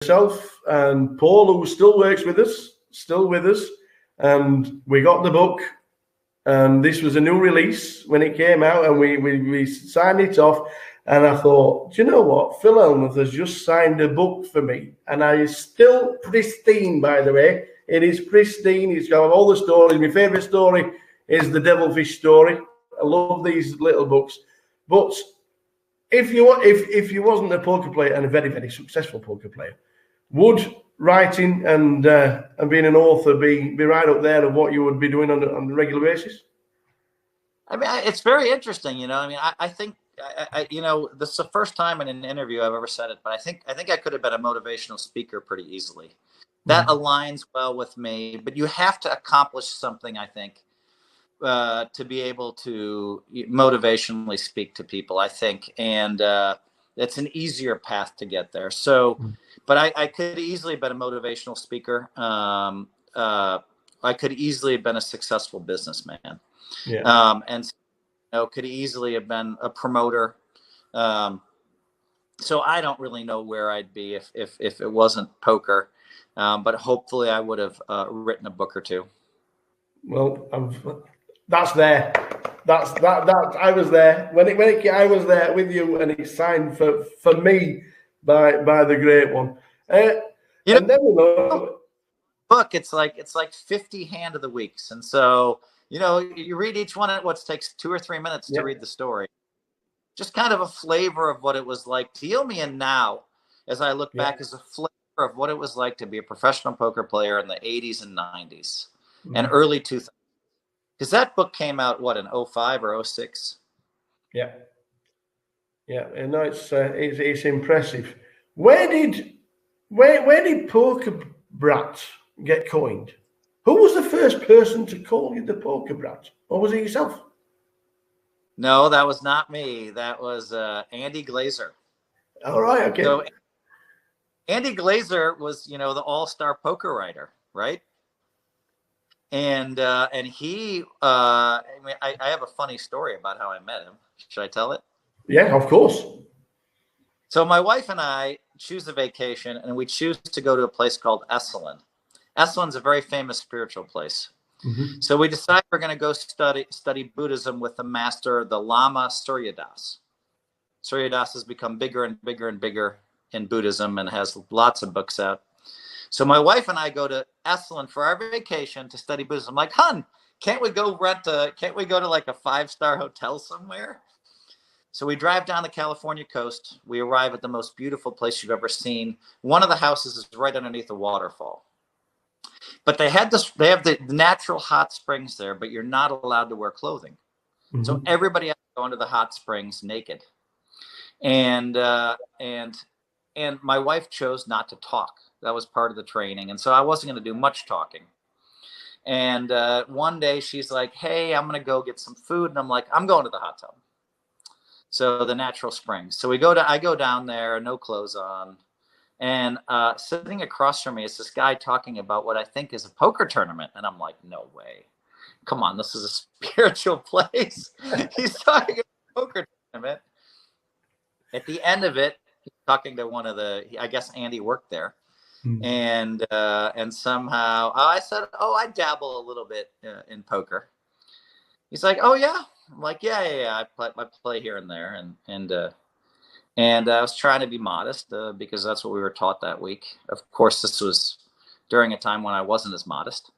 myself and Paul, who still works with us, and we got the book. And this was a new release when it came out, and we signed it off. And I thought, do you know what? Phil Elmuth has just signed a book for me, and it's still pristine, by the way. It is pristine. It's got all the stories. My favourite story is the Devilfish story. I love these little books. But if you wasn't a poker player and a very, very successful poker player, would writing and being an author be right up there of what you would be doing on a regular basis? I mean, it's very interesting. I mean, I think this is the first time in an interview I've ever said it, but I think I could have been a motivational speaker pretty easily. That aligns well with me, but you have to accomplish something, I think, to be able to motivationally speak to people, I think. And it's an easier path to get there. So, but I could easily have been a motivational speaker. I could easily have been a successful businessman. Yeah. And could easily have been a promoter. So I don't really know where I'd be if it wasn't poker. But hopefully I would have written a book or two. Well, that's there. That I was there when I was there with you, and it's signed for me by the great one. And then book, it's like 50 hand of the weeks, and so you read each one at what takes 2 or 3 minutes to read the story. Just kind of a flavor of what it was like to Deal Me In Now, as I look back, as a flavor of what it was like to be a professional poker player in the 80s and 90s and early 2000s. Because that book came out, in 05 or 06? Yeah. Yeah, and it's impressive. Where did Poker Brat get coined? Who was the first person to call you the Poker Brat? Or was it yourself? No, that was not me. That was Andy Glazer. All right, okay. So Andy Glazer was, the all-star poker writer, right? And he, I have a funny story about how I met him. Should I tell it? Yeah, of course. So my wife and I choose a vacation, and we choose to go to a place called Esalen. Eselen's a very famous spiritual place. Mm-hmm. So we decide we're going to go study Buddhism with the master, the Lama Suryadas. Suryadas has become bigger and bigger and bigger in Buddhism and has lots of books out. So my wife and I go to Esalen for our vacation to study Buddhism. I'm like, hun, can't we go to like a 5-star hotel somewhere? So we drive down the California coast. We arrive at the most beautiful place you've ever seen. One of the houses is right underneath a waterfall. But they have the natural hot springs there, but you're not allowed to wear clothing. Mm-hmm. So everybody has to go into the hot springs naked. And my wife chose not to talk. That was part of the training. And so I wasn't going to do much talking. And one day she's like, hey, I'm going to go get some food. And I'm like, I'm going to the hot tub. So the natural springs. So I go down there, no clothes on. And sitting across from me is this guy talking about what I think is a poker tournament. And I'm like, no way. Come on, this is a spiritual place. He's talking about a poker tournament. At the end of it, he's talking to I guess Andy worked there. Mm-hmm. And somehow I said, I dabble a little bit in poker. He's like, oh yeah. I'm like, yeah. I play here and there, and I was trying to be modest because that's what we were taught that week. Of course, this was during a time when I wasn't as modest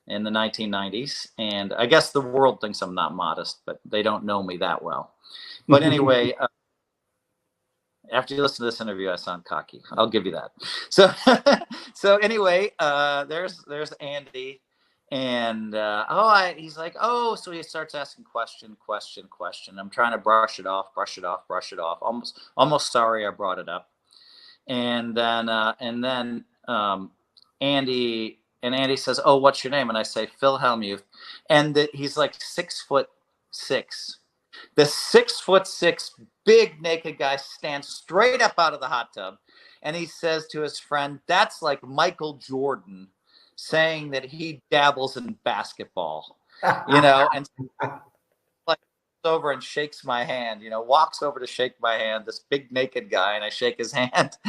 in the 1990s, and I guess the world thinks I'm not modest, but they don't know me that well. But anyway. After you listen to this interview, I sound cocky. I'll give you that. So anyway, there's Andy, and he's like, so he starts asking question. I'm trying to brush it off. Almost sorry I brought it up. And then Andy says, oh, what's your name? And I say, Phil Hellmuth. And he's like 6'6". The 6'6" big naked guy stands straight up out of the hot tub, and he says to his friend, that's like Michael Jordan saying that he dabbles in basketball, and like over and shakes my hand, walks over to shake my hand, this big naked guy, and I shake his hand.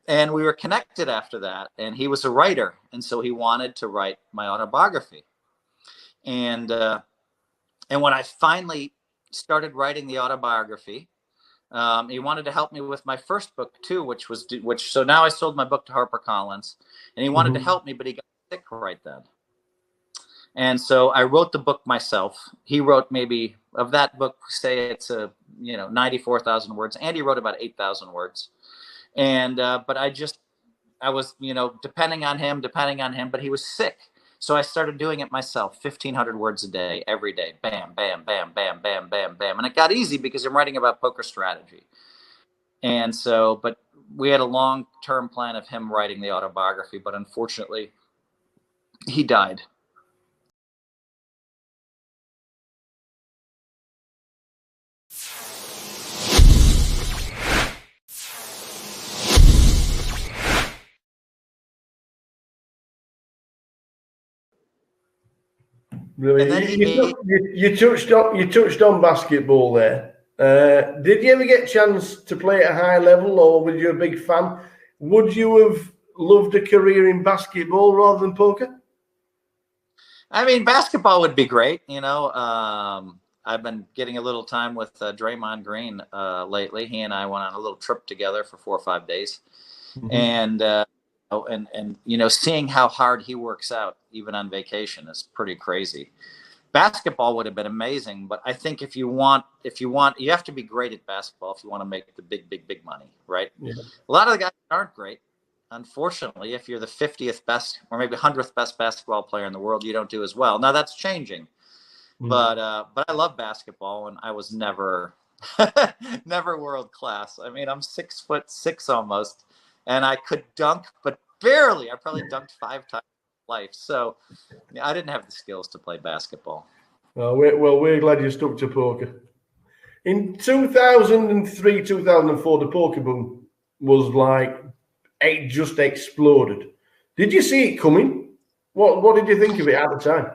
And we were connected after that. And he was a writer. And so he wanted to write my autobiography. And when I finally started writing the autobiography, he wanted to help me with my first book too, so now I sold my book to HarperCollins, and he wanted to help me, but he got sick right then. And so I wrote the book myself. He wrote, maybe of that book, say it's 94,000 words. Andy wrote about 8,000 words. And but I was depending on him, but he was sick. So I started doing it myself, 1,500 words a day, every day. Bam, bam, bam, bam, bam, bam, bam. And it got easy because I'm writing about poker strategy. And so, but we had a long-term plan of him writing the autobiography, but unfortunately, he died. Really, you touched on basketball there. Did you ever get a chance to play at a high level, or were you a big fan? Would you have loved a career in basketball rather than poker? I mean, basketball would be great. I've been getting a little time with Draymond Green lately. He and I went on a little trip together for 4 or 5 days, and seeing how hard he works out even on vacation is pretty crazy. Basketball would have been amazing, but I think if you want, you have to be great at basketball if you want to make the big money, right? Yeah. A lot of the guys aren't great. Unfortunately, if you're the 50th best or maybe 100th best basketball player in the world, you don't do as well. Now that's changing, but I love basketball, and I was never world class. I mean, I'm 6'6" almost, and I could dunk, but barely. I probably dunked 5 times in life, so I didn't have the skills to play basketball. We're glad you stuck to poker. In 2003, 2004, the poker boom was like, it just exploded. Did you see it coming? What did you think of it at the time?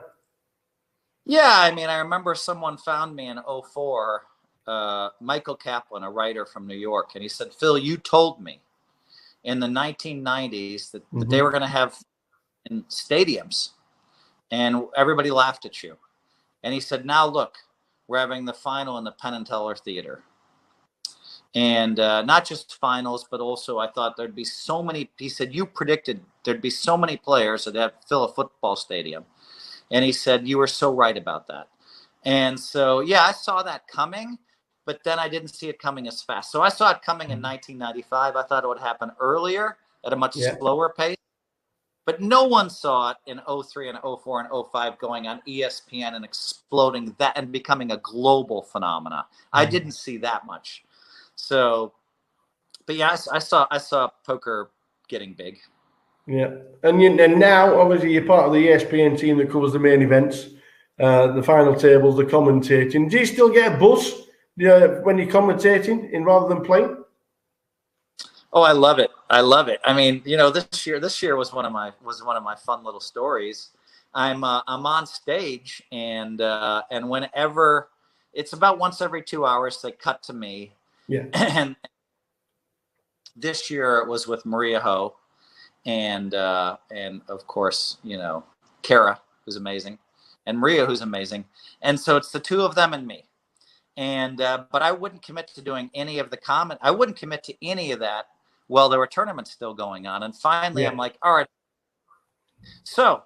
Yeah, I mean, I remember someone found me in 2004, Michael Kaplan, a writer from New York, and he said, "Phil, you told me in the 1990s that they were going to have in stadiums, and everybody laughed at you." And he said, "Now look, we're having the final in the Penn and Teller Theater. And not just finals, but also I thought there'd be so many." He said, "You predicted there'd be so many players that fill a football stadium." And he said, "You were so right about that." And so, yeah, I saw that coming, but then I didn't see it coming as fast. So I saw it coming in 1995. I thought it would happen earlier at a much slower pace. But no one saw it in 2003 and 2004 and 2005 going on ESPN and exploding that and becoming a global phenomena. I didn't see that much. So, but yeah, I saw poker getting big. Yeah, and now obviously you're part of the ESPN team that covers the main events, the final tables, the commentating. Do you still get a buzz when you're commentating rather than playing? Oh, I love it. I love it. I mean, this year was one of my fun little stories. I'm on stage, and whenever it's about once every 2 hours, they cut to me. Yeah. And this year it was with Maria Ho, and of course, Kara, who's amazing, and Maria, who's amazing. And so it's the two of them and me. And but I wouldn't commit to doing any of the comment. I wouldn't commit to any of that while there were tournaments still going on. And finally, I'm like, all right. So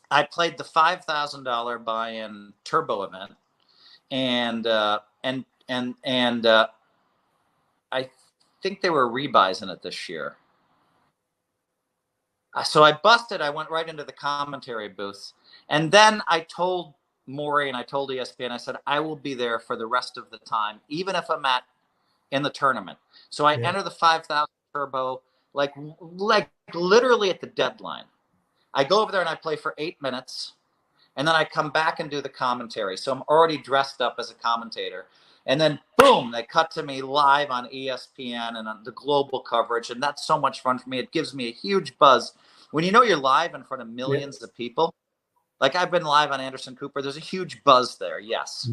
I played the $5,000 buy-in turbo event, and I think they were rebuys in it this year. So I busted. I went right into the commentary booth, and then I told Maury and I told ESPN, I said, I will be there for the rest of the time, even if I'm in the tournament. So I enter the 5,000 turbo, like literally at the deadline. I go over there and I play for 8 minutes, and then I come back and do the commentary. So I'm already dressed up as a commentator. And then boom, they cut to me live on ESPN and on the global coverage. And that's so much fun for me. It gives me a huge buzz. When you're live in front of millions of people, like I've been live on Anderson Cooper, there's a huge buzz there. Yes.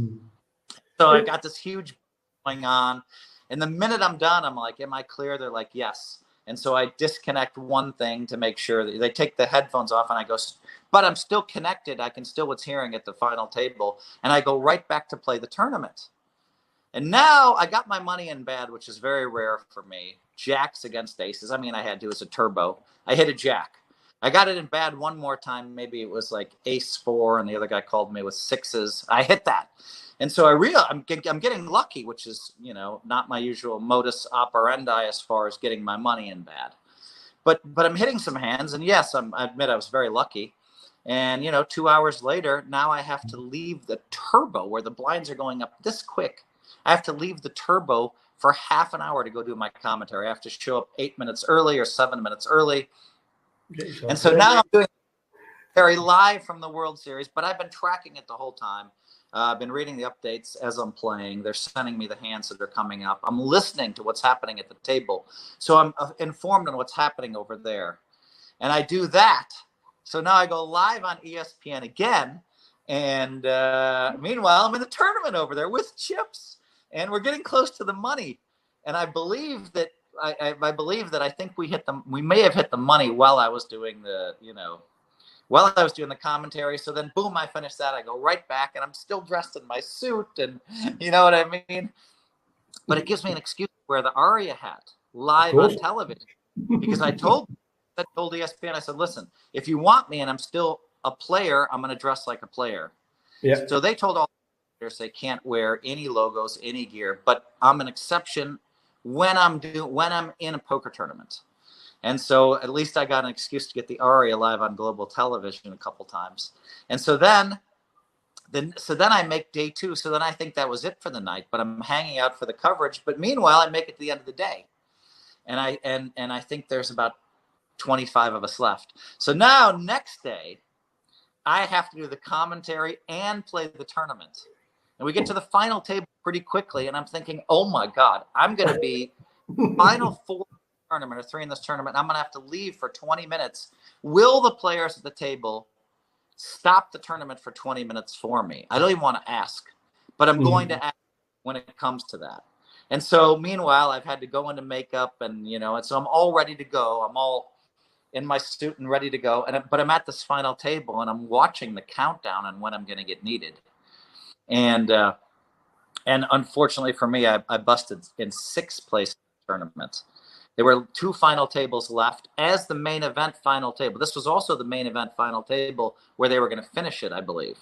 So I got this huge going on. And the minute I'm done, I'm like, am I clear? They're like, yes. And so I disconnect one thing to make sure that they take the headphones off, and I go, but I'm still connected. I can still what's hearing at the final table. And I go right back to play the tournament. And now I got my money in bad, which is very rare for me. Jacks against aces. I mean, I had to. It was a turbo. I hit a jack. I got it in bad one more time. Maybe it was like ace 4, and the other guy called me with 6s. I hit that. And so I'm getting lucky, which is, you know, not my usual modus operandi as far as getting my money in bad. But I'm hitting some hands, and yes, I admit I was very lucky. And, you know, 2 hours later, now I have to leave the turbo where the blinds are going up this quick. I have to leave the turbo for half an hour to go do my commentary. I have to show up 8 minutes early or 7 minutes early. And so now I'm doing very live from the World Series, but I've been tracking it the whole time. I've been reading the updates as I'm playing. They're sending me the hands that are coming up. I'm listening to what's happening at the table. So I'm informed on what's happening over there. And I do that. So now I go live on ESPN again. And meanwhile, I'm in the tournament over there with chips. And we're getting close to the money. And I believe that I think we may have hit the money while I was doing the, you know, while I was doing the commentary. So then, boom, I finished that. I go right back, and I'm still dressed in my suit, and you know what I mean? But it gives me an excuse to wear the Aria hat live on television, because I told ESPN, I said, listen, if you want me and I'm still a player, I'm going to dress like a player. Yeah. So they told all the players they can't wear any logos, any gear, but I'm an exception when I'm in a poker tournament. And so at least I got an excuse to get the Aria live on global television a couple times. And so then I make day 2. So then I think that was it for the night, but I'm hanging out for the coverage. But meanwhile, I make it to the end of the day. And I think there's about 25 of us left. So now next day, I have to do the commentary and play the tournament. And we get to the final table pretty quickly. And I'm thinking, oh my God, I'm going to be final 4 tournament or 3 in this tournament. I'm going to have to leave for 20 minutes. Will the players at the table stop the tournament for 20 minutes for me? I don't even want to ask, but I'm going to ask when it comes to that. And so meanwhile, I've had to go into makeup, and, you know, and so I'm all ready to go. I'm all in my suit and ready to go. But I'm at this final table, and I'm watching the countdown on when I'm going to get needed. And unfortunately for me, I busted in 6th place in the tournament. There were 2 final tables left as the main event final table. This was also the main event final table where they were going to finish it, I believe.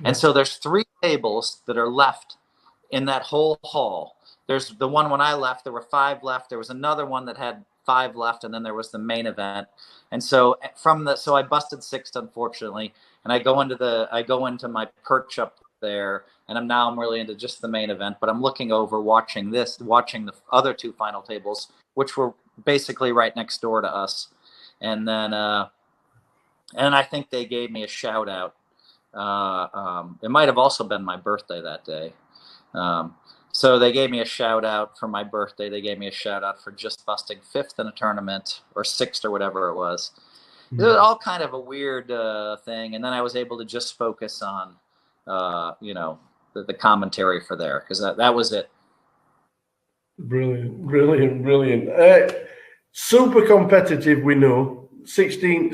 Yeah. And so there's 3 tables that are left in that whole hall. There's the one when I left, there were 5 left. There was another one that had 5 left, and then there was the main event. And so so I busted 6th, unfortunately. And I go into my perch up there, and I'm really into just the main event, but I'm looking over, watching the other 2 final tables, which were basically right next door to us. And then, and I think they gave me a shout out. It might have also been my birthday that day. So they gave me a shout out for my birthday. They gave me a shout out for just busting 5th in a tournament, or 6th or whatever it was. It was all kind of a weird thing. And then I was able to just focus on, you know, the commentary for there, because that was it. Brilliant. Super competitive, we know. 16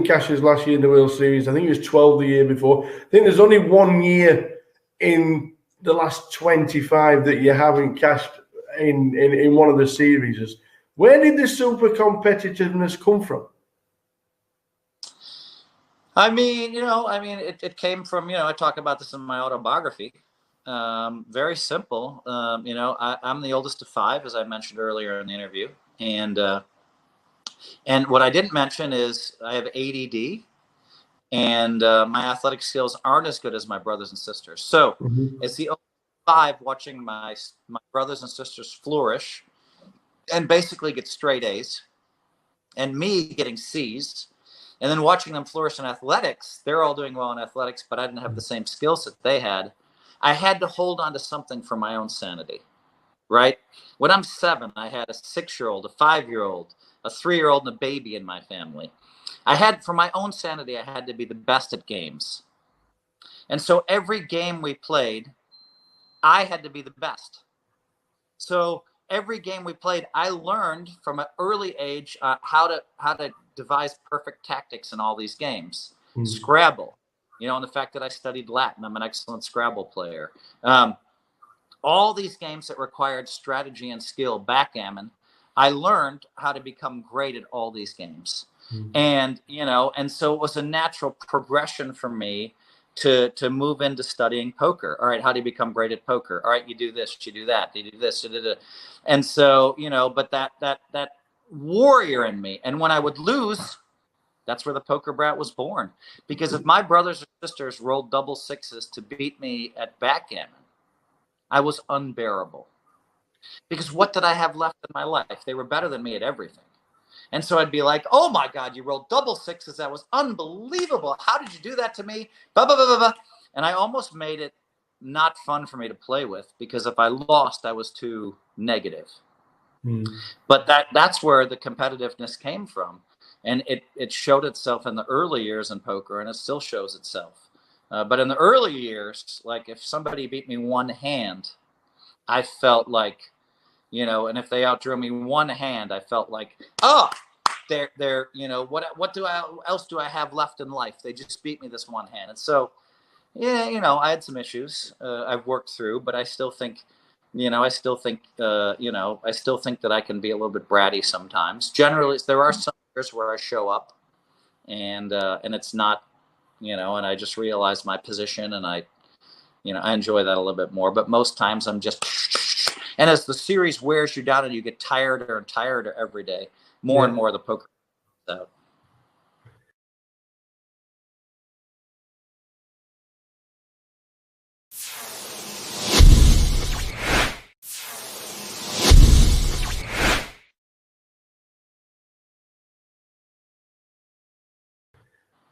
cashes last year in the World Series. I think it was 12 the year before. I think there's only 1 year in the last 25 that you haven't cashed in one of the series. Where did the super competitiveness come from? I mean, it came from, I talk about this in my autobiography. Very simple. I'm the oldest of 5, as I mentioned earlier in the interview. And what I didn't mention is I have ADD, and my athletic skills aren't as good as my brothers and sisters. So it's the oldest of 5 watching my brothers and sisters flourish and basically get straight A's, and me getting C's. And then watching them flourish in athletics. They're all doing well in athletics, but I didn't have the same skill set they had. I had to hold on to something for my own sanity, right? When I'm 7, I had a 6-year-old, a 5-year-old, a 3-year-old, and a baby in my family. For my own sanity, I had to be the best at games. And so every game we played, I had to be the best. So every game we played, I learned from an early age how to devise perfect tactics in all these games. Scrabble, you know, and the fact that I studied Latin, I'm an excellent Scrabble player. All these games that required strategy and skill, backgammon, I learned how to become great at all these games. And, you know, and so it was a natural progression for me to move into studying poker. All right, how do you become great at poker? All right, you do this, you do that, you do this, and so, you know, but that warrior in me, and when I would lose, that's where the Poker Brat was born. Because if my brothers or sisters rolled double sixes to beat me at backgammon, I was unbearable. Because what did I have left in my life? They were better than me at everything. And so I'd be like, oh my God, you rolled double sixes. That was unbelievable. How did you do that to me? Blah, blah, blah, blah, blah. And I almost made it not fun for me to play with, because if I lost, I was too negative. But that's where the competitiveness came from. And it showed itself in the early years in poker, and it still shows itself. But in the early years, like if somebody beat me one hand, I felt like, you know, and if they outdrew me one hand, I felt like, oh, they're, you know, what else do I have left in life? They just beat me this one hand. And so, yeah, you know, I had some issues I've worked through, but I still think, you know, I still think that I can be a little bit bratty sometimes. Generally, there are some years where I show up and it's not, you know, and I just realize my position, and I enjoy that a little bit more. But most times I'm just, and as the series wears you down and you get tireder and tireder every day, more and more the poker out.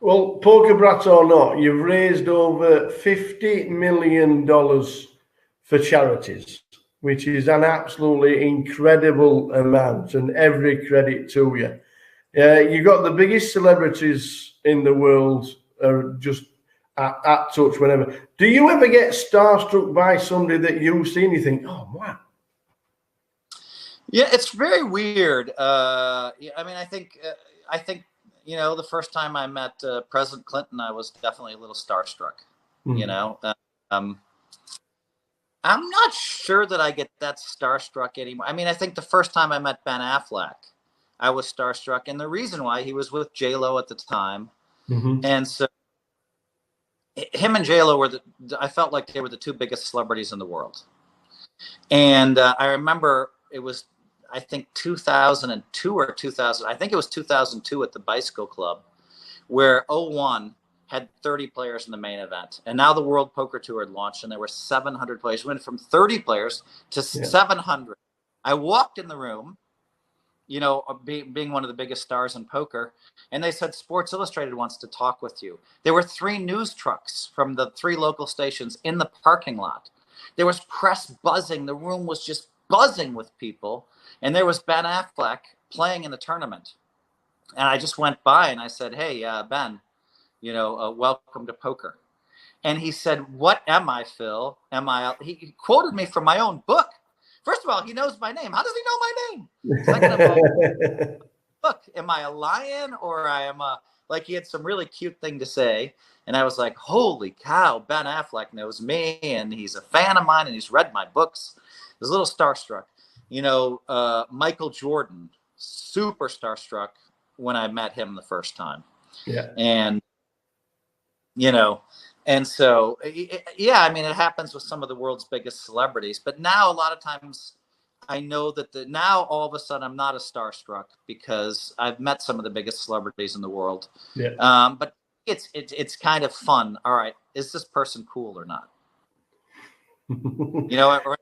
Well, Poker Brat or not, you've raised over $50 million for charities, which is an absolutely incredible amount, and every credit to you. You got the biggest celebrities in the world just at touch whenever. Do you ever get starstruck by somebody that you see and you think, oh, wow? Yeah, it's very weird. I mean, I think, you know, the first time I met President Clinton, I was definitely a little starstruck. You know, I'm not sure that I get that starstruck anymore. I mean, I think the first time I met Ben Affleck, I was starstruck, and the reason why, he was with J-Lo at the time, and so him and J-Lo were I felt like they were the two biggest celebrities in the world. And I remember it was, I think 2002 or 2000, I think it was 2002 at the Bicycle Club, where 01 had 30 players in the main event. And now the World Poker Tour had launched, and there were 700 players. We went from 30 players to 700. I walked in the room, you know, being one of the biggest stars in poker, and they said, Sports Illustrated wants to talk with you. There were 3 news trucks from the 3 local stations in the parking lot. There was press buzzing. The room was just buzzing with people. And there was Ben Affleck playing in the tournament. And I just went by and I said, hey, Ben, you know, welcome to poker. And he said, what am I, Phil? He quoted me from my own book. First of all, he knows my name. How does he know my name? Second of all, look, am I a lion, or I am a, like, he had some really cute thing to say. And I was like, holy cow, Ben Affleck knows me, and he's a fan of mine, and he's read my books. I was a little starstruck. You know, Michael Jordan, super starstruck when I met him the first time. Yeah. And, you know, and so, yeah, I mean, it happens with some of the world's biggest celebrities. But now a lot of times I know that now all of a sudden I'm not as starstruck, because I've met some of the biggest celebrities in the world. Yeah. But it's kind of fun. All right, is this person cool or not? You know,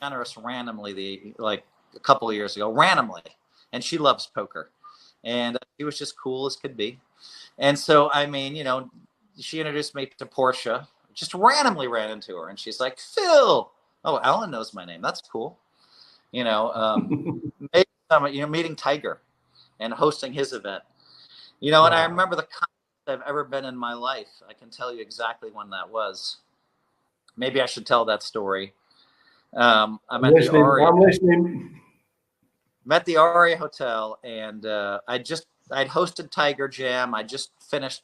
generous randomly like a couple of years ago, randomly, and she loves poker, and she was just cool as could be. And so, I mean, you know, she introduced me to Portia, just randomly ran into her, and she's like, Phil, oh, Ellen knows my name, that's cool. You know, meeting Tiger and hosting his event, you know. Wow. And I remember the contest I've ever been in my life. I can tell you exactly when that was. Maybe I should tell that story. I'm I'm at the listening. Aria. I'm listening. I'm at the Aria Hotel, and I'd hosted Tiger Jam. I just finished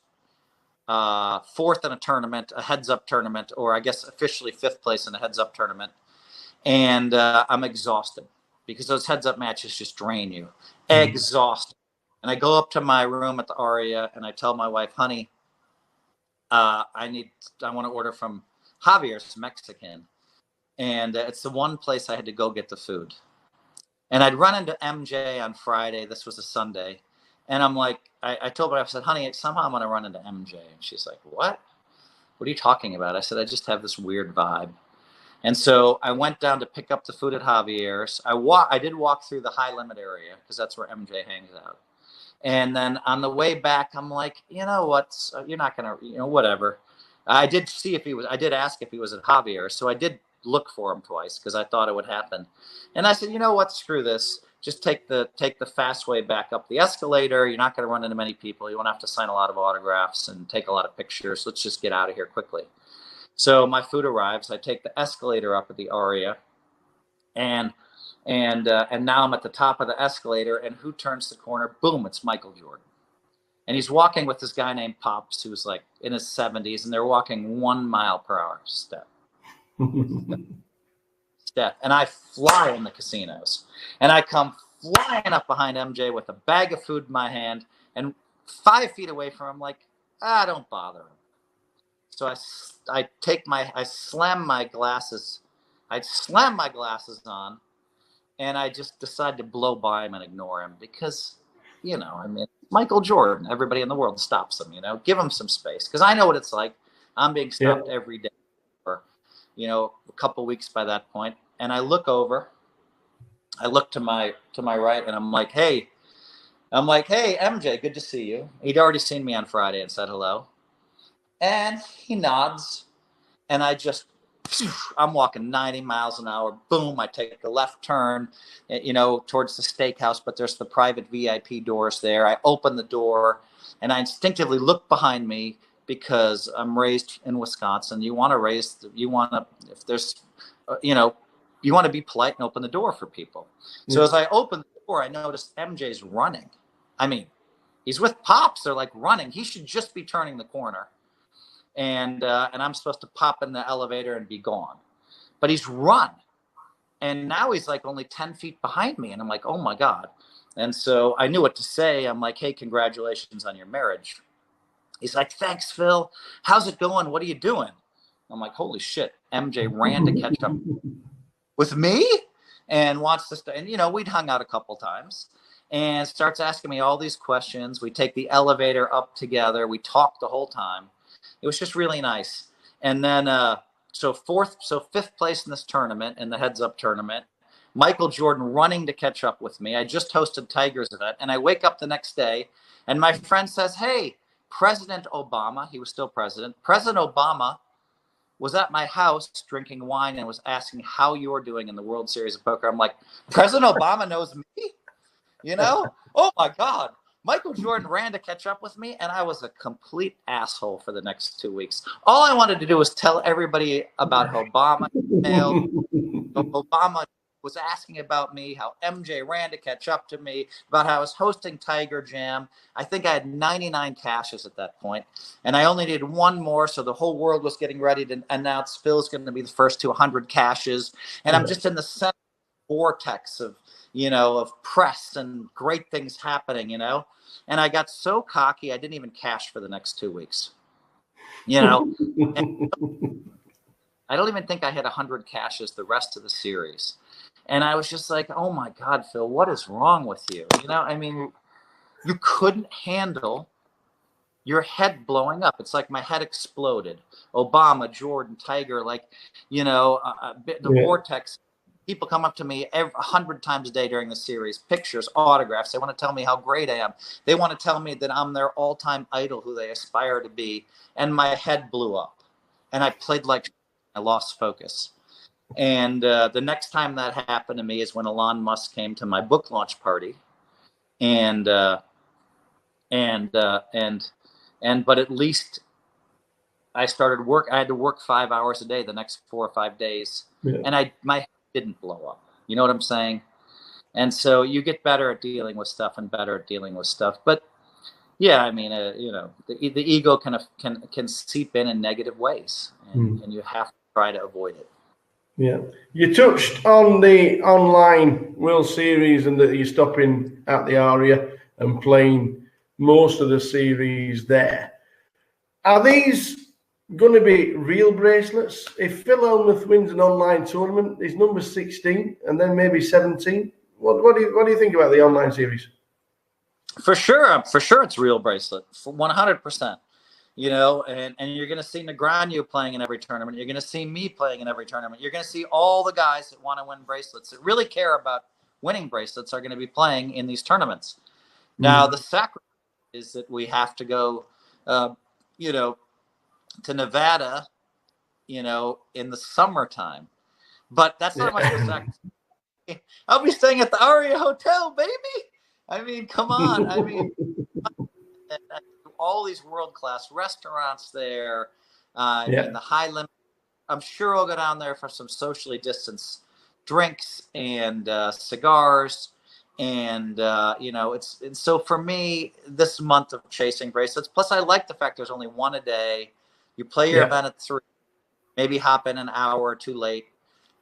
fourth in a tournament, a heads-up tournament, or I guess officially fifth place in a heads-up tournament. And I'm exhausted because those heads-up matches just drain you. Exhausted. And I go up to my room at the Aria, and I tell my wife, honey, I want to order from Javier's Mexican. And it's the one place I had to go get the food. And I'd run into MJ on Friday. This was a Sunday. And I'm like, I told her, I said, honey, somehow I'm going to run into MJ. And she's like, what? What are you talking about? I said, I just have this weird vibe. And so I went down to pick up the food at Javier's. I did walk through the high limit area because that's where MJ hangs out. And then on the way back, I'm like, you know what? You're not going to, whatever. I did ask if he was at Javier's. So I did look for him twice because I thought it would happen. And I said, you know what? Screw this. Just take the fast way back up the escalator. You're not going to run into many people. You won't have to sign a lot of autographs and take a lot of pictures. Let's just get out of here quickly. So my food arrives. I take the escalator up at the Aria, and now I'm at the top of the escalator. And who turns the corner? Boom! It's Michael Jordan, and he's walking with this guy named Pops, who's like in his 70s, and they're walking 1 mile per hour step. And I fly in the casinos, and I come flying up behind MJ with a bag of food in my hand, and 5 feet away from him, like, don't bother him. So I slam my glasses on, and I just decide to blow by him and ignore him because, Michael Jordan, everybody in the world stops him, give him some space. Because I know what it's like. I'm being stopped every day for, a couple weeks by that point. And I look to my right, and I'm like, hey, MJ, good to see you. He'd already seen me on Friday and said hello. And he nods, and I'm walking 90 miles an hour. Boom, I take the left turn, towards the steakhouse, but there's the private VIP doors there. I open the door, and I instinctively look behind me because I'm raised in Wisconsin. You want to be polite and open the door for people. So as I open the door, I notice MJ's running. I mean, he's with Pops. They're like running. He should just be turning the corner. And I'm supposed to pop in the elevator and be gone. But he's run. And now he's like only 10 feet behind me. And I'm like, oh my God. And so I knew what to say. I'm like, hey, congratulations on your marriage. He's like, thanks, Phil. How's it going? What are you doing? I'm like, holy shit. MJ ran to catch up with me and wants to stay. And, we'd hung out a couple times and starts asking me all these questions. We take the elevator up together. We talk the whole time. It was just really nice. And then, fifth place in this tournament, in the heads-up tournament, Michael Jordan running to catch up with me. I just hosted Tiger's event, and I wake up the next day, and my friend says, hey, President Obama, he was still president, President Obama was at my house drinking wine and was asking how you're doing in the World Series of Poker. I'm like, President Obama knows me? Oh, my God. Michael Jordan ran to catch up with me, and I was a complete asshole for the next 2 weeks. All I wanted to do was tell everybody about how Obama emailed, Obama was asking about me, how MJ ran to catch up to me, about how I was hosting Tiger Jam. I think I had 99 caches at that point, and I only needed one more, so the whole world was getting ready to announce Phil's going to be the first to 100 caches, and I'm just in the center vortex of press and great things happening, and I got so cocky, I didn't even cash for the next 2 weeks, and I don't even think I had 100 caches the rest of the series. And I was just like, oh my God, Phil, what is wrong with you? You couldn't handle your head blowing up. It's like my head exploded. Obama, Jordan, Tiger, the vortex. People come up to me 100 times a day during the series, pictures, autographs. They want to tell me how great I am. They want to tell me that I'm their all-time idol who they aspire to be. And my head blew up. And I played like I lost focus. And the next time that happened to me is when Elon Musk came to my book launch party. But at least I started work. I had to work 5 hours a day the next 4 or 5 days. Yeah. And my head didn't blow up. You know what I'm saying? And so you get better at dealing with stuff and better at dealing with stuff. But yeah, I mean, you know, the ego can seep in negative ways, and you have to try to avoid it. Yeah, you touched on the online World Series and that you're stopping at the Aria and playing most of the series there. Are these going to be real bracelets? If Phil Hellmuth wins an online tournament, he's number 16 and then maybe 17. What do you think about the online series? For sure, it's real bracelet, for 100%. You know, and you're going to see Negreanu playing in every tournament. You're going to see me playing in every tournament. You're going to see all the guys that want to win bracelets, that really care about winning bracelets, are going to be playing in these tournaments. Now, the sacrifice is that we have to go, you know, to Nevada, you know, in the summertime. But that's not much of a sacrifice. I'll be staying at the Aria Hotel, baby. I mean, come on. I mean, all these world-class restaurants there. I mean, the high limit. I'm sure I'll go down there for some socially distanced drinks and cigars. And, you know, it's so for me, this month of chasing bracelets, plus I like the fact there's only one a day. You play your event at 3, maybe hop in an hour or two late.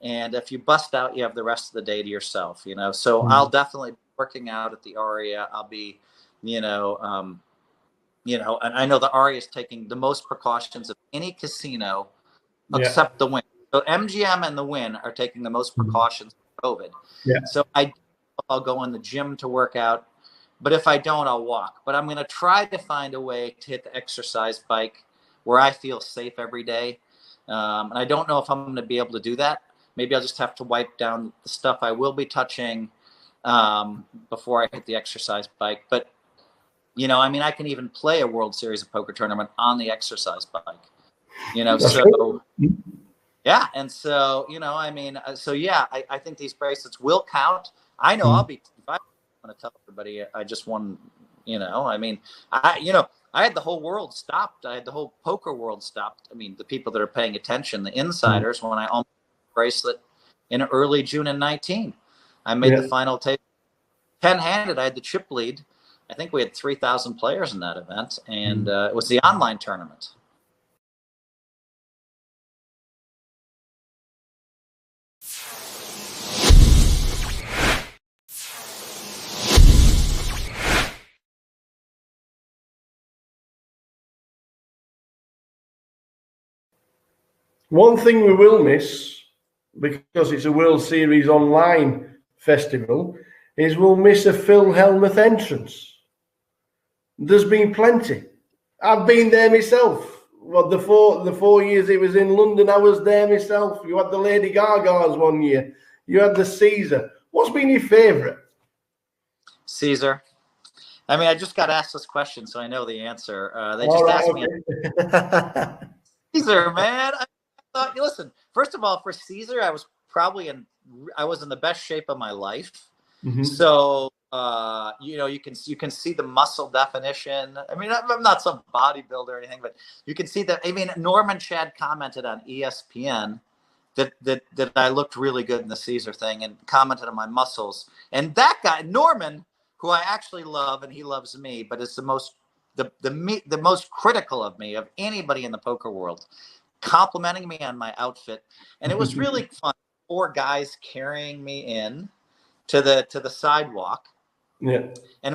And if you bust out, you have the rest of the day to yourself, you know. So I'll definitely be working out at the Aria. I'll be, you know, and I know the Aria is taking the most precautions of any casino except the Wynn. So MGM and the Wynn are taking the most precautions for COVID. Yeah. So I'll go in the gym to work out, but if I don't, I'll walk. But I'm going to try to find a way to hit the exercise bike where I feel safe every day. And I don't know if I'm going to be able to do that. Maybe I'll just have to wipe down the stuff I will be touching before I hit the exercise bike. But, you know, I mean, I can even play a World Series of Poker tournament on the exercise bike, you know, so yeah. And so, you know, I mean, so yeah, I think these bracelets will count. I know I'll be, if I want to tell everybody I just won, you know, I mean, I had the whole world stopped. I had the whole poker world stopped. I mean, the people that are paying attention, the insiders, when I almost bracelet in early June in 19. I made the final table 10-handed. I had the chip lead. I think we had 3,000 players in that event, and it was the online tournament. One thing we will miss, because it's a World Series online festival, is we'll miss a Phil Hellmuth entrance. There's been plenty. I've been there myself. Well, the four years it was in London, I was there myself. You had the Lady Gaga's one year. You had the Caesar. What's been your favourite? Caesar. I mean, I just got asked this question, so I know the answer. They just asked me. Caesar, man. I thought, listen, first of all, for Caesar, I was in the best shape of my life. So, you know, you can see the muscle definition. I mean, I'm not some bodybuilder or anything, but you can see that. I mean, Norman Chad commented on ESPN that I looked really good in the Caesar thing, and commented on my muscles. And that guy, Norman, who I actually love, and he loves me, but is the most critical of me, of anybody in the poker world, complimenting me on my outfit. And it was really fun. 4 guys carrying me in to the sidewalk. Yeah. And in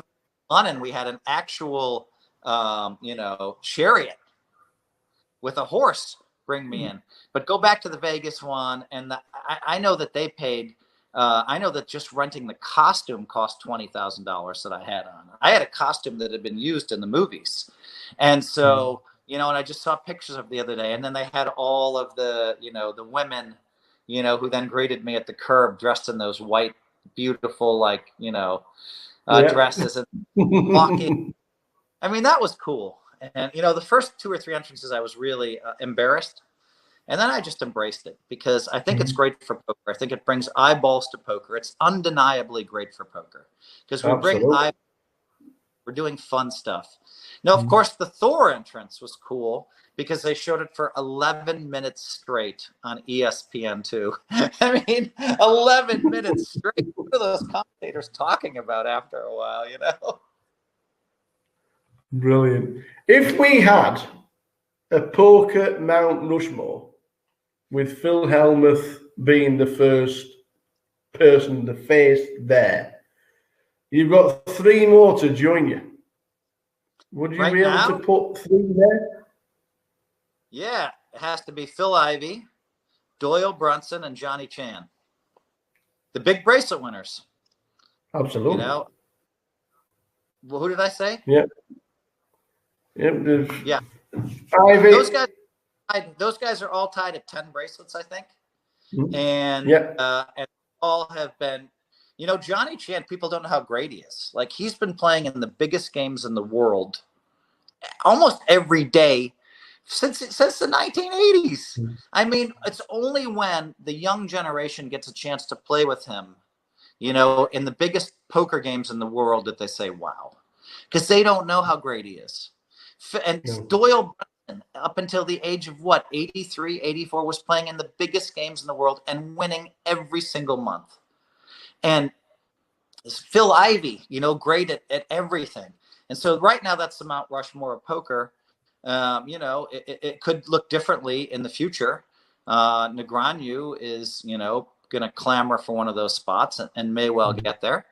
London, we had an actual, you know, chariot with a horse bring me in. But go back to the Vegas one, and I know that they paid. I know that just renting the costume cost $20,000 that I had on. I had a costume that had been used in the movies, and so you know, and I just saw pictures of the other day, and then they had all of the, you know, the women, you know, who then greeted me at the curb dressed in those white, beautiful, like, you know, dresses and walking. I mean, that was cool. And, you know, the first 2 or 3 entrances, I was really embarrassed. And then I just embraced it, because I think it's great for poker. I think it brings eyeballs to poker. It's undeniably great for poker, because we bring eyeballs. We're doing fun stuff. Now, of course, the Thor entrance was cool because they showed it for 11 minutes straight on ESPN2. I mean, 11 minutes straight. What are those commentators talking about after a while, you know? Brilliant. If we had a poker Mount Rushmore with Phil Hellmuth being the first person, the face there, you've got 3 more to join you. Would you be able to put 3 there? Yeah, it has to be Phil Ivey, Doyle Brunson, and Johnny Chan. The big bracelet winners. Absolutely. You know, well, who did I say? Yeah. Yeah. Ivy. Those guys are all tied at 10 bracelets, I think. Mm-hmm. And and all have been, you know, Johnny Chan, people don't know how great he is. Like, he's been playing in the biggest games in the world almost every day since the 1980s. Mm-hmm. I mean, it's only when the young generation gets a chance to play with him, you know, in the biggest poker games in the world, that they say, wow, because they don't know how great he is. And Doyle Brunson, up until the age of 83, 84, was playing in the biggest games in the world and winning every single month. And Phil Ivey, you know, great at everything. And so right now, that's the Mount Rushmore of poker. You know, it could look differently in the future. Negreanu is, you know, going to clamor for one of those spots and may well get there.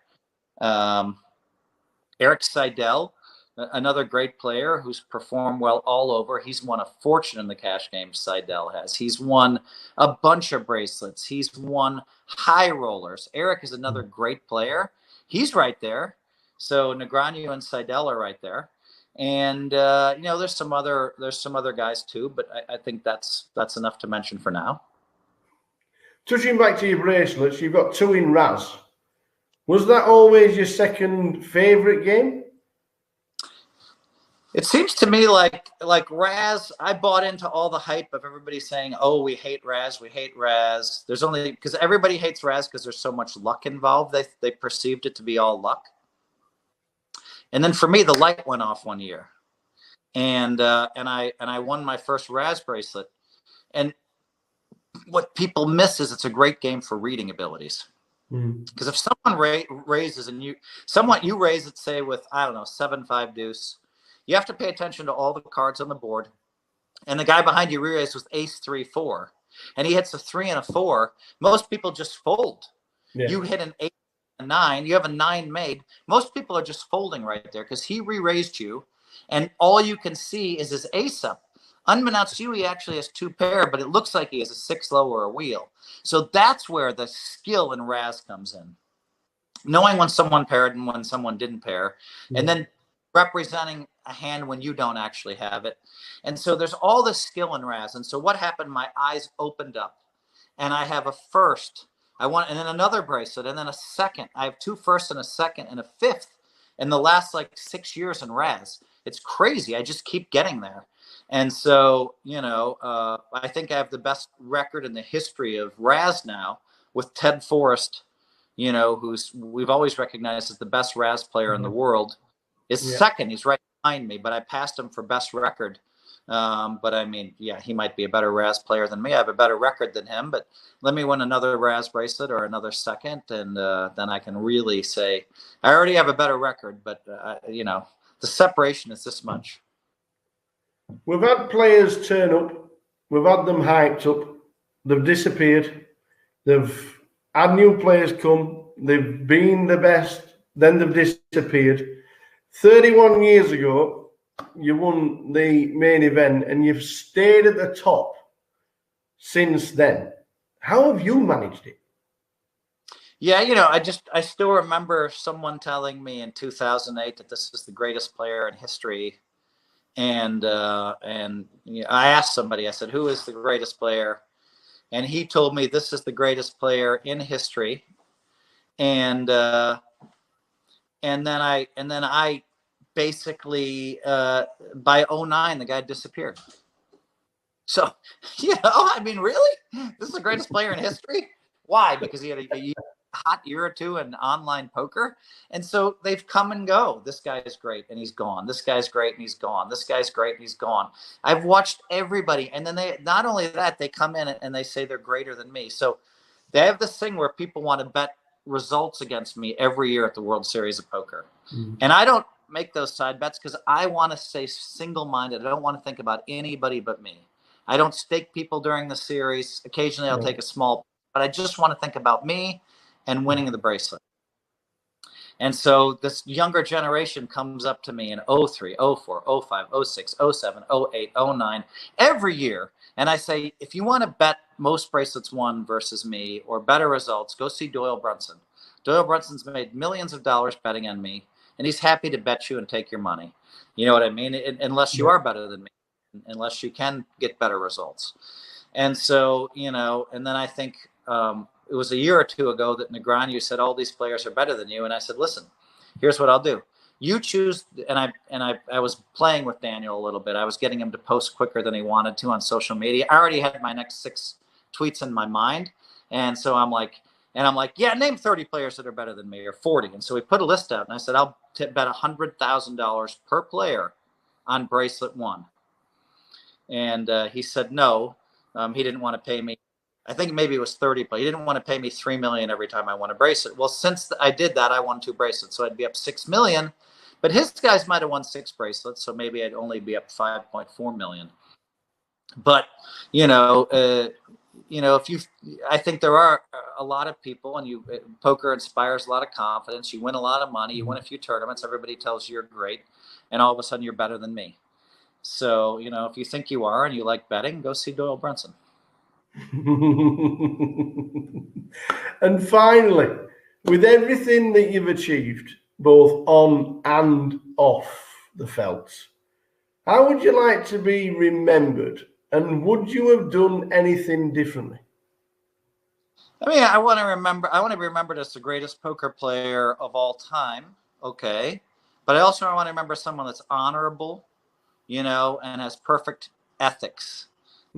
Eric Seidel, another great player who's performed well all over. He's won a fortune in the cash games. Seidel has. He's won a bunch of bracelets. He's won high rollers. Eric is another great player. He's right there. So Negreanu and Seidel are right there. And you know, there's some other guys too, but I think that's enough to mention for now. Touching back to your bracelets, you've got 2 in Razz. Was that always your second favorite game? It seems to me like Razz, I bought into all the hype of everybody saying, oh, we hate Razz, we hate Razz. There's only, because everybody hates Razz because there's so much luck involved. They perceived it to be all luck. And then for me, the light went off one year. And I won my first Razz bracelet. And what people miss is it's a great game for reading abilities. Because if someone raises and you raise it, say with, I don't know, 7-5 deuce, you have to pay attention to all the cards on the board. And the guy behind you re-raised with ace 3-4, and he hits a 3 and a 4. Most people just fold. Yeah. You hit an 8 and a 9. You have a 9 made. Most people are just folding right there because he re-raised you, and all you can see is his ace up. Unbeknownst to you, he actually has 2 pair, but it looks like he has a 6 low or a wheel. So that's where the skill in Razz comes in. Knowing when someone paired and when someone didn't pair, and then representing a hand when you don't actually have it. And so there's all this skill in Razz. And so what happened? My eyes opened up, and I have a first. And then another bracelet, and then a second. I have 2 firsts and a second and a 5th in the last like 6 years in Razz. It's crazy. I just keep getting there. And so, you know, I think I have the best record in the history of Razz now with Ted Forrest, you know, who's we've always recognized as the best Razz player in the world, is second. He's right behind me, but I passed him for best record. But I mean, yeah, he might be a better Razz player than me. I have a better record than him, but let me win another Razz bracelet or another second, and then I can really say I already have a better record, but you know, the separation is this much. We've had players turn up. We've had them hyped up. They've disappeared. They've had new players come. They've been the best. Then they've disappeared. 31 years ago, you won the main event and you've stayed at the top since then. How have you managed it? Yeah, you know, I still remember someone telling me in 2008 that this was the greatest player in history. And you know, I asked somebody, I said, who is the greatest player? And he told me this is the greatest player in history. And then I basically by 2009 the guy disappeared. So, you know, I mean, really? This is the greatest player in history? Why? Because he had a hot year or two in online poker. And so they've come and go. This guy is great and he's gone. This guy's great and he's gone. This guy's great and he's gone. I've watched everybody. And then they, not only that, they come in and they say they're greater than me. So they have this thing where people want to bet results against me every year at the World Series of Poker. And I don't make those side bets because I want to stay single-minded. I don't want to think about anybody but me. I don't stake people during the series. Occasionally I'll take a small, but I just want to think about me and winning the bracelet. And so this younger generation comes up to me in 03, 04, 05, 06, 07, 08, 09, every year. And I say, if you want to bet most bracelets won versus me or better results, go see Doyle Brunson. Doyle Brunson's made millions of dollars betting on me, and he's happy to bet you and take your money. You know what I mean? Unless you are better than me, unless you can get better results. And so, you know, and then I think it was a year or two ago that Negreanu said all these players are better than you. And I said, listen, here's what I'll do. You choose. And I was playing with Daniel a little bit. I was getting him to post quicker than he wanted to on social media. I already had my next 6 tweets in my mind. And so I'm like, yeah, name 30 players that are better than me, or 40. And so we put a list out, and I said, I'll bet $100,000 per player on bracelet 1. And he said no. He didn't want to pay me. I think maybe it was 30, but he didn't want to pay me $3 million every time I won a bracelet. Well, since I did that, I won 2 bracelets, so I'd be up $6 million. But his guys might have won 6 bracelets, so maybe I'd only be up $5.4 million. But I think there are a lot of people, and poker inspires a lot of confidence. You win a lot of money, you win a few tournaments, everybody tells you you're great, and all of a sudden you're better than me. So, you know, if you think you are and you like betting, go see Doyle Brunson. And finally, with everything that you've achieved, both on and off the felt, how would you like to be remembered? And would you have done anything differently? I mean, I want to be remembered as the greatest poker player of all time. Okay. But I also want to remember someone that's honorable, you know, and has perfect ethics.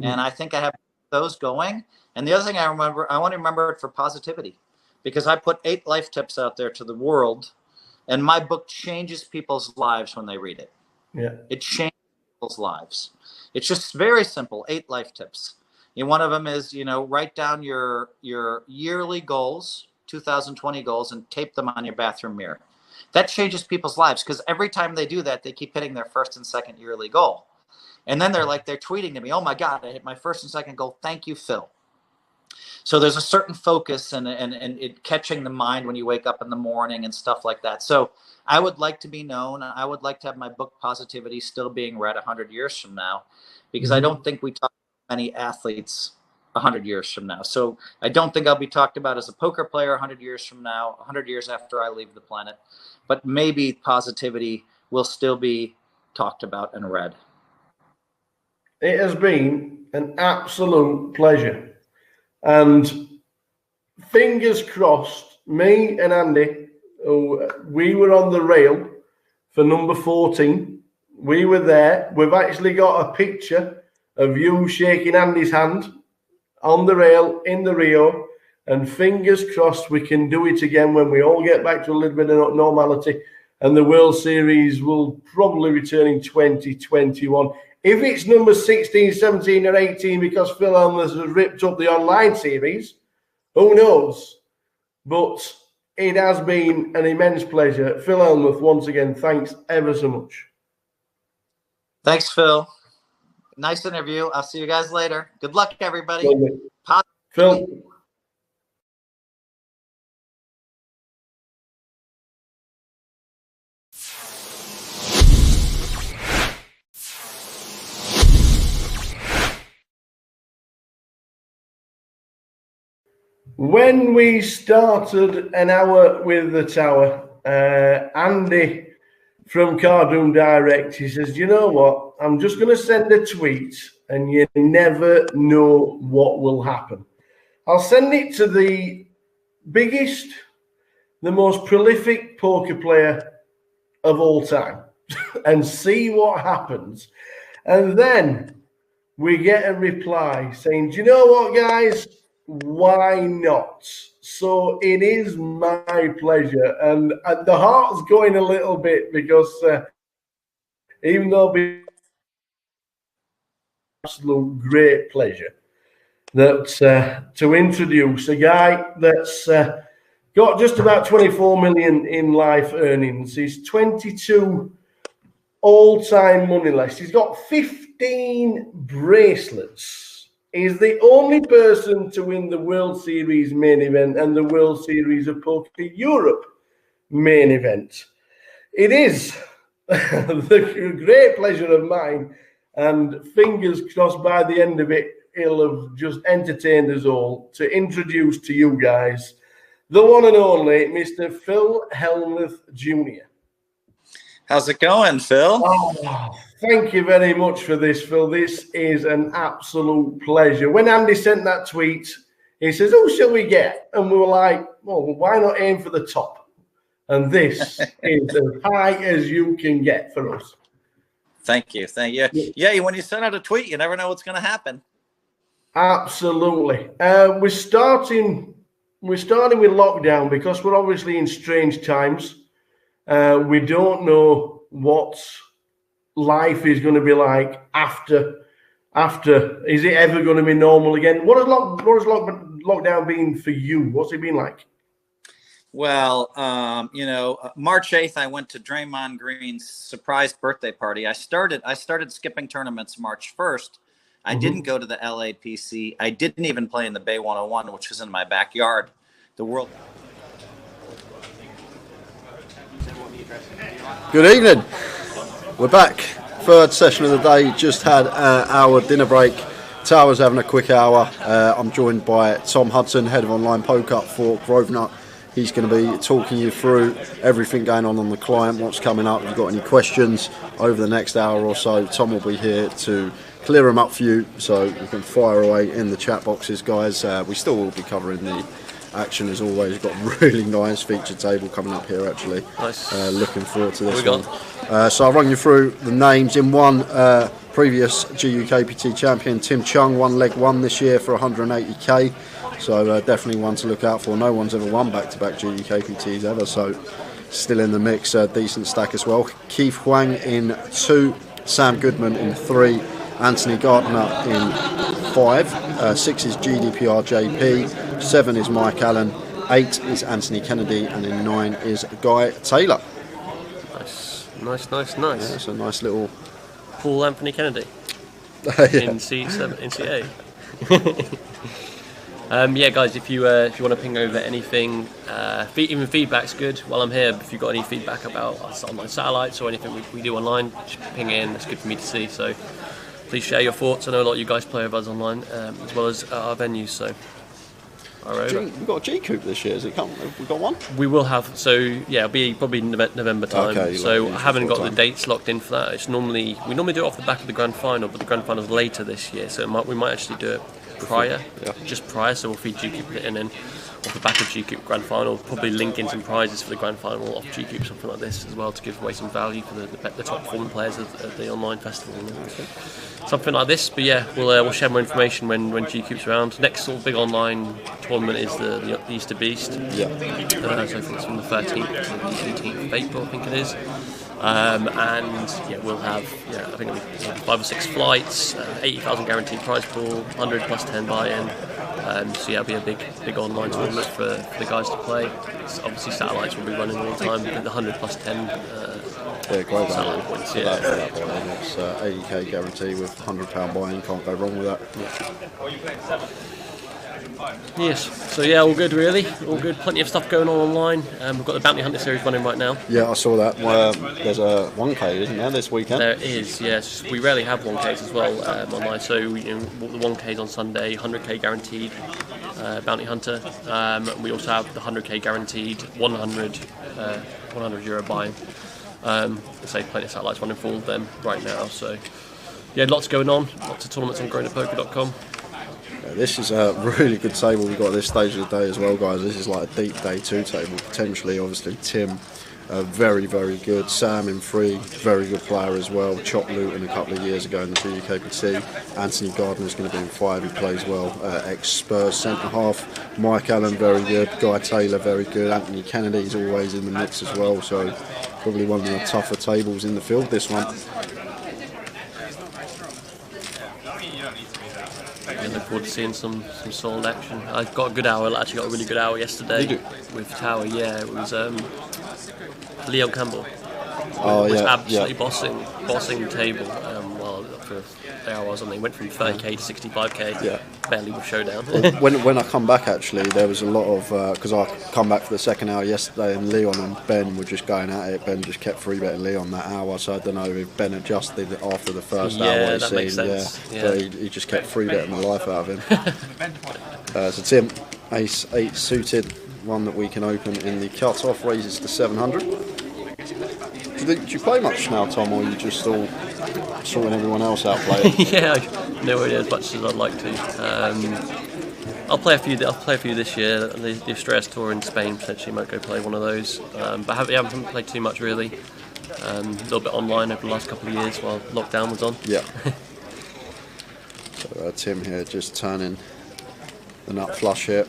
And I think I have those going. And the other thing I want to remember it for positivity, because I put 8 life tips out there to the world, and my book changes people's lives when they read it. Yeah. It changes people's lives. It's just very simple, 8 life tips. And one of them is, you know, write down your yearly goals, 2020 goals, and tape them on your bathroom mirror. That changes people's lives, because every time they do that, they keep hitting their first and second yearly goal. And then they're tweeting to me, oh my God, I hit my first and second goal. Thank you, Phil. So there's a certain focus and it catching the mind when you wake up in the morning and stuff like that. So I would like to be known. I would like to have my book Positivity still being read 100 years from now, because I don't think we talk to many athletes 100 years from now. So I don't think I'll be talked about as a poker player 100 years from now, 100 years after I leave the planet. But maybe Positivity will still be talked about and read. It has been an absolute pleasure. And fingers crossed, me and Andy, we were on the rail for number 14. We were there. We've actually got a picture of you shaking Andy's hand on the rail in the Rio. And fingers crossed we can do it again when we all get back to a little bit of normality. And the World Series will probably return in 2021. If it's number 16, 17, or 18 because Phil Elmers has ripped up the online series, who knows? But it has been an immense pleasure. Phil Elmers, once again, thanks ever so much. Thanks, Phil. Nice interview. I'll see you guys later. Good luck, everybody. Phil. When we started an hour with the tower, Andy from Cardroom Direct, he says, you know what? I'm just going to send a tweet and you never know what will happen. I'll send it to the biggest, the most prolific poker player of all time and see what happens. And then we get a reply saying, do you know what, guys? why not? So it is my pleasure, and the heart's going a little bit because even though it'll be absolute great pleasure that to introduce a guy that's got just about 24 million in life earnings. He's 22 all-time money list. He's got 15 bracelets. He's the only person to win the World Series main event and the World Series of Poker Europe main event. It is the great pleasure of mine, and fingers crossed by the end of it, he'll have just entertained us all, to introduce to you guys the one and only Mr. Phil Helmuth Jr. How's it going, Phil? Oh, thank you very much for this, Phil. This is an absolute pleasure. When Andy sent that tweet, he says, who shall we get? And we were like, well, why not aim for the top? And this is as high as you can get for us. Thank you. Thank you. Yeah, when you send out a tweet, you never know what's going to happen. Absolutely. We're starting with lockdown because we're obviously in strange times. We don't know what life is going to be like after. Is it ever going to be normal again? What has lockdown been for you? What's it been like? Well, March 8th, I went to Draymond Green's surprise birthday party. I started skipping tournaments March 1st. I didn't go to the LAPC. I didn't even play in the Bay 101, which was in my backyard. The world. Good evening. We're back. Third session of the day. Just had our dinner break. Tower's having a quick hour. I'm joined by Tom Hudson, head of online poker for Grosvenor. He's going to be talking you through everything going on the client, what's coming up. If you've got any questions over the next hour or so, Tom will be here to clear them up for you, so you can fire away in the chat boxes, guys. We still will be covering the action as always. We've got a really nice feature table coming up here, actually. Nice. Looking forward to this one. So I'll run you through the names. In one, previous GUKPT champion Tim Chung won leg one this year for 180k. So definitely one to look out for. No one's ever won back-to-back GUKPTs ever, so still in the mix. Decent stack as well. Keith Huang in 2, Sam Goodman in 3, Anthony Gardner in 5, 6 is GDPR JP, 7 is Mike Allen, 8 is Anthony Kennedy, and in 9 is Guy Taylor. Nice. Yeah, it's a nice little Paul Anthony Kennedy in C7 in CA. Yeah, guys, if you want to ping over anything, even feedback's good. While I'm here, if you've got any feedback about us online satellites or anything we do online, just ping it in. It's good for me to see. So please share your thoughts. I know a lot of you guys play with us online, as well as at our venues. So we've got a G-Coop this year. Has it come? Have we got one? We will have. So yeah, it'll be probably November time. Okay, so I haven't got the dates locked in for that. It's we normally do it off the back of the grand final, but the grand final's later this year, so we might actually do it prior, just prior, so we'll feed GCoop in, and off the back of GCoop grand final, probably link in some prizes for the grand final off GCoop, something like this as well, to give away some value for the top performing players at the online festival. Something like this, but yeah, we'll share more information when GCoop's around. Next sort of big online tournament is the Easter Beast. So I think it's from the 13th to the 18th of April, I think it is. And yeah, we'll have I think it'll be 5 or 6 flights, 80,000 guaranteed prize pool, 100 plus 10 buy-in. So yeah, it'll be a big online tournament for the guys to play. Obviously satellites will be running all the time, but the 100 plus 10 great value points. For that buy-in. It's 80k guarantee with £100 buy-in. Can't go wrong with that. Yes, so yeah, all good really, all good. Plenty of stuff going on online. We've got the Bounty Hunter series running right now. Yeah, I saw that. There's a 1K, isn't there, this weekend? There is, yes. We rarely have 1Ks as well online. So the 1Ks on Sunday, 100k guaranteed Bounty Hunter. We also have the 100k guaranteed 100 euro buy-in. Say plenty of satellites running for all of them right now. So yeah, lots going on. Lots of tournaments on grownerpoker.com. This is a really good table we've got at this stage of the day as well, guys. This is like a deep day 2 table, potentially. Obviously, Tim Very, very good. Sam in 3, very good player as well. Chopped Luton a couple of years ago in the GUKPT. Anthony Gardner's going to be in 5, he plays well. Ex-Spurs centre-half. Mike Allen, very good. Guy Taylor, very good. Anthony Kennedy's always in the mix as well, so probably one of the tougher tables in the field, this one. I look forward to seeing some solid action. I got a good hour, actually got a really good hour yesterday with Tower. Yeah, it was Leon Campbell was absolutely bossing the table. Well, for the hour or something, went from 30k to 65k. Barely with showdown. when I come back, actually, there was a lot of because I come back for the second hour yesterday, and Leon and Ben were just going at it. Ben just kept free betting Leon that hour, so I don't know if Ben adjusted after the first hour. Yeah, that makes sense. But he just kept free betting the life out of him. So Tim, ace 8 suited, one that we can open in the cut-off, raises to 700. Do you play much now, Tom, or are you just all sorting everyone else out playing? Yeah, nowhere near as much as I'd like to. I'll play a few this year. The Australis Tour in Spain, potentially might go play one of those. But I haven't played too much really. A little bit online over the last couple of years while lockdown was on. Yeah. So Tim here just turning the nut flush here.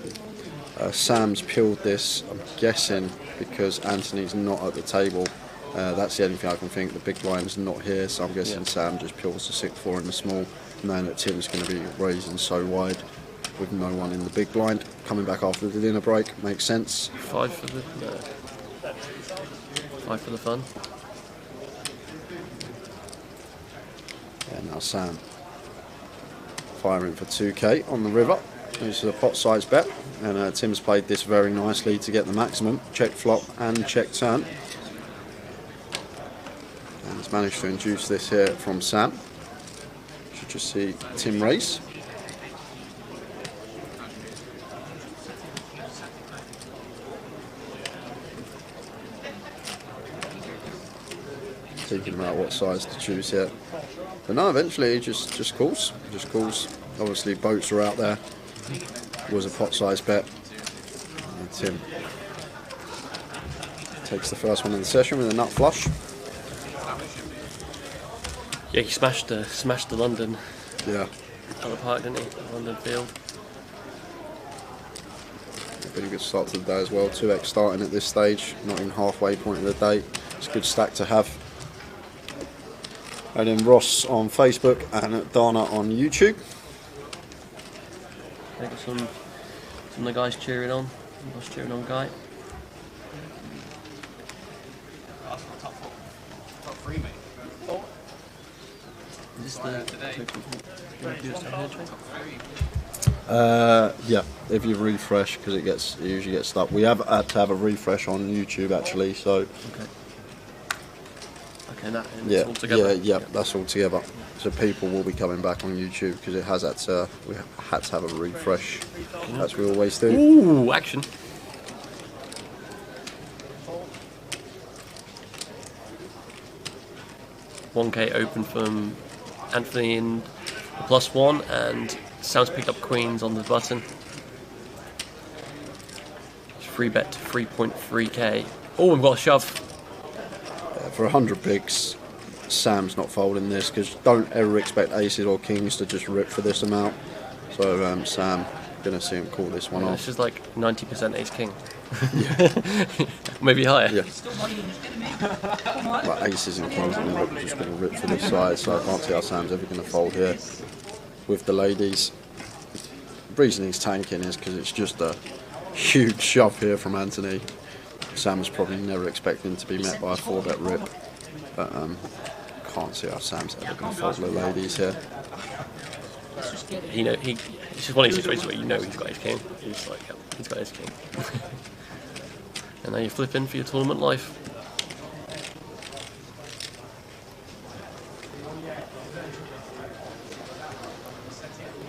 Sam's peeled this, I'm guessing, because Anthony's not at the table. That's the only thing I can think. The big blind's not here, so I'm guessing Sam just peels the 6-4 in the small, knowing that Tim's going to be raising so wide with no one in the big blind. Coming back after the dinner break makes sense. 5 for the fun. Yeah, now Sam firing for 2k on the river. This is a pot size bet, and Tim's played this very nicely to get the maximum. Check flop and check turn. And he's managed to induce this here from Sam. Should just see Tim raise. Thinking about what size to choose here. But no, eventually he just calls. Just calls. Obviously boats are out there. Was a pot size bet. And Tim takes the first one in the session with a nut flush. Yeah, he smashed the London. Yeah. Other park, didn't he? The London field. Pretty good start to the day as well. 2x starting at this stage, not in halfway point of the day. It's a good stack to have. And then Ross on Facebook and Dana on YouTube. I got some of the guys cheering on. Ross cheering on Guy. Is this yeah, if you refresh, because it usually gets stuck. We have had to have a refresh on YouTube actually, so. Okay, that all together. Yeah, that's all together. So people will be coming back on YouTube because it has had to. We had to have a refresh, as we always do. Ooh, action! $1K open from Anthony in the +1, and Sam's picked up queens on the button. Free bet to 3.3k. Oh, we've got a shove. For 100 bigs, Sam's not folding this because don't ever expect aces or kings to just rip for this amount. So Sam, gonna see him call this one off. This is like 90% ace king. Maybe higher. Yeah. But aces and kings are never just going to rip for this side, so I can't see how Sam's ever going to fold here with the ladies. The reason he's tanking is because it's just a huge shove here from Anthony. Sam's probably never expecting to be met by a 4-bet rip, but can't see how Sam's ever going to fold the ladies here. It's just one of these situations where you know he's got his king. He's like, yeah, he's got his king. And now you flip in for your tournament life.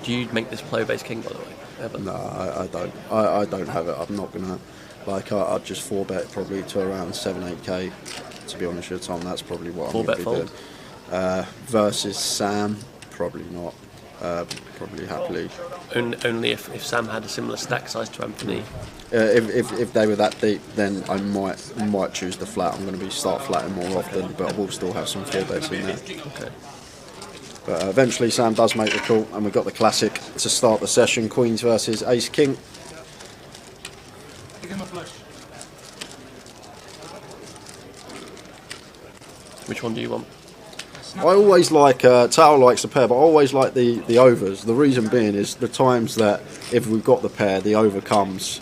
Do you make this play base king, by the way? Ever? No, I don't. I don't have it. I'm not gonna. Like, I'd just 4-bet probably to around 7-8k. To be honest with you, Tom, that's probably what I'm going to be doing. Versus Sam, probably not. probably happily. Only if Sam had a similar stack size to Anthony. If they were that deep, then I might choose the flat. I'm going to start flatting more often, but I will still have some 4-bets in there. Okay. But eventually Sam does make the call, and we've got the classic to start the session: Queens versus Ace King. Which one do you want? I always like, Tao likes the pair, but I always like the overs. The reason being is the times that if we've got the pair, the over comes,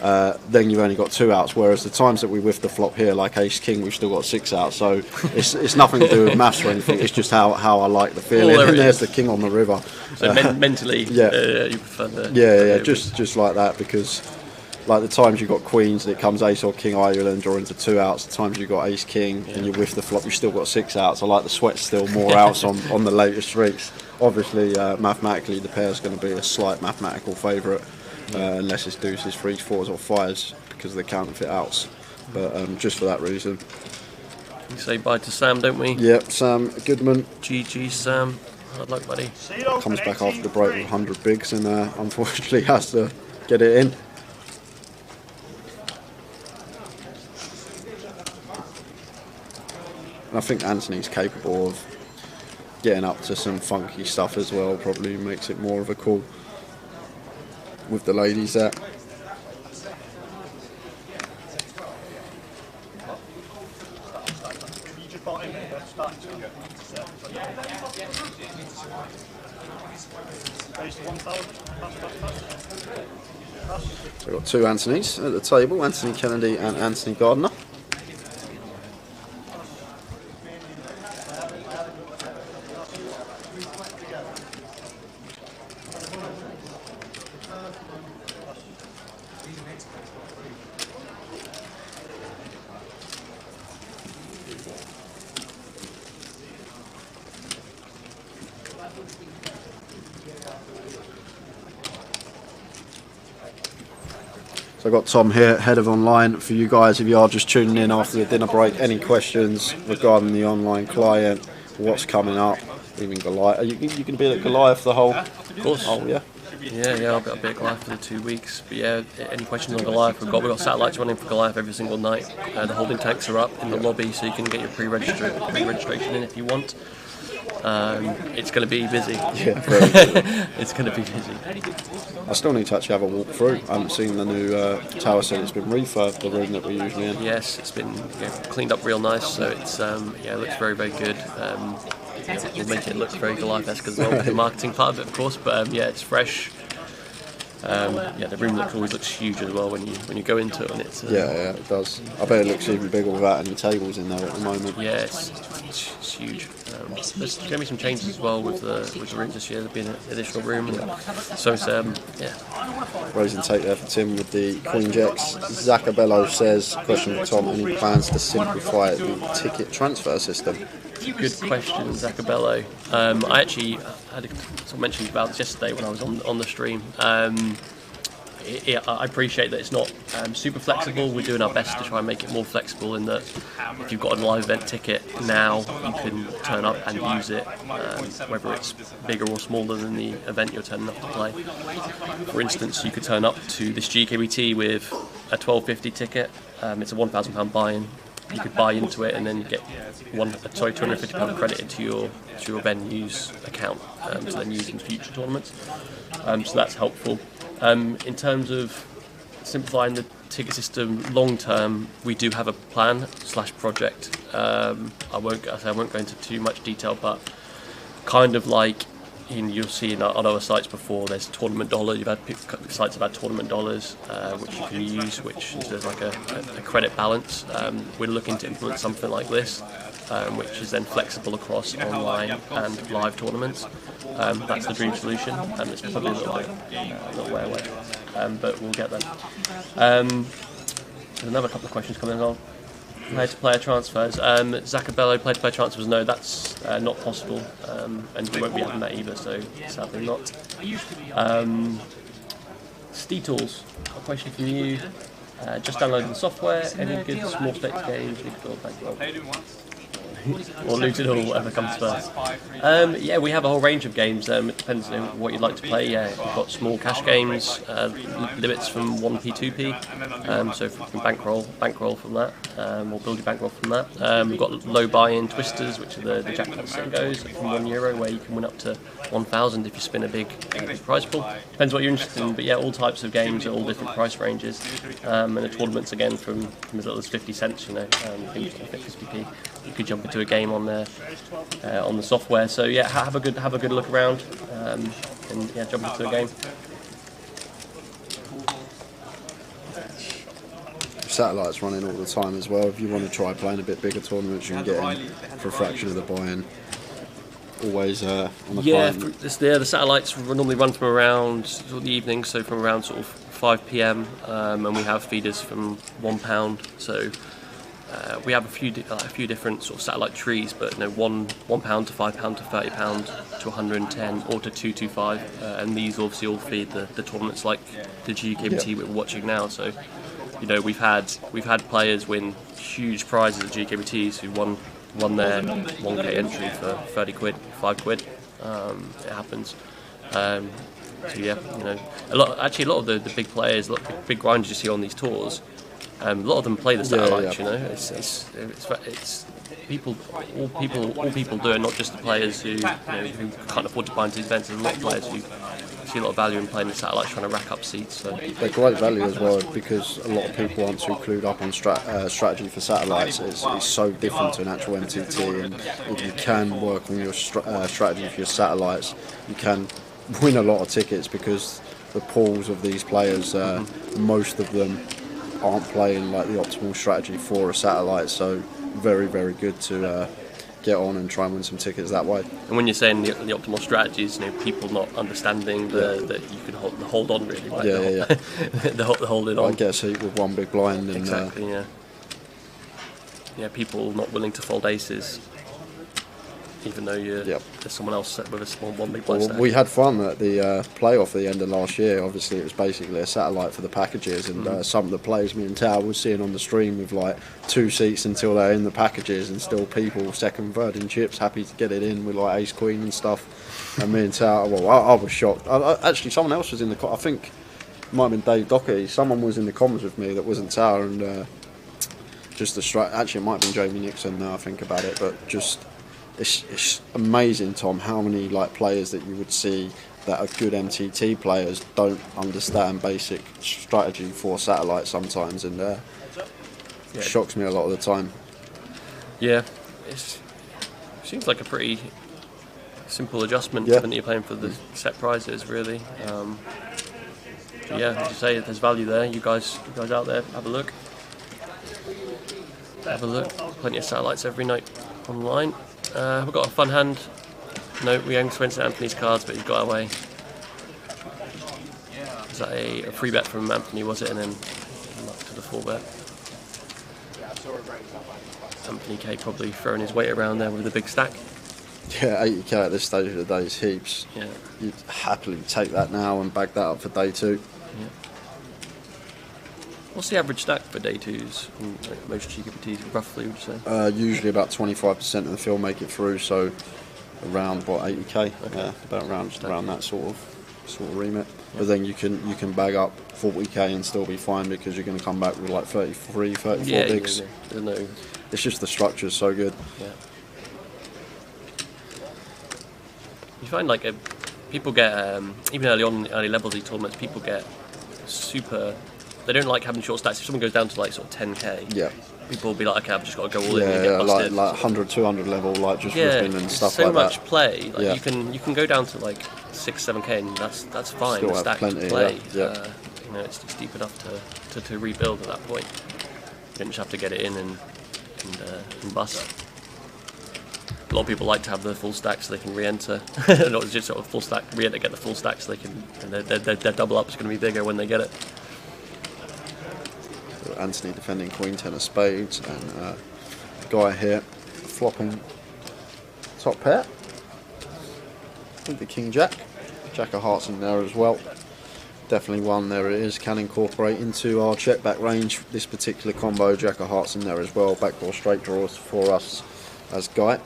then you've only got 2 outs, whereas the times that we whiff the flop here, like Ace King, we've still got 6 outs. So it's nothing to do with maths or anything, it's just how I like the feeling. And there's the king on the river. So mentally, you prefer the... Yeah, just like that, because... Like the times you've got queens, it comes ace or king high, you then draw into 2 outs. The times you've got ace king and you whiff the flop, you've still got 6 outs. I like the sweat still, more outs on the later streaks. Obviously, mathematically, the pair's going to be a slight mathematical favourite, unless it's deuces, 3s, 4s, or 5s because of the counterfeit outs. But just for that reason. We say bye to Sam, don't we? Yep, Sam Goodman. GG, Sam. Hard luck, buddy. Comes back after the break with 100 bigs and unfortunately has to get it in. And I think Anthony's capable of getting up to some funky stuff as well, probably makes it more of a call with the ladies there. So we've got 2 Anthonys at the table, Anthony Kennedy and Anthony Gardner. So I've got Tom here, head of online. For you guys, if you are just tuning in after the dinner break, any questions regarding the online client, what's coming up, even Goliath. Are you going to be at Goliath the whole? Of course. Oh yeah. Yeah, I'll be at Goliath for the 2 weeks. But yeah, any questions on Goliath? We've got satellites running for Goliath every single night. The holding tanks are up in the lobby, so you can get your pre-registration in if you want. It's going to be busy. Yeah, very busy. It's going to be busy. I still need to actually have a walk through. I haven't seen the new tower set. It's been refurbed, the room that we're usually in. Yes, it's been cleaned up real nice, so it's it looks very, very good. We'll make it look very Goliath-esque as well with the marketing part of it, of course. But it's fresh. The room always looks huge as well when you go into it, and it's yeah, it does. I bet it looks even bigger without any tables in there at the moment. Yeah, it's huge. There's going to be some changes as well with the rooms this year. There'll be an additional room, so Raising take there for Tim with the Queen Jacks. Zacabello says, question for Tom: any plans to simplify the ticket transfer system? Good question, Zacabello. I actually had some mentions about this yesterday when I was on the stream. I appreciate that it's not super flexible. We're doing our best to try and make it more flexible in that if you've got a live event ticket now, you can turn up and use it, whether it's bigger or smaller than the event you're turning up to play. For instance, you could turn up to this GUKPT with a $12.50 ticket. It's a £1,000 buy-in. You could buy into it and then get £250 credit into your venue's account to then use in future tournaments. So that's helpful. In terms of simplifying the ticket system long term, we do have a plan / project. I won't go into too much detail, but kind of like you'll see on other sites before, there's tournament dollars. You've had sites have had tournament dollars, which you can use, which there's like a credit balance. We're looking to implement something like this, which is then flexible across online and live tournaments. That's the dream solution, and it's probably a little way away, but we'll get there. There's another couple of questions coming along. Player-to-player transfers. Zacabello, player-to-player transfers, no, that's not possible, and we won't be having that either, so sadly not. Steetles, a question from you. Just downloading the software, any good small stakes games, big or bankroll? or looted all, whatever comes first. Yeah, we have a whole range of games. It depends on what you'd like to play. Yeah, we've got small cash games, limits from 1p, 2p. So you can bankroll from that, or build your bankroll from that. We've got low buy-in twisters, which are the jackpot sit goes from €1, where you can win up to 1,000 if you spin a big prize pool. Depends what you're interested in, but yeah, all types of games at all different price ranges. And the tournaments again from as little as 50 cents. You know, things like 50p. You could jump into a game on there on the software. So yeah, have a good look around, and yeah, jump into a game. Satellites running all the time as well. If you want to try playing a bit bigger tournaments, you can get in for a fraction of the buy-in. Always on the the satellites normally run from around sort of the evening, so from around sort of 5 p.m. And we have feeders from £1. So we have a few different sort of satellite trees, but £1 to £5 to £30 to 110 or to 225, and these obviously all feed the tournaments like the GUKPT we're watching now. So you know, we've had players win huge prizes at GUKPTs who won their 1k entry for 30 quid, 5 quid. It happens. So yeah, you know, a lot of the big players, a lot of the big grinders you see on these tours, a lot of them play the satellites. You know, it's people, all people do it, not just the players who who can't afford to buy into these events. There's a lot of players who see a lot of value in playing the satellites, trying to rack up seats. So they're great value as well, because a lot of people aren't too clued up on strategy for satellites. It's so different to an actual MTT, and if you can work on your strategy for your satellites, you can win a lot of tickets, because the pools of these players, most of them aren't playing like the optimal strategy for a satellite. So very, very good to get on and try and win some tickets that way. And when you're saying the optimal strategies, you know, people not understanding that you can hold on really, right? The holding on. I guess with one big blind. And, exactly. Yeah. People not willing to fold aces, even though there's someone else set with one big blind stack. We had fun at the playoff at the end of last year. Obviously, it was basically a satellite for the packages, and some of the players me and Tao was seeing on the stream with like 2 seats until they're in the packages, and still people second, third in chips, happy to get it in with like ace queen and stuff. And me and Tao, I was shocked. Actually, someone else was in the. I think it might have been Dave Doherty. Someone was in the comments with me that wasn't Tao, and just the strike. Actually, it might have been Jamie Nixon. Now I think about it, but just. It's amazing, Tom, how many like players that you would see that are good MTT players don't understand basic strategy for satellites sometimes, and it shocks me a lot of the time. Yeah, it seems like a pretty simple adjustment given that you're playing for the set prizes, really. Yeah, as you say, there's value there. You guys out there, have a look. Plenty of satellites every night online. We've got a fun hand. No, we own Spencer Anthony's cards, but he's got away. Is that a free bet from Anthony, was it? And then up to the 4-bet. Anthony K probably throwing his weight around there with a big stack. Yeah, 80k at this stage of the day is heaps. Yeah. You'd happily take that now and bag that up for day 2. Yeah. What's the average stack for day 2s in most GUKPTs, roughly, would you say? Usually about 25% of the field make it through, so around 80k. Okay. About around that sort of remit. Yeah. But then you can bag up 40k and still be fine, because you're going to come back with like 33, 34 bigs. No. It's just the structure's so good. Yeah. You find like people get even early on, early levels of these tournaments, people get super. They don't like having short stacks. If someone goes down to like sort of 10k, people will be like, okay, I've just got to go all in and get busted. like 100, 200 level, like just ripping and stuff like that. So much play. Like you can go down to like 6, 7k, and that's fine. Still the stack plenty, to play. You know, it's deep enough to rebuild at that point. You don't just have to get it in and bust. A lot of people like to have the full stack so they can re-enter. Not just sort of full stack, re-enter, get the full stack so they can, and their double up is going to be bigger when they get it. Anthony defending Queen 10 of spades, and guy here flopping top pair with the King Jack of hearts in there as well. Definitely one, there it is, can incorporate into our check back range. This particular combo, Jack of hearts in there as well, backdoor straight draws for us. as Guy,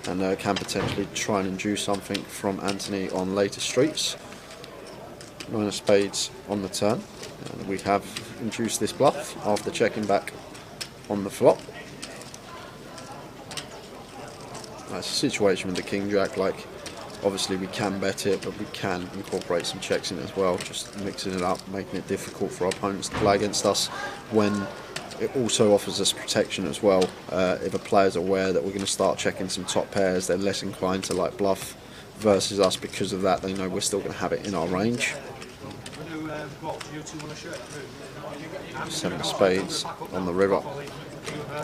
and can potentially try and induce something from Anthony on later streets. 9 of spades on the turn, and we have induced this bluff after checking back on the flop. That's a situation with the king jack, like obviously we can bet it, but we can incorporate some checks in it as well, just mixing it up, making it difficult for our opponents to play against us, when it also offers us protection as well. If a player's aware that we're going to start checking some top pairs, they're less inclined to like bluff versus us because of that. They know we're still going to have it in our range. 7 of spades on the river,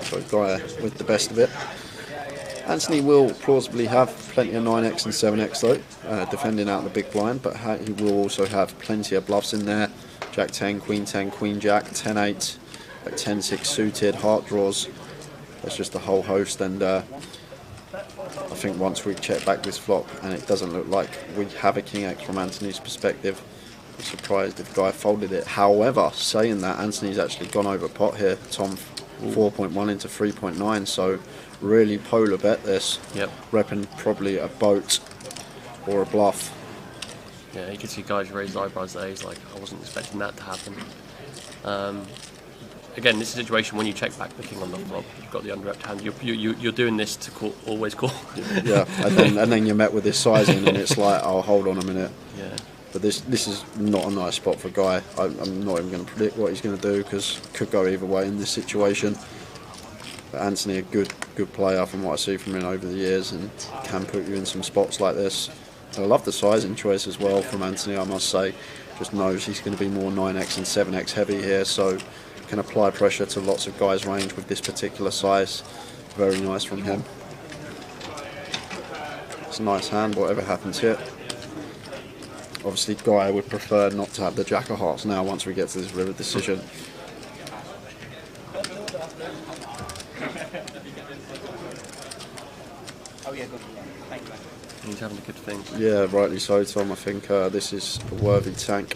so Guy with the best of it. Anthony will plausibly have plenty of 9x and 7x though, defending out the big blind, but he will also have plenty of bluffs in there. Jack 10, Queen 10, Queen Jack, 10 8, 10 6 suited, heart draws. There's just a whole host, and I think once we check back this flop and it doesn't look like we have a King X from Anthony's perspective, I'm surprised if Guy folded it. However, saying that, Anthony's actually gone over pot here. Tom 4.1 into 3.9, so really polar bet this. Yep. Repping probably a boat or a bluff. Yeah, you can see Guy's raised eyebrows there. He's like, I wasn't expecting that to happen. Again, this is a situation when you check back the king on the flop, you've got the underrepped hand. You're doing this to call, always call. Yeah, and then you're met with this sizing, and it's like, oh, hold on a minute. Yeah. But this is not a nice spot for Guy. I'm not even going to predict what he's going to do, because it could go either way in this situation. But Anthony, a good player from what I see from him over the years, and can put you in some spots like this. I love the sizing choice as well from Anthony, I must say. Just knows he's going to be more 9x and 7x heavy here, so can apply pressure to lots of Guy's range with this particular size. Very nice from him. It's a nice hand, whatever happens here. Obviously, Guy would prefer not to have the Jack of Hearts now once we get to this river decision. Oh yeah, good. Thank you. He's having a good thing. Yeah, rightly so, Tom. I think this is a worthy tank.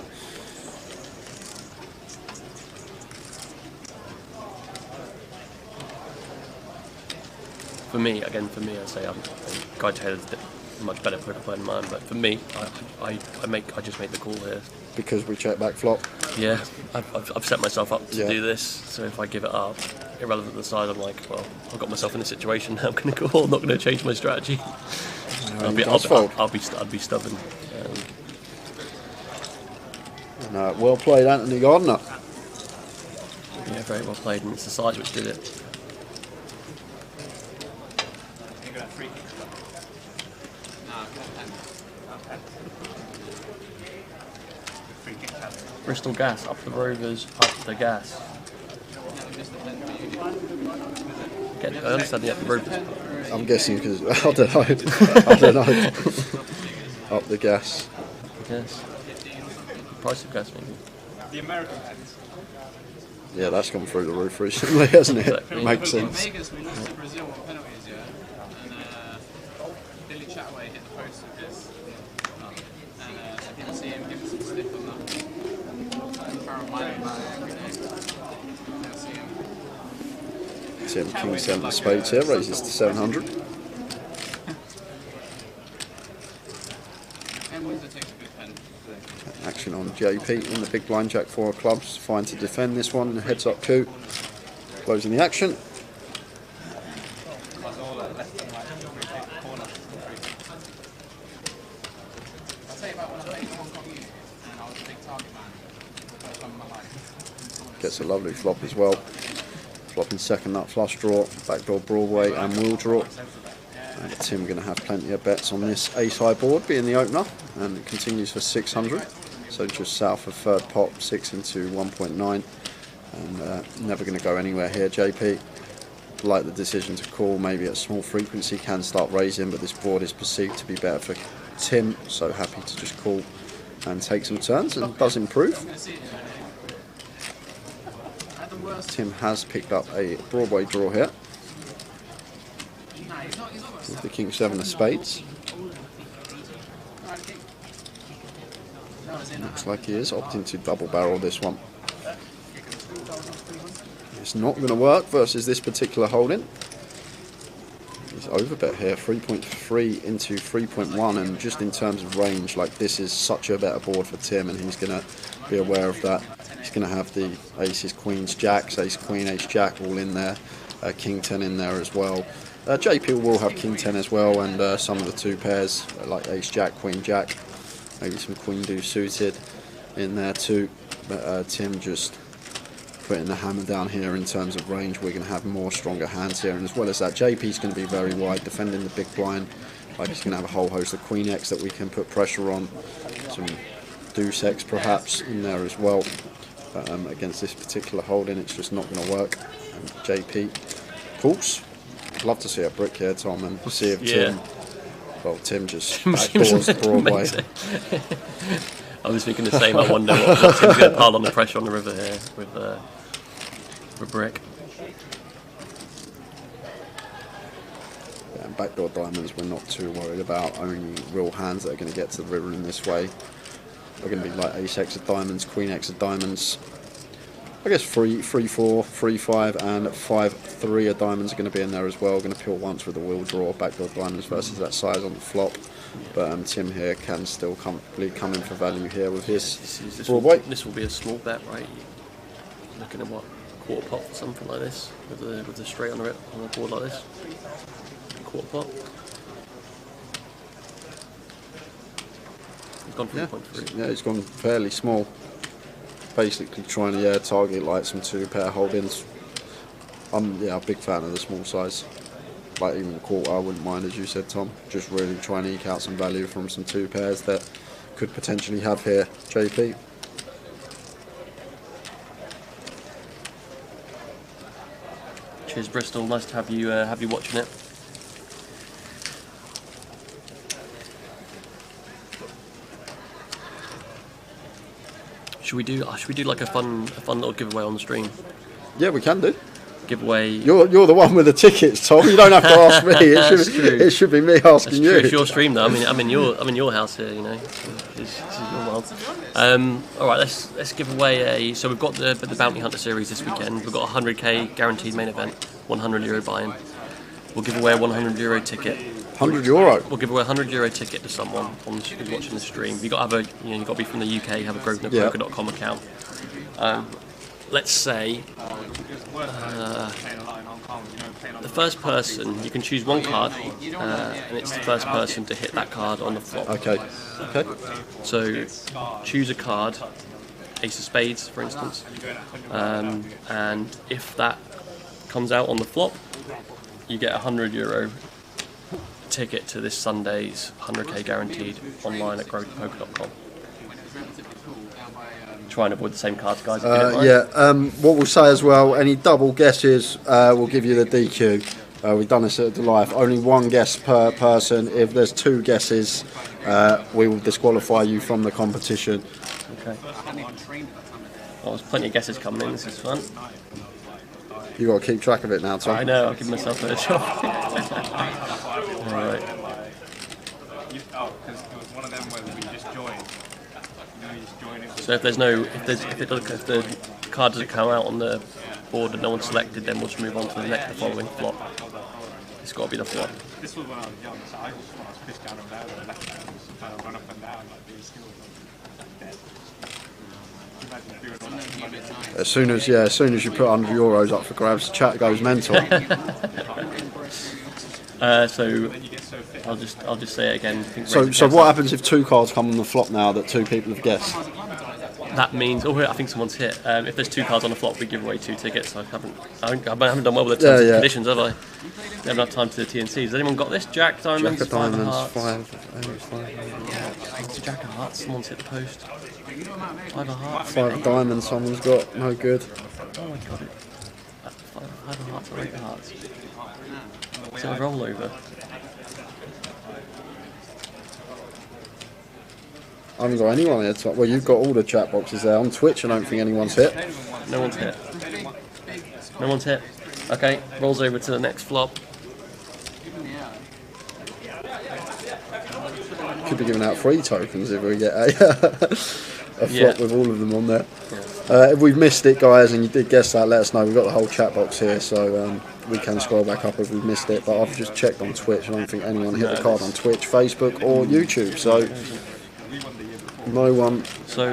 For me, I say Guy Taylor's a much better poker player than mine, but for me, I just make the call here. Because we check back flop? Yeah, I've set myself up to Yeah. do this, so if I give it up, irrelevant to the side, I'm like, well, I've got myself in this situation now, I'm going to call, I'm not going to change my strategy. I'll be stubborn. Well played, Anthony Gardner. Yeah, very well played, and it's the size which did it. Bristol Gas, up the Rovers, up the Gas. I understand the up the Rovers. I'm guessing because, I don't know. Up the gas. Yes. Price of gas, maybe. The American heads. Yeah, that's gone through the roof recently, hasn't it? Exactly. Makes sense. Vegas, we lost to Brazil on penalties, yeah. And Billy Chataway hit the post with this. And I didn't see him give us some stick on that. Paranoid about it every day. Never see him. Tim King 7 of spades here, raises to 700. And Windsor takes a good pen. Action on JP in the big blind, Jack 4 of clubs. Fine to defend this one, heads up coup. Closing the action. Gets a lovely flop as well. Flopping second nut flush draw, backdoor Broadway and wheel draw. And Tim going to have plenty of bets on this ace high board, being the opener, and it continues for 600. So just south of third pot, 6 into 1.9, and never going to go anywhere here. JP, like the decision to call, maybe at small frequency, can start raising, but this board is perceived to be better for Tim, so happy to just call and take some turns, and does improve. Tim has picked up a Broadway draw here with the King 7 of spades. Looks like he is opting to double barrel this one. It's not going to work versus this particular holding. He's He's overbet here, 3.3 into 3.1, and just in terms of range, like this is such a better board for Tim, and he's going to be aware of that. He's going to have the aces, queens, jacks, ace, queen, ace, jack all in there, king 10 in there as well. JP will have king 10 as well, and some of the two pairs like ace, jack, queen, jack, maybe some queen deuce suited in there too. But Tim just putting the hammer down here in terms of range. We're going to have more stronger hands here, and as well as that, JP's going to be very wide, defending the big blind. Like he's going to have a whole host of queen X that we can put pressure on, some deuce X perhaps in there as well. But against this particular holding, it's just not going to work. And JP, of course, I'd love to see a brick here, Tom, and see if Tim. Well, Tim just backdoors Broadway. I was thinking the same. I wonder what Tim's going to pile on the pressure on the river here with brick. Yeah, and backdoor diamonds we're not too worried about. Only real hands that are going to get to the river in this way are going to be like ace X of diamonds, queen X of diamonds. I guess 3-4, 3-5, and 5-3 of diamonds are going to be in there as well. Going to peel once with the wheel draw, backdoor diamonds versus that size on the flop. But Tim here can still comfortably come in for value here with his Broadway. This will be a small bet, right? Looking at what, quarter pot or something like this with the straight on the board like this. Quarter pot. He's gone 3.3. Yeah, he's gone fairly small. Basically trying to target like some two pair holdings. I'm a big fan of the small size. Like even a quarter I wouldn't mind, as you said, Tom. Just really trying to eke out some value from some two pairs that could potentially have here JP. Cheers, Bristol. Nice to have you watching it. Should we do like a fun little giveaway on the stream? Yeah, we can do. Giveaway. You're the one with the tickets, Tom. You don't have to ask me. It should be me asking you. It's your stream though. I'm in your house here. You know, this is your world. All right, let's give away so we've got the Bounty Hunter series this weekend. We've got a 100k guaranteed main event, €100 buy-in. We'll give away a €100 ticket. €100. We'll give away a €100 ticket to someone who's watching the stream. You got to have you got to be from the UK, have a grosvenorpoker.com account. Let's say the first person, you can choose one card, and it's the first person to hit that card on the flop. Okay. So choose a card, ace of spades, for instance, and if that comes out on the flop, you get a €100 ticket to this Sunday's 100k guaranteed online at grosvenorpoker.com. Try and avoid the same cards, guys. What we'll say as well, any double guesses, we'll give you the DQ. We've done this at the live. Only one guess per person. If there's two guesses, we will disqualify you from the competition. Okay. Well, there's plenty of guesses coming in. This is fun. You got to keep track of it now, Tom. I know. I'll give myself a shot. All right. Because it was one of them where we just joined. So if the card doesn't come out on the board and no one's selected, then we'll just move on to the following flop. It's got to be the flop. This was when I was young, so I just when I was pissed down over there, and left hand was kind of run up and down like these skills. As soon as you put €100 up for grabs, chat goes mental. So I'll just say it again. So what happens if two cards come on the flop now that two people have guessed? That means, I think someone's hit. If there's two cards on the flop, we give away 2 tickets. I haven't done well with the terms and conditions, have I? We haven't had time to the TNCs. Has anyone got this? Jack diamonds, Jack of diamonds, Jack of hearts. Someone's hit the post. 5 of hearts. 5 of diamonds. Someone's got no good. Oh my god! 5 of hearts or 8 of hearts. Is it a rollover? I haven't got anyone here. Well, you've got all the chat boxes there. On Twitch, I don't think anyone's hit. No one's hit. No one's hit. Okay, rolls over to the next flop. Could be giving out free tokens if we get a flop with all of them on there. If we've missed it, guys, and you did guess that, let us know. We've got the whole chat box here, so we can scroll back up if we've missed it, but I've just checked on Twitch. I don't think anyone hit the card on Twitch, Facebook or YouTube, so no one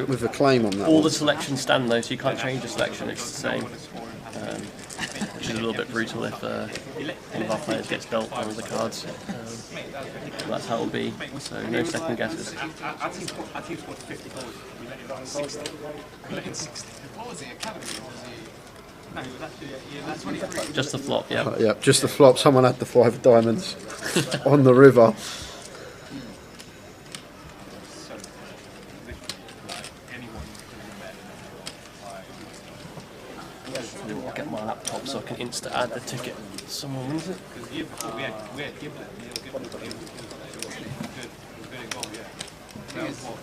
with a claim on that. All the selections stand though, so you can't change the selection, it's the same. Which is a little bit brutal if one of our players gets dealt one of the cards. That's how it'll be, so no second guesses. Just the flop, yeah. Yeah, just the flop. Someone had the 5 diamonds on the river. I'll get my laptop so I can add the ticket. Someone wins it.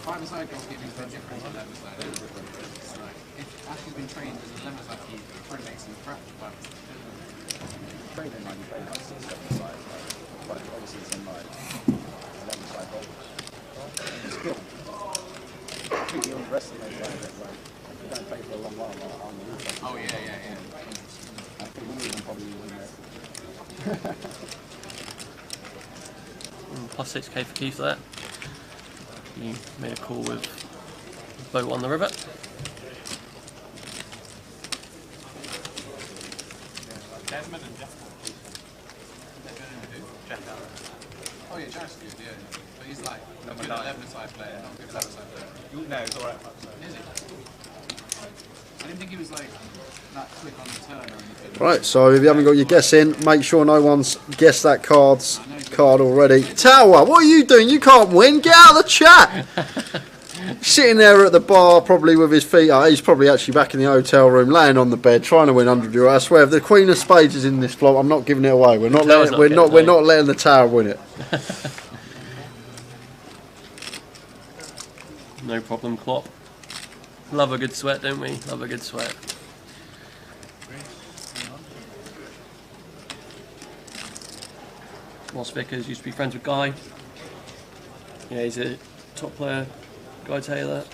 Five-a-side goalkeeping is very different to eleven-side. If Ash has been trained as an 11-side keeper, it probably makes him crap. Training might be very nice to seven-side, but obviously it's in like 11-side goals. It's good. I think you underestimate that. Like, if you don't play for a long while, like, on the roof. Oh yeah. I think we even probably win it. Plus 6k for Keith there. You made a call with boat on the river. Desmond and Jeff. Oh yeah, Jack's good, yeah. But he's like a good 11-side player, not a good 11-side player. No, he's alright. Is he? I didn't think he was like that quick on the turn or anything. Right, so if you haven't got your guess in, make sure no one's guessed that card already. Tower, what are you doing? You can't win. Get out of the chat. Sitting there at the bar, probably with his feet up. He's probably actually back in the hotel room, laying on the bed, trying to win €100. I swear, if the Queen of Spades is in this flop, I'm not giving it away. We're not letting the Tower win it. No problem, Klopp. Love a good sweat, don't we? Love a good sweat. Ross Vickers used to be friends with Guy. Yeah, he's a top player. Guy Taylor.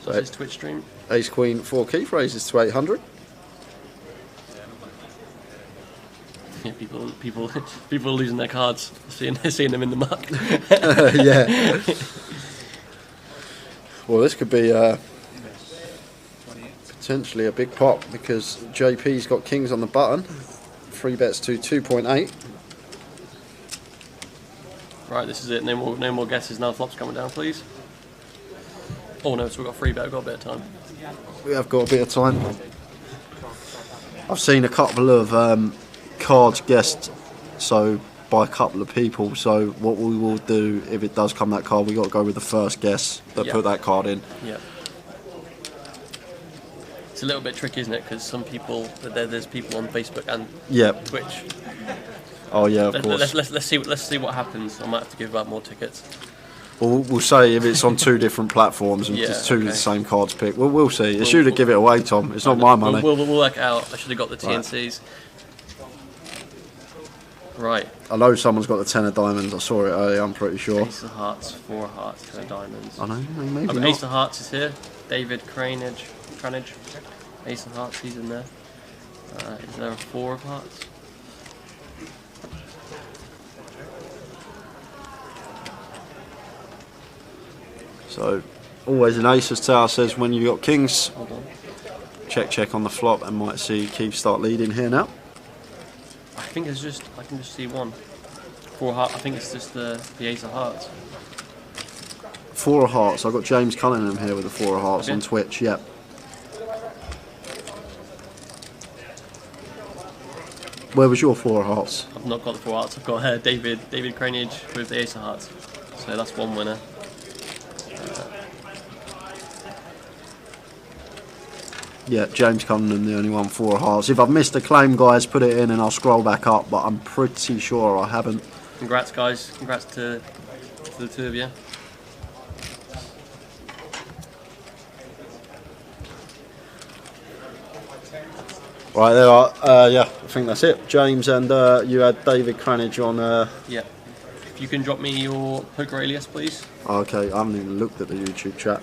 So his Twitch stream. Ace Queen 4 Keith raises to 800. Yeah, people are losing their cards, seeing them in the muck. Yeah. Well, this could be potentially a big pop because JP's got kings on the button. 3 bets to 2.8. Right, this is it. No more guesses now. Flops coming down, please. Oh no, so we've got 3 bet. We've got a bit of time. We have got a bit of time. I've seen a couple of cards guessed, so by a couple of people. So what we will do if it does come that card, we got to go with the first guess that put that card in. Yeah. It's a little bit tricky, isn't it? Because some people, there's people on Facebook and Twitch. Oh yeah, of course. Let's see what happens. I might have to give out more tickets. Well, we'll say if it's on 2 different platforms and just 2 of the same cards picked. We'll see. You should have give it away, Tom. It's not my money. We'll work it out. I should have got the TNCs. Right. I know someone's got the 10 of diamonds. I saw it earlier. I'm pretty sure. Ace of hearts, 4 hearts, 10 of diamonds. I know. Maybe not. Ace of hearts is here. David Cranage. Ace of hearts. He's in there. Is there a 4 of hearts? So, always an ace, as Tower says, when you've got kings. Hold on. Check on the flop and might see Keith start leading here now. I think I can just see 1. 4 hearts. I think it's just the ace of hearts. 4 of hearts. I've got James Cunningham here with the 4 of hearts on Twitch. Yep. Where was your 4 of hearts? I've not got the 4 hearts. I've got David Cranage with the ace of hearts. So that's 1 winner. Yeah, James Cunningham, the only one 4 of hearts. If I've missed a claim, guys, put it in and I'll scroll back up, but I'm pretty sure I haven't. Congrats, guys. Congrats to the 2 of you. Right, there are. Yeah, I think that's it. James and you had David Cranage on. Yeah. If you can drop me your poker alias, please. Okay, I haven't even looked at the YouTube chat.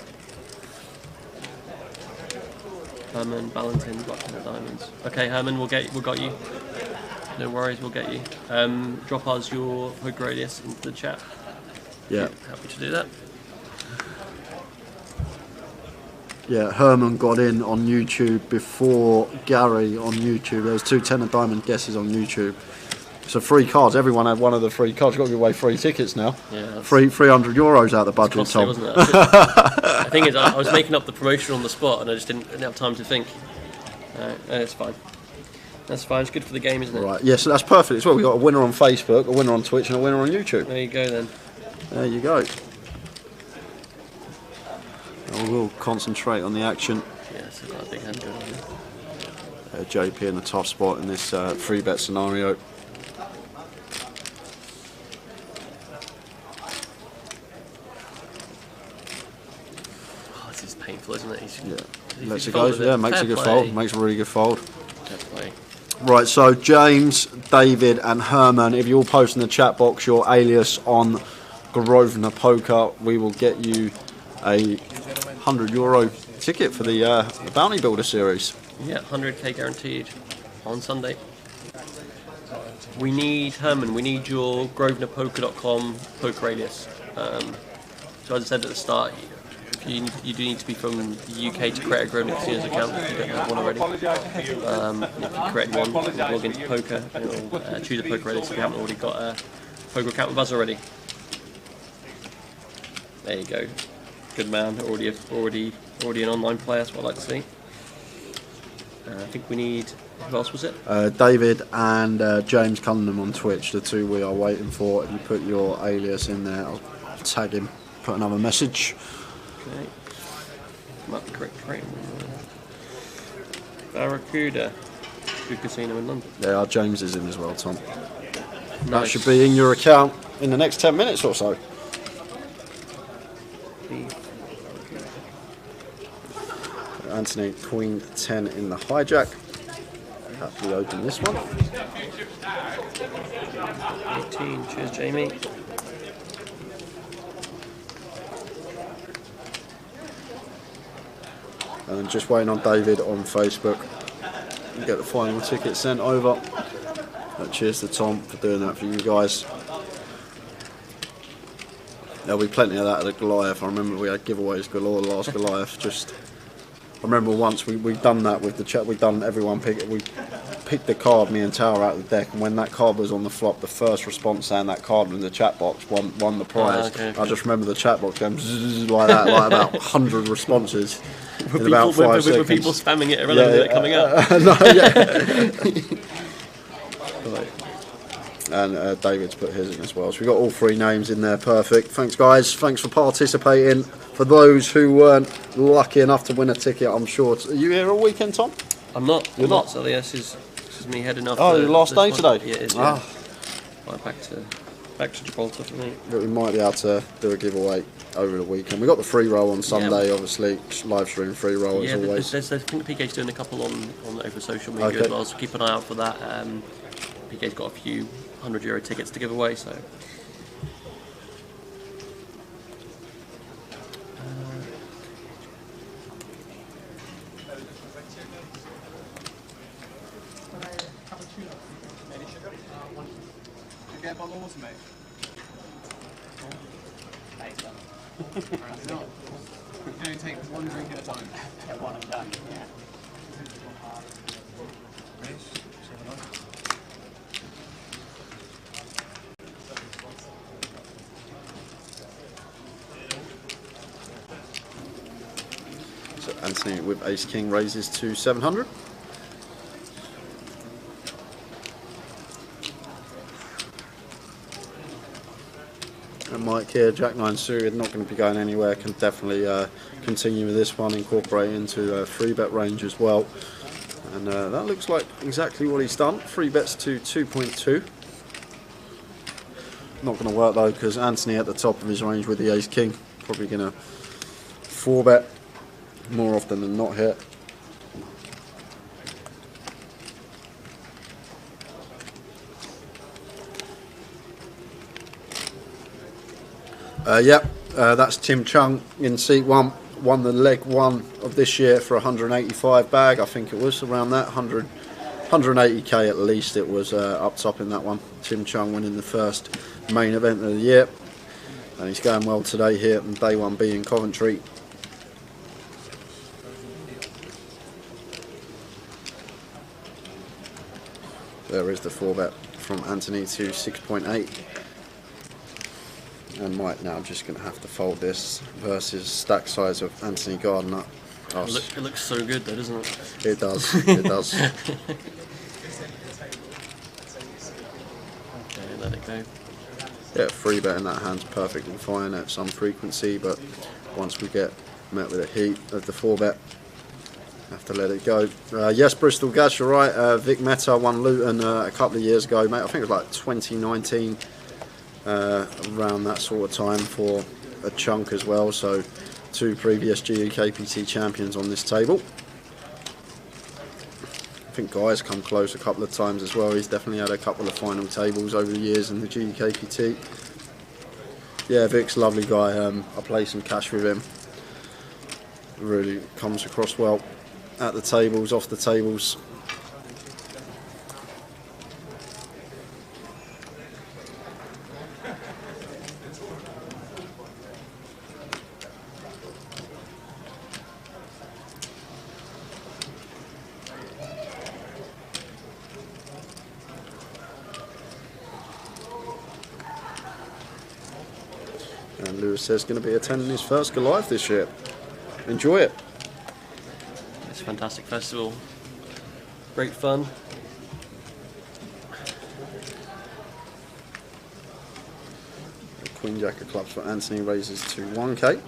Herman, Valentin, Black 10 of diamonds. Okay, Herman, we got you. No worries, we'll get you. Drop us your poker radius into the chat. Yeah. Happy to do that. Yeah, Herman got in on YouTube before Gary on YouTube. There was 2 10 of diamond guesses on YouTube. So 3 cards. Everyone had one of the 3 cards. You've got to give away 3 tickets now. Yeah, 300 euros out of the budget, costly, Tom. Wasn't it? The thing is, I was making up the promotion on the spot, and I just didn't have time to think. It's fine. That's fine. It's good for the game, isn't it? Right. Yeah, so that's perfect as well. We've got a winner on Facebook, a winner on Twitch, and a winner on YouTube. There you go, then. There you go. And we'll concentrate on the action. Yeah, so got a big hand going on here. JP in the top spot in this 3-bet scenario. Oh, this is painful, isn't it? Yeah. Lets it go. Yeah, makes a good fold. Makes a really good fold. Fair play. Right, so James, David and Herman, if you all post in the chat box your alias on Grosvenor Poker, we will get you a €100 ticket for the Bounty Builder series. Yeah, 100k guaranteed on Sunday. We need, Herman, we need your grosvenorpoker.com poker alias. So as I said at the start, you do need to be from the UK to create a Grosvenor Casinos account if you don't have one already. If you create one, log into poker and it'll choose a poker alias if you haven't already got a poker account with us already. There you go. Good man, already an online player, that's what I like to see. I think we need, who else was it? David and James Cunningham on Twitch, the 2 we are waiting for. If you put your alias in there, I'll tag him, put another message. Okay. Might be correct. Barracuda, good casino in London. Yeah, James is in as well, Tom. Nice. That should be in your account in the next 10 minutes or so. Anthony, Queen 10 in the hijack. Happily open this one. 18, cheers Jamie. And just waiting on David on Facebook. Get the final ticket sent over. Cheers to Tom for doing that for you guys. There'll be plenty of that at the Goliath. I remember we had giveaways galore last Goliath. I remember once we'd done that with the chat. We picked the card, me and Tower, out of the deck, and when that card was on the flop, the first response saying that card in the chat box won the prize. Okay. I just remember the chat box going zzz, like that, like about 100 responses in about 5 seconds. Were people spamming it around it coming up? And David's put his in as well. So we've got all 3 names in there. Perfect. Thanks, guys. Thanks for participating. For those who weren't lucky enough to win a ticket, I'm sure. Are you here all weekend, Tom? I'm not. You're not. So this is me heading off. Oh, your last day today? Yeah, it is. Yeah. Right, back to Gibraltar for me. But we might be able to do a giveaway over the weekend. We got the free roll on Sunday, obviously. Live stream free roll as always. I think the PK's doing a couple on over social media as well, so keep an eye out for that. PK's got a few €100 tickets to give away, so. You only take one drink at a time. Yeah, one and done. Yeah. So Anthony with Ace King raises to 700. And Mike here, Jack 9 suited, not going to be going anywhere, can definitely continue with this one, incorporate into a 3-bet range as well. And that looks like exactly what he's done, 3 bets to 2.2. Not going to work though, because Anthony at the top of his range with the Ace King, probably going to 4-bet more often than not here. That's Tim Chung in seat 1 won the leg one of this year for 185 bag. I think it was around that 180k at least. It was up top in that one. Tim Chung winning the first main event of the year, and he's going well today here on day 1B in Coventry. There is the 4-bet from Anthony to 6.8. And Mike now just going to have to fold this versus stack size of Anthony Gardner. It looks so good though, doesn't it? It does, it does. Okay, let it go. Yeah, 3-bet in that hand's perfectly fine at some frequency, but once we get met with the heat of the 4-bet, have to let it go. Yes, Bristol Gas, you're right. Vic Meta won Luton a couple of years ago, mate. I think it was like 2019. Around that sort of time for a chunk as well, so 2 previous GUKPT champions on this table. I think Guy's come close a couple of times as well. He's definitely had a couple of final tables over the years in the GUKPT. Yeah, Vic's a lovely guy. I play some cash with him. Really comes across well at the tables, off the tables. And Lewis says going to be attending his first Goliath this year. Enjoy it. It's a fantastic festival. Great fun. The Queen Jack of Clubs for Anthony raises to 1k.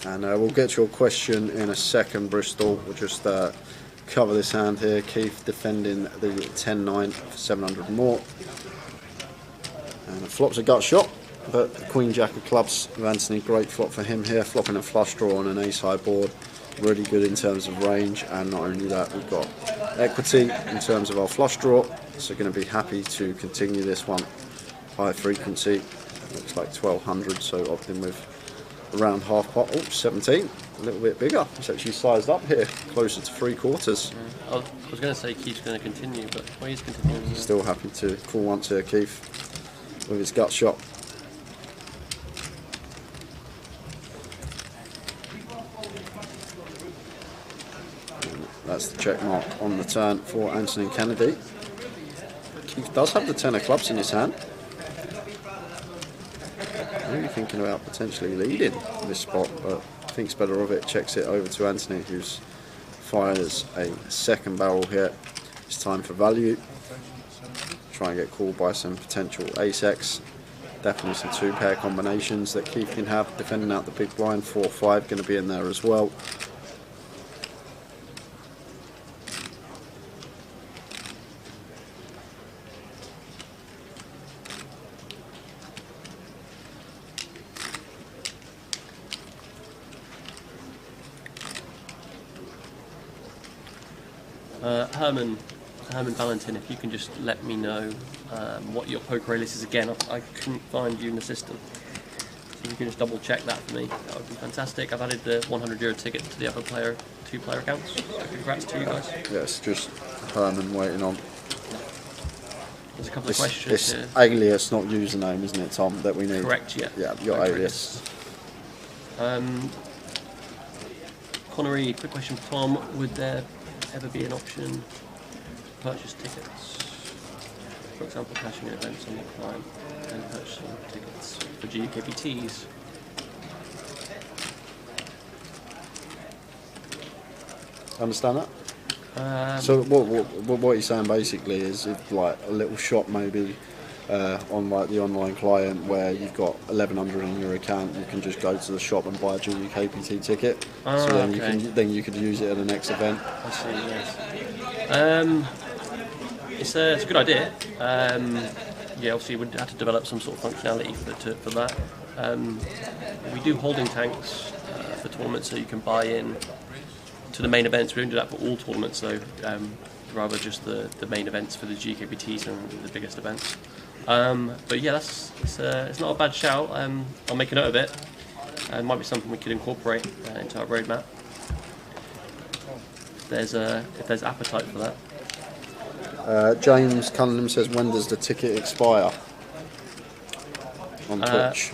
And we'll get your question in a second, Bristol. We'll just cover this hand here. Keith defending the 10-9 for 700 more. And the flop's a gut shot, but the Queen Jack of Clubs of Anthony, great flop for him here, flopping a flush draw on an ace-high board. Really good in terms of range, and not only that, we've got equity in terms of our flush draw, so going to be happy to continue this one. High frequency, looks like 1200, so opting with around half pot. Oh, 17, a little bit bigger. It's actually sized up here, closer to 3/4. I was going to say Keith's going to continue, but he's continuing. Still happy to call once here, Keith, with his gut shot. And that's the check mark on the turn for Anthony Kennedy. Keith does have the 10 of clubs in his hand. Maybe thinking about potentially leading this spot, but thinks better of it, checks it over to Anthony, who's fires a second barrel here. It's time for value. Try and get called by some potential ace-x. Definitely some 2-pair combinations that Keith can have. Defending out the big blind, 4-5 going to be in there as well. Herman Valentin, if you can just let me know what your poker list is again. I couldn't find you in the system. So if you can just double check that for me, that would be fantastic. I've added the €100 ticket to the other 2-player accounts. So congrats to you guys. Yes, just Herman waiting on. There's a couple of questions it's here. alias, not username, isn't it, Tom, that we need? Correct, yeah. Yeah, your alias. Connery, quick question for Tom. Would there ever be an option to purchase tickets? For example, cashing in events on the client and purchasing tickets for GUKPTs. Understand that? So what you're saying basically is if like a little shop maybe on like the online client where you've got 1100 in your account, you can just go to the shop and buy a GUKPT ticket. So then you could use it at the next event. I see. Yes. It's a good idea. Yeah, obviously we'd have to develop some sort of functionality for that. We do holding tanks for tournaments, so you can buy in to the main events. We don't do that for all tournaments, though. Rather just the main events for the GKPTs and the biggest events. But yeah, it's not a bad shout. I'll make a note of it. It might be something we could incorporate into our roadmap. If there's appetite for that. James Cunningham says, when does the ticket expire? On Twitch.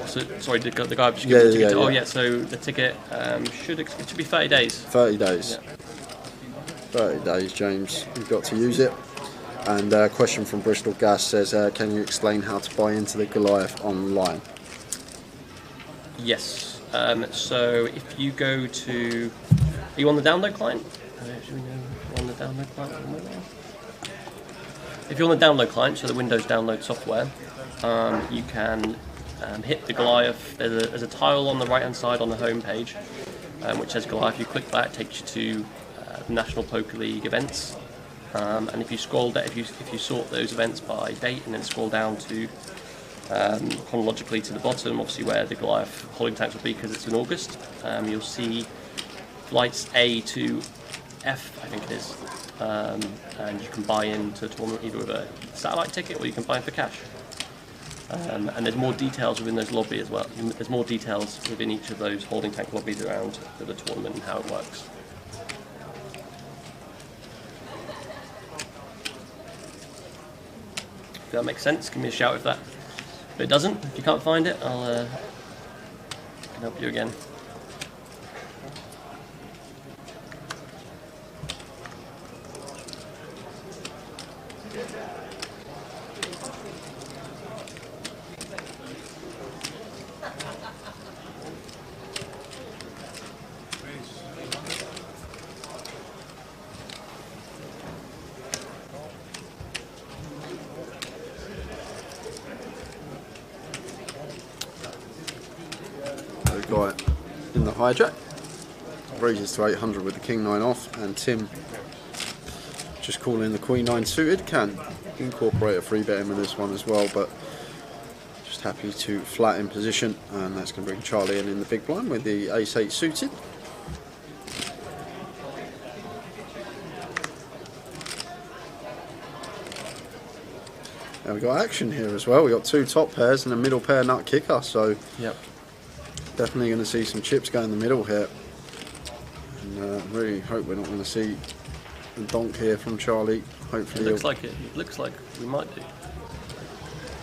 Sorry, the guy just gave the ticket. Yeah. Oh yeah, so the ticket should be 30 days. 30 days. Yeah. 30 days, James. You've got to use it. And a question from Bristol Gas says, can you explain how to buy into the Goliath online? Yes. So if you go to, are you on the download client? Should we know on the download client? If you're on the download client, so the Windows download software, you can hit the Goliath. There's a tile on the right hand side on the home page, which says Goliath. You click that, it takes you to the National Poker League events. And if you scroll down, if you sort those events by date and then scroll down to chronologically to the bottom, obviously where the Goliath holding tanks will be because it's in August, you'll see flights A to F, I think it is, and you can buy into a tournament either with a satellite ticket or you can buy in for cash. And there's more details within those lobbies as well. There's more details within each of those holding tank lobbies around the tournament and how it works. If that makes sense, give me a shout if it doesn't. If you can't find it, I can help you again. Guy in the hijack raises to 800 with the king 9 off, and Tim just calling the queen 9 suited. Can incorporate a free bet in with this one as well, but just happy to flat in position, and that's going to bring Charlie in the big blind with the ace 8 suited. And we got action here as well. We got 2 top pairs and a middle pair nut kicker, so yep. Definitely going to see some chips go in the middle here, and really hope we're not going to see a donk here from Charlie. Hopefully, it looks like we might do.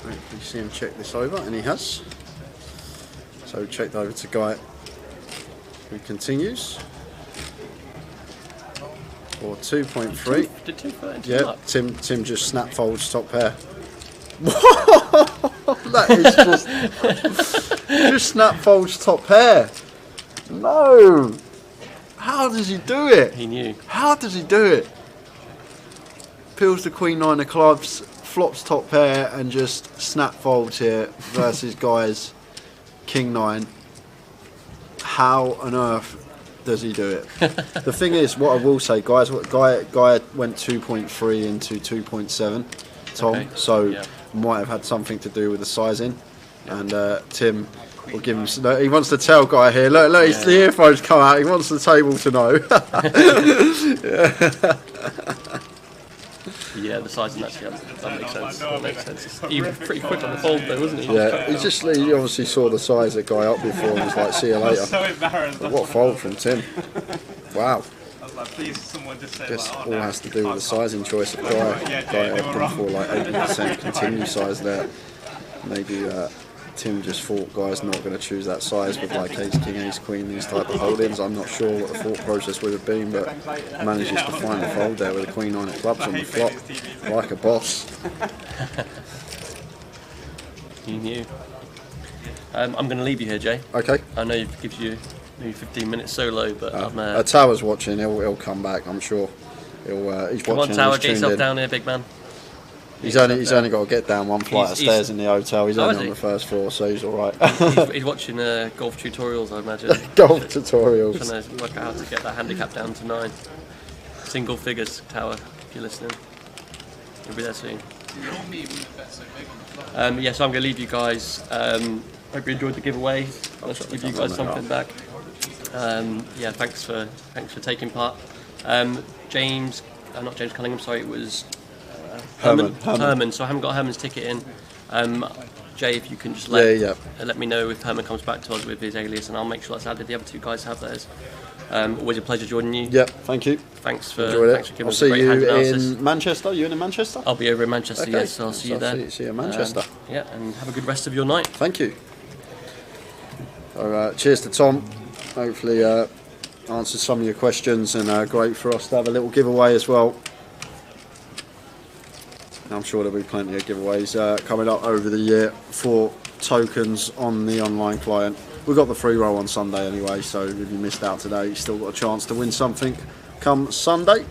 Hopefully, see him check this over, and he has. So checked over to Guy, who continues for 2.3. Did Tim put it into yeah, luck? Tim just snap folds top pair. That is just snap folds top pair. No, how does he do it? He knew. How does he do it? Peels the queen 9 of clubs, flops top pair, and just snap folds here versus Guy's king 9. How on earth does he do it? The thing is, what I will say, guys, Guy went 2.3 into 2.7, Tom, okay. so yeah. might have had something to do with the sizing. And Tim will give him. He wants to tell Guy here. Look, yeah. The earphones come out. He wants the table to know. Yeah, the sizing actually that makes sense. That makes sense. He was pretty quick on the fold though, wasn't he? Yeah, he obviously saw the size of Guy up before and was like, "See you later." So embarrassed. But what a fold from Tim! Wow. I was like, please, someone just say. Guess like, all has to do with the sizing choice of Guy. Guy opted for like 80% continue size there. Maybe Tim just thought Guy's not going to choose that size with like ace king, ace queen, these type of holdings. I'm not sure what the thought process would have been, but manages to find the fold there with the queen 9 of clubs on the flop, like a boss. You knew. I'm going to leave you here, Jay. Okay. I know it gives you maybe 15 minutes solo, but Tower's watching. He'll come back, I'm sure. He's come watching. on, Tower, get yourself down here, big man. He's only got to get down one flight of stairs in the hotel. He's only on the first floor, so he's all right. he's watching golf tutorials, I imagine. Golf tutorials. Trying to work out how to get that handicap down to 9. Single figures, Tower, if you're listening. He'll be there soon. Yeah, so I'm going to leave you guys. Hope you enjoyed the giveaway. I'll give you guys something back. Yeah, thanks for taking part. James, not James Cunningham, sorry, it was Herman. So I haven't got Herman's ticket in. Jay, if you can just let me know if Herman comes back to us with his alias, and I'll make sure that's added. The other two guys have theirs. Always a pleasure joining you. Yeah, thank you. Thanks for giving I'll us a great hand analysis. See you in Manchester. You in Manchester? I'll be over in Manchester, okay. yes. So I'll see you there. See you in Manchester. Yeah, and have a good rest of your night. Thank you. All right, cheers to Tom. Hopefully answered some of your questions, and great for us to have a little giveaway as well. I'm sure there'll be plenty of giveaways coming up over the year for tokens on the online client. We've got the free roll on Sunday anyway, so if you missed out today, you've still got a chance to win something come Sunday.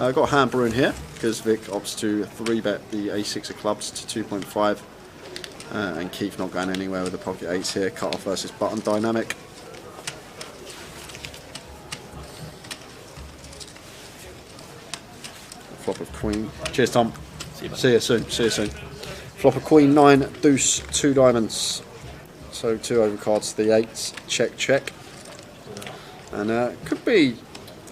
I've got a hand brew in here because Vic opts to 3-bet the A6 of clubs to 2.5, and Keith not going anywhere with the pocket 8s here. Cut off versus button dynamic. Flop of queen. Cheers, Tom. See you soon. Flop of queen 9, deuce, 2 diamonds. So 2 overcards to the 8s. Check. And could be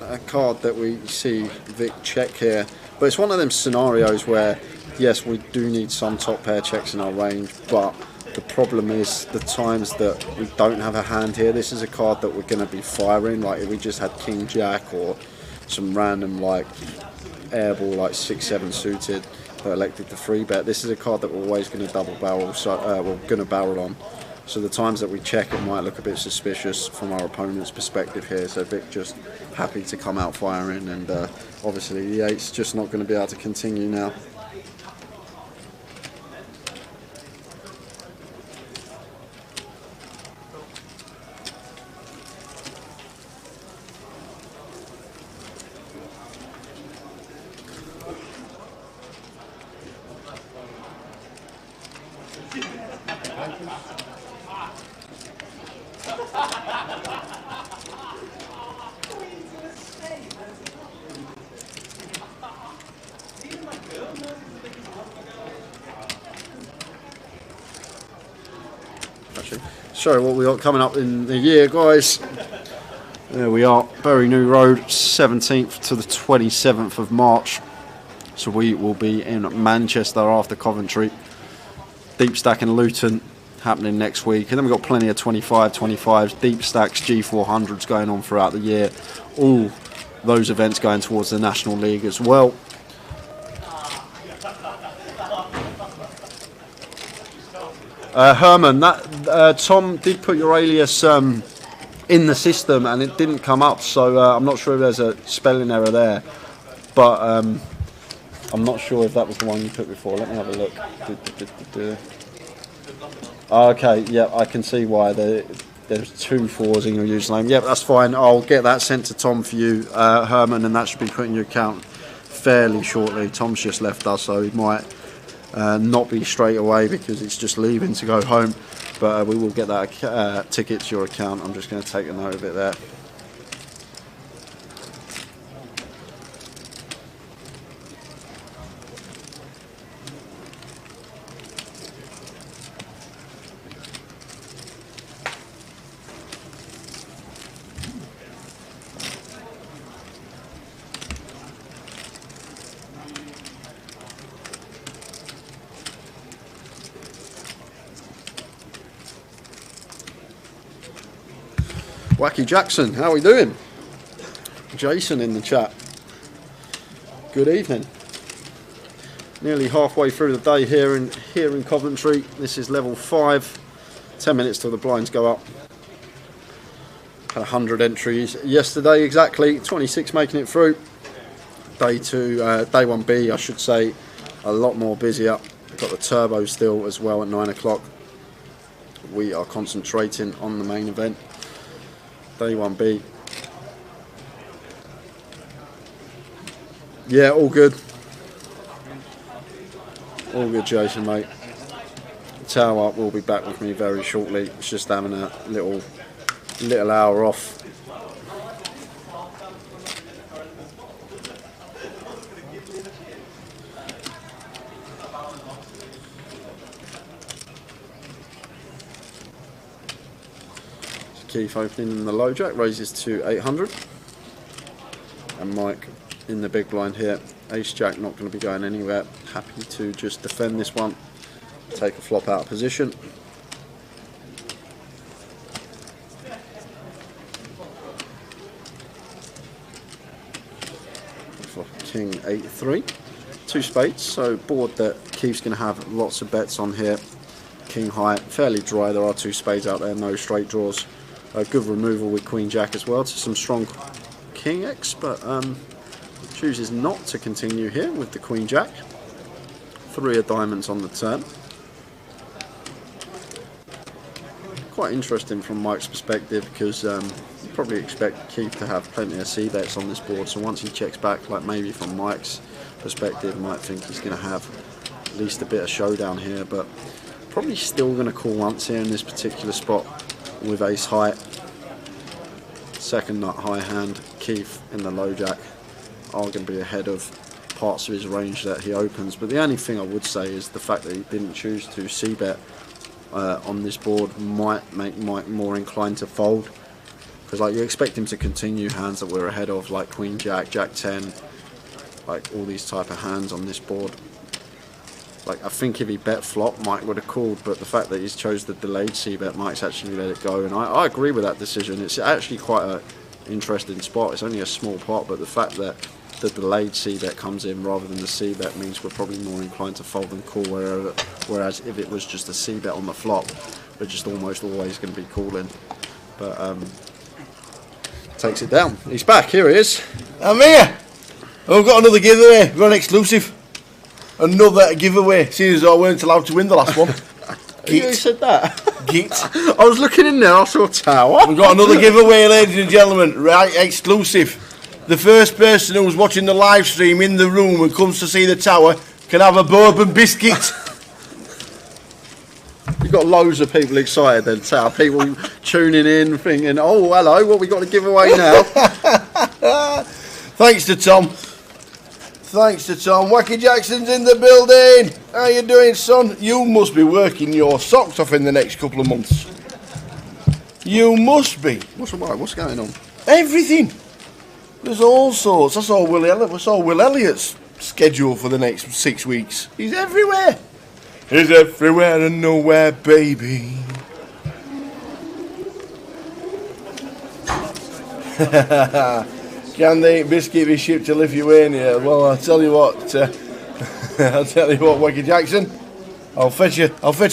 a card that we see Vic check here. But it's one of them scenarios where, yes, we do need some top pair checks in our range, but the problem is the times that we don't have a hand here. This is a card that we're going to be firing. Like if we just had King Jack or some random like airball like 6-7 suited that elected the 3-bet. This is a card that we're always going to double barrel, so we're going to barrel on. So the times that we check, it might look a bit suspicious from our opponent's perspective here. So Vic just happy to come out firing, and obviously the 8's just not going to be able to continue now. Show what we got coming up in the year, guys. There we are, Bury New Road, 17th to the 27th of March. So we will be in Manchester after Coventry. Deep Stack in Luton happening next week, and then we've got plenty of 25s, deep stacks, G400s going on throughout the year. All those events going towards the National League as well. Herman, that Tom did put your alias in the system and it didn't come up, so I'm not sure if there's a spelling error there, but I'm not sure if that was the one you put before. Let me have a look. Okay, yeah, I can see why there's 2 4s in your username. Yeah, that's fine. I'll get that sent to Tom for you, Herman, and that should be put in your account fairly shortly. Tom's just left us, so he might not be straight away because it's just leaving to go home, but we will get that ticket to your account. I'm just going to take a note of it there. Wacky Jackson, how are we doing? Jason in the chat. Good evening. Nearly halfway through the day here in Coventry. This is level 5. 10 minutes till the blinds go up. Had 100 entries yesterday exactly. 26 making it through. Day 1B, I should say, a lot more busier. Got the turbo still as well at 9 o'clock. We are concentrating on the main event. Day 1B. Yeah, all good. All good, Jason, mate. Tower will be back with me very shortly. It's just having a little hour off. Keith opening in the low jack, raises to 800, and Mike in the big blind here. Ace jack not going to be going anywhere, happy to just defend this one take a flop out of position. For King 8-3, 2 spades, so board that Keith's going to have lots of bets on here. King high, fairly dry, there are 2 spades out there, no straight draws. Good removal with Queen Jack as well to some strong King X, but chooses not to continue here with the Queen Jack. 3 of diamonds on the turn. Quite interesting from Mike's perspective, because you probably expect Keith to have plenty of C-bets on this board, so once he checks back, like maybe from Mike's perspective, might think he's going to have at least a bit of showdown here, but probably still going to call once here in this particular spot with ace high. Second nut high hand, Keith in the low jack are going to be ahead of parts of his range that he opens, but the only thing I would say is the fact that he didn't choose to c-bet on this board might make Mike more inclined to fold, because like you expect him to continue hands that we're ahead of, like Queen Jack, Jack 10, like all these type of hands on this board. Like, I think if he bet flop, Mike would have called, but the fact that he's chose the delayed c-bet, Mike's actually let it go, and I agree with that decision. It's actually quite an interesting spot. It's only a small pot, but the fact that the delayed c-bet comes in rather than the c-bet means we're probably more inclined to fold than call, whereas if it was just a c-bet on the flop, we're just almost always going to be calling. But takes it down. He's back. Here he is. I'm here. I've got another giveaway. We're on exclusive. Another giveaway. Seeing as I weren't allowed to win the last one. You said that? Git. I was looking in there, I saw a tower. We've got another giveaway, ladies and gentlemen. Right, exclusive. The first person who's watching the live stream in the room and comes to see the tower can have a bourbon biscuit. You've got loads of people excited then, tower. People tuning in, thinking, oh, hello, what we got to give away now? Thanks to Tom. Thanks to Tom. Wacky Jackson's in the building. How you doing, son? You must be working your socks off in the next couple of months. You must be. What's going on? Everything. There's all sorts. I saw Will Elliott's schedule for the next 6 weeks. He's everywhere. He's everywhere and nowhere, baby. Can the biscuit be shipped to Lithuania? Well, I'll tell you what. Wacky Jackson. I'll fetch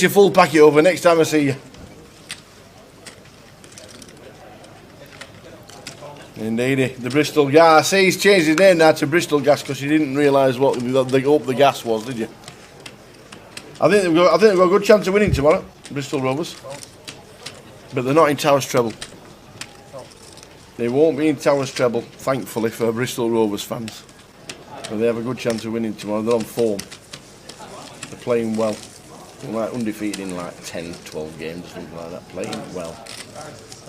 you full packet over next time I see you. Indeed, the Bristol Gas. See, he's changed his name now to Bristol Gas because you didn't realise what the gas was, did you? I think they've got a good chance of winning tomorrow, Bristol Rovers. But they're not in Towers treble. They won't be in Towers treble, thankfully, for Bristol Rovers fans. But they have a good chance of winning tomorrow. They're on form. They're playing well. They're like undefeated in like 10, 12 games, something like that. Playing well.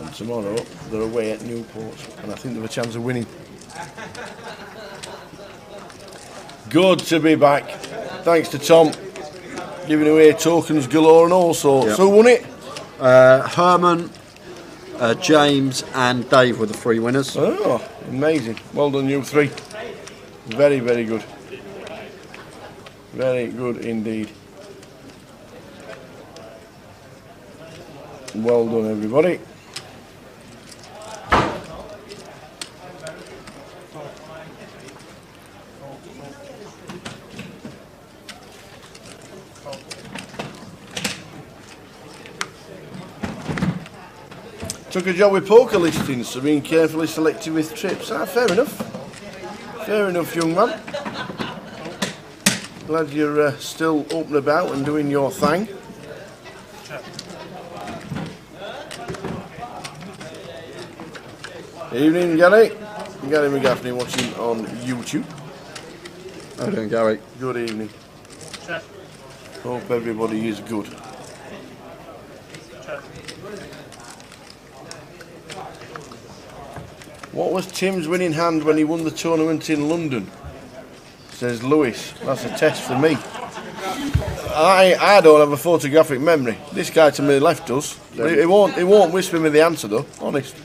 And tomorrow, they're away at Newport. And I think they have a chance of winning. Good to be back. Thanks to Tom. Giving away tokens galore and all sorts. Yep. Who won it? Herman, James and Dave were the 3 winners. Oh, amazing. Well done, you 3. Very, very good. Very good indeed. Well done, everybody. Took a job with poker listings, so being carefully selected with trips. Ah, fair enough. Fair enough, young man. Glad you're still up and about and doing your thing. Evening, Gary. Gary McGaffney watching on YouTube. How are you doing, Gary? Good evening. Hope everybody is good. What was Tim's winning hand when he won the tournament in London? Says Lewis. That's a test for me. I don't have a photographic memory. This guy to my left does. It won't whisper me the answer though, honest.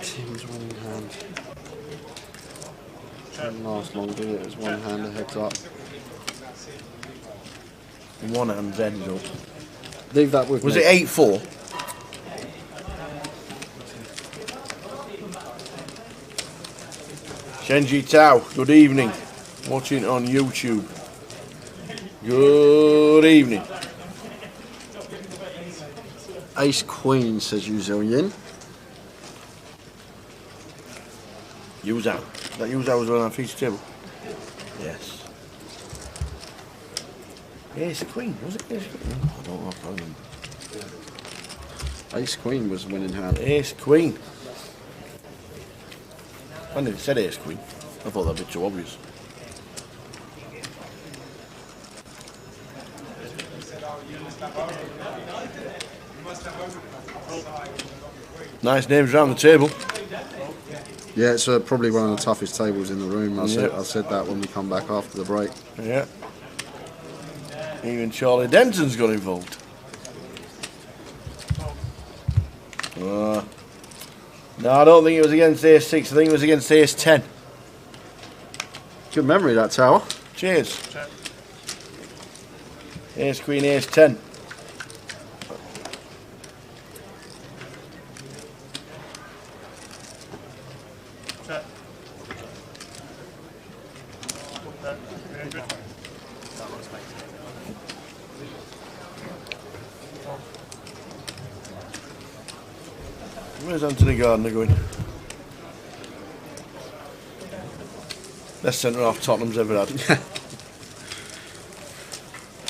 Tim's winning hand. Didn't last long, did it? It was one hand a heads up. One hand's ended up. Leave that with me. Was it 8-4? Shenji Tao, good evening. Watching on YouTube. Good evening. Ace Queen, says Yu Zhou Yin. Yu Zhao. That Yu Zhao was on our feature table? Yes. Ace Queen, was it Ace Queen? I don't know, I can't remember. Ace Queen was winning hand. Ace Queen. I never said Ace Queen. I thought that'd be too obvious. Nice names around the table. Yeah, it's probably one of the toughest tables in the room. I said that when we come back after the break. Yeah. Even Charlie Denton's got involved. No, I don't think it was against Ace 6. I think it was against Ace 10. Good memory, that tower. Cheers. Ace Queen, Ace 10. Where's Anthony Gardner going? Best centre half Tottenham's ever had.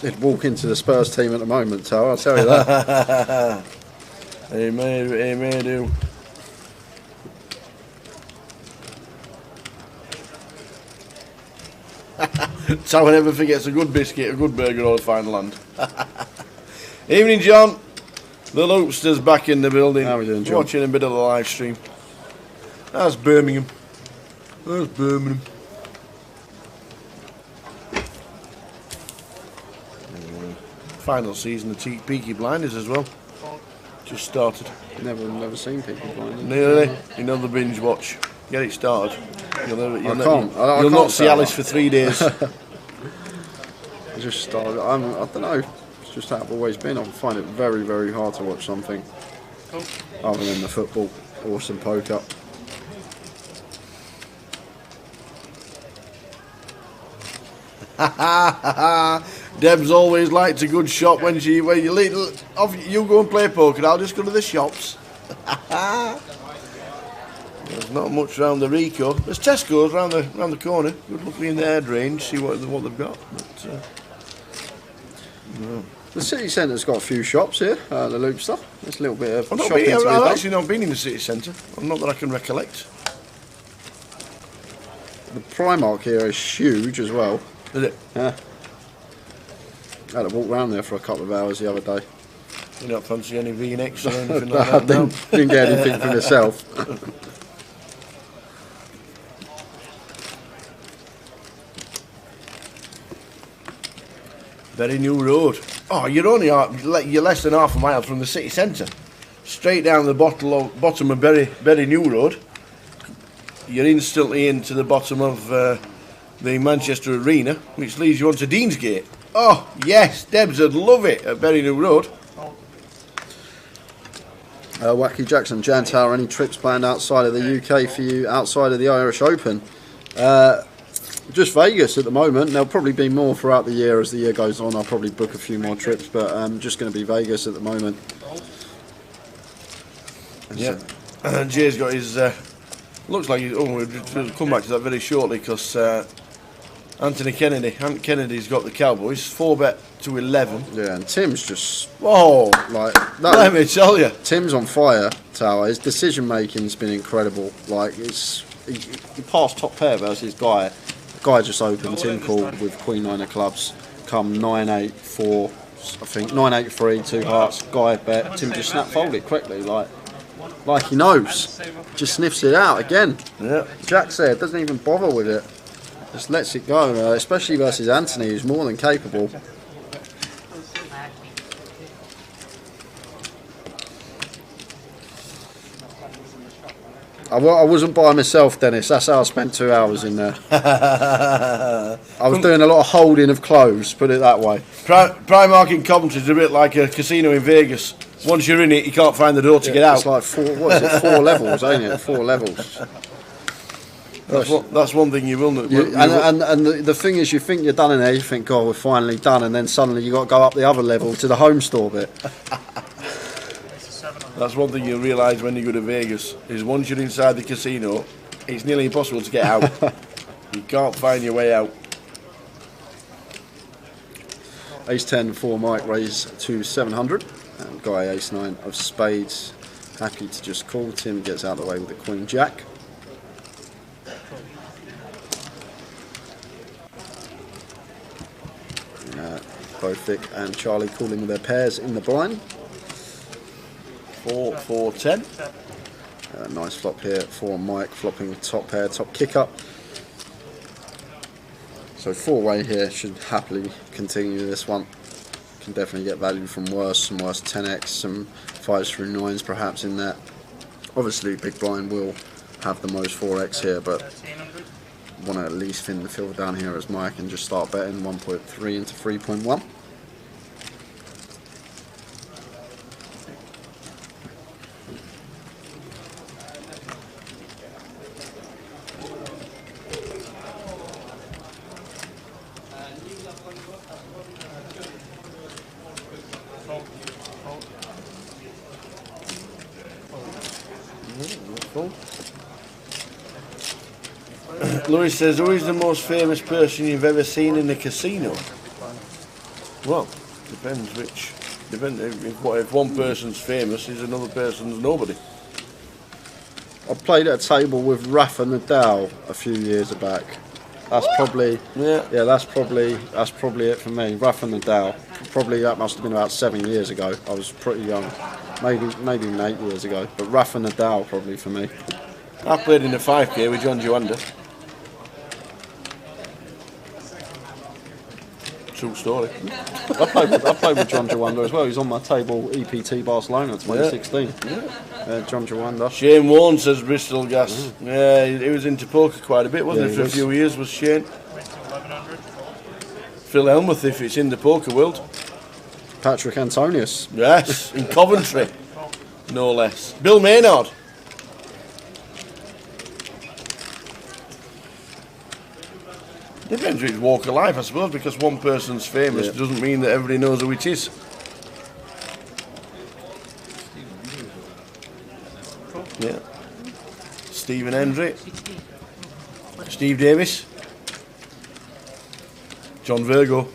He'd walk into the Spurs team at the moment, so I'll tell you that. He may do. Tower never forgets a good biscuit, a good burger, or a fine land. Evening, John. The Loopster's back in the building. How are we doing, John? Watching a bit of the live stream. That's Birmingham. That's Birmingham. Final season of Peaky Blinders as well. Just started. Never seen Peaky Blinders. Nearly. Another binge watch. Get it started. You'll can't not see Alice that. for 3 days. I just started. I don't know. It's just how I've always been. I find it very, very hard to watch something other than the football or some poker. Deb's always liked a good shop when you go and play poker. I'll just go to the shops. There's not much around the Rico. There's Tesco's round the corner. Good looking in their range. See what they've got. But, no. The city centre's got a few shops here. The Loopster. There's a little bit of I've shopping to be done. actually not been in the city centre. Not that I can recollect. The Primark here is huge as well. Is it? Yeah. I had to walk around there for a couple of hours the other day. You don't fancy any V-necks or anything like that? Didn't get anything for myself. Very New Road. Oh, you're less than half a mile from the city centre. Straight down the bottom of Very New Road. You're instantly into the bottom of the Manchester Arena, which leads you on to Deansgate. Oh, yes, Debs would love it at Very New Road. Wacky Jackson, Jan Tower, any trips planned outside of the UK for you, outside of the Irish Open? Just Vegas at the moment. There'll probably be more throughout the year as the year goes on. I'll probably book a few more trips, but just going to be Vegas at the moment. Yeah, Jay's got his... looks like he's... Oh, we'll come back to that very shortly, because Anthony Kennedy's got the Cowboys, 4-bet to 11. Yeah, and Tim's just... Whoa! Like, let me tell you. Tim's on fire, Tower. His decision making's been incredible. Like, he passed top pair versus Guy. Guy just opened, Tim called with Queen 9 of clubs. Come 9-8, 4, I think 9-8, 3, 2 hearts. Guy bet. Tim just snap folded quickly, like he knows. Just sniffs it out again. Yeah. Jack said doesn't even bother with it. Just lets it go, especially versus Anthony, who's more than capable. I wasn't by myself, Dennis. That's how I spent 2 hours in there. I was doing a lot of holding of clothes, put it that way. Primark in Coventry is a bit like a casino in Vegas. Once you're in it, you can't find the door to get out. It's like 4 levels, ain't it? 4 levels. That's one thing you will know. And the thing is, you think you're done in there, you think, oh, we're finally done, and then suddenly you got to go up the other level to the home store bit. That's one thing you'll realise when you go to Vegas, is once you're inside the casino, it's nearly impossible to get out. You can't find your way out. Ace 10 for Mike, raise to 700. And Guy Ace 9 of spades, happy to just call. Tim gets out of the way with the Queen Jack. Both Vic and Charlie calling with their pairs in the blind. 4, 4, 10. Nice flop here for Mike, flopping top pair, top kick up. So 4-way here, should happily continue this one. Can definitely get value from worse, some worse 10x, some 5s through 9s perhaps in there. Obviously big blind will have the most 4x here, but want to at least thin the field down here as Mike and just start betting 1.3 into 3.1. Louis says, who is the most famous person you've ever seen in a casino? Well, depends which. If one person's famous, is another person's nobody. I played at a table with Rafa Nadal a few years back. That's probably that's probably it for me. Rafa Nadal. Probably that must have been about 7 years ago. I was pretty young, maybe even 8 years ago. But Rafa Nadal probably for me. I played in a 5K with John Joanda. True story. I played with John Joanda as well. He's on my table, EPT Barcelona 2016. John Joanda. Shane Warren says Bristol Gas. Yeah, he was into poker quite a bit, wasn't he? For a few years, was Shane. Phil Elmuth, if it's in the poker world. Patrick Antonius. Yes, in Coventry, no less. Bill Maynard. Depends which walk of life, I suppose, because one person's famous doesn't mean that everybody knows who it is. Yeah. Stephen Hendry. Steve Davis. John Virgo.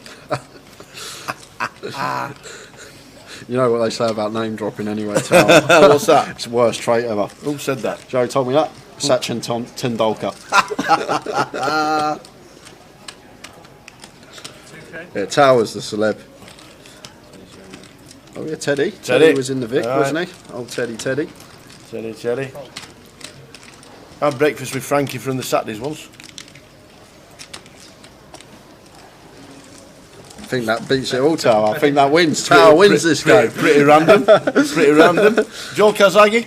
You know what they say about name dropping anyway, Tal. What's that? It's the worst trait ever. Who said that? Joe told me that. Sachin Tendulkar. Yeah, Towers the celeb. Oh yeah, Teddy. Teddy was in the Vic, wasn't he? Old Teddy. Teddy. I had breakfast with Frankie from the Saturdays once. I think that beats it all, Tower. I think that wins. Tower wins this game. Pretty random. Pretty random. Joe Kawasaki.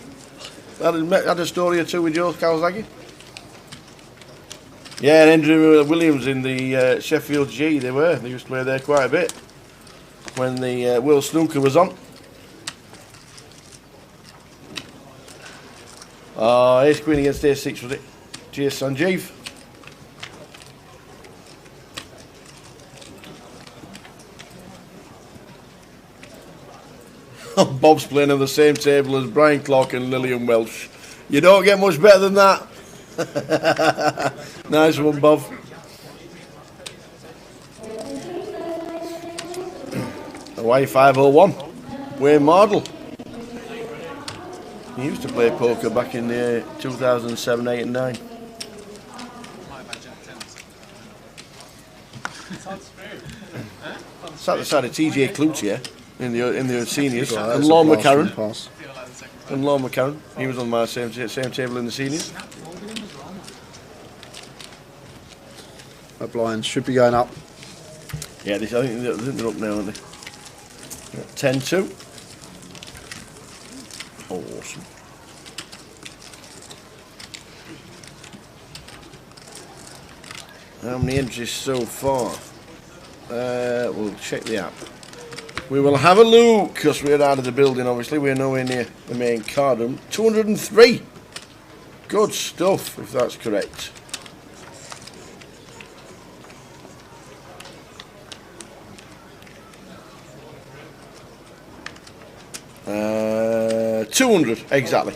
Had a story or two with Joe Kawasaki. Yeah, and Andrew Williams in the Sheffield G, they used to play there quite a bit when the World Snooker was on. Ace Queen against Ace 6, was it? Cheers, Sanjeev. Bob's playing on the same table as Brian Clark and Lillian Welsh. You don't get much better than that. Nice one, Bob. Hawaii 501. Wayne Mardle. He used to play poker back in the 2007, 8 and 9. Sat beside of TJ Cloutier in the seniors. And Lorne McCarron. And Lorne McCarron. He was on my same table in the seniors. That blind should be going up. Yeah, I think they're up now, aren't they? 10-2. Awesome. How many entries so far? We'll check the app. We will have a look, because we're out of the building, obviously. We're nowhere near the main card room. 203. Good stuff, if that's correct. Uh, 200, exactly.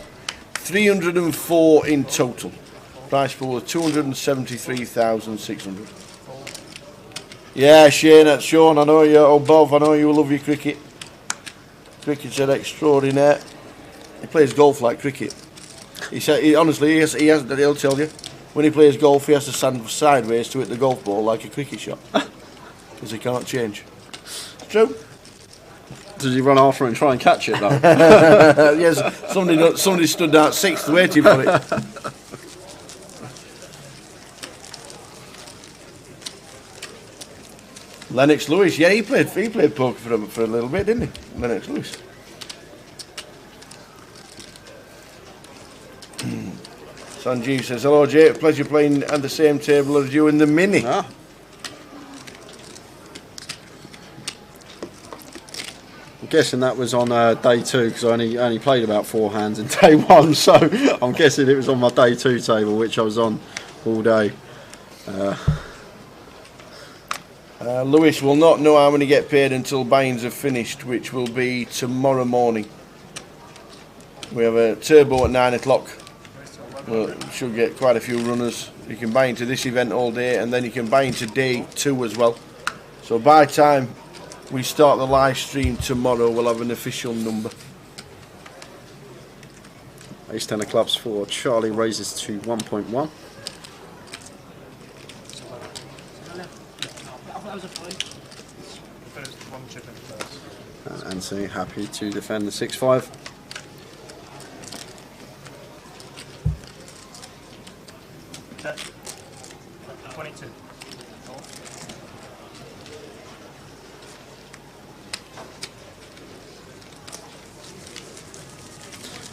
304 in total. Price pool of 273,600. Yeah, Shane, that's Sean. I know you, oh Bob, I know you love your cricket. Cricket's an extraordinaire. He plays golf like cricket. He said, honestly, he'll tell you, when he plays golf, he has to stand sideways to hit the golf ball like a cricket shot. Because he can't change. It's true. Did he run after it and try and catch it, though? Yes, somebody stood out sixth waiting for it. Lennox Lewis, yeah, he played poker for a little bit, didn't he? Lennox Lewis. Sanjeev says, hello Jay, pleasure playing at the same table as you in the mini. Ah. I'm guessing that was on day 2, because I only played about 4 hands in day 1, so I'm guessing it was on my day 2 table, which I was on all day. Lewis will not know how many get paid until buy-ins are finished, which will be tomorrow morning. We have a turbo at 9 o'clock. We should get quite a few runners. You can buy into this event all day, and then you can buy into day 2 as well. So by the time we start the live stream tomorrow, we'll have an official number. Ace 10 of clubs for Charlie, raises to 1.1. And Anthony happy to defend the 6-5. Check. 22.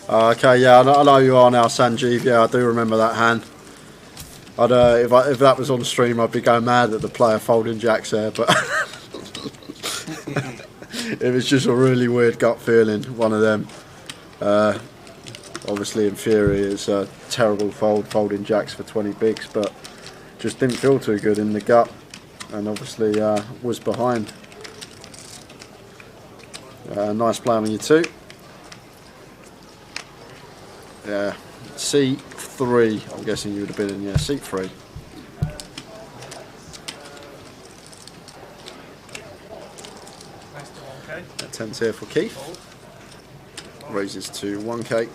Okay, yeah, I know you are now, Sanjeev. Yeah, I do remember that hand. I'd if that was on stream, I'd be going mad at the player folding jacks there, but it was just a really weird gut feeling. One of them. Obviously, in theory, it's a terrible folding jacks for 20 bigs, but just didn't feel too good in the gut, and obviously was behind. Nice play on you too. Yeah, C3. I'm guessing you would have been in, yeah, C3. Okay. 10's here for Keith. Raises to 1k.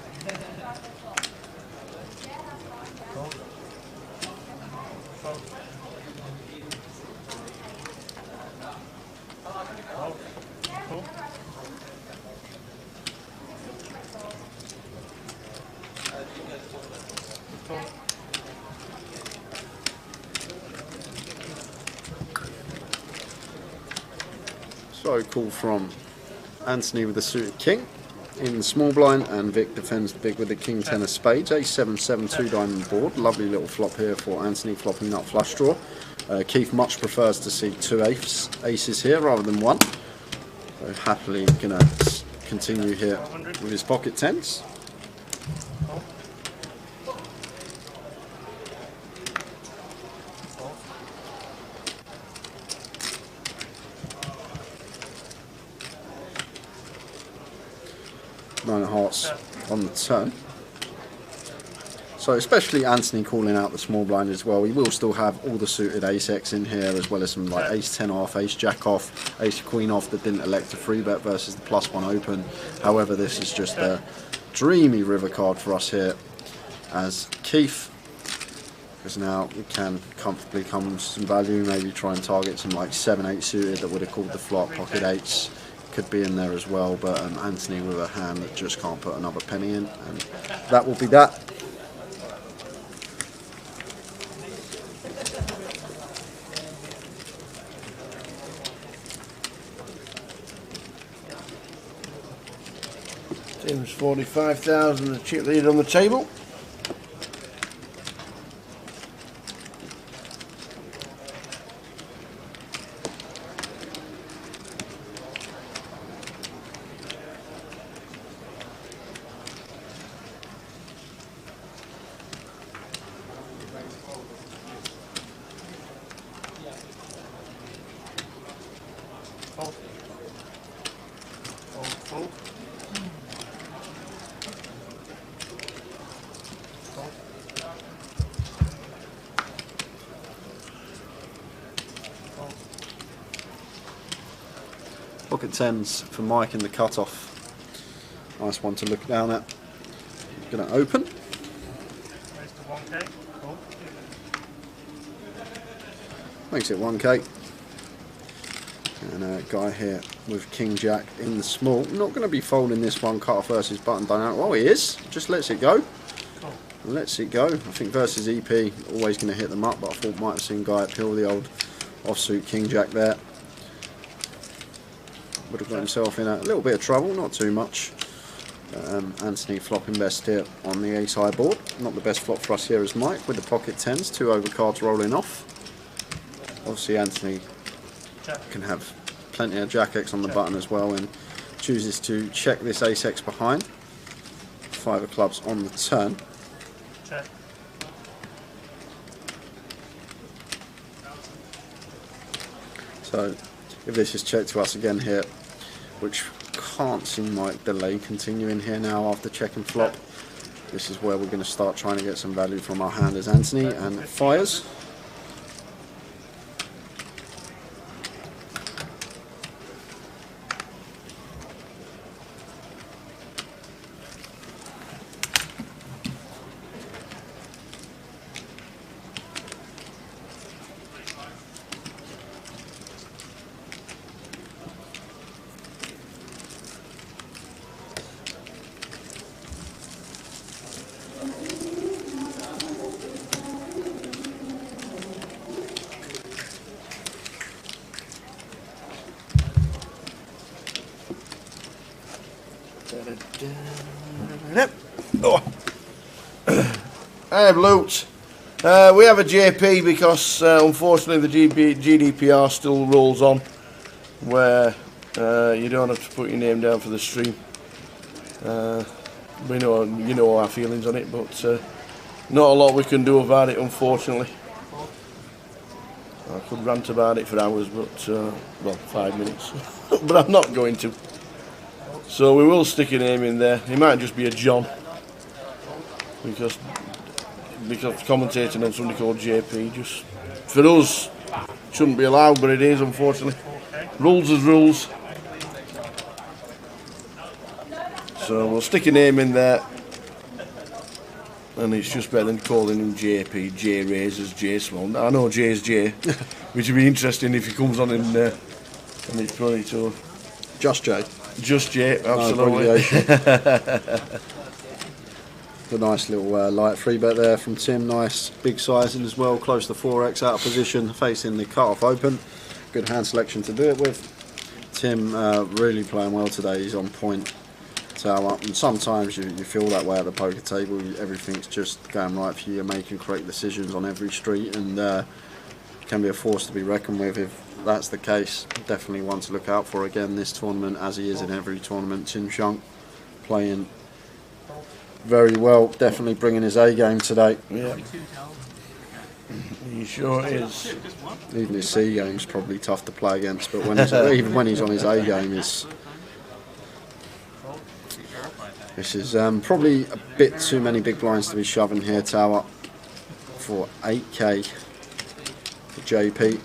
So call from Anthony with the suited king in the small blind, and Vic defends the big with the king 10 of spades. A7-7 2 diamond board. Lovely little flop here for Anthony, flopping up flush draw. Keith much prefers to see 2 aces here rather than 1. So happily gonna continue here with his pocket 10s. Nine of hearts on the turn. So especially Anthony calling out the small blind as well. We will still have all the suited ace-x in here, as well as some like ace-10 off, ace-jack off, ace-queen off that didn't elect a free bet versus the +1 open. However, this is just a dreamy river card for us here as Keith, because now we can comfortably come some value, maybe try and target some like 7-8 suited that would have called the flop, pocket 8s. Could be in there as well, but Anthony with a hand that just can't put another penny in, and that will be that. Tim's 45,000, the chip lead on the table. Fold. Fold, fold. Fold. Fold. Pocket tens for Mike in the cutoff. Nice one to look down at. Going to open. Raise to 1K. Fold. Makes it 1K. And a guy here with King Jack in the small. Not going to be folding this one. Cut off versus button done out. Oh, he is. Just lets it go. Cool. Lets it go. I think versus EP, always going to hit them up, but I thought might have seen Guy appeal the old offsuit King Jack there. Would have got himself in a little bit of trouble, not too much. Anthony flopping best here on the ace high board. Not the best flop for us here as Mike with the pocket tens, 2 overcards rolling off. Obviously Anthony can have plenty of Jack X on the button as well and chooses to check this ace X behind. 5 of clubs on the turn. Check. So if this is checked to us again here, which can't seem like delay continuing here now after checking flop, this is where we're going to start trying to get some value from our hand as Anthony, and fires. Oh. I have loot. We have a JP because unfortunately the GDPR still rolls on, where you don't have to put your name down for the stream. We know, you know our feelings on it, but not a lot we can do about it, unfortunately. I could rant about it for hours, but well, 5 minutes, but I'm not going to. So we will stick a name in there. It might just be a John, because commentating on somebody called JP, just for us, shouldn't be allowed, but it is, unfortunately. Rules is rules. So we'll stick a name in there, and it's just better than calling him JP, J Razors, J Small. I know J is J, which would be interesting if he comes on in and it's funny too. Just J. Just J, absolutely. The nice little light free bet there from Tim. Nice big sizing as well, close to 4x out of position, facing the cut-off open. Good hand selection to do it with. Tim really playing well today. He's on point. Tower. And sometimes you feel that way at the poker table. Everything's just going right for you. You're making correct decisions on every street, and can be a force to be reckoned with if that's the case. Definitely one to look out for again this tournament, as he is in every tournament. Tim Shunk playing very well, definitely bringing his A game today. Yeah, he sure is. Even his C game's probably tough to play against, but when he's, even when he's on his A game, this is probably a bit too many big blinds to be shoving here. Tower for 8k for JP.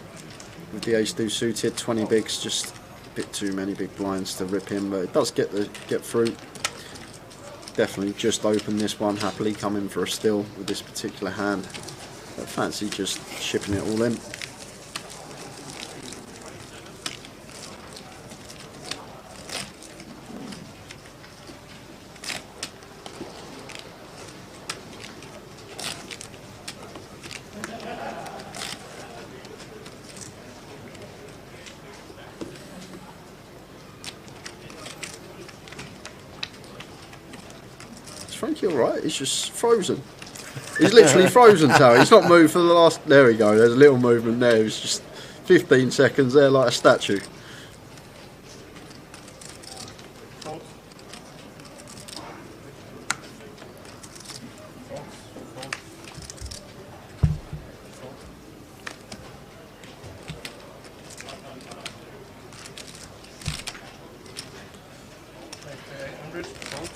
With the ace-2 suited, 20 bigs, just a bit too many big blinds to rip in, but it does get through. Definitely just open this one, happily coming for a still with this particular hand. But fancy just shipping it all in. Frankie alright? He's just frozen. He's literally frozen, Tower. He's not moved for the last... There we go, there's a little movement there. It was just 15 seconds there like a statue. 100. Fold.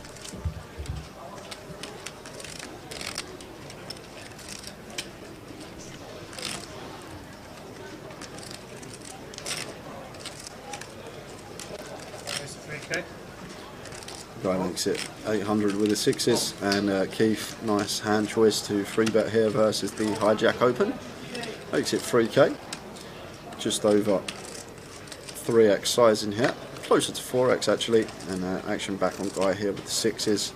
Raise to 3k. Guy makes it 800 with the sixes, and Keith, nice hand choice to 3-bet here versus the Hijack Open. Makes it 3k, just over 3x size in here, closer to 4x actually, and action back on Guy here with the sixes.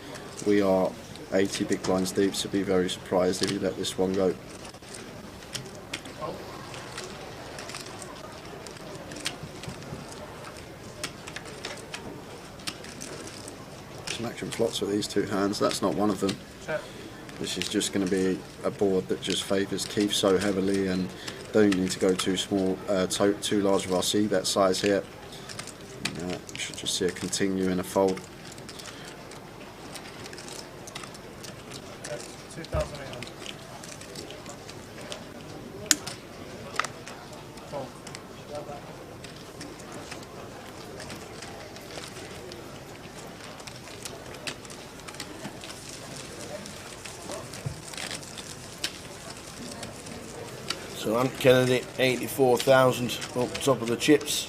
We are 80 big blinds deep, so be very surprised if you let this one go. Action slots with these two hands, that's not one of them. This is just going to be a board that just favours Keith so heavily, and don't need to go too small, too large of our c-bet size here. Should just see a continue in a fold. 2,800. Fold. So Ant Kennedy, 84,000 up top of the chips.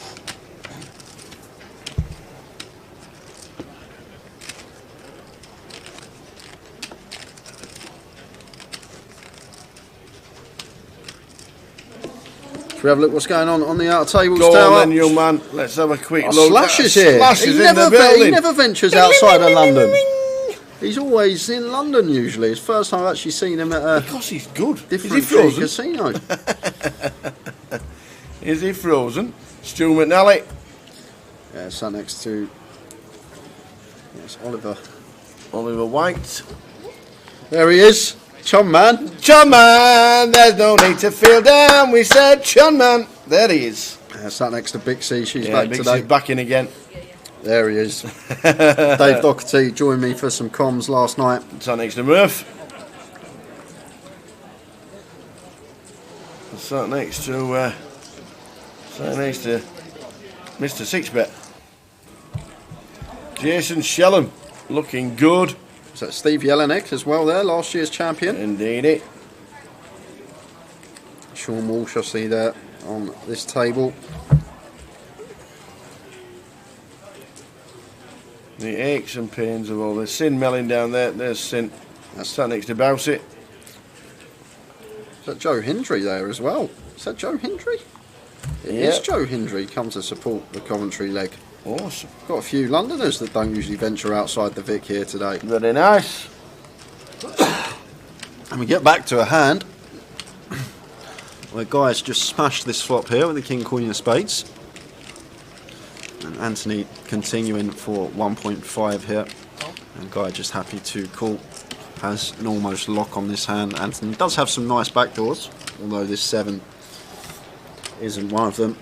Should we have a look what's going on the outer tables? Go Tower? on then, young man. Let's have a quick look. Slash is here. Slash is in the He building. never ventures outside of London. He's always in London usually. It's the first time I've actually seen him at a Because he's good. different Is he frozen? casino. Is he frozen? Stu McNally. Yeah, sat next to Oliver. Oliver White. There he is. Chum man. Chun man, there's no need to feel down. We said Chun man. There he is. Sat next to Big C. She's Yeah, back Big today. C's back in again. There he is. Dave Doherty joined me for some comms last night. Sat next to Murph. Sat next to Mr. Sixbet. Jason Shellham, looking good. So Steve Jelinek as well there, last year's champion. Indeed. Sean Walsh, I see there on this table. The aches and pains of all this. Sin Melling down there. There's Sin. That's sat next to Bowsett. Is that Joe Hindry there as well? Is that Joe Hindry? It is Joe Hindry, come to support the Coventry leg. Awesome. Got a few Londoners that don't usually venture outside the Vic here today. Very nice. And we get back to a hand where Guy's just smashed this flop here with the King Queen of Spades. And Anthony continuing for 1.5 here. And Guy just happy to call. Has an almost lock on this hand. Anthony does have some nice backdoors, although this 7 isn't one of them.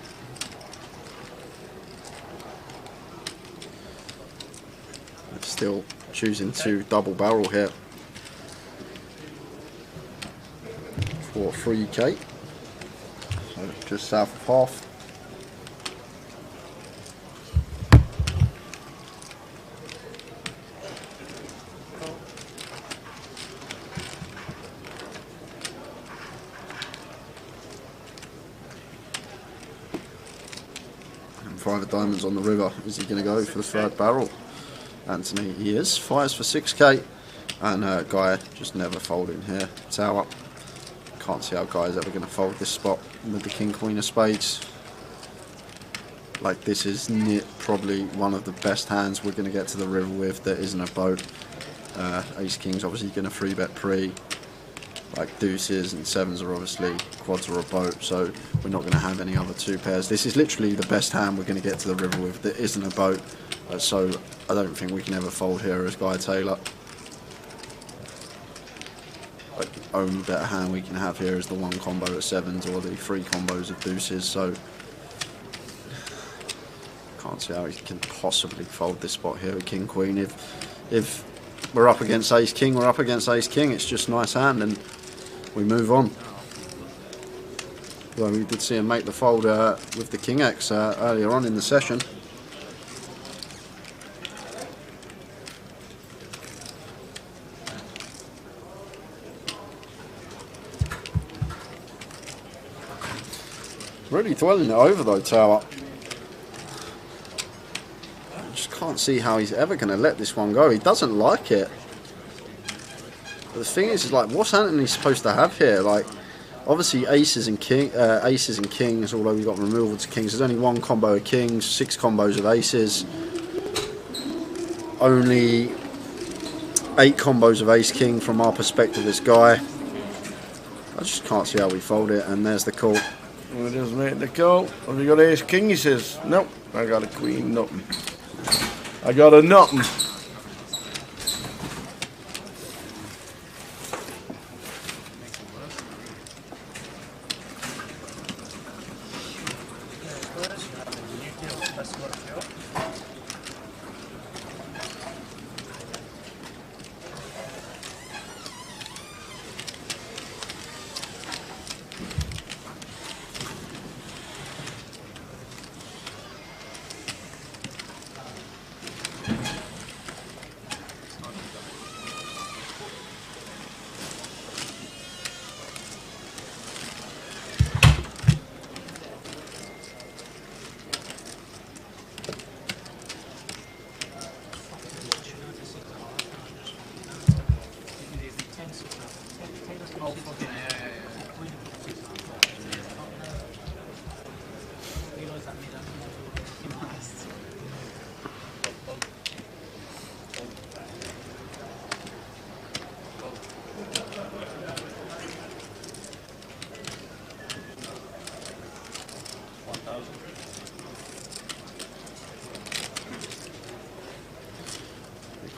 But still choosing to double barrel here for 3k. So just south of half. And 5 of diamonds on the river. Is he going to go for the third barrel? Anthony, he is. Fires for 6k. And Guy just never folding here. Tower. Can't see how Guy's ever going to fold this spot with the King Queen of Spades. Like, this is probably one of the best hands we're going to get to the river with that isn't a boat. Ace King's obviously going to 3-bet pre. Like, deuces and 7s are obviously quads or a boat, so we're not going to have any other 2 pairs. This is literally the best hand we're going to get to the river with that isn't a boat. So I don't think we can ever fold here as Guy Taylor. Like, the only better hand we can have here is the 1 combo at 7s or the 3 combos of deuces, so can't see how he can possibly fold this spot here with King Queen. If we're up against Ace King, we're up against Ace King. It's just nice hand and we move on. Though we did see him make the fold with the King X earlier on in the session. Really dwelling it over though, Tower. I just can't see how he's ever going to let this one go. He doesn't like it. But the thing is like, what's Anthony supposed to have here? Like, obviously aces and kings, although we've got removal to kings. There's only one combo of kings, 6 combos of aces. Only 8 combos of ace king from our perspective, this guy. I just can't see how we fold it, and there's the call. Well, it does make the call. Have you got ace king? He says, nope, I got a queen, nothing. I got a nothing.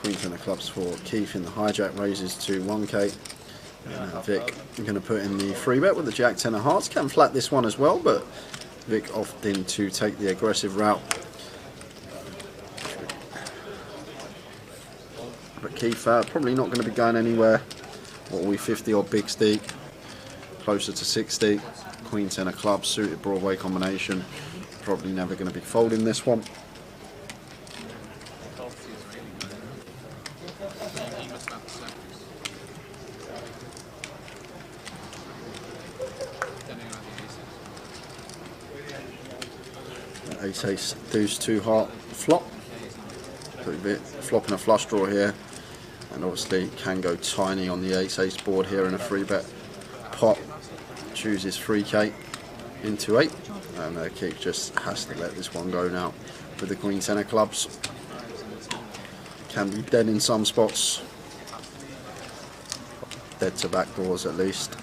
Queen 10 of clubs for Keith in the hijack, raises to 1k. And Vic going to put in the free bet with the Jack 10 of hearts. Can flat this one as well, but Vic opting to take the aggressive route. But Keith probably not going to be going anywhere. What are we, 50 odd big steak, closer to 60. Queen 10 of clubs, suited Broadway combination. Probably never going to be folding this one. Ace, deuce, 2 heart, flop. Put a bit flopping a flush draw here, and obviously can go tiny on the ace board here in a free bet pot. Chooses 3k into 8, and Keith just has to let this one go now with the Queen 10 of clubs. Can be dead in some spots, dead to back doors at least.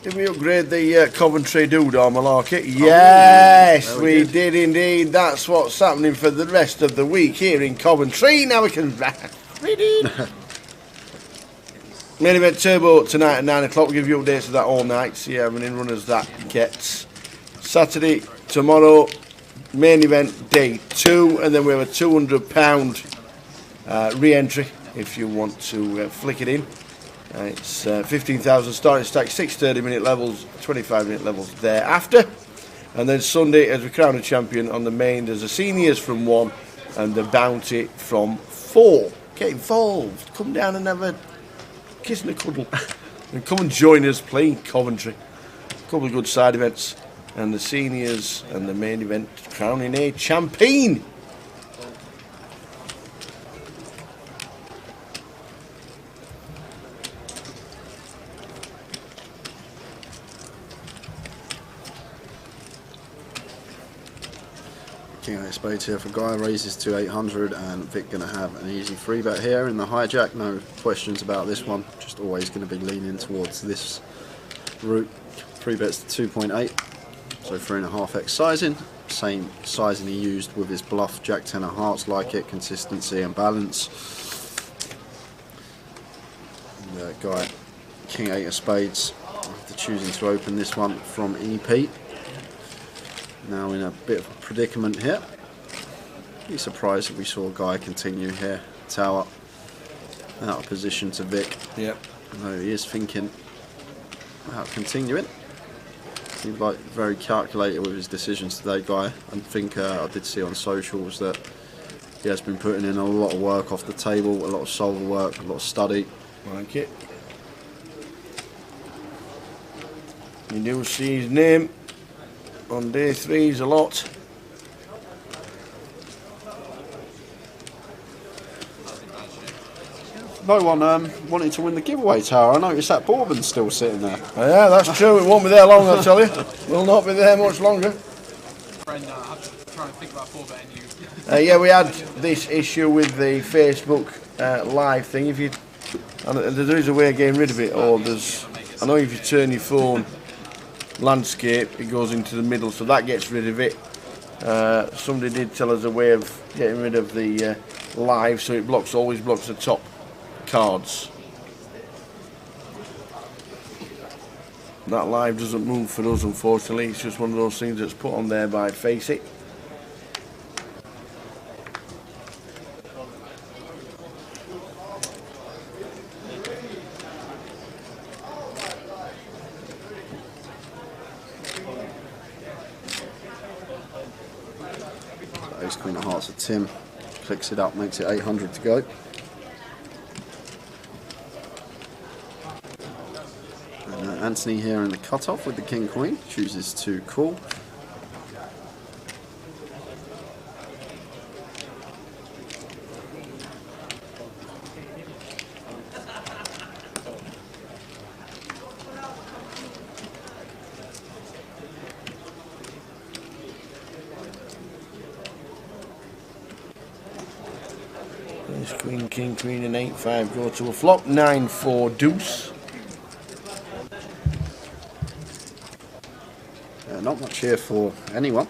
Did we upgrade the Coventry Doodah Malarkey? Yes, we did indeed. That's what's happening for the rest of the week here in Coventry. Now we can read it. Main event turbo tonight at 9 o'clock. We'll give you updates of that all night. See how many runners that gets. Saturday, tomorrow, main event day 2, and then we have a £200 re-entry if you want to flick it in. It's 15,000 starting stack, 6 30-minute levels, 25-minute levels thereafter. And then Sunday, as we crown a champion on the main, there's the seniors from 1 and the bounty from 4. Get involved. Come down and have a kiss and a cuddle. And come and join us playing Coventry. A couple of good side events. And the seniors and the main event crowning a champion. King 8 spades here for Guy, raises to 800, and Vic going to have an easy free bet here in the hijack. No questions about this one, just always going to be leaning towards this route. Free bets to 2.8, so 3.5x sizing. Same sizing he used with his bluff Jack 10 of hearts, like it, consistency and balance. And Guy, King 8 of spades, after choosing to open this one from EP. Now in a bit of a predicament here. Be surprised if we saw a Guy continue here. Tower out of position to Vic. Yep. Although he is thinking about continuing. Seems like very calculated with his decisions today, Guy. I think I did see on socials that he has been putting in a lot of work off the table, a lot of solver work, a lot of study. Like it. You do see his name on day 3's a lot. No one wanted to win the giveaway tower. I noticed that Bourbon's still sitting there. Yeah, that's true. It won't be there long, I'll tell you. Will not be there much longer. Friend, I have to try and think about 4-betting you. Yeah, we had this issue with the Facebook live thing. If you, and there is a way of getting rid of it, or there's. I know if you turn your phone landscape, it goes into the middle, so that gets rid of it. Somebody did tell us a way of getting rid of the live, so it always blocks the top cards. That live doesn't move for us, unfortunately. It's just one of those things that's put on there by Faceit. Ace Queen of Hearts of Tim clicks it up, makes it 800 to go. And Anthony here in the cutoff with the King Queen chooses to call. Ace Queen, King Queen, and 8-5 go to a flop. 9-4 deuce. Not much here for anyone.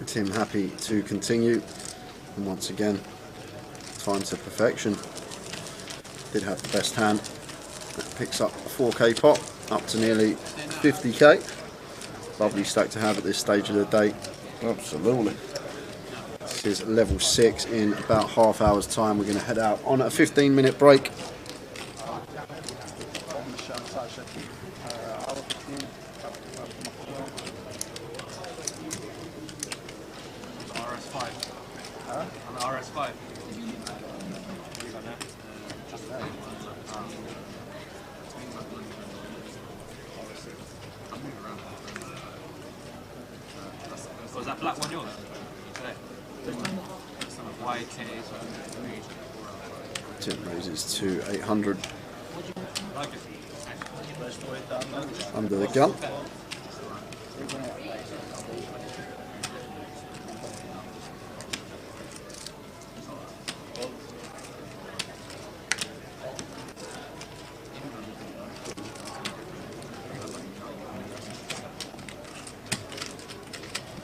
Tim happy to continue, and once again time to perfection. Did have the best hand. Picks up a 4k pot up to nearly 50k. Lovely stack to have at this stage of the day. Absolutely. This is level 6. In about half hour's time we're going to head out on a 15-minute break. Was that black one yours? Tim raises to 800. Under the gun.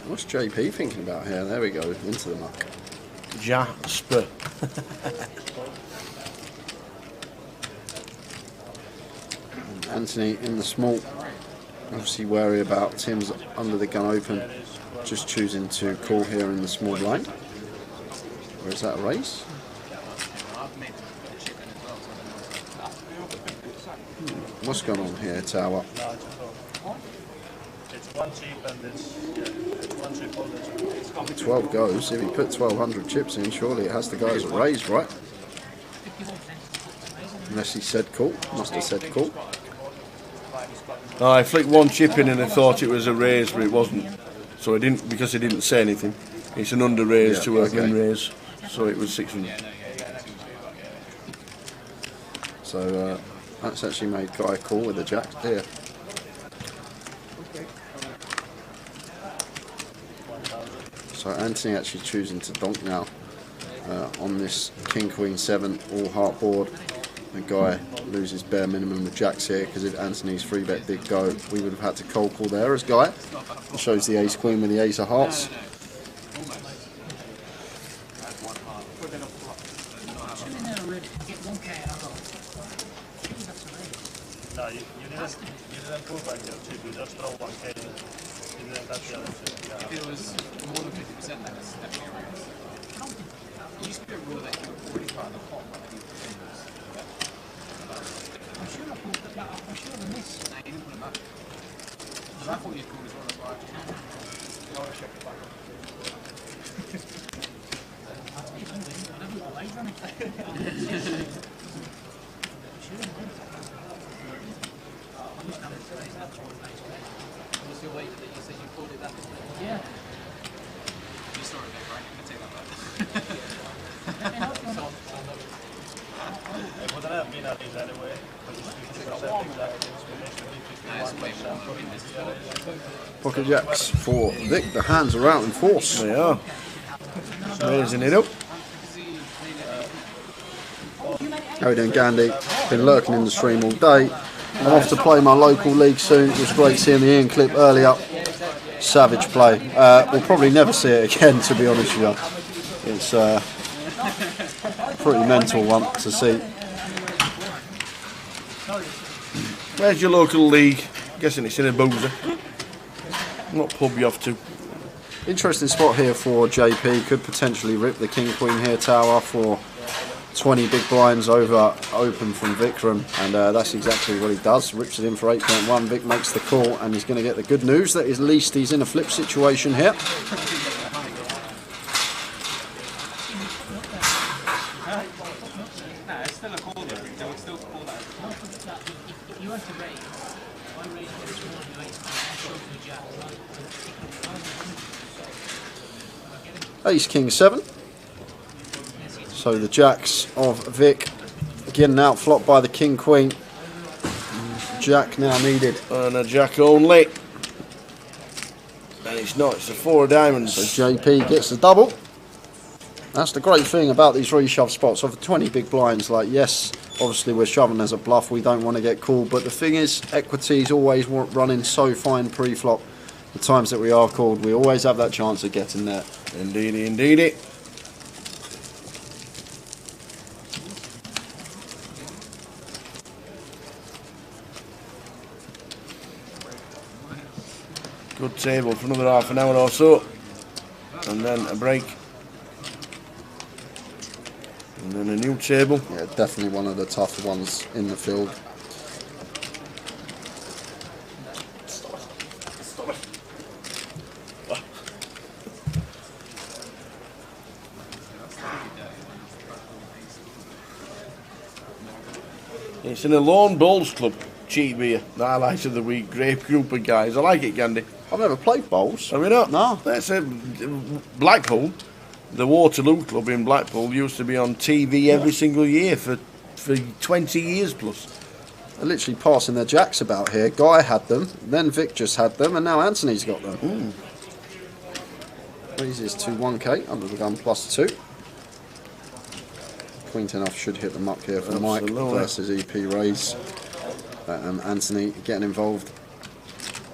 What's JP thinking about here? There we go, into the muck. Jasper. Anthony in the small, obviously wary about Tim's under the gun open, just choosing to call here in the small blind. Or is that a raise? What's going on here, Tower? It's one chip and it's one chip all the time. 12 goes. If he put 1,200 chips in, surely it has to go as a raise, right? Unless he said call. Must have said call. I flicked one chip in and I thought it was a raise, but it wasn't. So I didn't, because he didn't say anything. It's an under raise to a win raise, so it was 600. So that's actually made Guy call with a jack here. So Anthony actually choosing to donk now on this King Queen 7 all heart board. The Guy loses bare minimum with jacks here, because if Anthony's 3-bet did go, we would have had to cold call there as Guy. It shows the ace queen with the ace of hearts. No, you didn't pull back your chip, you just throw 1k. You didn't touch the other chip. If it was more than 50%, then it's definitely a raise. It used to be a rule that you were 45 the pot when you put in this. I'm sure I pulled that up. I'm sure I missed. No, you didn't put it back. Because I thought you'd called as well, that's why I just I want to check it back. Yeah. You saw it there, right? You can take that back. Det får den här mina till anyway. Pocket jacks for Vic. The hands are out in force. They are. Raising it up. How you doing, Gandhi? Been lurking in the stream all day. I'm off to play my local league soon. It was great seeing the Ian clip earlier. Savage play. We'll probably never see it again, to be honest with you. It's a pretty mental one to see. Where's your local league? Guessing it's in a boozer. What pub you off to? Interesting spot here for JP. Could potentially rip the King Queen here tower for 20 big blinds over open from Vikram, and that's exactly what he does. Rips it in for 8.1. Vic makes the call, and he's going to get the good news that at least he's in a flip situation here. Ace King 7. So the jacks of Vic getting out flopped by the King Queen. Jack now needed. And a jack only. And it's not, it's a 4 of diamonds. So JP gets the double. That's the great thing about these reshove spots. Of the 20 big blinds, like, yes, obviously we're shoving as a bluff, we don't want to get called, but the thing is, equity's always running so fine pre-flop. The times that we are called, we always have that chance of getting there. Indeedy, indeedy. Good table for another half an hour or so, and then a break, and then a new table. Yeah, definitely one of the tougher ones in the field. It's in a Lone Bowls Club, cheap beer. The highlight of the week, great group of guys. I like it, Gandhi. I've never played bowls. Have we not? No. That's a Blackpool. The Waterloo Club in Blackpool used to be on TV every single year for 20 years plus. They're literally passing their jacks about here. Guy had them, then Vic just had them, and now Anthony's got them. Raises to 1k under the gun +2. Queen 10 off should hit the muck here for Mike versus EP Raise. Anthony getting involved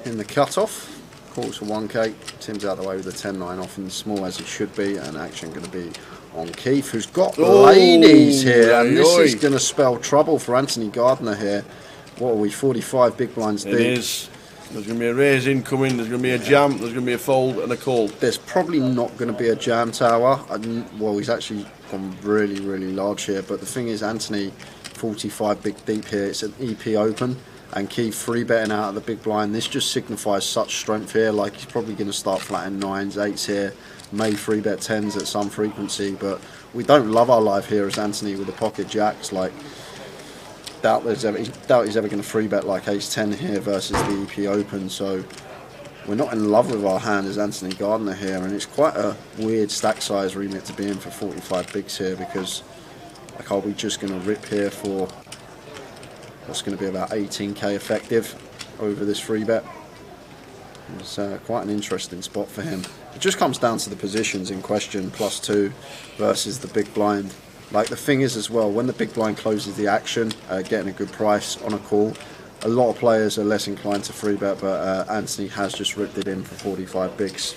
in the cut-off. Calls for 1k. Tim's out the way with the 10-9 off and small as it should be, and action going to be on Keith, who's got ladies here, and this is going to spell trouble for Anthony Gardner here. What are we, 45 big blinds deep? It is. There's going to be a raise incoming, there's going to be a jam, there's going to be a fold and a call. There's probably not going to be a jam tower. Well, he's actually gone really, really large here, but the thing is, Anthony, 45 big deep here, it's an EP open, and Keith 3-betting out of the big blind. This just signifies such strength here, like he's probably going to start flatting 9s, 8s here, may 3-bet 10s at some frequency, but we don't love our life here as Anthony with the pocket jacks. Like, doubt he's ever going to 3-bet like ace-10 here versus the EP open, so we're not in love with our hand as Anthony Gardner here, and it's quite a weird stack size remit to be in for 45 bigs here, because like, are we just going to rip here for what's going to be about 18k effective over this 3-bet? It's quite an interesting spot for him. It just comes down to the positions in question, +2 versus the big blind. Like, the thing is as well, when the big blind closes the action, getting a good price on a call, a lot of players are less inclined to 3-bet, but Anthony has just ripped it in for 45 bigs,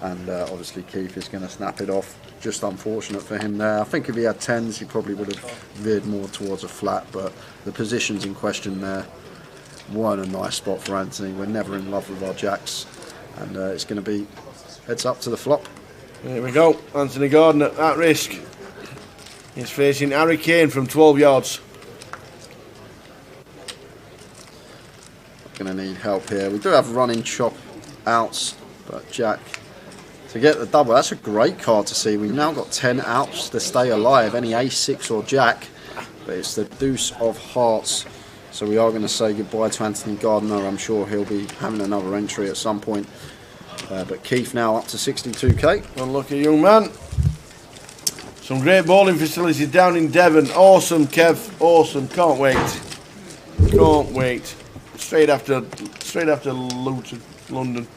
and obviously Keith is going to snap it off. Just unfortunate for him there. I think if he had 10s, he probably would have veered more towards a flat, but the positions in question there weren't a nice spot for Anthony. We're never in love with our jacks, and it's going to be heads up to the flop. Here we go, Anthony Gardner at risk. He's facing Harry Kane from 12 yards. Going to need help here. We do have running chop outs, but Jack to get the double. That's a great card to see. We've now got 10 outs to stay alive. Any ace, 6 or jack, but it's the deuce of hearts. So we are going to say goodbye to Anthony Gardner. I'm sure he'll be having another entry at some point. But Keith now up to 62k. Unlucky young man. Some great bowling facilities down in Devon. Awesome, Kev. Awesome. Can't wait. Can't wait. Straight after Luton, London.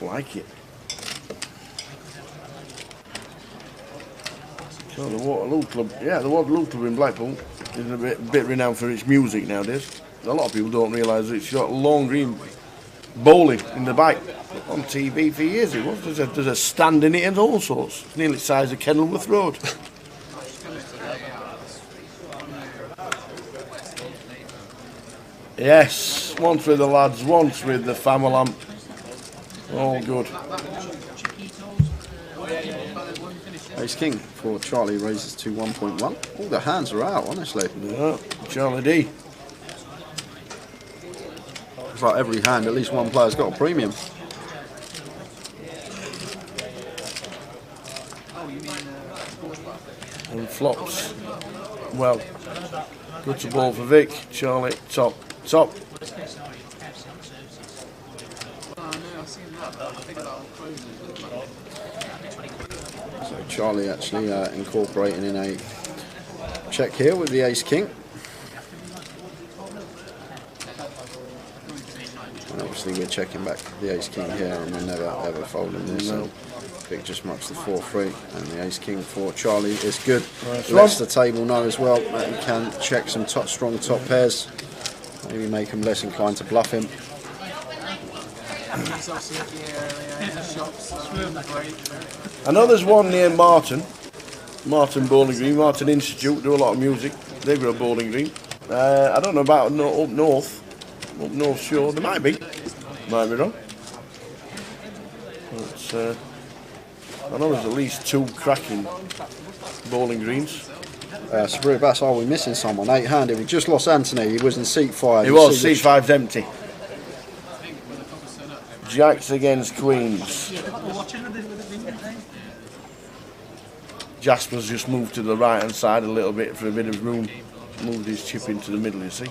Like it. So the Waterloo Club, yeah, the Waterloo Club in Blackpool is a bit renowned for its music nowadays. A lot of people don't realise it's got long green bowling in the back. On TV for years it was. There's a stand in it and all sorts. It's nearly the size of Kenilworth Road. Yes, once with the lads, once with the family. All good. Ace King for Charlie raises to 1.1. All the hands are out, honestly. Yeah, Charlie D. It's like every hand, at least one player's got a premium. And flops. Well, good to ball for Vic. Charlie, top. So Charlie actually incorporating in a check here with the Ace King. And obviously we're checking back the Ace King here and we're never ever folding this. No. Vic just mucks the 4-3 and the Ace King for Charlie is good. Lets the table know as well that he can check some strong top pairs. Maybe make him less inclined to bluff him. I know there's one near Martin Bowling Green, Martin Institute, do a lot of music. They've got a bowling green. I don't know about up north shore. There might be wrong. But, I know there's at least 2 cracking bowling greens. Sabri Bass, are we missing someone? 8-handed. We just lost Anthony. He was in seat 5. He was. Seat 5's empty. Jacks against Queens. Jasper's just moved to the right hand side a little bit for a bit of room. Moved his chip into the middle, you see.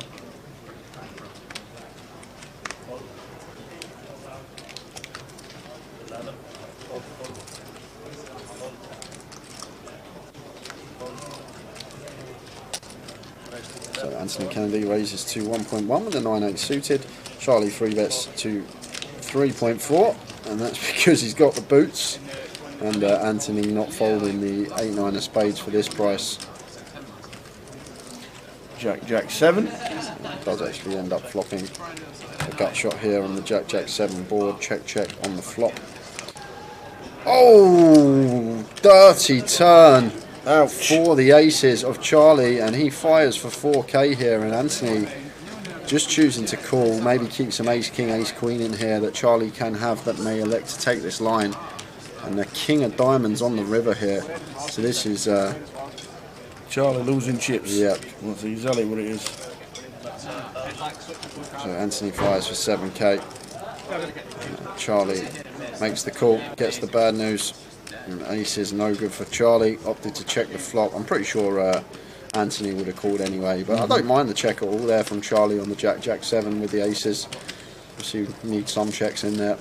So Anthony Kennedy raises to 1.1 with the 9-8 suited. Charlie 3-bets to 3.4, and that's because he's got the boots. And Anthony not folding the 8-9 of spades for this price. Jack 7. Does actually end up flopping a gut shot here on the Jack 7 board. Check on the flop. Oh, dirty turn. Ouch. For the aces of Charlie, and he fires for 4k here, and Anthony just choosing to call, maybe keep some ace king, ace queen in here that Charlie can have, that may elect to take this line. And the king of diamonds on the river here. So this is Charlie losing chips. Yep. That's exactly what it is. So Anthony fires for 7k. Charlie makes the call, gets the bad news. And ace is no good for Charlie. Opted to check the flop. I'm pretty sure Anthony would have called anyway, but I don't mind the check at all there from Charlie on the Jack 7 with the aces. Obviously need some checks in there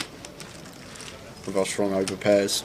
with our strong over pairs.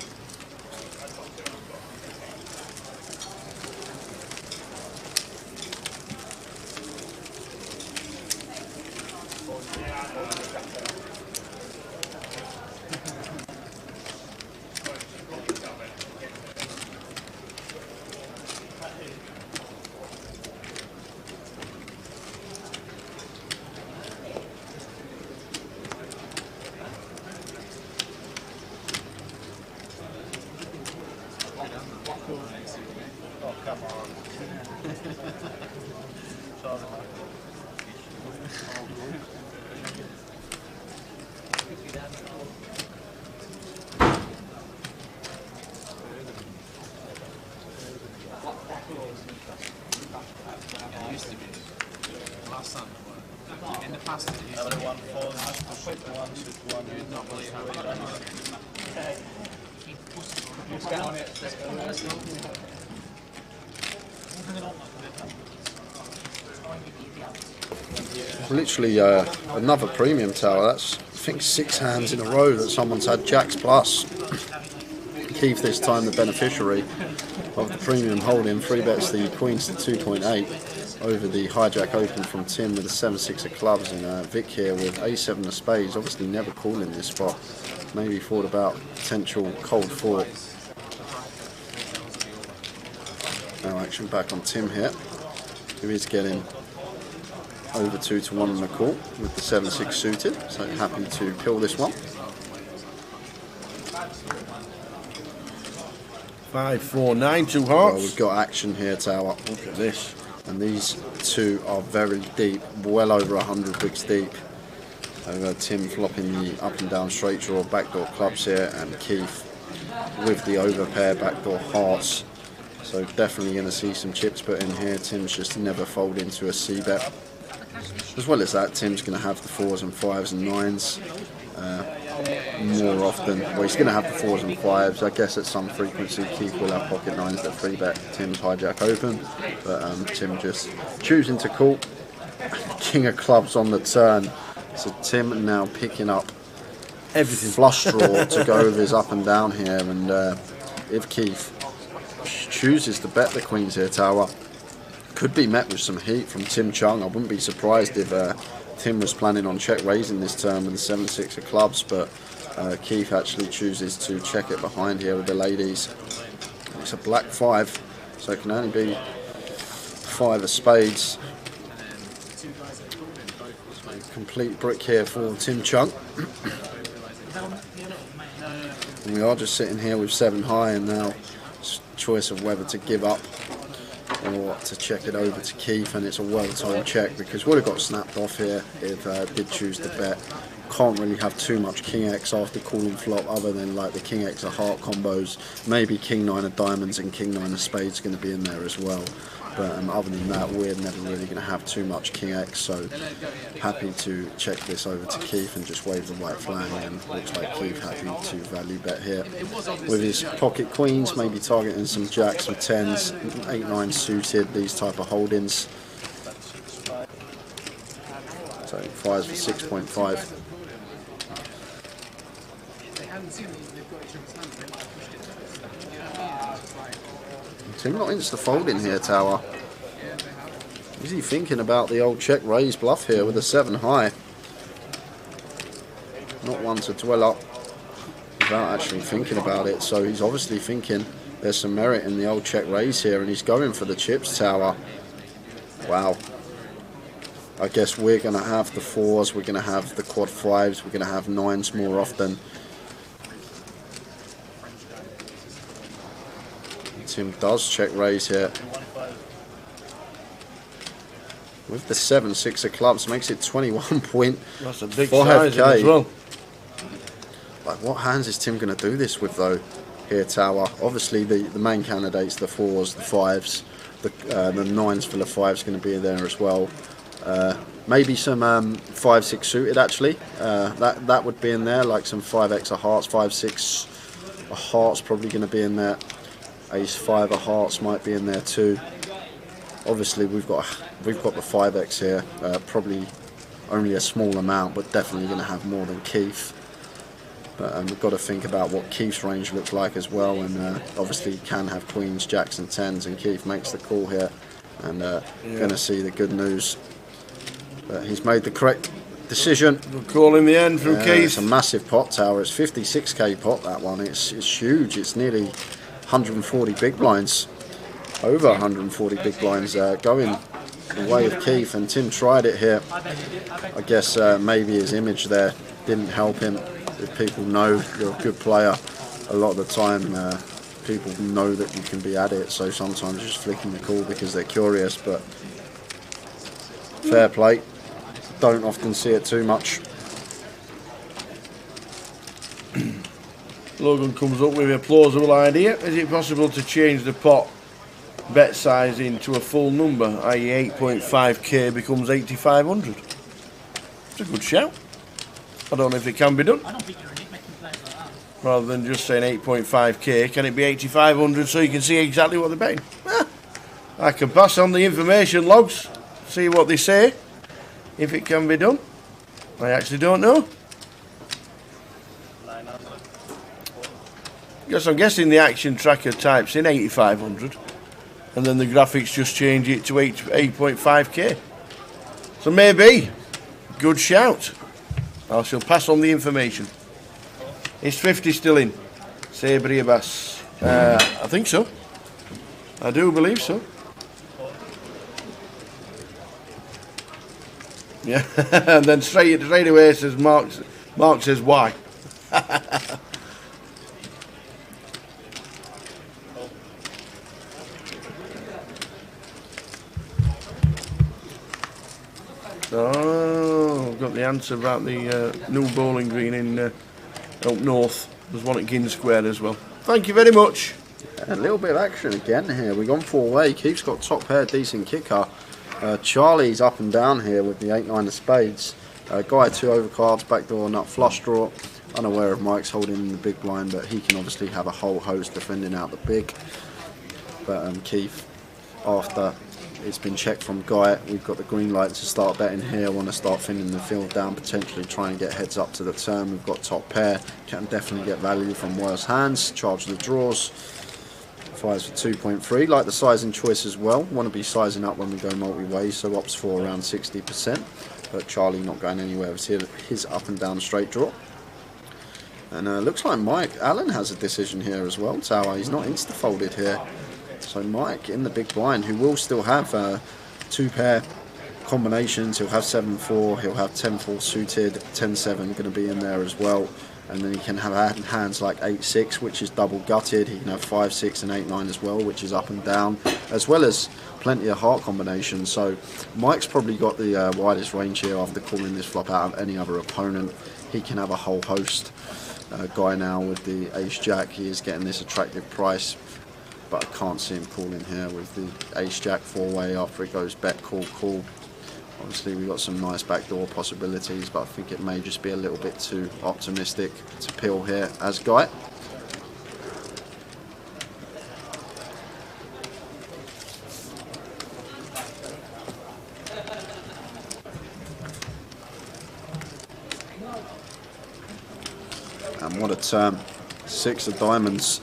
Literally another premium tower. That's, I think, 6 hands in a row that someone's had jacks plus. Keith this time the beneficiary of the premium holding. 3 bets the queens to 2.8 over the hijack open from Tim with a 7-6 of clubs, and Vic here with a7 of spades. Obviously never calling this spot. Maybe thought about potential cold 4. Now action back on Tim here, who is getting over 2 to 1 on the call with the 7-6 suited, so happy to kill this one. 5, 4, 9, 2 hearts. Well, we've got action here, Tower. Look at this. And these two are very deep, well over 100 bigs deep. Over Tim flopping the up and down straight draw backdoor clubs here, and Keith with the overpair backdoor hearts. So definitely going to see some chips put in here. Tim's just never fold into a C bet. As well as that, Tim's going to have the 4s and 5s and 9s more often. Well, he's going to have the 4s and 5s. I guess at some frequency, Keith will have pocket 9s that 3-bet Tim's hijack open. But Tim just choosing to call. King of clubs on the turn. So Tim now picking up everything flush draw to go with his up and down here. And if Keith chooses to bet the queens here, Tower, could be met with some heat from Tim Chung. I wouldn't be surprised if Tim was planning on check raising this turn with the 7-6 of clubs, but Keith actually chooses to check it behind here with the ladies. It's a black 5, so it can only be 5 of spades. So complete brick here for Tim Chung. And we are just sitting here with 7 high, and now it's a choice of whether to give up or to check it over to Keith, and it's a well-timed check because would have got snapped off here if did choose to bet. Can't really have too much King X after calling flop, other than like the King X of heart combos. Maybe King 9 of diamonds and King 9 of spades going to be in there as well. But other than that, we're never really going to have too much King X, so happy to check this over to Keith and just wave the white flag, and looks like Keith happy to value bet here. With his pocket queens, maybe targeting some jacks with 10s, 8-9 suited, these type of holdings. So 5s for 6.5. Tim not insta folding here, Tower. Is he thinking about the old check raise bluff here with a 7 high? Not one to dwell up without actually thinking about it. So he's obviously thinking there's some merit in the old check raise here, and he's going for the chips, Tower. Wow. I guess we're going to have the 4s, we're going to have the quad 5s, we're going to have 9s more often. Tim does check raise here. With the 7-6 of clubs, makes it 21.5K. That's a big size as well. Like, what hands is Tim going to do this with though here, Tower? Obviously the main candidates, the 4s, the 5s, the 9s for the 5s going to be there as well. Maybe some 5-6 suited actually. That would be in there, like some 5x of hearts, 5-6 of hearts probably going to be in there. Ace 5 of hearts might be in there too. Obviously we've got the 5x here, probably only a small amount, but definitely going to have more than Keith. But we've got to think about what Keith's range looks like as well, and obviously can have queens, jacks and 10s, and Keith makes the call here, and going to see the good news. But he's made the correct decision. Good call in the end from Keith. It's a massive pot, Tower. It's 56k pot, that one. It's huge. It's nearly 140 big blinds, over 140 big blinds going the way of Keith, and Tim tried it here. I guess maybe his image there didn't help him. If people know you're a good player, a lot of the time people know that you can be at it, so sometimes just flicking the call because they're curious, but fair play. Don't often see it too much. Logan comes up with a plausible idea. Is it possible to change the pot bet size into a full number, i.e. 8.5k becomes 8,500? It's a good shout. I don't know if it can be done. Rather than just saying 8.5k, can it be 8,500 so you can see exactly what they're betting? I can pass on the information logs, see what they say, if it can be done. I actually don't know. Because I'm guessing the action tracker types in 8500 and then the graphics just change it to 8.5K. So maybe, good shout. I shall pass on the information. Is 50 still in? Sabri Abbas. I think so. I do believe so. Yeah, and then straight away says Mark says why. Oh, I've got the answer about the new bowling green in up north. There's one at Ginn Square as well. Thank you very much. A little bit of action again here. We've gone 4-way. Keith's got top pair, decent kicker. Charlie's up and down here with the 8-9 of spades. Guy 2 overcards, backdoor nut flush draw. Unaware of Mike's holding in the big blind, but he can obviously have a whole host defending out the big. But Keith, after it's been checked from Guy, we've got the green light to start betting here. Want to start thinning the field down, potentially try and get heads up to the turn. We've got top pair, can definitely get value from worse hands. Charge the draws. Fires for 2.3, like the sizing choice as well. Want to be sizing up when we go multi-way, so opts for around 60%. But Charlie not going anywhere with his up and down straight draw. And looks like Mike Allen has a decision here as well. Tower, he's not insta-folded here. So Mike in the big blind, who will still have 2 pair combinations. He'll have 7-4, he'll have 10-4 suited, 10-7 going to be in there as well. And then he can have hands like 8-6, which is double gutted. He can have 5-6 and 8-9 as well, which is up and down, as well as plenty of heart combinations. So Mike's probably got the widest range here after calling this flop out of any other opponent. He can have a whole host. Guy now with the ace-jack, he is getting this attractive price, but I can't see him calling here with the ace-jack 4-way after it goes bet, call, call. Obviously we've got some nice backdoor possibilities, but I think it may just be a little bit too optimistic to peel here as Guy. And what a turn, 6 of diamonds,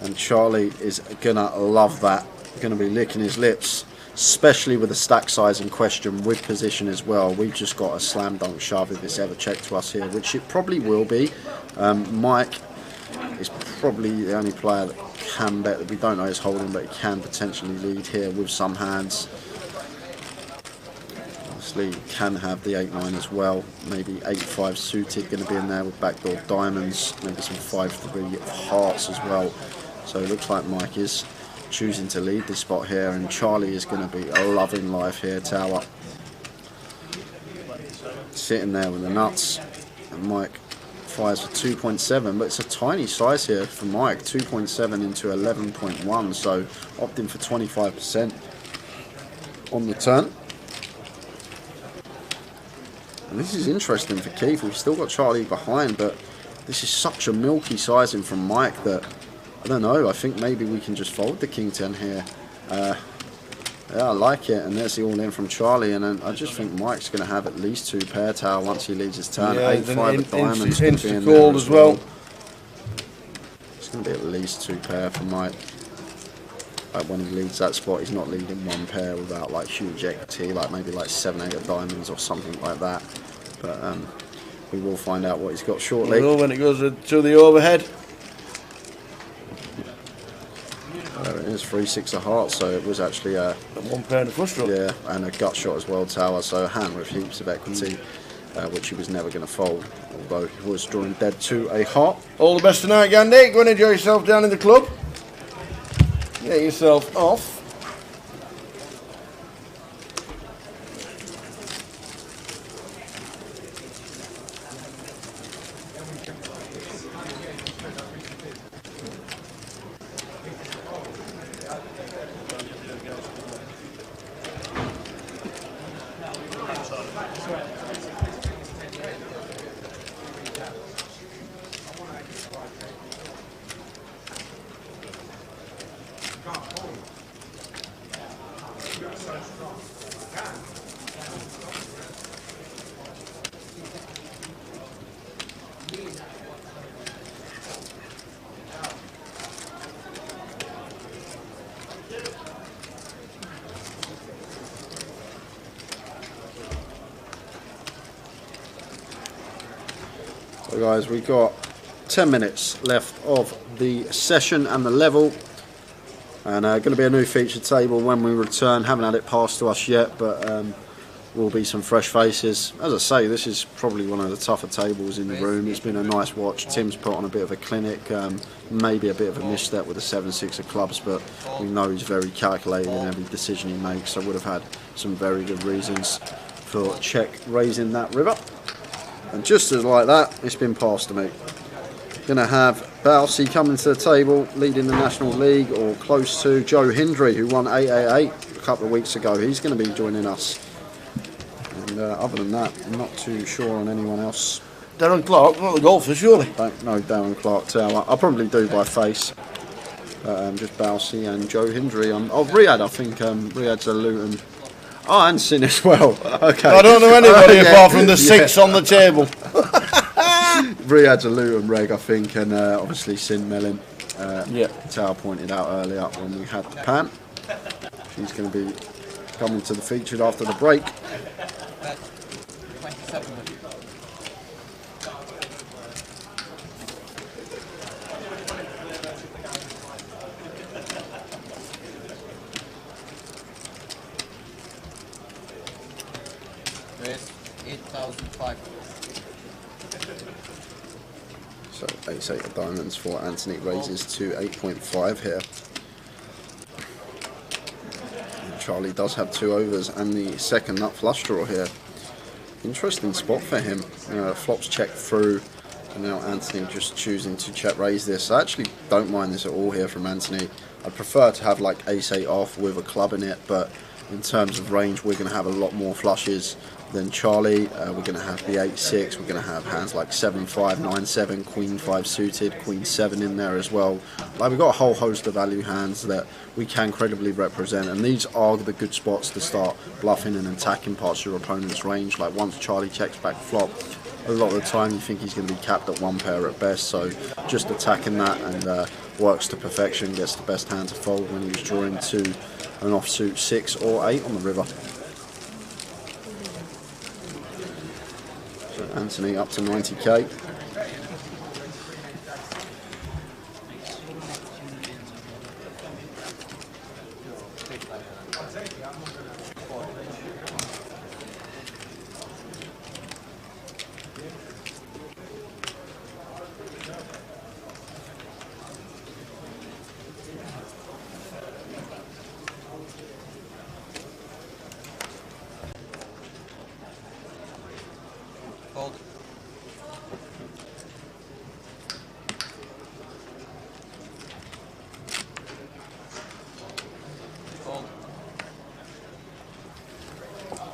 and Charlie is gonna love that, gonna be licking his lips. Especially with the stack size in question, with position as well. We've just got a slam dunk shove if it's ever checked to us here, which it probably will be. Mike is probably the only player that can bet, that we don't know his holding, but he can potentially lead here with some hands. Obviously can have the 8-9 as well, maybe 8-5 suited going to be in there with backdoor diamonds, maybe some 5-3 hearts as well. So it looks like Mike is choosing to lead this spot here, and Charlie is going to be loving life here. Tower sitting there with the nuts, and Mike fires for 2.7, but it's a tiny size here for Mike, 2.7 into 11.1, so opting for 25% on the turn. And this is interesting for Keith. We've still got Charlie behind, but this is such a milky sizing from Mike that I don't know, I think maybe we can just fold the King 10 here. Yeah, I like it, and there's the all in from Charlie, and then I just think Mike's going to have at least 2 pair tower once he leads his turn. Yeah, 8-5 of diamonds going to be in there as well. It's going to be at least 2 pair for Mike. Like when he leads that spot, he's not leading 1 pair without like huge equity, like maybe like 7-8 of diamonds or something like that. But we will find out what he's got shortly. We will when it goes to the overhead. There it is, 3-6 of hearts, so it was actually a 1 pair and a flush draw. Yeah, and a gut shot as well, Tower, so a hand with heaps of equity, which he was never going to fold, although he was drawing dead to a heart. All the best tonight, Gandhi. Go and enjoy yourself down in the club. Get yourself off. So guys, we've got 10 minutes left of the session and the level, and going to be a new feature table when we return. Haven't had it passed to us yet, but will be some fresh faces. As I say, this is probably one of the tougher tables in the room. It's been a nice watch. Tim's put on a bit of a clinic, maybe a bit of a misstep with the 7-6 of clubs, but we know he's very calculated in every decision he makes, so would have had some very good reasons for check raising that river. And just as like that, it's been passed to me. Going to have Balsey coming to the table, leading the National League, or close to. Joe Hindry, who won 888 a couple of weeks ago. He's going to be joining us. And other than that, I'm not too sure on anyone else. Darren Clark, not the golfer, surely. Don't know Darren Clark Tower. I'll probably do by face. Just Balsey and Joe Hindry. Riyadh, I think. Riyadh's a Luton. Oh, and Sin as well. Okay. I don't know anybody apart from the 6 on the table. Riyadh's a Luton reg, I think, and obviously Sin Mellin. Tower pointed out earlier when we had the pan. She's going to be coming to the featured after the break. 27. There's 8,500. So ace-8 of diamonds for Anthony, raises to 8.5 here. And Charlie does have 2 overs and the second nut flush draw here. Interesting spot for him. Flops check through, and now Anthony just choosing to check raise this. I actually don't mind this at all here from Anthony. I'd prefer to have like ace-8 off with a club in it, but in terms of range, we're going to have a lot more flushes than Charlie. We're going to have the 8-6, we're going to have hands like 7-5, 9-7, Queen 5 suited, Queen 7 in there as well. Like, we've got a whole host of value hands that we can credibly represent, and these are the good spots to start bluffing and attacking parts of your opponent's range. Like, once Charlie checks back flop, a lot of the time you think he's going to be capped at 1 pair at best, so just attacking that and works to perfection, gets the best hand to fold when he's drawing to an offsuit 6 or 8 on the river. So Anthony up to 90k. Fold. Fold.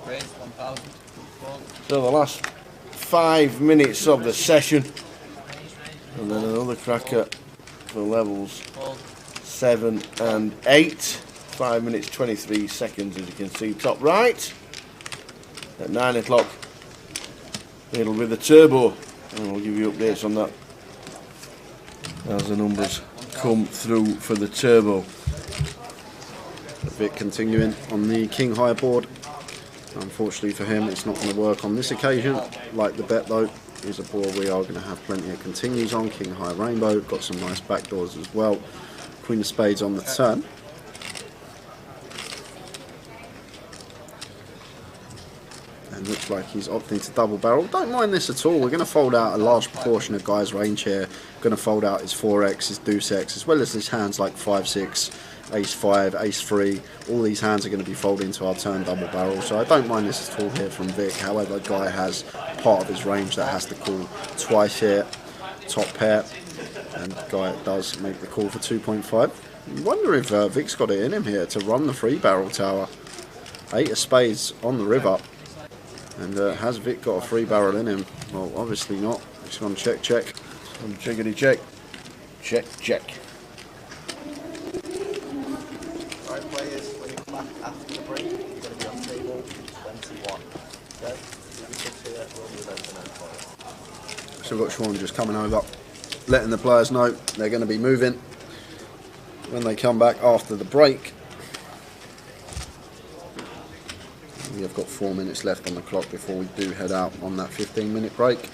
Raise 1,000. Fold. So the last 5 minutes of the session, and then another cracker for levels Fold. 7 and 8. 5 minutes 23 seconds, as you can see top right. At 9 o'clock, it'll be the turbo, and we'll give you updates on that as the numbers come through for the turbo. A bit continuing on the king high board. Unfortunately for him, it's not going to work on this occasion. Like the bet though, is a board we are going to have plenty of continues on. King high rainbow, got some nice backdoors as well. Queen of spades on the turn. And looks like he's opting to double barrel. Don't mind this at all. We're going to fold out a large proportion of Guy's range here. Going to fold out his 4x, his deuce x, as well as his hands like 5-6, ace 5, ace 3. All these hands are going to be folded into our turn double barrel. So I don't mind this at all here from Vic. However, Guy has part of his range that has to call twice here. Top pair. And Guy does make the call for 2.5. I wonder if Vic's got it in him here to run the 3 barrel tower. 8 of spades on the river. And has Vic got a 3 barrel in him? Well, obviously not. Just going to check, check. Checkity check. Check, check. Right, players, when you come back after the break, you're going to be on table 21. Okay? So we've got Sean just coming over, letting the players know they're going to be moving when they come back after the break. We have got 4 minutes left on the clock before we do head out on that 15-minute break.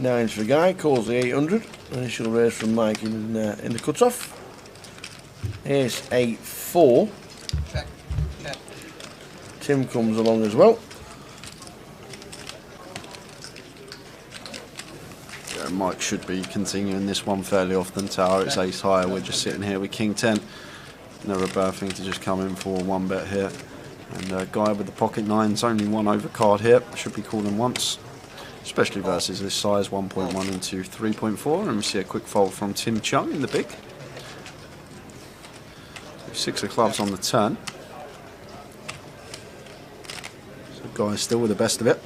8-9s for Guy, calls the 800. Initial raise from Mike in the cut-off. Ace 8-4. Check. Check. Tim comes along as well. Yeah, Mike should be continuing this one fairly often. Tower, it's ace high. We're just sitting here with King 10. Never a bad thing to just come in for one bet here. And Guy with the pocket nines, only one overcard here. Should be calling once, especially versus this size, 1.1 into 3.4. And we see a quick fold from Tim Chung in the big. 6 of clubs on the turn. So Guy's still with the best of it.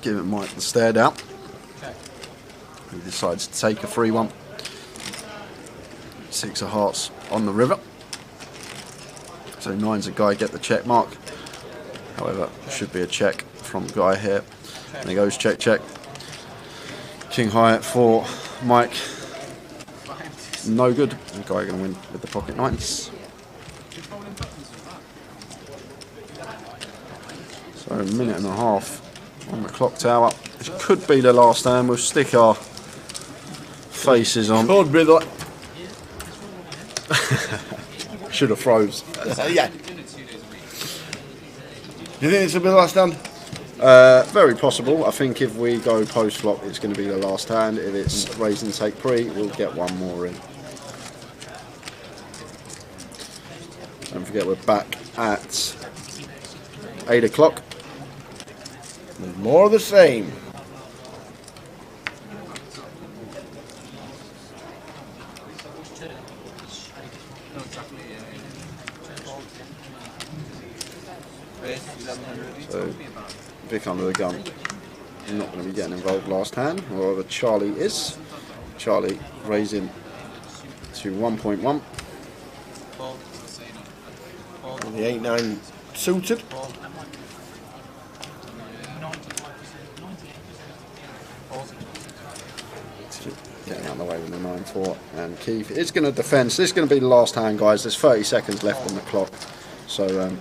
Giving Mike the stare down. He decides to take a free one. 6 of hearts on the river. So 9's a Guy, get the check mark. However, should be a check from Guy here. And he goes check, check. King high for Mike. No good. The Guy going to win with the pocket nines. So a minute and a half on the clock tower. This could be the last hand. We'll stick our faces on. Could be the... Should have froze. Yeah. Do you think this will be the last hand? Very possible. I think if we go post flop, it's going to be the last hand. If it's raise and take pre, we'll get one more in. Don't forget we're back at 8 o'clock. More of the same. So Vic under the gun. Not going to be getting involved last hand. However, Charlie is. Charlie raising to 1.1. The 8-9 suited. Getting out of the way with the 9-4. And Keith is going to defend. So this is going to be the last hand, guys. There's 30 seconds left on the clock. So,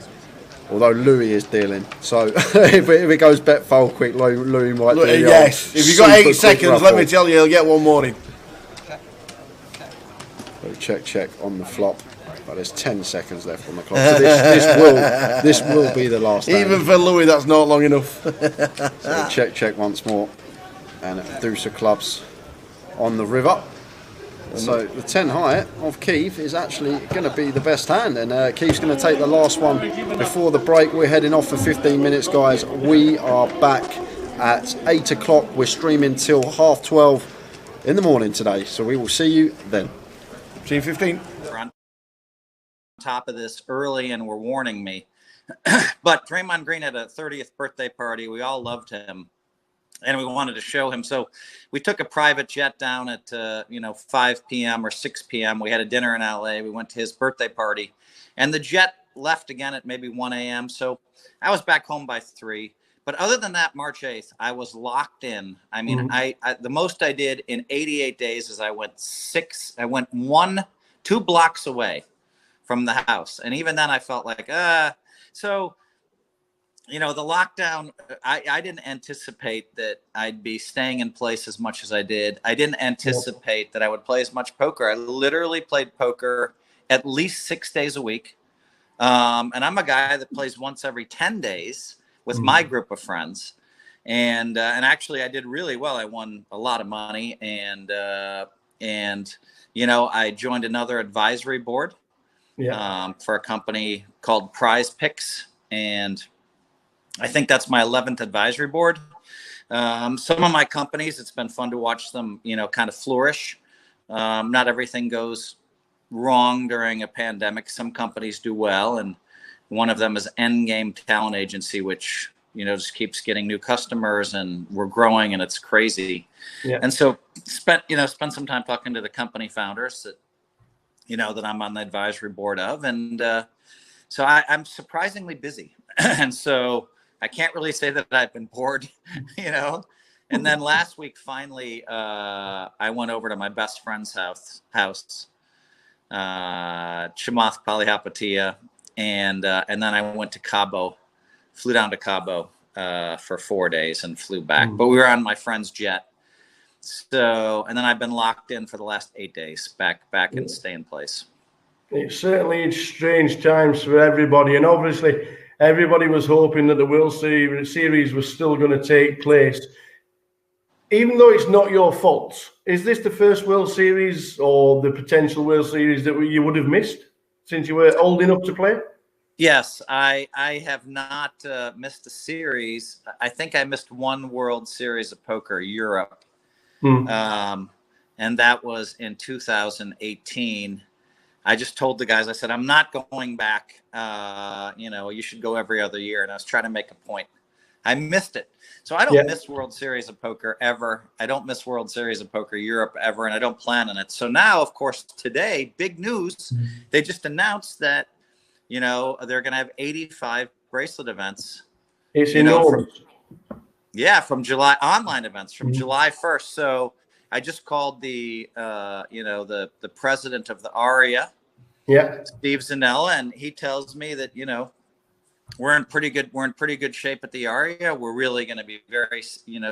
although Louis is dealing. So, if it goes bet fold quick, Louis might do it. Yes. If you've got 8 seconds, let me tell you, he'll get one more in. So check, check on the flop. But there's 10 seconds left on the clock. So this will be the last hand. Even for Louis, that's not long enough. So check, check once more. And deuce of clubs on the river. So the 10 high of Keith is actually going to be the best hand. And Keith's going to take the last one before the break. We're heading off for 15 minutes, guys. We are back at 8 o'clock. We're streaming till 12:30 in the morning today. So we will see you then. See you 15. Top of this early and were warning me. But Draymond Green had a 30th birthday party. We all loved him. And we wanted to show him. So we took a private jet down at, 5 p.m. or 6 p.m. We had a dinner in LA. We went to his birthday party. And the jet left again at maybe 1 a.m. So I was back home by 3. But other than that, March 8th, I was locked in. I mean, I the most I did in 88 days is I went 2 blocks away from the house. And even then I felt like, so... the lockdown, I didn't anticipate that I'd be staying in place as much as I did. I didn't anticipate that I would play as much poker. I literally played poker at least 6 days a week. And I'm a guy that plays once every 10 days with my group of friends. And actually I did really well. I won a lot of money. And I joined another advisory board for a company called Prize Picks. And I think that's my 11th advisory board. Some of my companies, it's been fun to watch them, kind of flourish. Not everything goes wrong during a pandemic. Some companies do well. And one of them is Endgame Talent Agency, which, just keeps getting new customers and we're growing and it's crazy. Yeah. And so spent some time talking to the company founders that, that I'm on the advisory board of. And so I'm surprisingly busy. And so I can't really say that I've been bored, And then last week, finally, I went over to my best friend's house, Chamath Palihapitiya, and then I went to Cabo, flew down to Cabo for 4 days and flew back. But we were on my friend's jet. So, and then I've been locked in for the last 8 days, back in stay in place. It's certainly strange times for everybody, and obviously everybody was hoping that the World Series was still going to take place. Even though it's not your fault, is this the first World Series or the potential World Series that you would have missed since you were old enough to play? Yes, I have not missed a series. I think I missed one World Series of Poker Europe. And that was in 2018. I just told the guys, I said, I'm not going back. You should go every other year. And I was trying to make a point. I missed it. So I don't miss World Series of Poker ever. I don't miss World Series of Poker Europe ever. And I don't plan on it. So now, of course, today, big news. They just announced that, they're going to have 85 bracelet events. It's enormous. From July, online events from July 1st. So I just called the president of the ARIA, Steve Zanella, and he tells me that, we're in pretty good shape at the ARIA. We're really going to be very,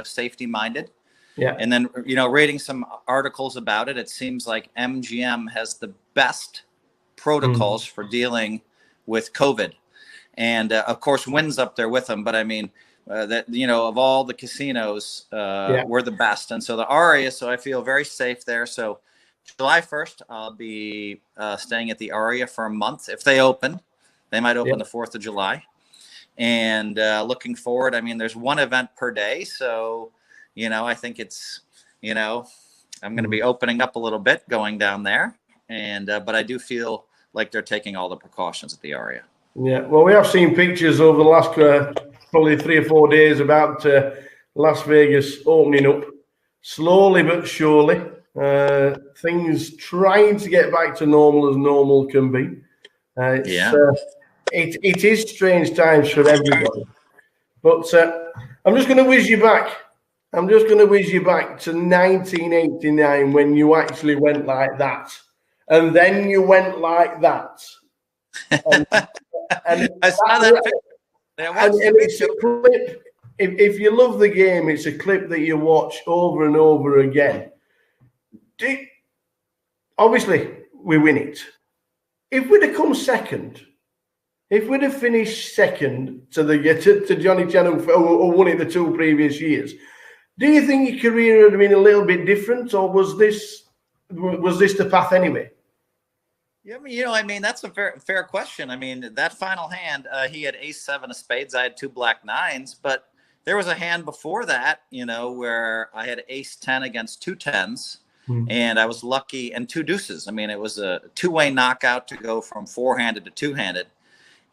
safety minded. Yeah. And then, reading some articles about it, it seems like MGM has the best protocols for dealing with COVID. And of course, Wynn's up there with them. But I mean, of all the casinos, we're the best. And so the ARIA, so I feel very safe there. So July 1st, I'll be staying at the ARIA for a month. If they open, they might open the 4th of July. And looking forward, I mean, there's one event per day. So, I think it's, I'm going to be opening up a little bit going down there. And but I do feel like they're taking all the precautions at the ARIA. Yeah, well, we have seen pictures over the last probably 3 or 4 days about Las Vegas opening up slowly but surely. Things trying to get back to normal as normal can be. It is strange times for everybody. But I'm just going to whiz you back. I'm just going to whiz you back to 1989 when you actually went like that. And then you went like that. And I saw that picture. And it's a clip. If you love the game, it's a clip that you watch over and over again. Obviously, we win it. If we'd have come second, if we'd have finished second to Johnny Chan, who won it the 2 previous years, do you think your career would have been a little bit different, or was this the path anyway? Yeah, I mean, that's a fair question. I mean, that final hand, he had ace-7 of spades. I had 2 black nines, but there was a hand before that, where I had ace-10 against 2 10s, and I was lucky, and 2 deuces. I mean, it was a 2-way knockout to go from 4-handed to 2-handed.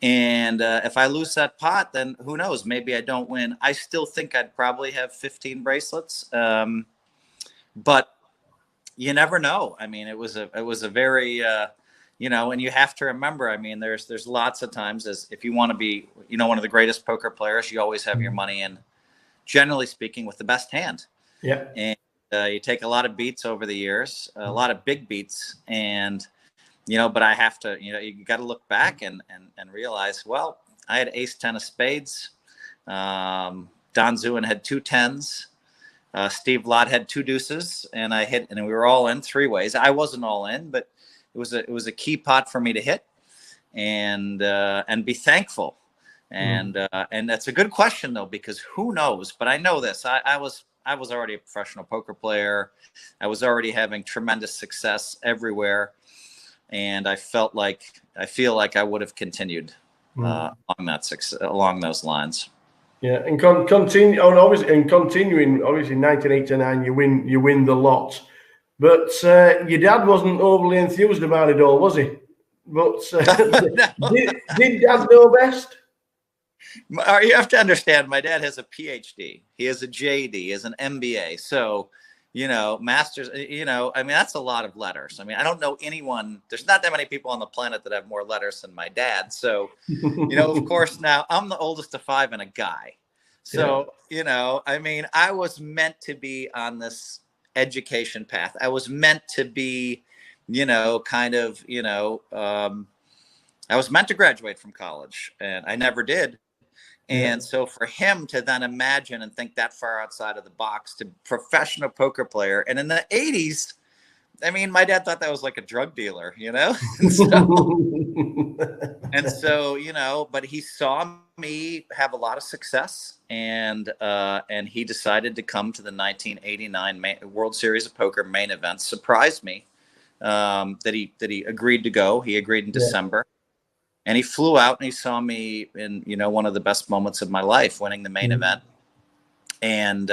And if I lose that pot, then who knows? Maybe I don't win. I still think I'd probably have 15 bracelets, but you never know. I mean, it was a very and you have to remember, I mean, there's lots of times, as if you want to be, one of the greatest poker players, you always have your money in, generally speaking, with the best hand. Yeah. And you take a lot of beats over the years, a lot of big beats, and but I have to, you got to look back and realize, well, I had ace-10 of spades. Don Zuin had 2 10s. Steve Lott had 2 deuces, and I hit, and we were all in 3 ways. I wasn't all in, but it was a key pot for me to hit, and be thankful. And that's a good question though, because who knows? But I know this. I was already a professional poker player. I was already having tremendous success everywhere, and I feel like I would have continued along those lines. Yeah, and continuing, obviously, in 1989, you win the lot. But your dad wasn't overly enthused about it all, was he? But did Dad know best? You have to understand, my dad has a PhD. He has a JD. He has an MBA. So, masters, I mean, that's a lot of letters. I mean, I don't know anyone. There's not that many people on the planet that have more letters than my dad. So, of course, now I'm the oldest of 5 and a guy. So, I mean, I was meant to be on this education path. I was meant to be, I was meant to graduate from college, and I never did. And so for him to then imagine and think that far outside of the box, to professional poker player. And in the 80s, I mean, my dad thought that was like a drug dealer, you know? and so, you know, but he saw me have a lot of success, and he decided to come to the 1989 World Series of Poker main event. Surprised me that he agreed to go. He agreed in December, and he flew out and he saw me in, you know, one of the best moments of my life, winning the main event. And,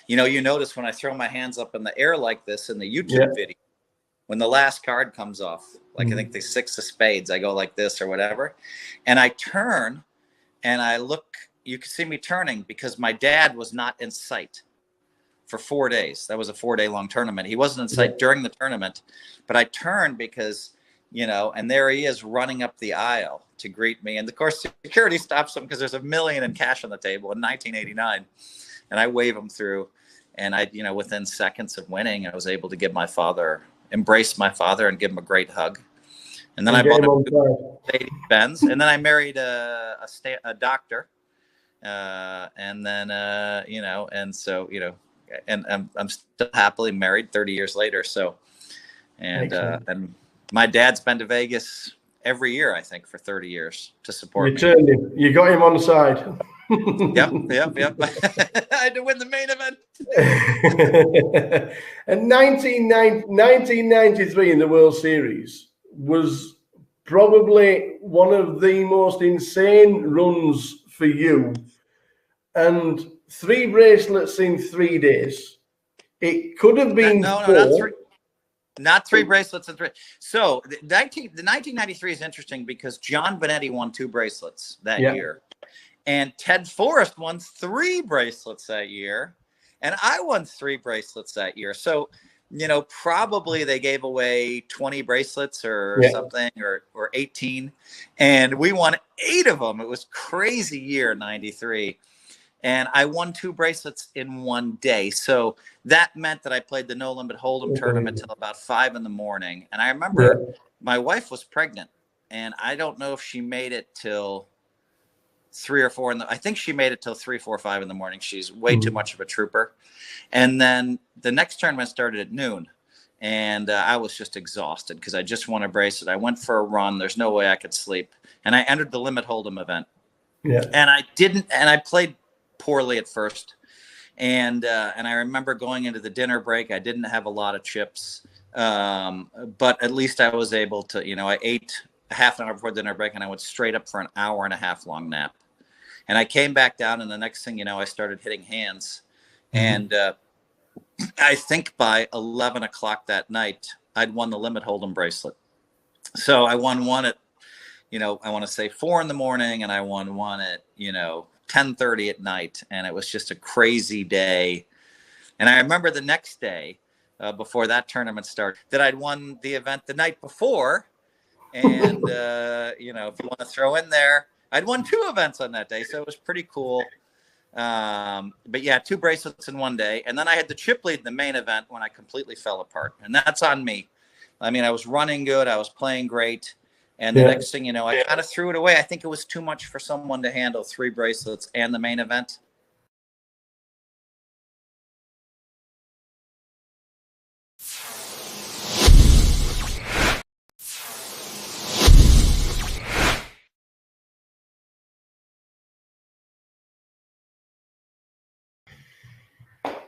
you know, you notice when I throw my hands up in the air like this in the YouTube video, when the last card comes off, like I think the 6 of spades, I go like this or whatever. And I turn and I look, you can see me turning because my dad was not in sight for 4 days. That was a 4-day long tournament. He wasn't in sight during the tournament, but I turned because, you know, and there he is running up the aisle to greet me. And of course, security stops him because there's $1 million in cash on the table in 1989. And I wave him through, and I, you know, within seconds of winning, I was able to embrace my father and give him a great hug. And then I bought a Mercedes-Benz, and then I married a doctor. And then, you know, and so, you know, and I'm still happily married 30 years later. So, and my dad's been to Vegas every year, I think, for 30 years to support me. Turned him. You got him on the side. Yep. I had to win the main event. And 1993 in the World Series was probably one of the most insane runs for you. And 3 bracelets in 3 days. It could have been not three bracelets in 3. So the 1993 is interesting because John Benetti won 2 bracelets that year. And Ted Forrest won 3 bracelets that year. And I won 3 bracelets that year. So, you know, probably they gave away 20 bracelets or something, or 18. And we won 8 of them. It was crazy year, 93. And I won 2 bracelets in 1 day. So that meant that I played the No Limit Hold'em tournament till about 5 in the morning. And I remember my wife was pregnant, and I don't know if she made it till 3 or 4 I think she made it till 3, 4, 5 in the morning. She's way too much of a trooper. And then the next tournament started at noon, and I was just exhausted because I just won a bracelet. I went for a run. There's no way I could sleep. And I entered the Limit Hold'em event. And I played poorly at first. And I remember going into the dinner break. I didn't have a lot of chips, but at least I was able to, you know, I ate a half an hour before dinner break, and I went straight up for an 1.5 hour long nap. And I came back down, and the next thing you know, I started hitting hands. And I think by 11 o'clock that night, I'd won the Limit Hold'em bracelet. So I won one at, you know, I want to say 4 in the morning, and I won one at, you know, 10:30 at night. And it was just a crazy day. And I remember the next day, before that tournament started, that I'd won the event the night before. And, you know, if you want to throw in there, I'd won 2 events on that day. So it was pretty cool. But yeah, 2 bracelets in 1 day. And then I had the chip lead in the main event when I completely fell apart. And that's on me. I mean, I was running good. I was playing great. And the next thing you know, I kind of threw it away. I think it was too much for someone to handle 3 bracelets and the main event.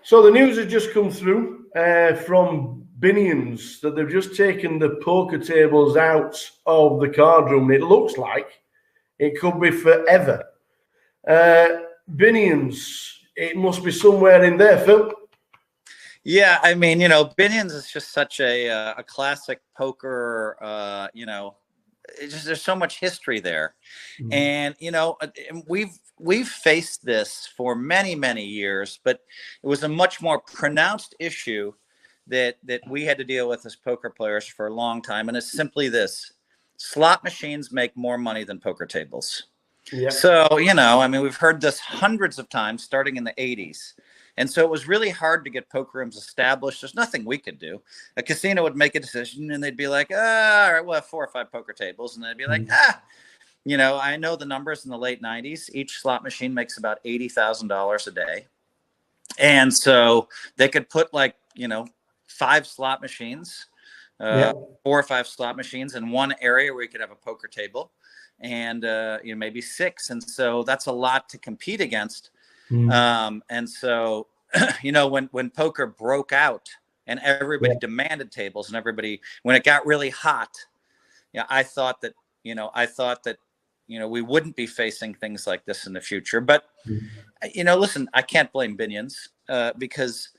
So the news has just come through from Binions that they've just taken the poker tables out of the card room. It looks like it could be forever. Binions, it must be somewhere in there, Phil. Yeah, I mean, you know, Binions is just such a classic poker, you know, there's so much history there. And, you know, we've faced this for many, many years, but it was a much more pronounced issue that we had to deal with as poker players for a long time. And it's simply this: slot machines make more money than poker tables. So, you know, I mean, we've heard this hundreds of times starting in the 80s. And so it was really hard to get poker rooms established. There's nothing we could do. A casino would make a decision, and they'd be like, all right, we'll have 4 or 5 poker tables. And they'd be like, you know, I know the numbers in the late 90s. Each slot machine makes about $80,000 a day. And so they could put like, you know, 5 slot machines, 4 or 5 slot machines in one area where you could have a poker table, and you know, maybe 6. And so that's a lot to compete against. And so, you know, when poker broke out and everybody demanded tables and everybody, when it got really hot, yeah, I thought that, you know, we wouldn't be facing things like this in the future. But, you know, listen, I can't blame Binions because,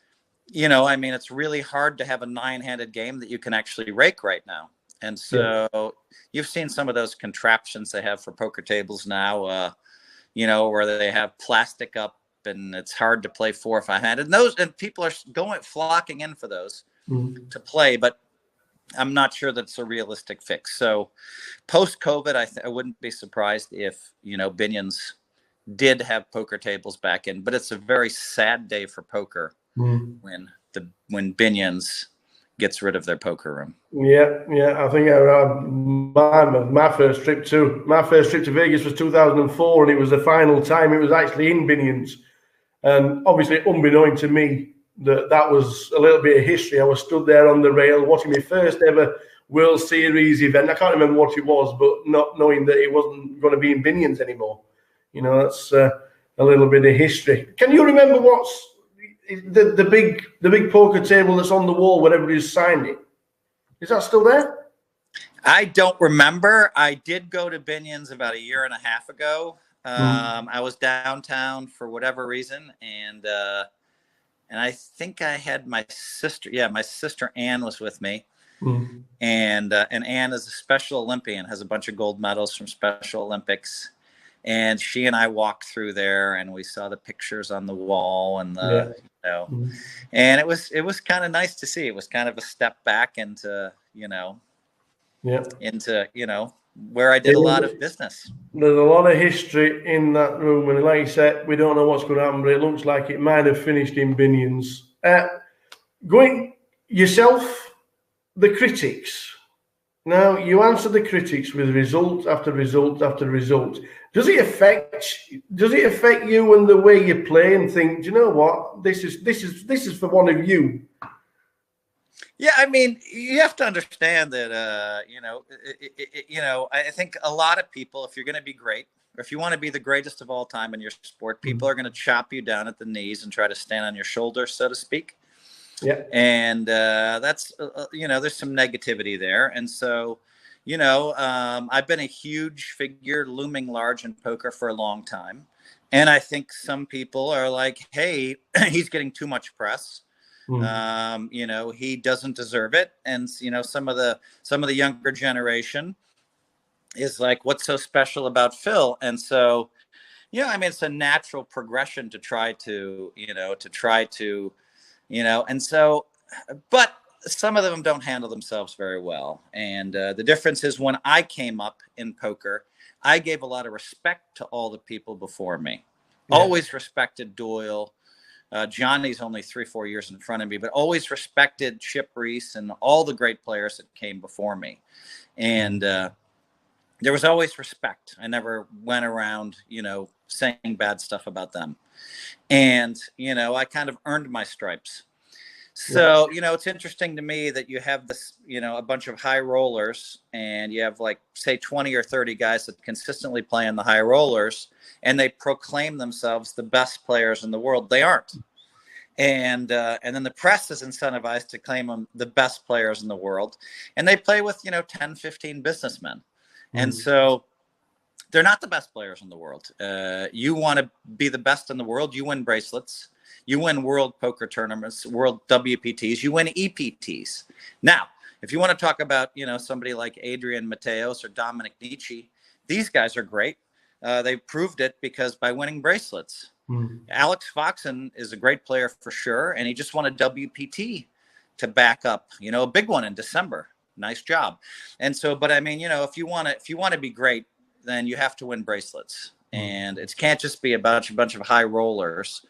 you know, I mean, it's really hard to have a 9-handed game that you can actually rake right now. And so you've seen some of those contraptions they have for poker tables now, you know, where they have plastic up and it's hard to play 4 or 5-handed. And people are flocking in for those to play. But I'm not sure that's a realistic fix. So post-COVID, I wouldn't be surprised if, you know, Binions did have poker tables back in, but it's a very sad day for poker when Binions gets rid of their poker room. Yeah. I think my first trip to Vegas was 2004, and it was the final time it was actually in Binions. And obviously, unbeknown to me, that was a little bit of history. I was stood there on the rail watching my first ever World Series event. I can't remember what it was, but not knowing that it wasn't going to be in Binions anymore. You know, that's a little bit of history. Can you remember what's the big poker table that's on the wall where everybody's signed it? Is that still there? I don't remember. I did go to Binions about 1.5 years ago. I was downtown for whatever reason, and I think I had my sister. Yeah, my sister Ann was with me, and Ann is a Special Olympian, has a bunch of gold medals from Special Olympics, and she and I walked through there, and we saw the pictures on the wall, and and it was kind of nice to see. It was kind of a step back into where I did a lot of business. There's a lot of history in that room, and like you said, we don't know what's going to happen, but it looks like it might have finished in Binions. Going yourself, the critics. Now, you answer the critics with result after result after result. Does it affect you and the way you play and think, do you know what? This is for one of you. Yeah, I mean, you have to understand that, I think a lot of people, if you're going to be great, or if you want to be the greatest of all time in your sport, people are going to chop you down at the knees and try to stand on your shoulders, so to speak. Yeah. And that's, there's some negativity there. And so, I've been a huge figure looming large in poker for a long time. And I think some people are like, hey, he's getting too much press. He doesn't deserve it. And, some of the younger generation is like, what's so special about Phil? And so, it's a natural progression to try to, and so, but some of them don't handle themselves very well. And the difference is when I came up in poker, I gave a lot of respect to all the people before me. Yeah. Always respected Doyle. Johnny's only 3-4 years in front of me, but always respected Chip Reese and all the great players that came before me. And there was always respect. I never went around, saying bad stuff about them. And, I kind of earned my stripes. So, it's interesting to me that you have this, a bunch of high rollers, and you have like, say, 20 or 30 guys that consistently play in the high rollers, and they proclaim themselves the best players in the world. They aren't. And then the press is incentivized to claim them the best players in the world. And they play with, 10, 15 businessmen. And so they're not the best players in the world. You want to be the best in the world. You win bracelets. You win world poker tournaments, world WPTs, you win EPTs. Now, if you want to talk about, somebody like Adrian Mateos or Dominic Nietzsche, these guys are great. They proved it because by winning bracelets. Alex Foxen is a great player for sure, and he just won a WPT to back up, a big one in December. Nice job. And so, but I mean, if you want to be great, then you have to win bracelets, and it can't just be a bunch of high rollers.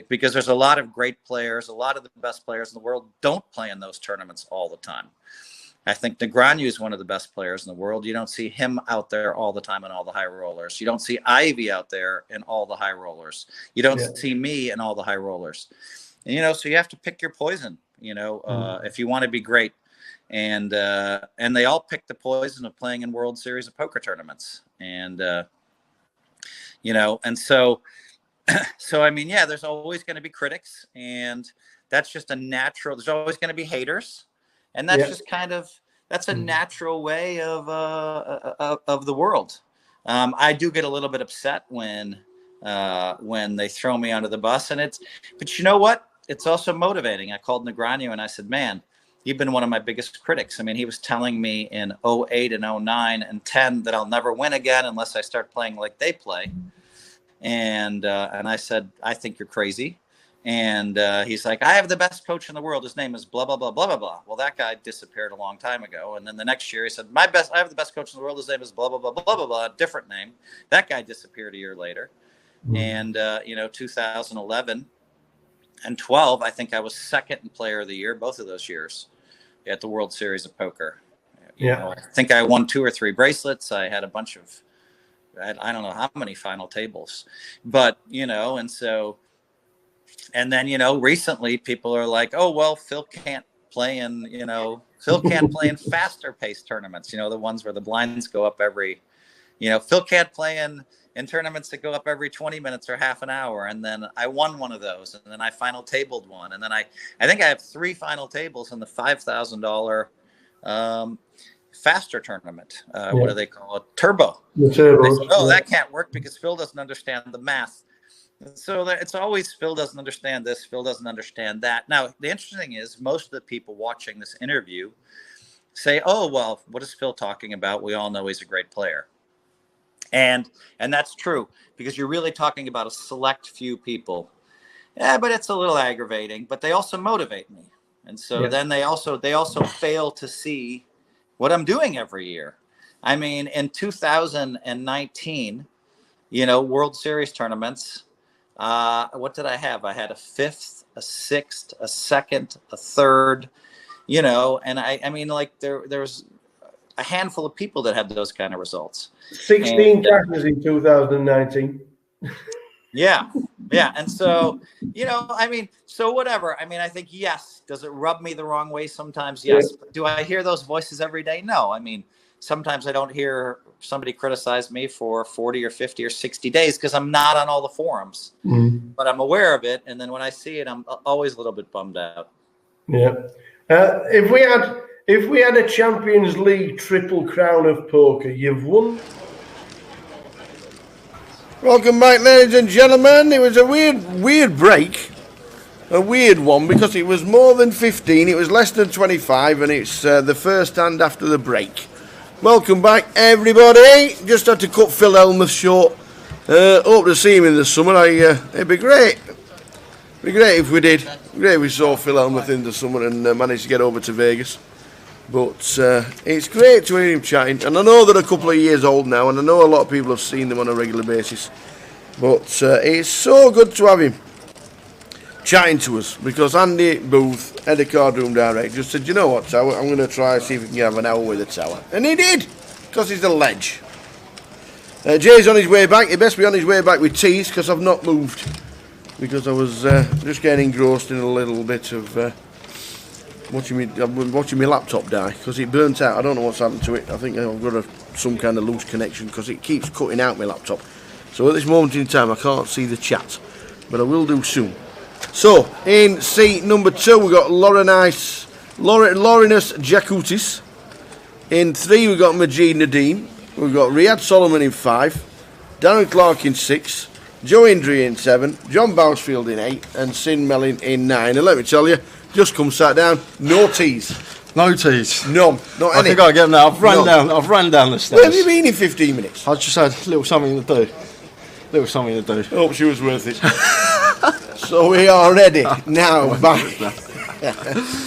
Because there's a lot of great players, a lot of the best players in the world don't play in those tournaments all the time. I think Negreanu is one of the best players in the world. You don't see him out there all the time in all the high rollers. You don't see Ivy out there in all the high rollers. You don't see me in all the high rollers. And, you know, so you have to pick your poison, you know, if you want to be great. And they all pick the poison of playing in World Series of Poker tournaments. And, you know, and so I mean, yeah, there's always going to be critics, and that's just a natural. There's always going to be haters, and that's just kind of that's a natural way of the world. I do get a little bit upset when they throw me under the bus, but you know what? It's also motivating. I called Negreanu and I said, "Man, you've been one of my biggest critics." I mean, he was telling me in 08 and 09 and 10 that I'll never win again unless I start playing like they play. And I said, "I think you're crazy." And he's like, "I have the best coach in the world. His name is blah, blah, blah, blah, blah, blah." Well, that guy disappeared a long time ago. And then the next year he said, I have the best coach in the world. His name is blah, blah, blah, blah, blah, blah, different name. That guy disappeared a year later. And, you know, 2011 and 12, I think I was second in player of the year, both of those years at the World Series of Poker. You know, I think I won 2 or 3 bracelets. I had a bunch of, I don't know how many final tables, but, you know, and so, and then, you know, recently people are like, "Oh, well, Phil can't play in, you know, Phil can't play in faster paced tournaments, you know, the ones where the blinds go up every, you know, Phil can't play in tournaments that go up every 20 minutes or half an hour." And then I won one of those, and then I final tabled one. And then I think I have 3 final tables in the $5,000 faster tournament. What do they call it? Turbo. The turbo. Said, "Oh, that can't work because Phil doesn't understand the math." So it's always Phil doesn't understand this, Phil doesn't understand that. Now, the interesting thing is most of the people watching this interview say, "Oh, well, what is Phil talking about? We all know he's a great player." And that's true, because you're really talking about a select few people. Yeah, but it's a little aggravating, but they also motivate me. And so then they also fail to see what I'm doing every year. I mean, in 2019, you know, World Series tournaments, what did I have? I had a 5th, a 6th, a 2nd, a 3rd, you know, and I mean, like there's a handful of people that had those kind of results. 16 catches in 2019. Yeah. And so, you know, I mean, so whatever. I mean, I think, yes. Does it rub me the wrong way sometimes? Yes. Do I hear those voices every day? No. I mean, sometimes I don't hear somebody criticize me for 40 or 50 or 60 days because I'm not on all the forums. But I'm aware of it. And then when I see it, I'm always a little bit bummed out. Yeah. If we had a Champions League triple crown of poker, you've won. Welcome back, ladies and gentlemen. It was a weird break. A weird one, because it was more than 15. It was less than 25, and it's the first hand after the break. Welcome back, everybody. Just had to cut Phil Elmeth short. Hope to see him in the summer. It'd be great. It'd be great if we did. Great if we saw Phil Elmeth in the summer and managed to get over to Vegas. But it's great to hear him chatting. And I know they're a couple of years old now, and I know a lot of people have seen them on a regular basis. But it's so good to have him chatting to us, because Andy Booth, head of Cardroom Direct, just said, "You know what, Tower, I'm going to try and see if we can have an hour with the Tower." And he did, because he's a ledge. Jay's on his way back. He best be on his way back with teas, because I've not moved. Because I was just getting engrossed in a little bit of watching my laptop die, because it burnt out. I don't know what's happened to it. I think I've got some kind of loose connection, because it keeps cutting out my laptop. So at this moment in time, I can't see the chat, but I will do soon. So, in seat number 2, we've got Laurinus Jakutis. In 3, we've got Majid Nadeem. We've got Riyad Solomon in 5. Darren Clark in 6. Joe Indri in 7. John Bousfield in 8. And Sin Mellin in 9. And let me tell you, just come sat down, no teas. No teas? None. Not any. I think I get them now. I've run down the stairs. Where have you been in 15 minutes? I just had a little something to do. Hope she was worth it. So we are ready now, back.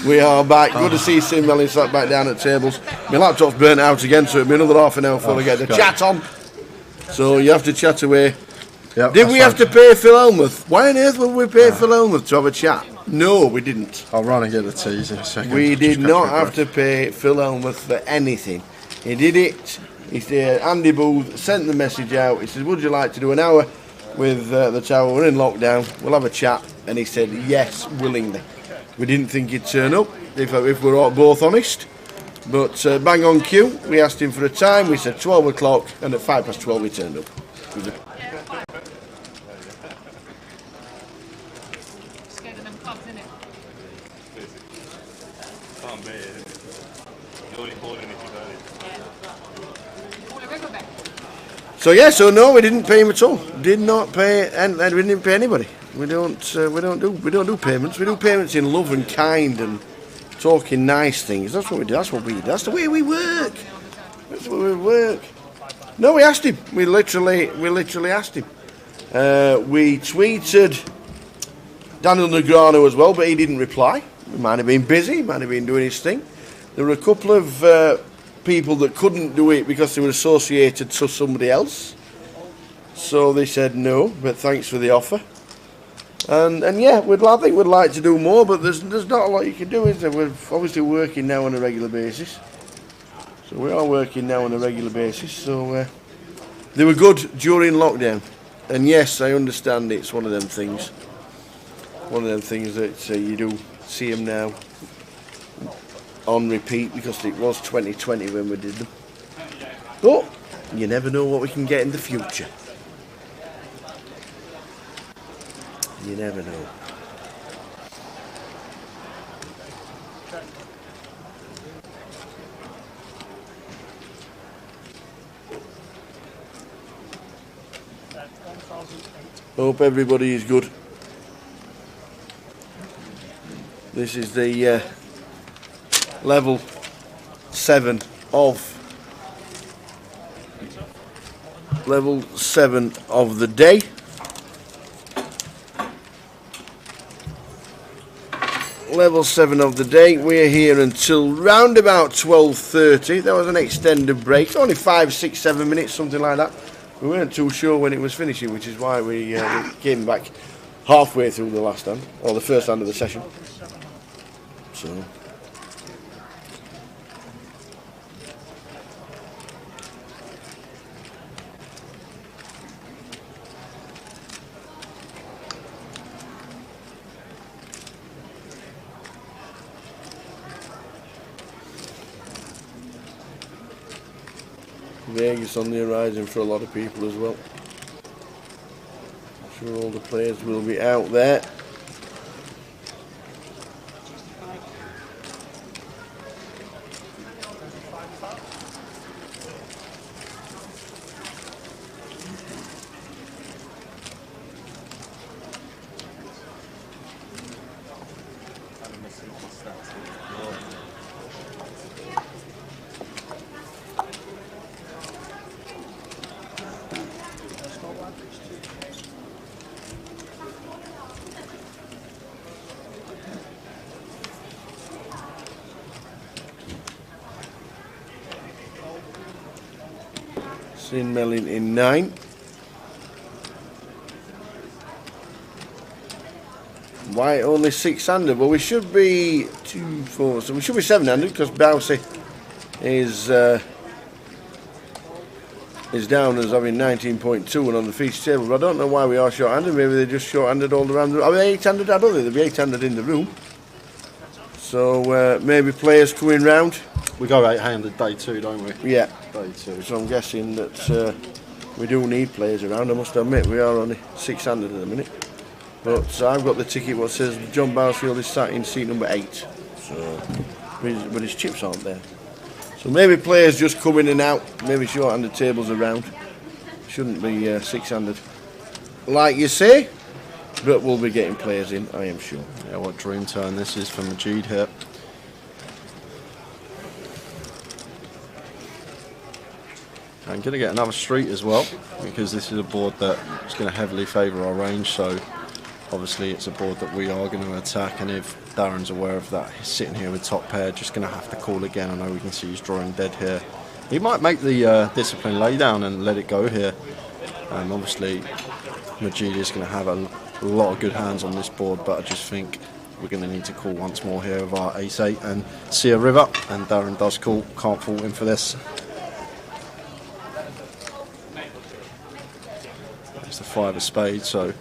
We are back. Good to see Sim Mellin sat back down at tables. My laptop's burnt out again, so it'll be another half an hour before I get the chat on. So you have to chat away. Yep, did we have to pay Phil Elmeth? Why on earth would we pay Phil Elmeth to have a chat? No, we didn't. I'll run and get the teas in a second. We did not have to pay Phil Elmworth for anything. He did it. Andy Booth sent the message out. He said, would you like to do an hour with the tower? We're in lockdown. We'll have a chat. And he said, yes, willingly. We didn't think he'd turn up, if we're all both honest. But bang on cue, we asked him for a time. We said 12 o'clock, and at 12:05 he turned up. Scared of them clubs, innit? Can't bear it. You're only holding if you got it. All a regular bet. So no, we didn't pay him at all. Did not pay, and we didn't pay anybody. We don't do payments. We do payments in love and kind and talking nice things. That's what we do. That's what we do. That's the way we work. That's the way we work. No, we asked him. We literally asked him. We tweeted Daniel Negreanu as well, but he didn't reply. He might have been busy. He might have been doing his thing. There were a couple of people that couldn't do it because they were associated to somebody else. So they said no, but thanks for the offer. And yeah, I think we'd like to do more, but there's not a lot you can do, is there? We're obviously working now on a regular basis. So we are working now on a regular basis. So they were good during lockdown. And yes, I understand it's one of them things. One of them things that you do see them now on repeat because it was 2020 when we did them. But you never know what we can get in the future. You never know. Hope everybody is good. This is the level 7 of the day. Level 7 of the day. We're here until round about 12:30. That was an extended break, only 5, 6, 7 minutes, something like that. We weren't too sure when it was finishing, which is why we came back halfway through the last hand, or the first hand of the session. So Vegas on the horizon for a lot of people as well. I'm sure all the players will be out there. Sin Mellin in 9. White only 6-handed. Well, we should be 2, 4, so we should be 7-handed because Bousey is down as having 19.2 and on the feature table. But I don't know why we are short-handed. Maybe they're just short-handed all around the room. Are they 8-handed? I don't think they'll be 8-handed in the room. So maybe players coming round. We go 8-handed day 2, don't we? Yeah. Day 2. So I'm guessing that we do need players around. I must admit, we are only 6-handed at the minute. But I've got the ticket what says John Barsfield is sat in seat number 8. So, but his chips aren't there. So maybe players just come in and out. Maybe short-handed tables around. Shouldn't be 6-handed, like you say. But we'll be getting players in, I am sure. Yeah, what dream turn this is for Majid here. I'm going to get another street as well, because this is a board that is going to heavily favour our range, so obviously it's a board that we are going to attack, and if Darren's aware of that, he's sitting here with top pair, just going to have to call again. I know we can see he's drawing dead here. He might make the discipline lay down and let it go here. Obviously Majid is going to have a lot of good hands on this board, but I just think we're going to need to call once more here with our ace-8 and see a river, and Darren does call, can't fault him for this. It's the 5 of spades, so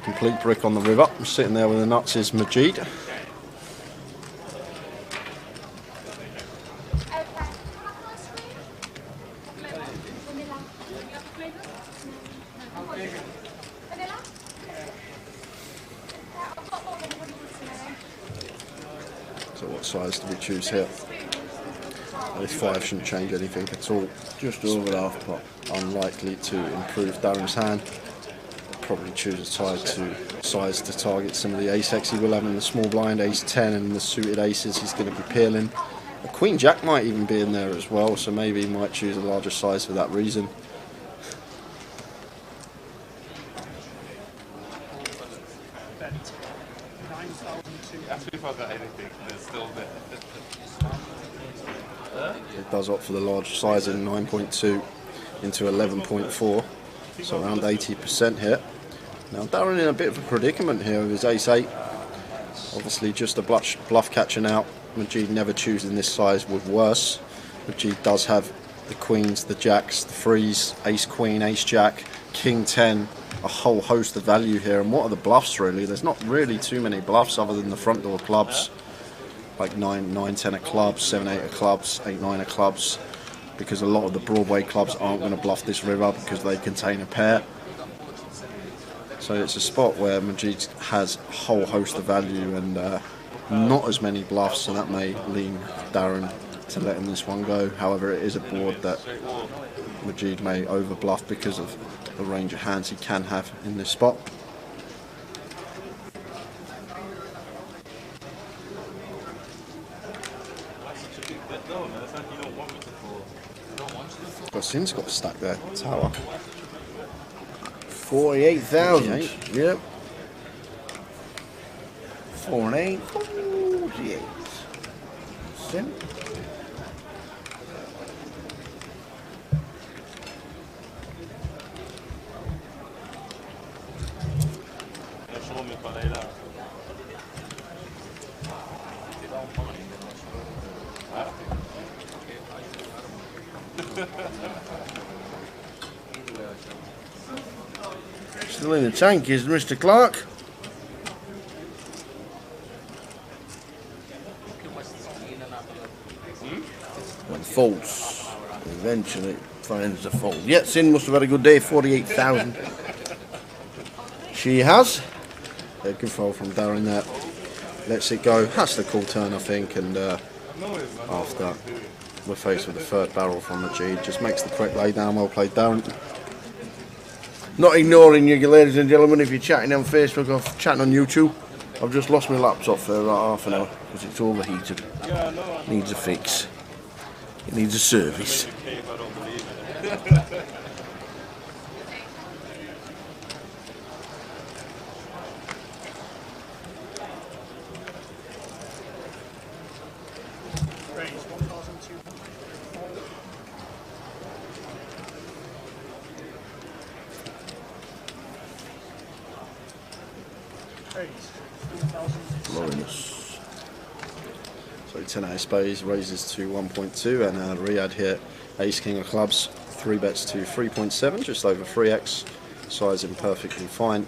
complete brick on the river. Sitting there with the nuts is Majid. So what size do we choose here? This 5 shouldn't change anything at all. Just over half pot. Unlikely to improve Darren's hand. Probably choose a size to target some of the ace-X he will have in the small blind, ace-10, and the suited aces he's going to be peeling. A queen-jack might even be in there as well, so maybe he might choose a larger size for that reason. It does opt for the large size in 9.2 into 11.4, so around 80% here. Now Darren in a bit of a predicament here with his ace-8. Obviously just a bluff catching out. Majid never choosing this size with worse. Majid does have the queens, the jacks, the threes, ace-queen, ace-jack, king-10, a whole host of value here. And what are the bluffs really? There's not really too many bluffs other than the front door clubs, like 9-10 of clubs, 7-8 of clubs, 8-9 of clubs, because a lot of the Broadway clubs aren't going to bluff this river because they contain a pair. So it's a spot where Majid has a whole host of value and not as many bluffs, and that may lean Darren to letting this one go. However, it is a board that Majid may over bluff because of the range of hands he can have in this spot. Sim's got a stack there, tower. 48,000. Yep. 4 and 8. 48. Sim. Still in the tank is Mr. Clark. And folds. Eventually finds the fold. Yet Sin must have had a good day. 48,000. She has. A good fold from Darren there. Lets it go. That's the cool turn, I think. And after we're faced with the third barrel from Majid, just makes the correct lay down. Well played, Darren. Not ignoring you, ladies and gentlemen, if you're chatting on Facebook or chatting on YouTube. I've just lost my laptop for about half an hour because it's overheated. Needs a fix. It needs a service. So 10 out of spades raises to 1.2, and Riyadh here, ace king of clubs, 3 bets to 3.7, just over 3x, sizing perfectly fine.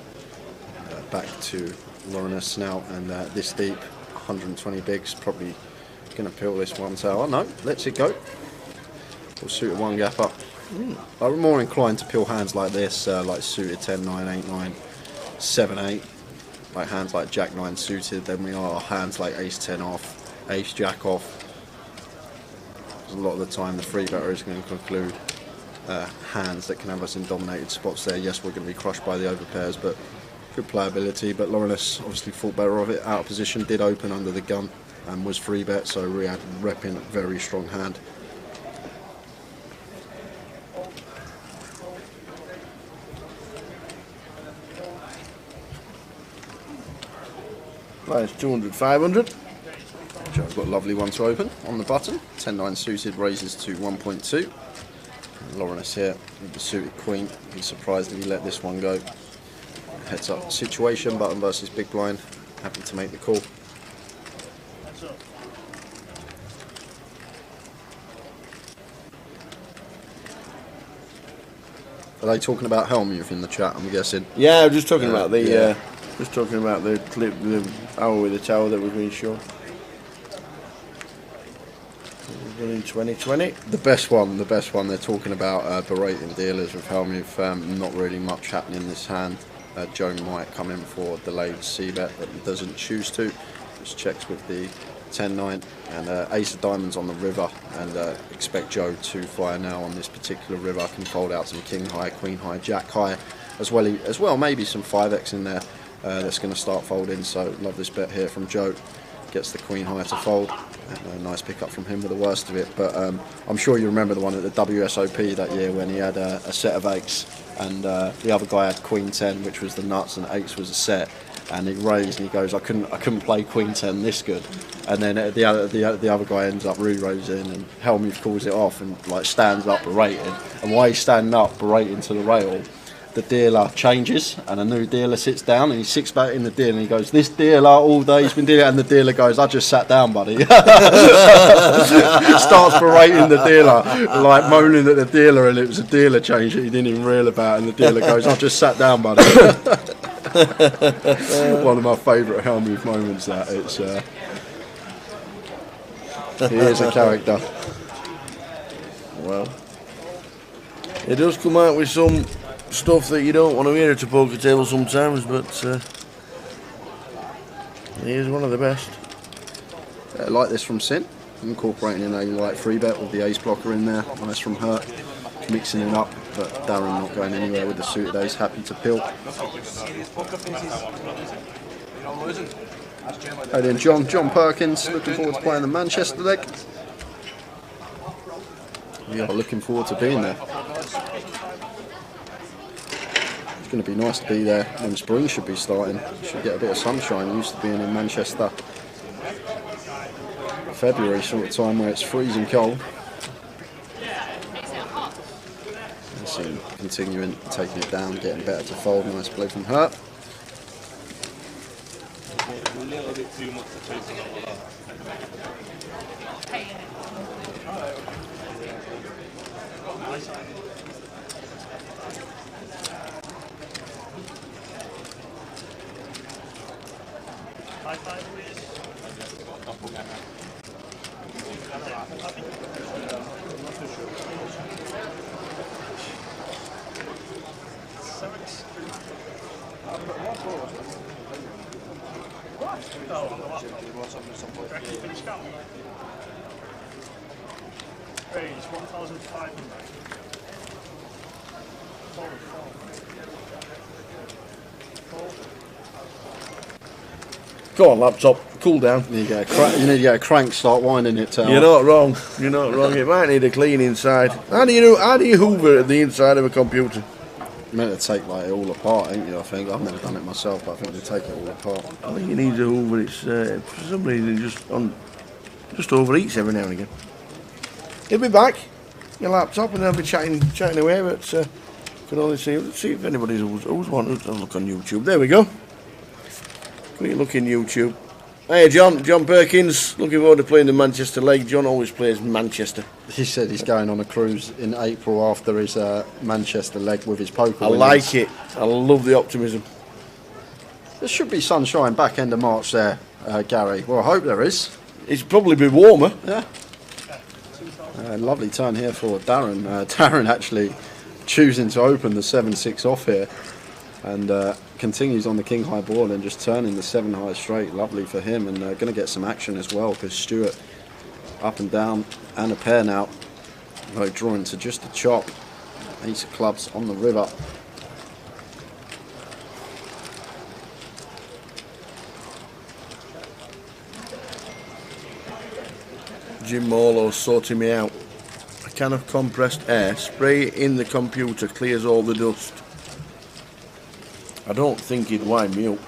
Back to Lawrence now, and this deep, 120 bigs, probably going to peel this one tower. No, lets it go. We'll suit one gap up. I'm more inclined to peel hands like this, like suited 10, 9, 8, 9, 7, 8. Like hands like Jack 9 suited, then we are hands like Ace 10 off, Ace Jack off. A lot of the time the free better is going to conclude hands that can have us in dominated spots there. Yes, we're going to be crushed by the overpairs, but good playability. But Lawrence obviously thought better of it. Out of position, did open under the gun and was free bet, so Riyadh repping a very strong hand. That's 200, 500. Joe's got a lovely one to open on the button. 10-9 suited raises to 1.2. Lawrence here with the suited queen. Be surprised if he let this one go. Heads up situation, button versus big blind. Happy to make the call. Are they talking about Helmuth in the chat, I'm guessing? Yeah, I'm just talking about the clip, the hour with the tower that we've been shown. In 2020. The best one they're talking about berating dealers with Helmuth. Not really much happening in this hand. Joe might come in for a delayed c-bet, but he doesn't choose to. Just checks with the 10-9 and ace of diamonds on the river, and expect Joe to fire now on this particular river. Can fold out some king high, queen high, jack high, as well maybe some 5x in there. That's going to start folding. So love this bet here from Joe. Gets the queen high to fold. And a nice pick up from him with the worst of it. But I'm sure you remember the one at the WSOP that year when he had a set of eights, and the other guy had queen 10, which was the nuts, and eights was a set. And he raised and he goes, I couldn't play queen 10 this good. And then the other guy ends up re-raising, and Helmuth calls it off and like stands up berating. And while he's standing up berating to the rail, the dealer changes and a new dealer sits down, and he sits back in the deal and he goes, this dealer all day he's been dealing, and the dealer goes, I just sat down, buddy. Starts berating the dealer, like moaning at the dealer, and it was a dealer change that he didn't even reel about, and the dealer goes, I just sat down, buddy. One of my favourite Helmuth moments, that it's he is a character. Well, it does come out with some stuff that you don't want to hear at a poker table sometimes, but he is one of the best. Like this from Sin, incorporating in a light free bet with the ace blocker in there. Nice from Hurt, mixing it up, but Darren not going anywhere with the suited ace, happy to pill. And then John Perkins, looking forward to playing the Manchester leg. We are looking forward to being there. It's going to be nice to be there when spring should be starting. Should get a bit of sunshine. Used to being in Manchester February sort of time where it's freezing cold. Let's see him continuing, taking it down, getting better to fold. Nice play from Hurt. A little bit too much to chase. High five, please. Range 1,500. Go on, laptop, cool down. You need to get a crank, start winding it. You're not wrong. You're not wrong. It might need a clean inside. How do you hoover the inside of a computer? You're meant to take like it all apart, ain't you? I think I've never done it myself, but I think they take it all apart. I think you need to hoover. It's for some reason just overeats every now and again. He'll be back. Your laptop, and they'll be chatting away. But can only see if anybody's always wanted to look on YouTube. There we go. Quick look in YouTube. Hey, John Perkins. Looking forward to playing the Manchester leg. John always plays Manchester. He said he's going on a cruise in April after his Manchester leg with his poker. I like it. I love the optimism. There should be sunshine back end of March there, Gary. Well, I hope there is. It's probably be warmer. Yeah. Lovely turn here for Darren. Darren actually choosing to open the 7-6 off here, and continues on the king high board and just turning the 7 high straight. Lovely for him, and going to get some action as well, because Stewart up and down and a pair now. Drawing to just a chop. Ace of clubs on the river. Jim Marlowe sorting me out. A can of compressed air, spray it in the computer, clears all the dust. I don't think he'd wind me up.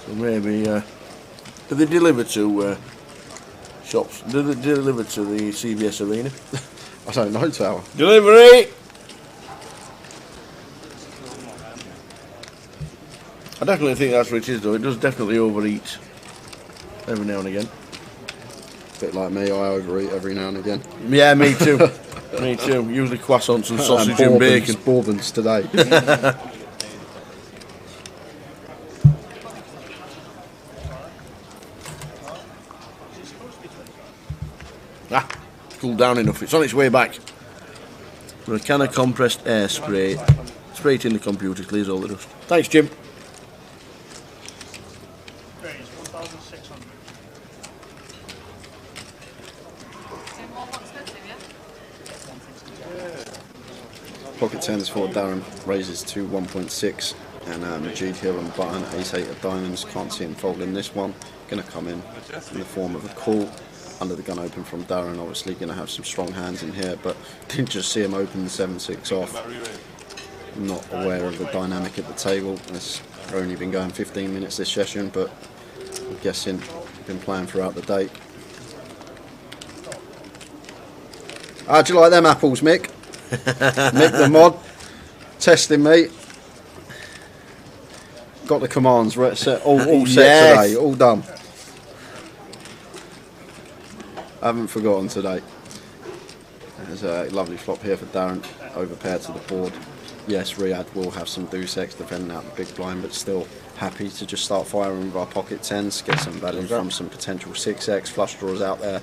So maybe, do they deliver to shops? Do they deliver to the CBS Arena? I don't know, Tower. Delivery! I definitely think that's what it is, though. It does definitely overeat. every now and again. Bit like me, I overeat every now and again. Yeah, me too. Me too. Usually croissants and sausage and bacon. Bourbons today. Cooled down enough. It's on its way back. With a can of compressed air spray. Spray it in the computer, clears all the dust. Thanks, Jim. Okay, it's 1,600. Pocket 10s for Darren, raises to 1.6, and Majid here on the button, ace-8 of diamonds, can't see him folding this one, going to come in the form of a call, under the gun open from Darren, obviously going to have some strong hands in here, but didn't just see him open the 7-6 off, not aware of the dynamic at the table. It's only been going 15 minutes this session, but I'm guessing been playing throughout the day. How'd you like them apples, Mick? Mick the mod, testing me. Got the commands right, set, all set today, all done. I haven't forgotten today. There's a lovely flop here for Darren, overpaired to the board. Yes, Riyadh will have some deuce X defending out the big blind, but still happy to just start firing with our pocket 10s, get some value from some potential 6X flush draws out there,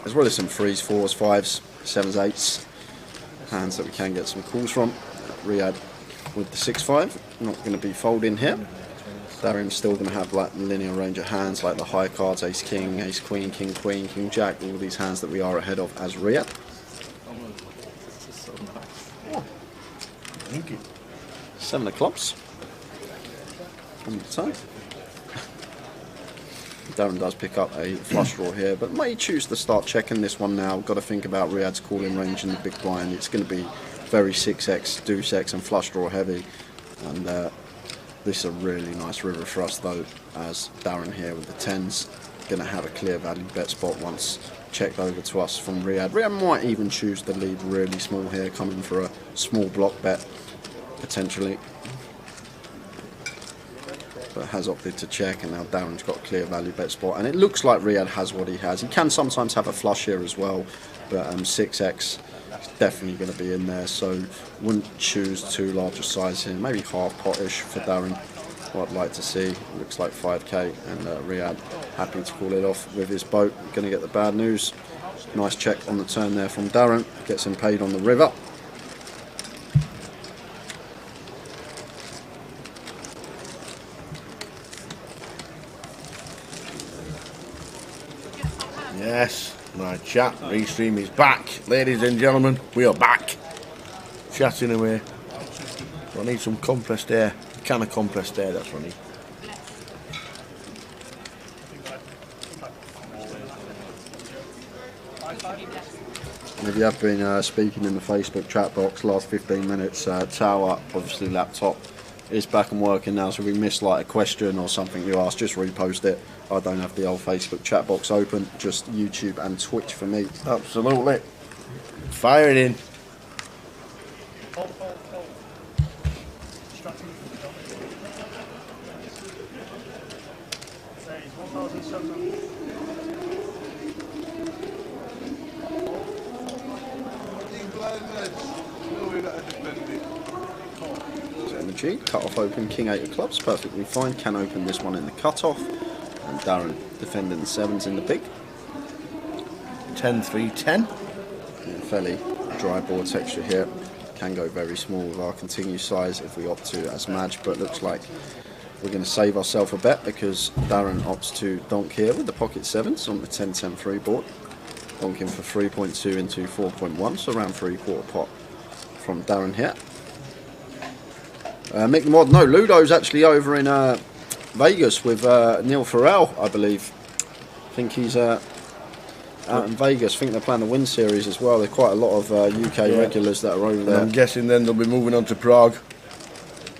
as well as some 3s, 4s, 5s, 7s, 8s, hands that we can get some calls from. Riyadh with the 6-5, not going to be folding here. Darren's still going to have like linear range of hands like the high cards, ace king, ace queen, king queen, king jack, all these hands that we are ahead of as Riyadh. Thank you. 7 of clubs on the turn. Darren does pick up a flush draw here, but may choose to start checking this one now. Got to think about Riyadh's calling range in the big blind. It's going to be very 6X, deuce X and flush draw heavy, and this is a really nice river for us though, as Darren here with the 10s going to have a clear value bet spot once checked over to us from Riyadh. Riyadh might even choose to lead really small here, coming for a small block bet potentially, but has opted to check, and now Darren's got a clear value bet spot, and it looks like Riyadh has what he has. He can sometimes have a flush here as well, but 6X is definitely going to be in there, so wouldn't choose too large a size here, maybe half pot-ish for Darren. What I'd like to see, looks like 5k, and Riyadh happy to call it off with his boat. Going to get the bad news. Nice check on the turn there from Darren, gets him paid on the river. Yes, my chat restream is back, ladies and gentlemen. We are back, chatting away. So I need some compressed air, a can of compressed air. That's what I need. If you have been speaking in the Facebook chat box last 15 minutes, Tower, obviously laptop, is back and working now, so if we missed like a question or something you asked, just repost it. I don't have the old Facebook chat box open, just YouTube and Twitch for me. Absolutely. Fire it in. Energy, cut off open, king 8 of clubs, perfectly fine. Can open this one in the cut off, and Darren defending the 7s in the big. 10-3-10. Fairly dry board texture here. Can go very small with our continued size if we opt to as match, but looks like we're going to save ourselves a bet because Darren opts to donk here with the pocket 7s on the 10-10-3 board. Donking for 3.2 into 4.1, so around 3/4 pot from Darren here. Mick the Mod, no, Ludo's actually over in Vegas with Neil Farrell, I believe. I think he's out in Vegas. I think they're playing the Win Series as well. There's quite a lot of UK regulars that are over there. I'm guessing then they'll be moving on to Prague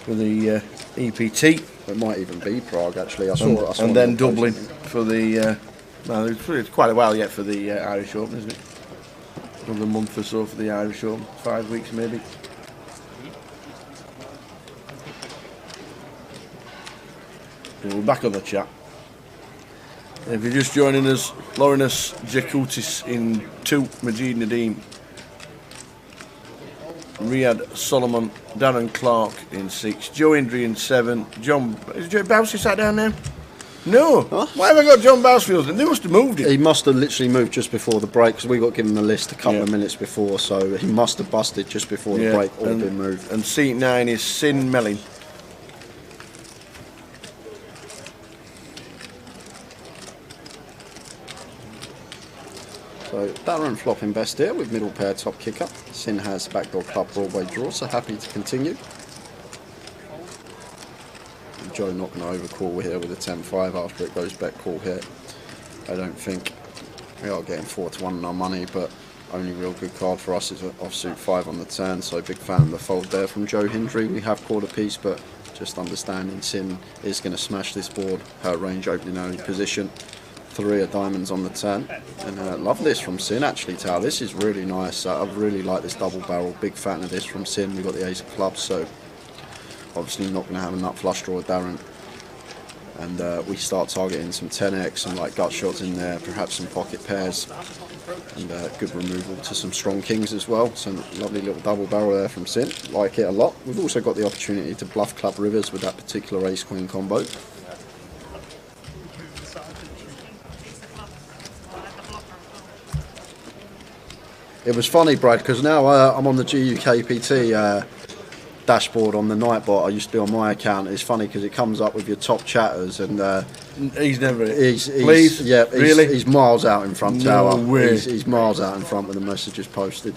for the EPT. It might even be Prague actually. I saw and then Dublin for the. Well, it's quite a while yet for the Irish Open, isn't it? Another month or so for the Irish Open, 5 weeks maybe. We're back on the chat. If you're just joining us, Laurinus Jakutis in 2, Majid Nadeem, Riyad Solomon, Darren Clark in 6, Joe Indry in 7, John... Is Joe Bousey sat down there? No. Huh? Why have I got John Bousfield? They must have moved it. He must have literally moved just before the break, because we got given the list a couple of minutes before, so he must have busted just before the break or been moved. And seat 9 is Sin Melling. So Darren flopping best here with middle pair top kicker. Sin has backdoor club Broadway draw, so happy to continue. And Joe not going to overcall here with a 10-5 after it goes back call here. I don't think we are getting 4-1 on our money, but only real good card for us is an offsuit 5 on the turn, so big fan of the fold there from Joe Hindry. We have called a piece, but just understanding Sin is going to smash this board. Her range opening early position. 3 of diamonds on the turn, and love this from Sin actually, Tal. This is really nice. I really like this double barrel. Big fan of this from Sin. We've got the ace of clubs, so obviously not going to have a nut flush draw with Darren. And we start targeting some 10x and like gut shots in there, perhaps some pocket pairs, and good removal to some strong kings as well. So lovely little double barrel there from Sin. Like it a lot. We've also got the opportunity to bluff club rivers with that particular ace queen combo. It was funny, Brad, because now I'm on the GUKPT dashboard on the Nightbot. I used to be on my account. It's funny because it comes up with your top chatters, and he's never. Please, yeah, really, he's miles out in front. No Tower. way. He's miles out in front with the messages posted.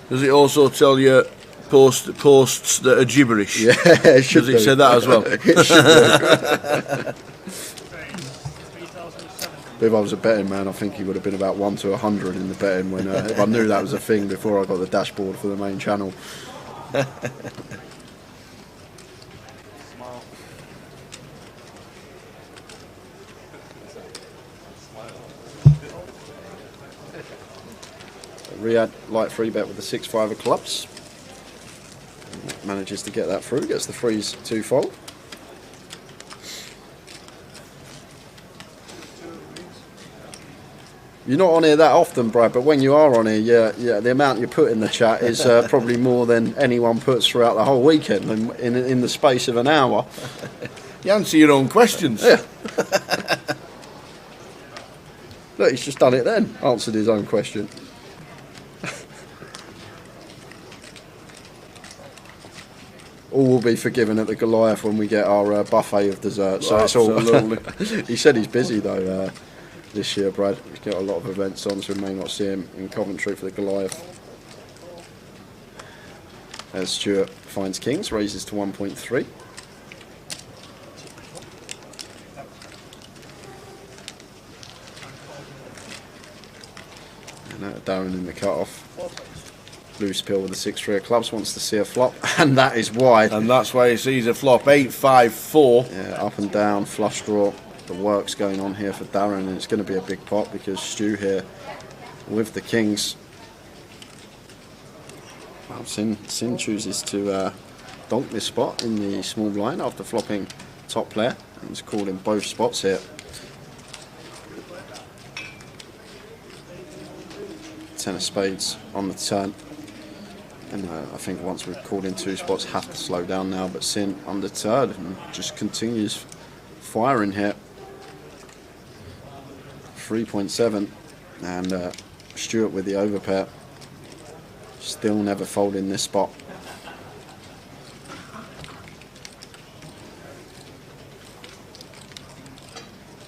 Does it also tell you posts that are gibberish? Yeah, it should. Does it say that as well? It should. If I was a betting man, I think he would have been about 1 to 100 in the betting when if I knew that was a thing before I got the dashboard for the main channel. Riyad light 3-bet with the 6-5 of clubs. Manages to get that through, gets the freeze 2-fold. You're not on here that often, Brad, but when you are on here, yeah, the amount you put in the chat is probably more than anyone puts throughout the whole weekend in the space of an hour. You answer your own questions. Yeah. Look, he's just done it then, answered his own question. All will be forgiven at the Goliath when we get our buffet of dessert. So it's all. He said he's busy though. This year, Brad. He's got a lot of events on, so we may not see him in Coventry for the Goliath. As Stuart finds kings, raises to 1.3. And Darren in the cut-off. Loose pill with the 6-3 of clubs, wants to see a flop, and that is wide. And that's why he sees a flop, 8-5-4. Yeah, up and down, flush draw. The work's going on here for Darren, and it's going to be a big pot because Stu here with the kings. Well, Sin chooses to donk this spot in the small blind after flopping top player, and he's calling both spots here. 10 of spades on the turn, and I think once we've called in 2 spots, have to slow down now, but Sin undeterred and just continues firing here. 3.7, and Stuart with the overpair, still never folding this spot.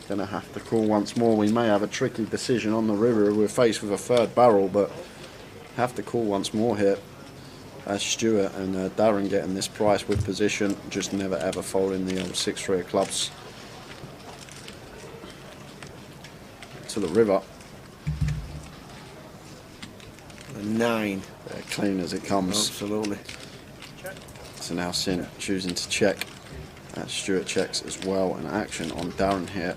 Gonna have to call once more. We may have a tricky decision on the river. We're faced with a 3rd barrel, but have to call once more here as Stuart and Darren getting this price with position, just never ever folding the old 6-3 of clubs to the river. A 9. Clean as it comes. Absolutely. So now Sin choosing to check. Stuart checks as well, and action on Darren here.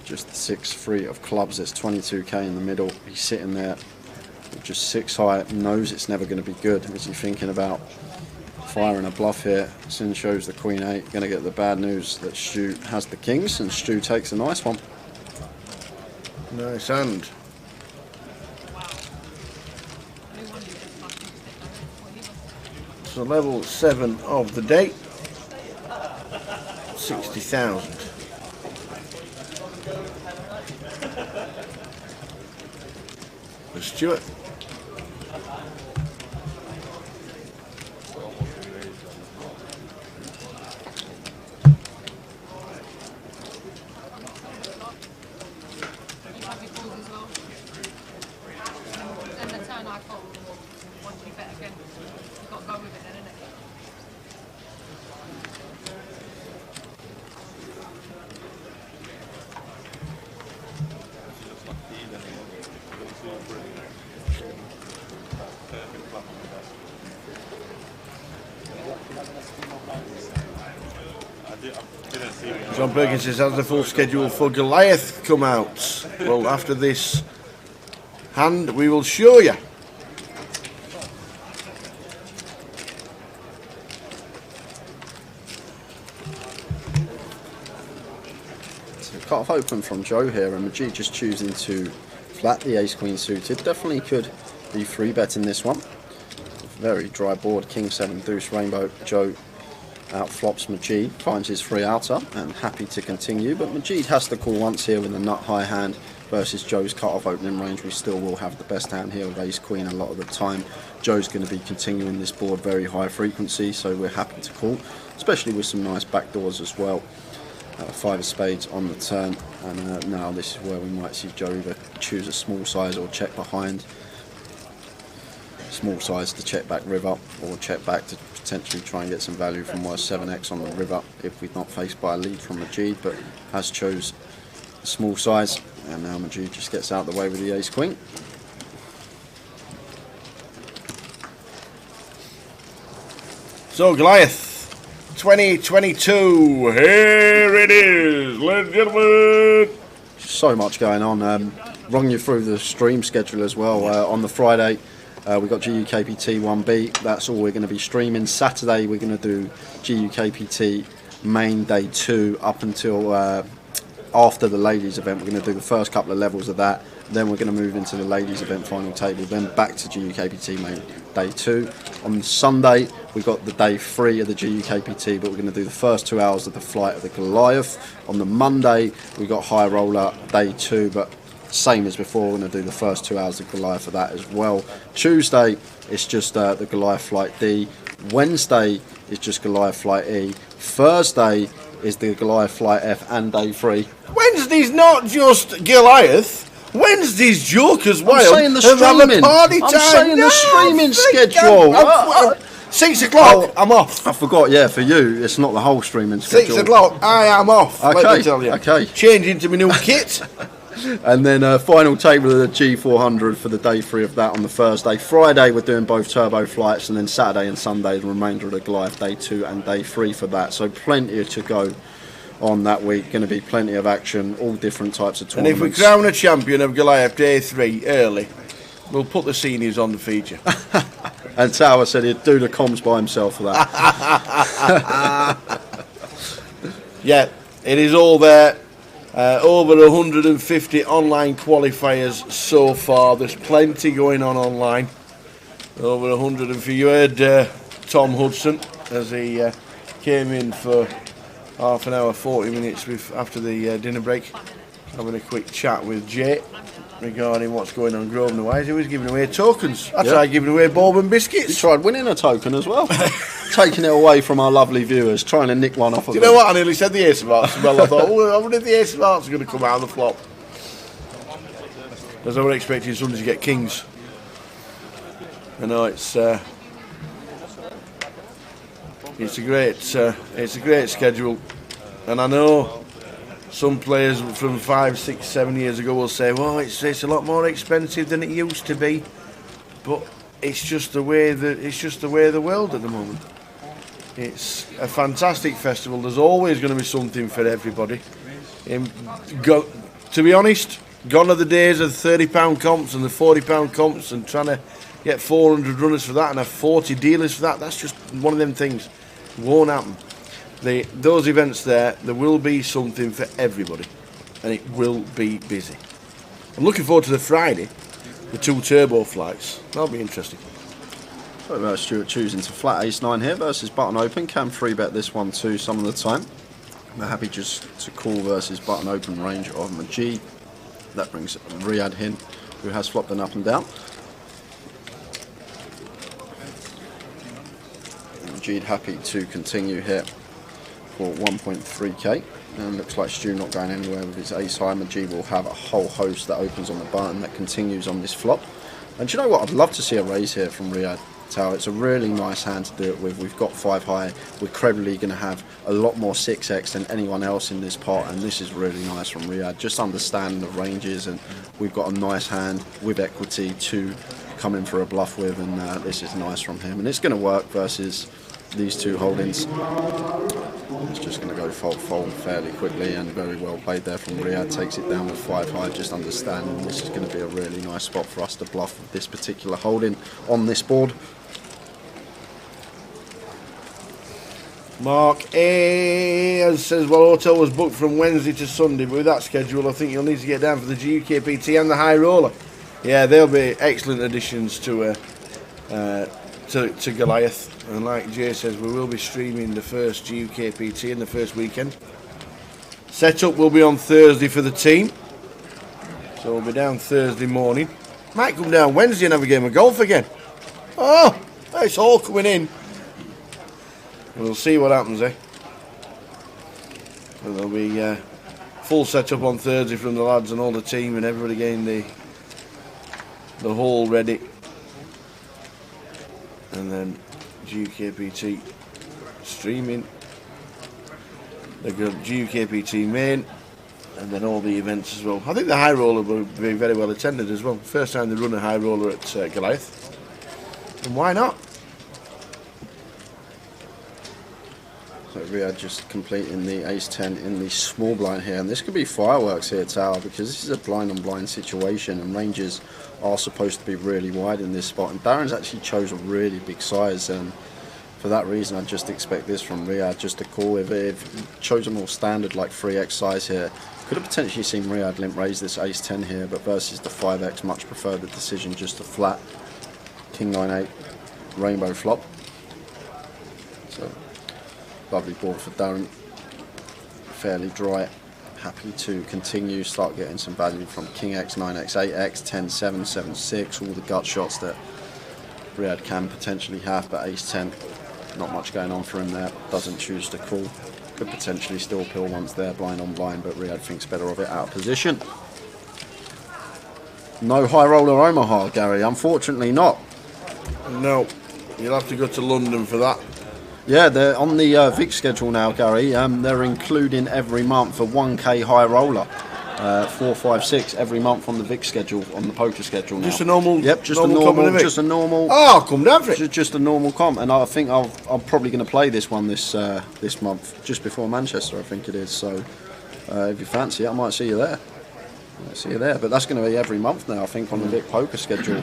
Just the 6-3 of clubs. There's 22k in the middle. He's sitting there with just 6 high. Knows it's never going to be good. Is he thinking about firing a bluff here. Sin shows the queen 8. Going to get the bad news that Stu has the kings, and Stu takes a nice one. Nice hand. So level 7 of the day. 60,000. For Stuart. John Perkins says, has the full schedule for Goliath come out? Well, after this hand, we will show you. So cut-off open from Joe here, and Majid just choosing to flat the ace-queen suited. Definitely could be 3-betting this one. Very dry board, king 7 deuce rainbow. Joe out flops Majid, finds his free outer and happy to continue, but Majid has to call once here with a nut high hand versus Joe's cut-off opening range. We still will have the best hand here with ace queen a lot of the time. Joe's going to be continuing this board very high frequency, so we're happy to call, especially with some nice backdoors as well. 5 of spades on the turn, and now this is where we might see Joe either choose a small size or check behind. Small size to check back river, or check back to potentially try and get some value from worse 7x on the river if we're not faced by a lead from Majid, but has chose the small size, and now Majid just gets out of the way with the ace queen. So Goliath 2022, here it is, ladies and gentlemen. So much going on. Run you through the stream schedule as well. On the Friday, we've got GUKPT 1B, that's all we're going to be streaming. Saturday we're going to do GUKPT main day 2 up until after the ladies event. We're going to do the first couple of levels of that, then we're going to move into the ladies event final table, then back to GUKPT main day 2. On Sunday we've got the day 3 of the GUKPT, but we're going to do the first 2 hours of the flight of the Goliath. On the Monday we've got high roller day 2, but same as before, we're going to do the first 2 hours of Goliath for that as well. Tuesday, it's just the Goliath Flight D. Wednesday is just Goliath Flight E. Thursday is the Goliath Flight F and day 3. Wednesday's not just Goliath. Wednesday's Joker's Wild. I'm saying the streaming. I'm saying the streaming schedule. 6 o'clock, I'm off. I forgot, yeah, for you, it's not the whole streaming schedule. 6 o'clock, I am off, okay, let me tell you. Okay. Changing to my new kit. And then final table of the G400 for the day 3 of that on the Thursday. Friday we're doing both turbo flights, and then Saturday and Sunday the remainder of the Goliath day 2 and day 3 for that. So plenty to go on that week. Going to be plenty of action, all different types of tournaments. And if we crown a champion of Goliath day 3 early, we'll put the seniors on the feature. And Tower said he'd do the comms by himself for that. Yeah, it is all there. Over 150 online qualifiers so far. There's plenty going on online. Over 150. You heard Tom Hudson as he came in for half an hour, 40 minutes after the dinner break, having a quick chat with Jay regarding what's going on Grosvenor wise. He was giving away tokens. I tried giving away bourbon biscuits. You tried winning a token as well. Taking it away from our lovely viewers, trying to nick one off of them. Do you know what? I nearly said the Ace of Hearts as well. I thought, I wonder if the Ace of Hearts are going to come out of the flop. As I was expecting somebody to get kings. I know it's a great schedule, and I know some players from 5, 6, 7 years ago will say, well, it's a lot more expensive than it used to be, but it's just the way of the world at the moment. It's a fantastic festival. There's always going to be something for everybody. To be honest, Gone are the days of £30 comps and the £40 comps and trying to get 400 runners for that and have 40 dealers for that. That's just one of them things. Won't happen. Those events there will be something for everybody, and it will be busy. I'm looking forward to the Friday, the 2 turbo flights. That'll be interesting. So Stuart choosing to flat ace-9 here versus button open. Can 3-bet this one too some of the time. We're happy just to call versus button open range of Majid. That brings Riyadh in, who has flopped an up and down. Majid happy to continue here for 1.3k. And looks like Stu not going anywhere with his ace high. Majid will have a whole host that opens on the button that continues on this flop. And do you know what? I'd love to see a raise here from Riyadh Tower. It's a really nice hand to do it with. We've got 5 high. We're credibly going to have a lot more 6x than anyone else in this pot, and this is really nice from Riyadh. Just understanding the ranges, and we've got a nice hand with equity to come in for a bluff with, and this is nice from him. And it's going to work versus these 2 holdings. It's just going to go fold fairly quickly, and very well played there from Riyadh. Takes it down with 5 high, just understanding this is going to be a really nice spot for us to bluff with this particular holding on this board. Mark A says, well, hotel was booked from Wednesday to Sunday, but with that schedule I think you'll need to get down for the GUKPT and the high roller. Yeah, they'll be excellent additions to Goliath. And like Jay says, we will be streaming the first GUKPT in the first weekend. Setup will be on Thursday for the team, so we'll be down Thursday morning. Might come down Wednesday and have a game of golf again. Oh, it's all coming in. We'll see what happens, eh? And there'll be full setup on Thursday from the lads and all the team, and everybody getting the hall ready. And then GUKPT streaming. They've got GUKPT main, and then all the events as well. I think the high roller will be very well attended as well. First time they run a high roller at Goliath, and why not? So Riyadh just completing the ace-10 in the small blind here, and this could be fireworks here, Tower, because this is a blind-on-blind situation, and ranges are supposed to be really wide in this spot. And Darren's actually chose a really big size, and for that reason, I just expect this from Riyadh just to call. If chose a more standard like 3x size here, could have potentially seen Riyadh limp raise this ace-10 here, but versus the 5x, much prefer the decision just to flat king 9-8 rainbow flop. So lovely board for Darren, fairly dry, happy to continue, start getting some value from King X, 9X, 8X, 10, 7, 7, 6, all the gut shots that Riyadh can potentially have, but ace 10, not much going on for him there, doesn't choose to call, could potentially still pill once there, blind on blind, but Riyadh thinks better of it out of position. No high roller Omaha, Gary, unfortunately not. No, you'll have to go to London for that. Yeah, they're on the VIC schedule now, Gary. They're including every month a 1k high roller, 4, 5, 6 every month on the VIC schedule, on the poker schedule now. Just a normal. Yep, just normal a normal. Just a normal. Oh, I'll come down for it. Just a normal comp, and I think I'm probably going to play this one this month, just before Manchester, I think it is. So if you fancy it, I might see you there. But that's going to be every month now, I think, on the VIC poker schedule.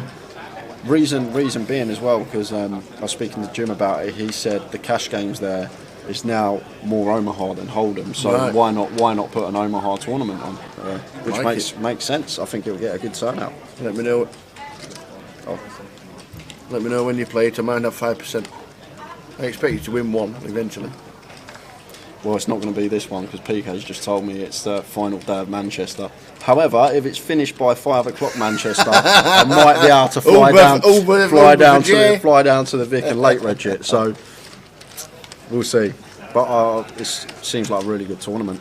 Reason being as well, because I was speaking to Jim about it. He said the cash games there is now more Omaha than Hold'em, so right. Why not put an Omaha tournament on, which makes sense. I think it'll get a good turnout. Let me know. Let me know when you play it. I might have 5%. I expect you to win one eventually. Well, it's not going to be this one because PK's just told me it's the final day of Manchester. However, if it's finished by 5 o'clock Manchester, I might be able to fly down to the Vic and late reg it. So we'll see. But it seems like a really good tournament.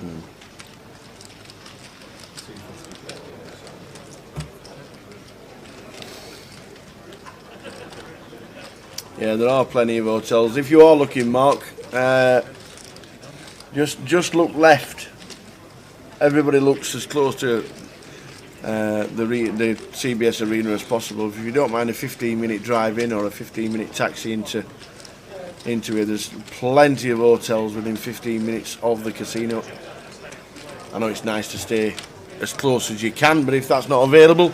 Yeah, there are plenty of hotels. If you are looking, Mark, just look left. Everybody looks as close to the CBS Arena as possible. If you don't mind a 15-minute drive in or a 15-minute taxi into it, there's plenty of hotels within 15 minutes of the casino. I know it's nice to stay as close as you can, but if that's not available,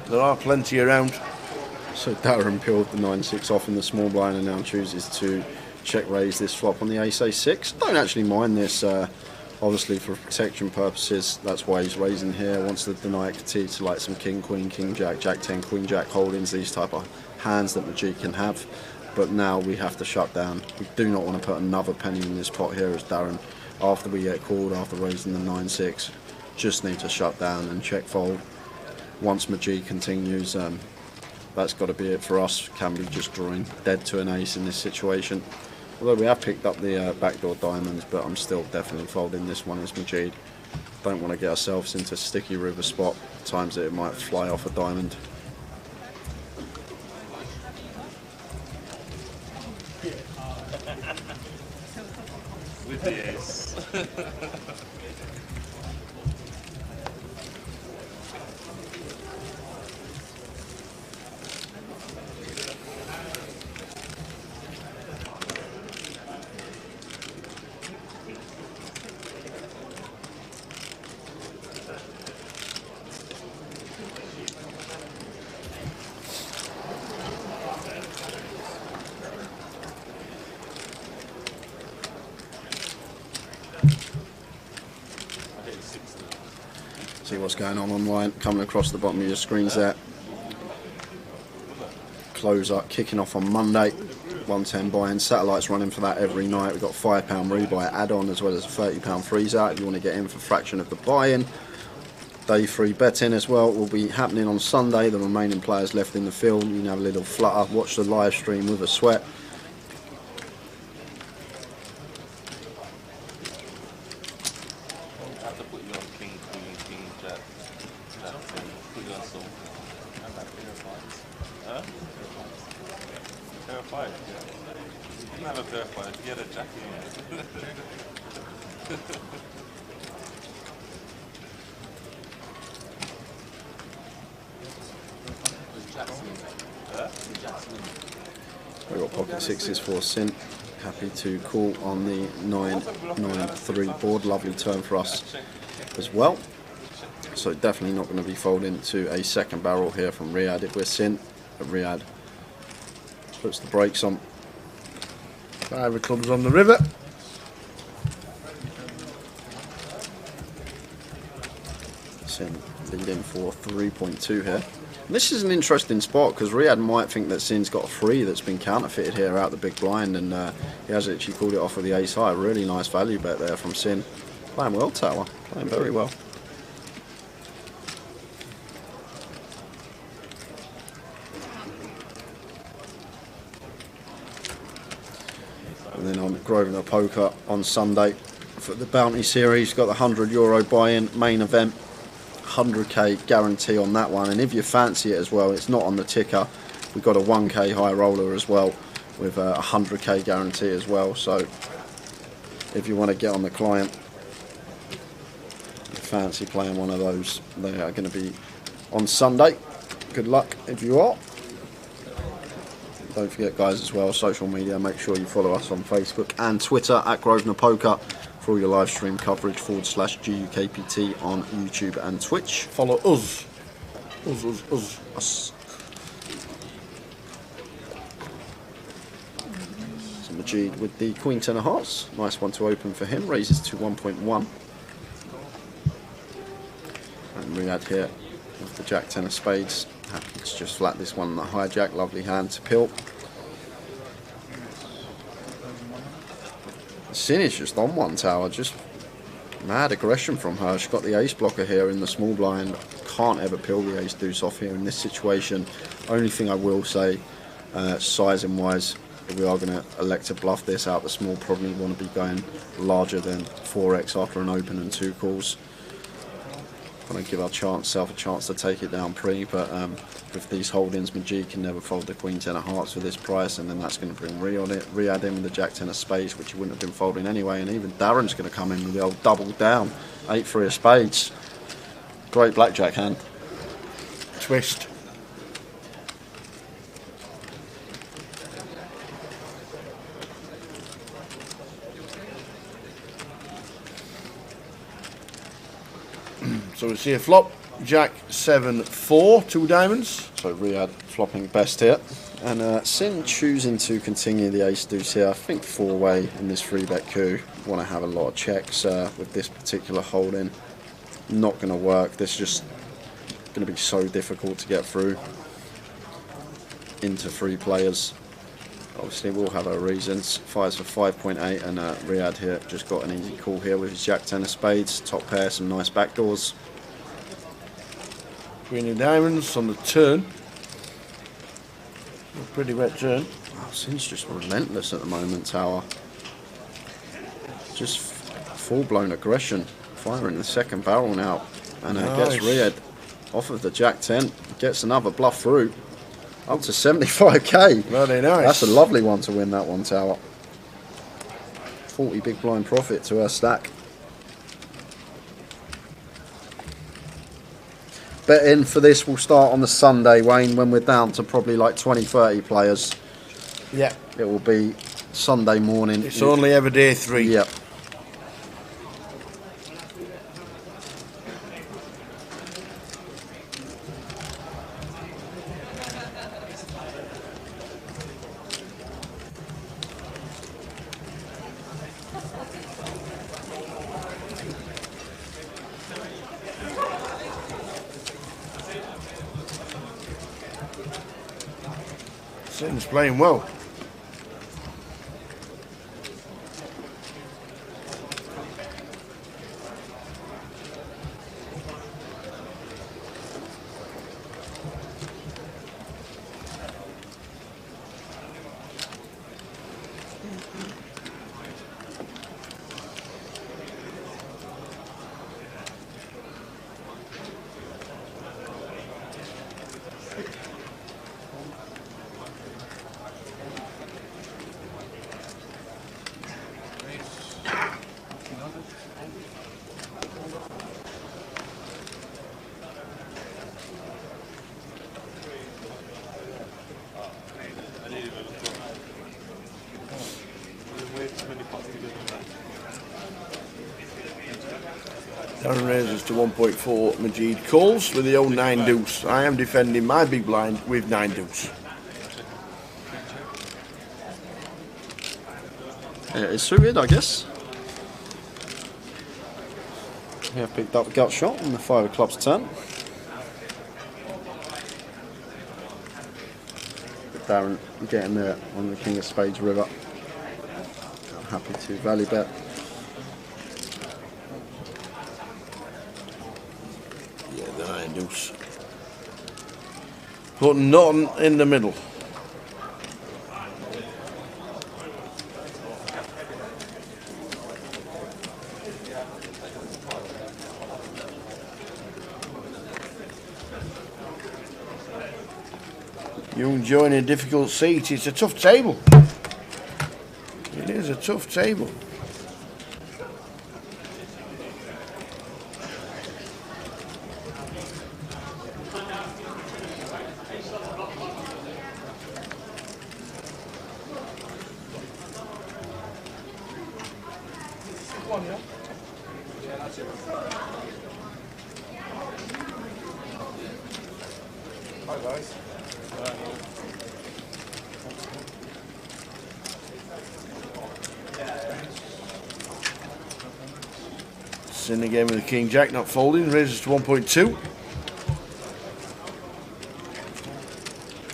there are plenty around. So Darren peeled the 9-6 off in the small blind and now chooses to check raise this flop on the ace a6. Don't actually mind this, obviously for protection purposes. That's why he's raising here. Wants to deny equity to like some king, queen, king, jack, jack 10, queen, jack holdings, these type of hands that Majid can have. But now we have to shut down. We do not want to put another penny in this pot here as Darren, after we get called, after raising the 9-6, just need to shut down and check fold. Once Majid continues, that's got to be it for us. Can be just drawing dead to an ace in this situation. Although we have picked up the backdoor diamonds, but I'm still definitely folding this one as Majid. Don't want to get ourselves into sticky river spot. Times that it might fly off a diamond. With the ace. See what's going on online, coming across the bottom of your screens there. Close up, kicking off on Monday, 110 buy-in. Satellites running for that every night. We've got £5 rebuy add-on as well as a £30 freeze out if you want to get in for a fraction of the buy-in. Day 3 bet-in as well will be happening on Sunday. The remaining players left in the field, you can have a little flutter, watch the live stream with a sweat. We've got pocket sixes for Sin. Happy to call on the 9-9-3 board. Lovely turn for us as well. So definitely not going to be folding to a second barrel here from Riyadh if we're Sin. But Riyadh puts the brakes on. 5 of clubs on the river. Sin leading for 3.2 here. And this is an interesting spot because Riyadh might think that Sin's got a 3 that's been counterfeited here out the big blind, and he has actually called it off with the ace high. Really nice value bet there from Sin. Playing well, Tower. Playing very well. And then on Grosvenor Poker on Sunday for the Bounty Series, got the €100 buy-in main event. 100k guarantee on that one, and if you fancy it as well, it's not on the ticker. We've got a 1k high roller as well with a 100k guarantee as well. So if you want to get on the client, fancy playing one of those, they are going to be on Sunday. Good luck if you are. Don't forget, guys, as well, social media, make sure you follow us on Facebook and Twitter at Grosvenor Poker for all your live stream coverage /GUKPT on YouTube and Twitch. Follow us. Us. So Majid with the Queen 10 of Hearts. Nice one to open for him. Raises to 1.1. And Riyadh here with the Jack 10 of Spades. Happy to just flat this one, the hijack. Lovely hand to pill. Sin is just on one, Tower, just mad aggression from her. She's got the ace blocker here in the small blind. Can't ever pill the ace deuce off here in this situation. Only thing I will say, sizing wise, if we are going to elect to bluff this out the small, probably want to be going larger than 4x after an open and 2 calls. Want to give ourself a chance to take it down pre, but with these holdings, Majid can never fold the Queen 10 of Hearts for this price, and then that's going to bring Riyadh in with the Jack 10 of Spades, which he wouldn't have been folding anyway, and even Darren's going to come in with the old double down, 8-3 of Spades. Great blackjack hand. Twist. So we see a flop, Jack 7-4, 2 diamonds. So Riyadh flopping best here. And Sin choosing to continue the ace deuce here. I think 4-way in this 3-bet coup. Want to have a lot of checks with this particular holding. Not going to work. This is just going to be so difficult to get through into 3 players. Obviously we'll have our reasons. Fires for 5.8 and Riyadh here just got an easy call here with his Jack 10 of spades. Top pair, some nice backdoors. Queen of diamonds on the turn. A pretty wet turn. Oh, Sin's just relentless at the moment, Tower. Just full-blown aggression. Firing the second barrel now. And gets Riyadh off of the Jack 10. Gets another bluff through. Up to 75k. Very nice. That's a lovely one to win that one, Tower. 40 big blind profit to her stack. Betting for this will start on the Sunday, Wayne, when we're down to probably like 20-30 players. Yeah. It will be Sunday morning. It's only ever day 3. Yep. Sin's playing well. Darren raises to 1.4. Majid calls with the old 9 deuce. I am defending my big blind with 9 deuce. Yeah, it's suited, I guess. We have picked up a gut shot on the 5 of clubs turn. Darren getting there on the King of Spades river. I'm happy to value bet. Yeah, the 9 deuce. Put nothing in the middle. You enjoying a difficult seat. It's a tough table. It is a tough table. Hi guys. Sin again with the King Jack, not folding, raises to 1.2.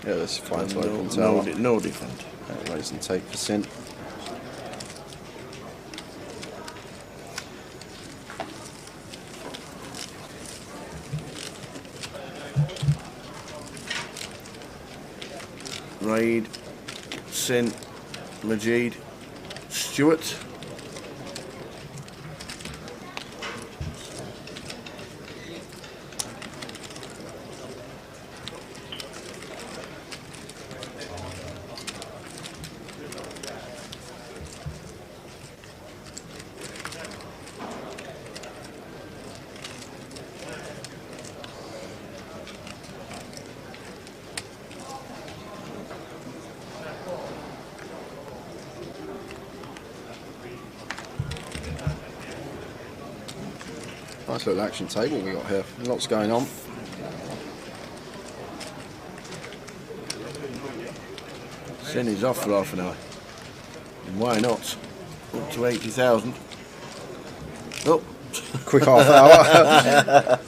Yeah, that's fine to open No, tower. no defend. Raise and take for Sin. Raid, Sin, Majid, Stewart. Nice little action table we got here. Lots going on. Send his off for half an hour. And why not? Up to 80,000. Oh. Quick half hour.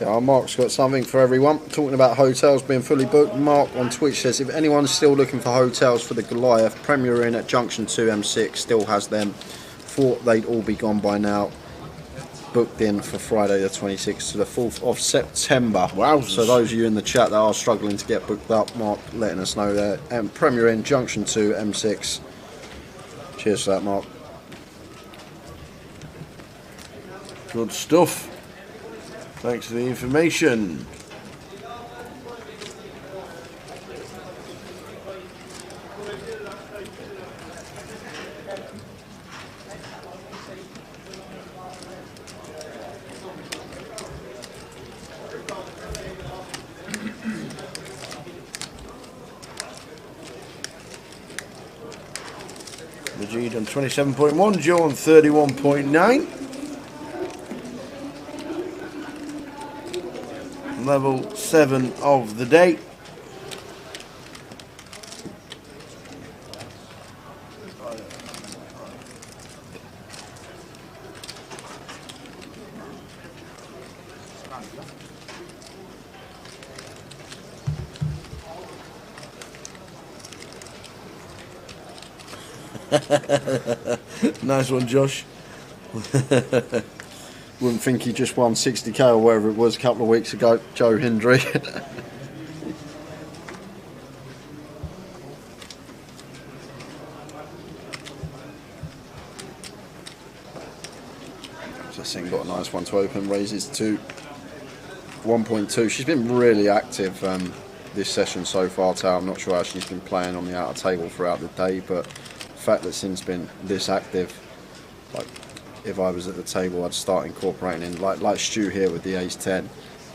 Yeah, Mark's got something for everyone. Talking about hotels being fully booked. Mark on Twitch says, if anyone's still looking for hotels for the Goliath, Premier Inn at Junction 2 M6 still has them. Thought they'd all be gone by now. Booked in for Friday the 26th to the 4th of September. Wow. So those of you in the chat that are struggling to get booked up, Mark letting us know there. Premier Inn, Junction 2 M6. Cheers for that, Mark. Good stuff. Thanks for the information. Majid on 27.1, Joe on 31.9. Level 7 of the day. Nice one, Josh. Wouldn't think he just won 60k or wherever it was a couple of weeks ago, Joe Hindry. Singh got a nice one to open, raises to 1.2. She's been really active this session so far, Tao. I'm not sure how she's been playing on the outer table throughout the day, but the fact that Singh's been this active, like, if I was at the table, I'd start incorporating in, like Stu here with the ace-10.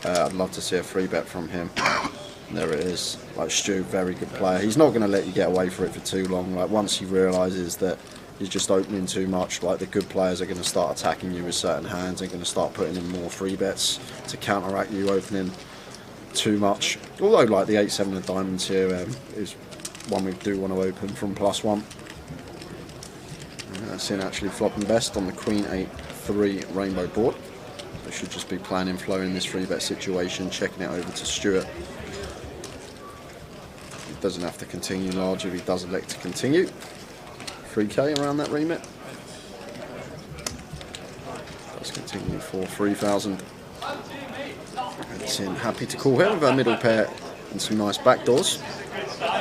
I'd love to see a free bet from him. And there it is. Like Stu, very good player. He's not going to let you get away for it for too long. Like once he realises that he's just opening too much, like the good players are going to start attacking you with certain hands. They're going to start putting in more free bets to counteract you opening too much. Although like the 8-7 of diamonds here is one we do want to open from +1. Sin actually flopping best on the Queen 8-3 rainbow board. They should just be planning flow in this free bet situation, checking it over to Stuart. He doesn't have to continue large if he does elect to continue. 3k around that remit. Let's continue for 3,000. And Sin happy to call here with our middle pair and some nice backdoors.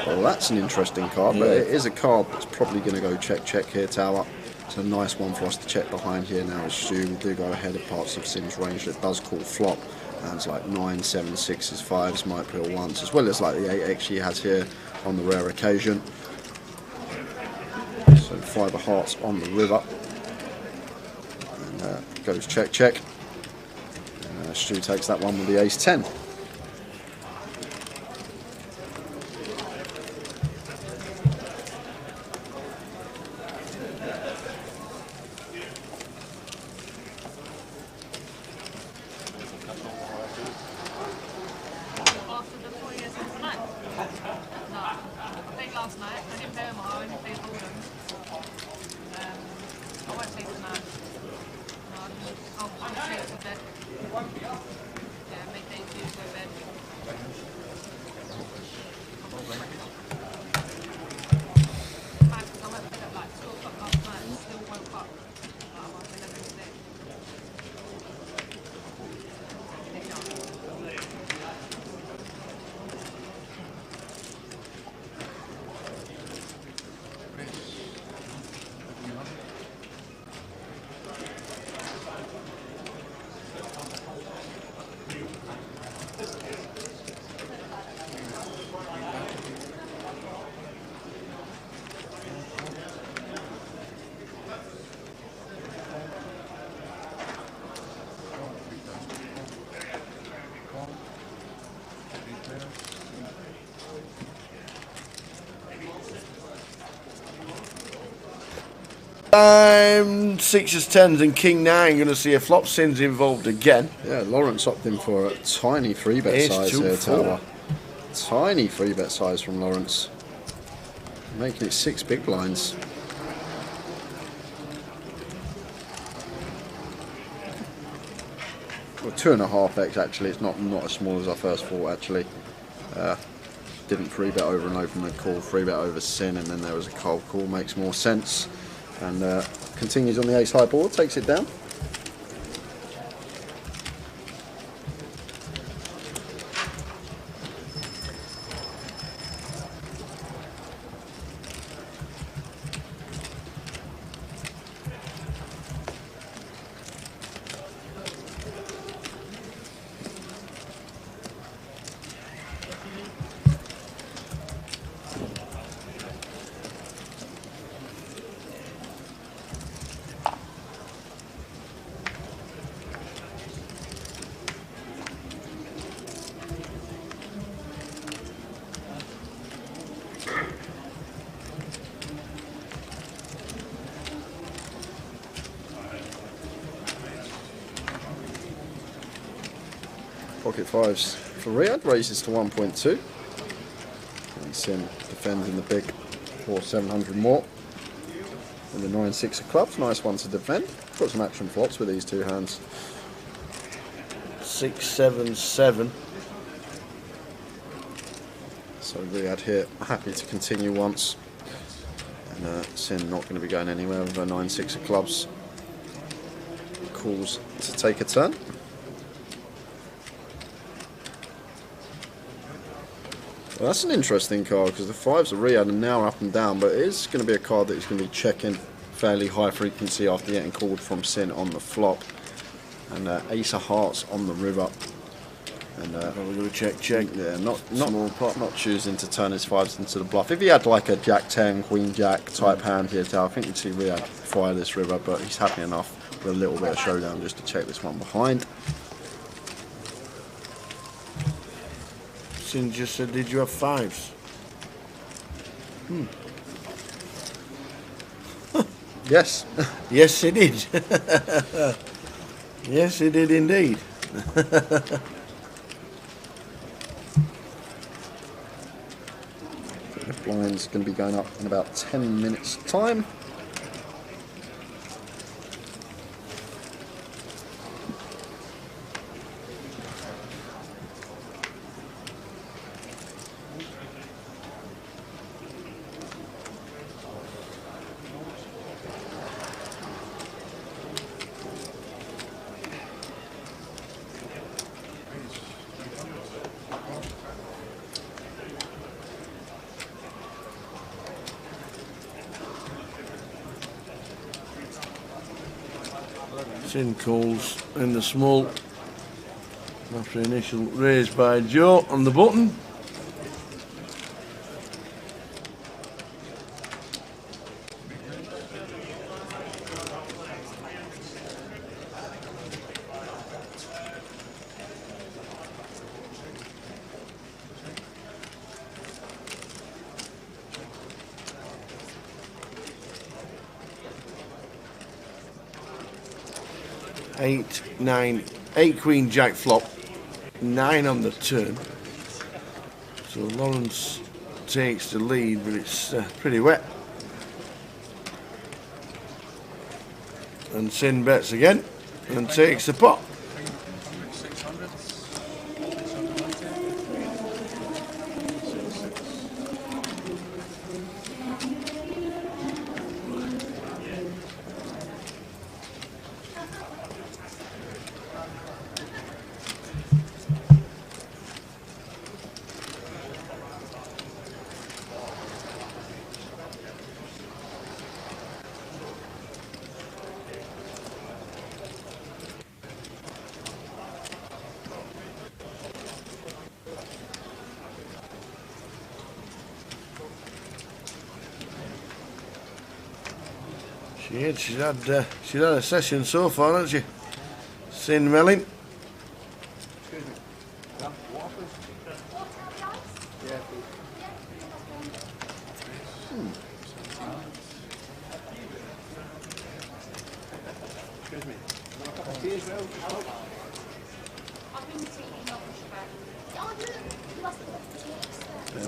Well, that's an interesting card, but it is a card that's probably going to go check here, tower. It's a nice one for us to check behind here now as Stu. We do go ahead of parts of Sin's range that does call flop. Hands like 9, 7, 6s, 5s, might peel once, as well as like the 8x he has here on the rare occasion. So 5 of hearts on the river. And goes check. And Stu takes that one with the ace-10. time, 6s, 10s and King 9. Going to see a flop. Sin's involved again. Yeah, Lawrence opted in for a tiny 3-bet size here, Tower. Tiny 3-bet size from Lawrence. Making it 6 big blinds. Well, 2.5x actually. It's not as small as I first thought actually. Didn't 3-bet over and open the call, 3-bet over Sin, and then there was a cold call. Makes more sense. And continues on the ace high board, takes it down. Pocket 5s for Riyadh, raises to 1.2. And Sin defends in the big for 700 more. And the 9-6 of clubs, nice one to defend. Got some action flops with these two hands. 6, 7, 7. So Riyadh here, happy to continue once. And Sin not going to be going anywhere with a 9-6 of clubs. Calls to take a turn. Well, that's an interesting card because the 5s of Riyadh are now up and down, but it is going to be a card that is going to be checking fairly high frequency after getting called from Sin on the flop. And Ace of Hearts on the river. And we're going to check. Yeah, not choosing to turn his 5s into the bluff. If he had like a Jack 10, Queen Jack type hand here, I think you'd see Riyadh fire this river, but he's happy enough with a little bit of showdown just to check this one behind. Sin just said, did you have 5s? Yes. Yes, he did. Yes, he did indeed. The blind's going to be going up in about 10 minutes' time. Sin calls in the small after initial raise by Joe on the button. Eight, 9, 8 Queen Jack flop, 9 on the turn. So Lawrence takes the lead, but it's pretty wet. And Sin bets again and takes the pot. She's had a session so far, hasn't she? Sin Melling.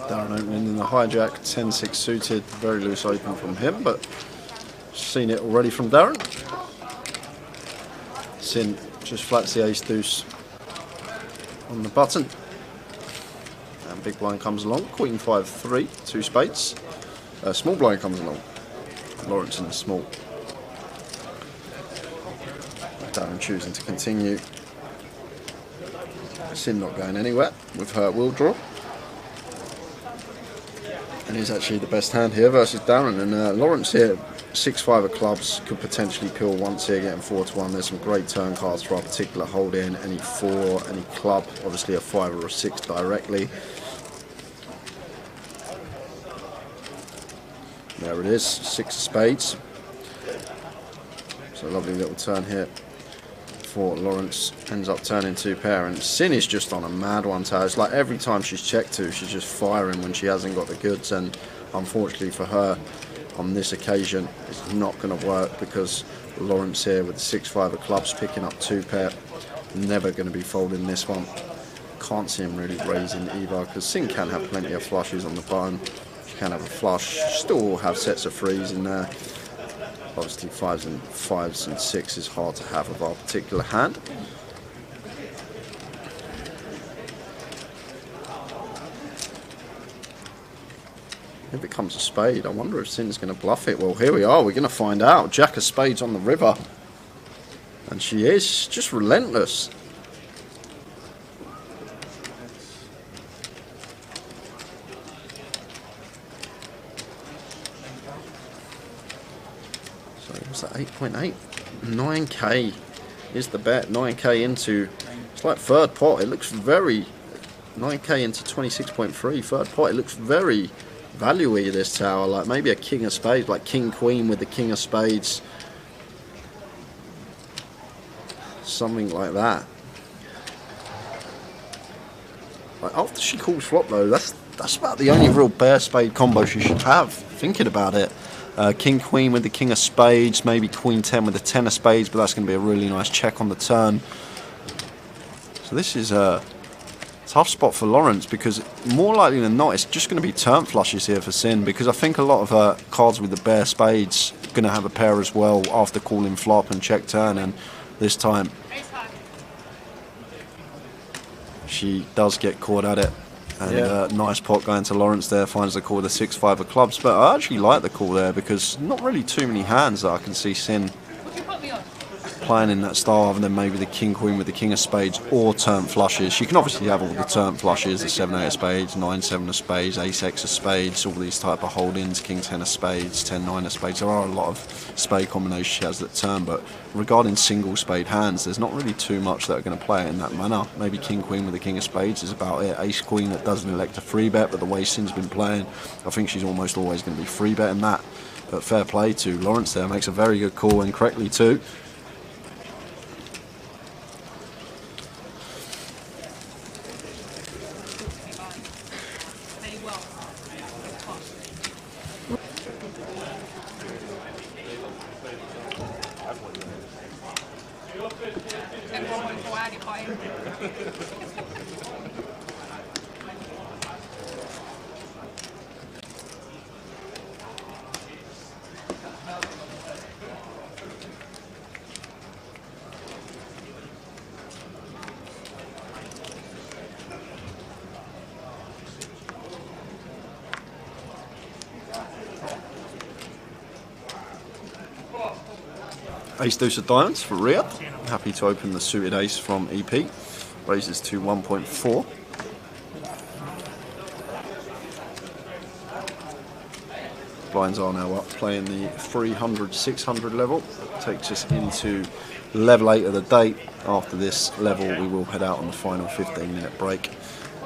Darren opening in the hijack, 10-6 suited, very loose open from him, but seen it already from Darren. Sin just flats the ace deuce on the button, and big blind comes along, queen 5-3, 2 spades. Small blind comes along, Lawrence in the small. Darren choosing to continue. Sin not going anywhere with her will draw. And he's actually the best hand here versus Darren. And Lawrence here, 6-5 of clubs, could potentially peel once here, getting 4-1. There's some great turn cards for our particular hold in. Any 4, any club, obviously a 5 or a 6 directly. There it is, 6 of spades. So a lovely little turn here for Lawrence, ends up turning 2 pair, and Sin is just on a mad one tower. It's like every time she's checked 2, she's just firing when she hasn't got the goods, and unfortunately for her on this occasion it's not going to work, because Lawrence here with the 6-5 of clubs picking up 2 pair, never going to be folding this one. Can't see him really raising either, because Sin can have plenty of flushes on the bone. She can have a flush, still have sets of threes in there. Obviously 5s and 6 is hard to have of our particular hand. If it comes a spade, I wonder if Sin's going to bluff it. Well, here we are, we're going to find out. Jack of spades on the river. And she is just relentless. What's that, 8.8? 9k is the bet. 9k into, it's like third pot. It looks very, 9k into 26.3. Third pot, it looks very value-y, this tower. Like maybe a king of spades, like king queen with the king of spades. Something like that. Like after she calls flop though, that's about the only real bare spade combo she should have, thinking about it. King queen with the king of spades, maybe queen 10 with the 10 of spades, but that's going to be a really nice check on the turn. So this is a tough spot for Lawrence, because more likely than not it's just going to be turn flushes here for Sin, because I think a lot of her cards with the bare spades are going to have a pair as well after calling flop and check turn, and this time she does get caught at it. And nice pot going to Lawrence there, finds the call with the 6-5 of clubs. But I actually like the call there, because not really too many hands that I can see Sin playing in that style, other than maybe the king queen with the king of spades or turn flushes. She can obviously have all the turn flushes, the 7-8 of spades, 9-7 of spades, ace-x of spades, all these type of hold-ins, king 10 of spades, 10-9 of spades. There are a lot of spade combinations she has that turn, but regarding single spade hands, there's not really too much that are going to play it in that manner. Maybe king queen with the king of spades is about it. Ace queen that doesn't elect a free bet, but the way Sin's been playing, I think she's almost always going to be free betting that. But fair play to Lawrence there, makes a very good call, and correctly too. Ace deuce of diamonds for Rhea. Happy to open the suited ace from EP. Raises to 1.4. Blinds are now up, playing the 300-600 level. Takes us into level 8 of the day. After this level, we will head out on the final 15-minute break.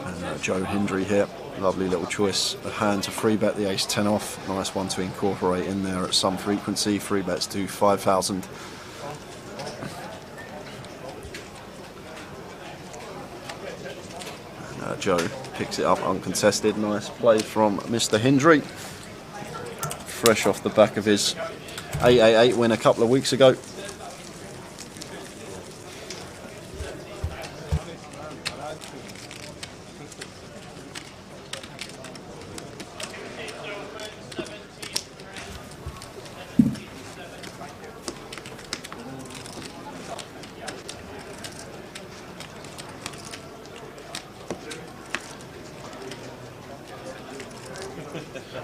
And Joe Hendry here, lovely little choice. A hand to free bet the ace 10 off. Nice one to incorporate in there at some frequency. Free bets to 5,000. Joe picks it up uncontested. Nice play from Mr. Hendry. Fresh off the back of his 888 win a couple of weeks ago.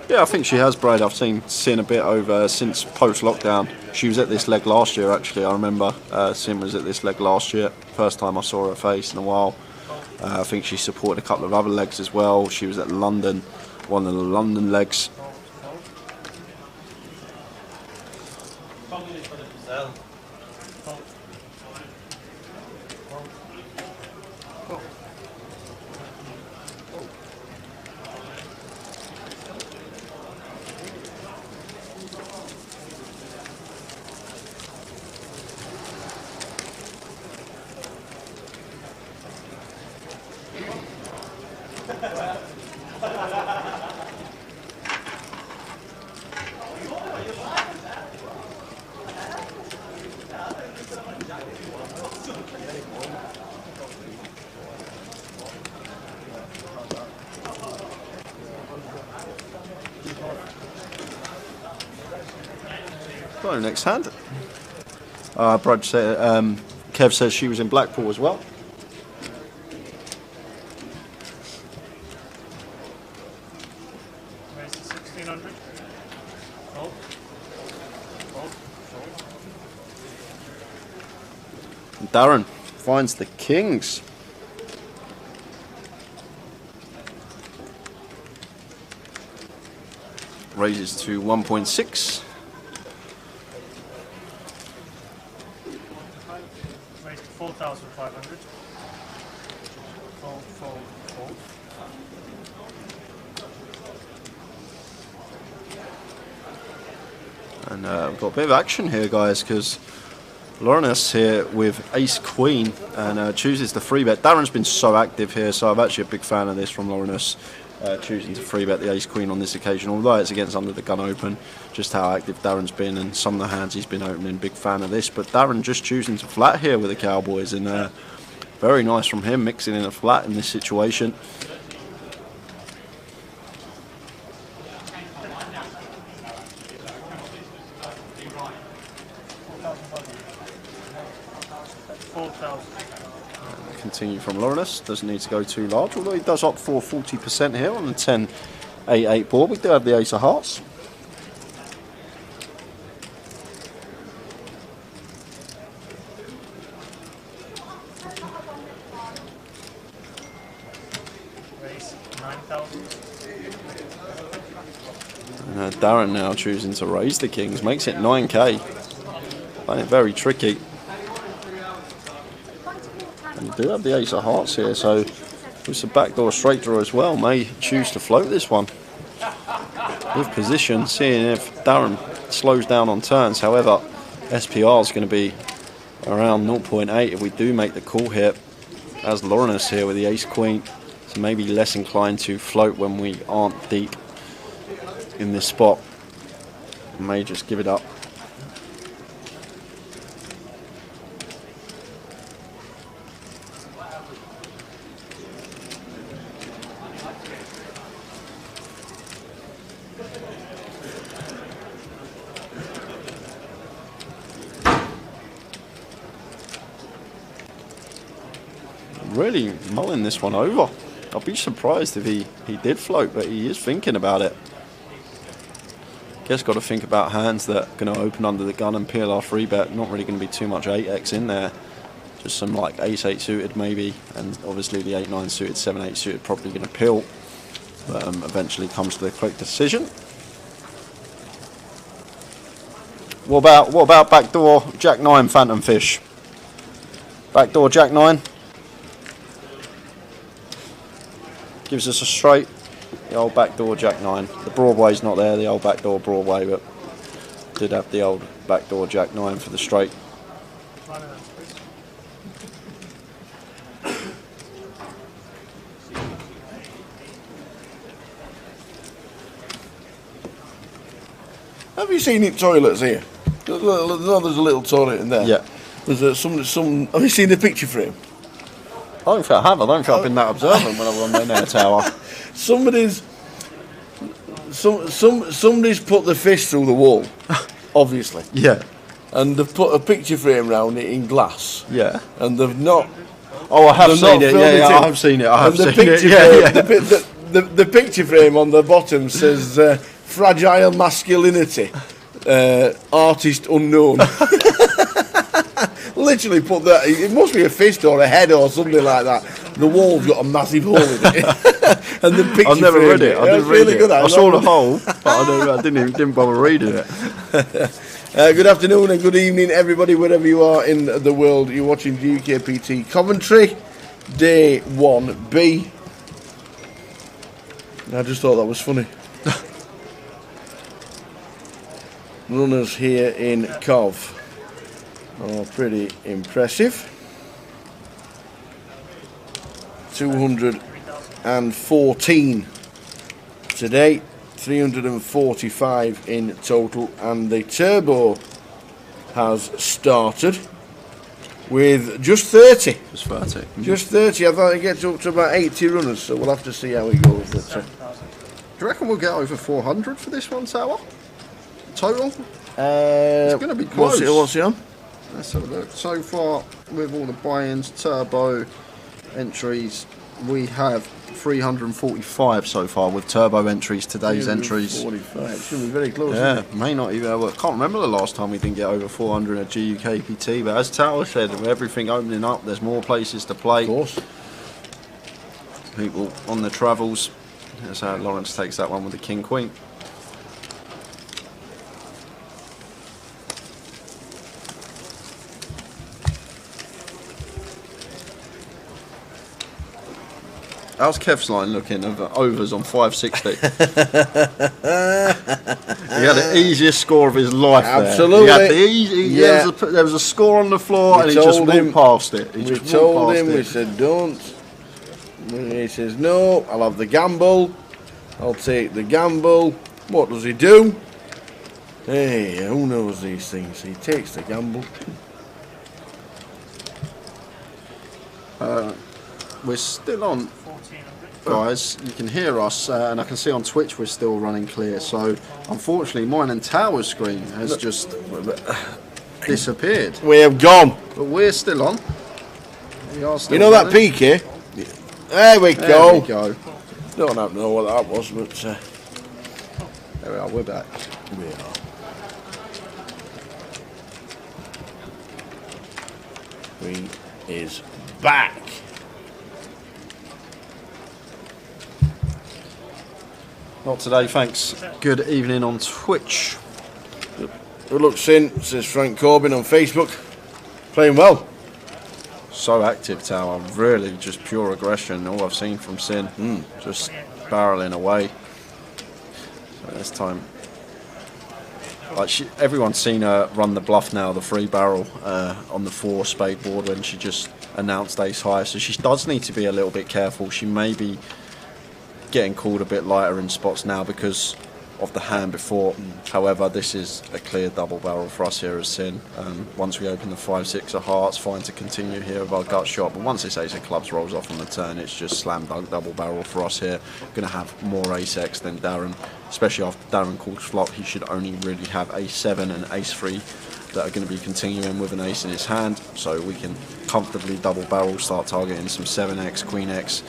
Yeah, I think she has, Brad. I've seen a bit over since post-lockdown. She was at this leg last year, actually. I remember Sin was at this leg last year. First time I saw her face in a while. I think she supported a couple of other legs as well. She was at London, one of the London legs. Well, next hand. Brad said, Kev says she was in Blackpool as well. Raise to 1600. Hold. Darren finds the kings. Raises to 1.6. Raise to 4,500. Fold. And we've got a bit of action here, guys, because Lawrence here with Ace Queen and chooses the free bet. Darren's been so active here, so I'm actually a big fan of this from Lawrence, choosing to free bet the Ace Queen on this occasion, although it's against Under the Gun Open. Just how active Darren's been and some of the hands he's been opening, big fan of this. But Darren just choosing to flat here with the Cowboys, and very nice from him, mixing in a flat in this situation. Continue from Lawrence, doesn't need to go too large, although he does opt for 40% here on the 10-8-8 board. We do have the Ace of Hearts. Raise 9,000. And Darren now choosing to raise the kings, makes it 9k. Playing it very tricky. And you do have the Ace of Hearts here, so it's a backdoor straight draw as well. May choose to float this one with position, seeing if Darren slows down on turns. However, SPR is going to be around 0.8 if we do make the call here, as Lawrence here with the Ace Queen. So maybe less inclined to float when we aren't deep in this spot. May just give it up. Really mulling this one over. I'll be surprised if he did float, but he is thinking about it. Guess got to think about hands that are going to open under the gun and PLR free bet. Not really going to be too much 8x in there. Just some like ace-8 suited maybe, and obviously the 8-9 suited, 7-8 suited probably going to pill. But eventually comes to the quick decision. What about backdoor Jack-9 Phantom Fish? Backdoor Jack-9. Gives us a straight, the old backdoor Jack-9. The Broadway's not there, the old backdoor Broadway, but did have the old backdoor Jack-9 for the straight. Have you seen it toilets here? There's a little toilet in there. Yeah. There's some. Have you seen the picture frame? don't think I have. I don't think I've been that observant when I was on their tower. Somebody's put the fist through the wall, obviously. Yeah. And they've put a picture frame around it in glass. Yeah. And they've not. Oh, I have seen it. Yeah, I have seen it. I have seen it. Yeah. The picture frame on the bottom says fragile masculinity, artist unknown. Literally put that. It must be a fist or a head or something like that. The wall's got a massive hole in it. And the picture. I've never frame, read it. I didn't read really it. Good, I saw the hole, but I didn't bother reading it. Good afternoon and good evening, everybody, wherever you are in the world. You're watching GUKPT Coventry, Day 1B. I just thought that was funny. Runners here in Cov are pretty impressive. 214 today, 345 in total, and the turbo has started with just 30. Just 30. Just 30. I thought it gets up to about 80 runners, so we'll have to see how it goes. But, do you reckon we'll get over 400 for this one, Tower? Total? It's going to be close. What's it on? Let's have a look. So far, with all the buy-ins, turbo entries, we have 345 so far with turbo entries. Today's entries. 45. Should be very close. Yeah, may not even. I can't remember the last time we didn't get over 400 at GUKPT. But as Tower said, with everything opening up, there's more places to play. Of course. People on the travels. That's how Lawrence takes that one with the King Queen. How's Kev's line looking of overs on 560? He had the easiest score of his life. Absolutely. There. He had yeah. There was a score on the floor and he just walked past it. We told him, we said don't. And he says no, I'll have the gamble. I'll take the gamble. What does he do? Hey, who knows these things? He takes the gamble. We're still on, guys. You can hear us, and I can see on Twitch we're still running clear. So, unfortunately, mine and Tower's screen has just disappeared. We have gone, but we're still on. We are still. You know running. That peak here? There we go. There we go. Don't have to know what that was, but there we are. We're back. We are. Queen is back. Not today, thanks. Good evening on Twitch. Good luck, Sin, says Frank Corbin on Facebook. Playing well. So active, Tower. Really just pure aggression. All I've seen from Sin. Just barreling away. So this time, like everyone's seen her run the bluff now, the free barrel on the 4 spade board when she just announced ace high. So she does need to be a little bit careful. She may be getting called a bit lighter in spots now because of the hand before. However, this is a clear double barrel for us here as Sin. Once we open the 5-6 of hearts, fine to continue here with our gut shot. But once this ace of clubs rolls off on the turn, it's just slam dunk double barrel for us here. Going to have more ace X than Darren, especially after Darren calls flop. He should only really have ace 7 and ace 3 that are going to be continuing with an ace in his hand. So we can comfortably double barrel, start targeting some 7X, Queen X.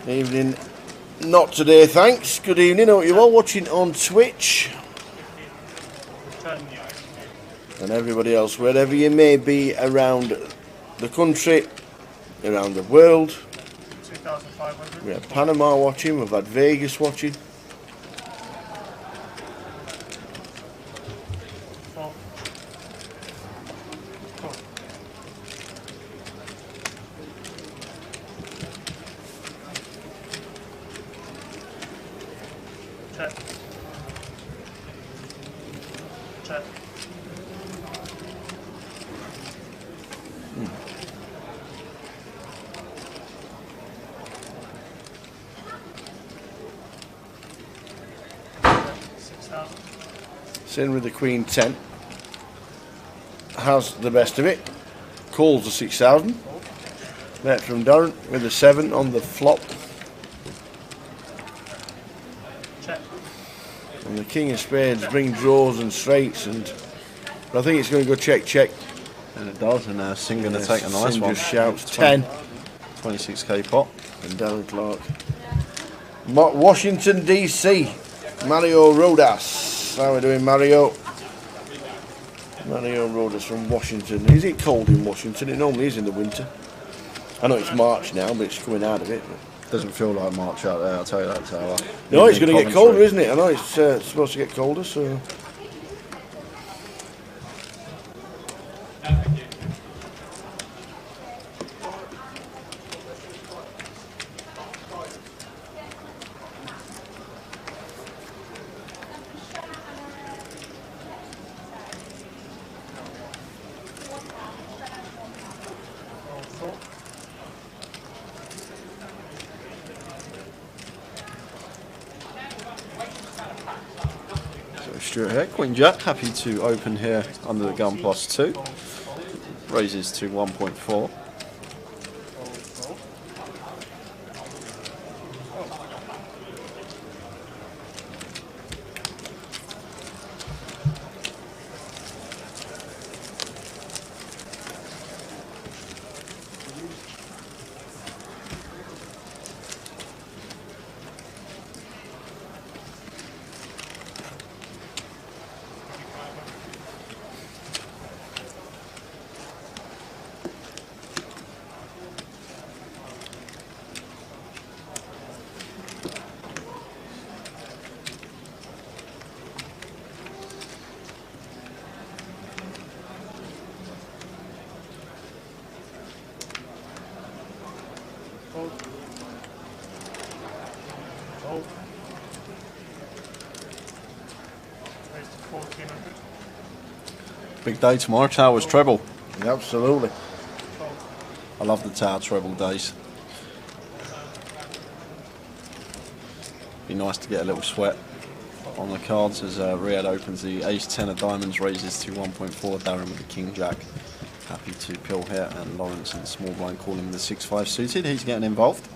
Evening. Not today, thanks. Good evening. Hope you're all watching on Twitch. And everybody else, wherever you may be around the country, around the world. We had Panama watching, we've had Vegas watching. In with the Queen 10, has the best of it, calls the 6,000, bet from Darren with the 7 on the flop, and the King of Spades bring draws and straights, and I think it's going to go check, and it does, and Singh going to take a nice Singh one. Just shouts 10, 26k pot, and Darren Clark. Washington DC, Mario Rodas. How are we doing, Mario? Mario Rodas from Washington. Is it cold in Washington? It normally is in the winter. I know it's March now, but it's coming out of it. Doesn't feel like March out there, I'll tell you that, Tower. No, it's going to get colder, isn't it? I know it's supposed to get colder, so... Stuart here, Queen Jack, happy to open here under the gun +2, raises to 1.4. Big day tomorrow, Towers treble. Absolutely. I love the Tower treble days. Be nice to get a little sweat on the cards as Riyadh opens the ace-10 of diamonds, raises to 1.4. Darren with the King Jack. Happy to pill here, and Lawrence in the small blind calling the 6-5 suited. He's getting involved.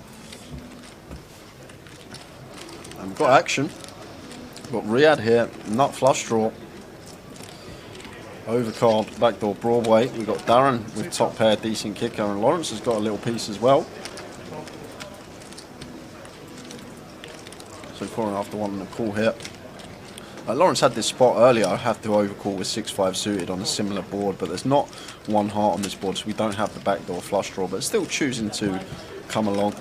And we've got action. We've got Riyadh here, nut flush draw. Overcard, backdoor Broadway. We've got Darren with top pair, decent kicker, and Lawrence has got a little piece as well. So 4.5 to 1 on the call here. Lawrence had this spot earlier. I had to overcall with 6-5 suited on a similar board, but there's not one heart on this board, so we don't have the backdoor flush draw, but still choosing to come along.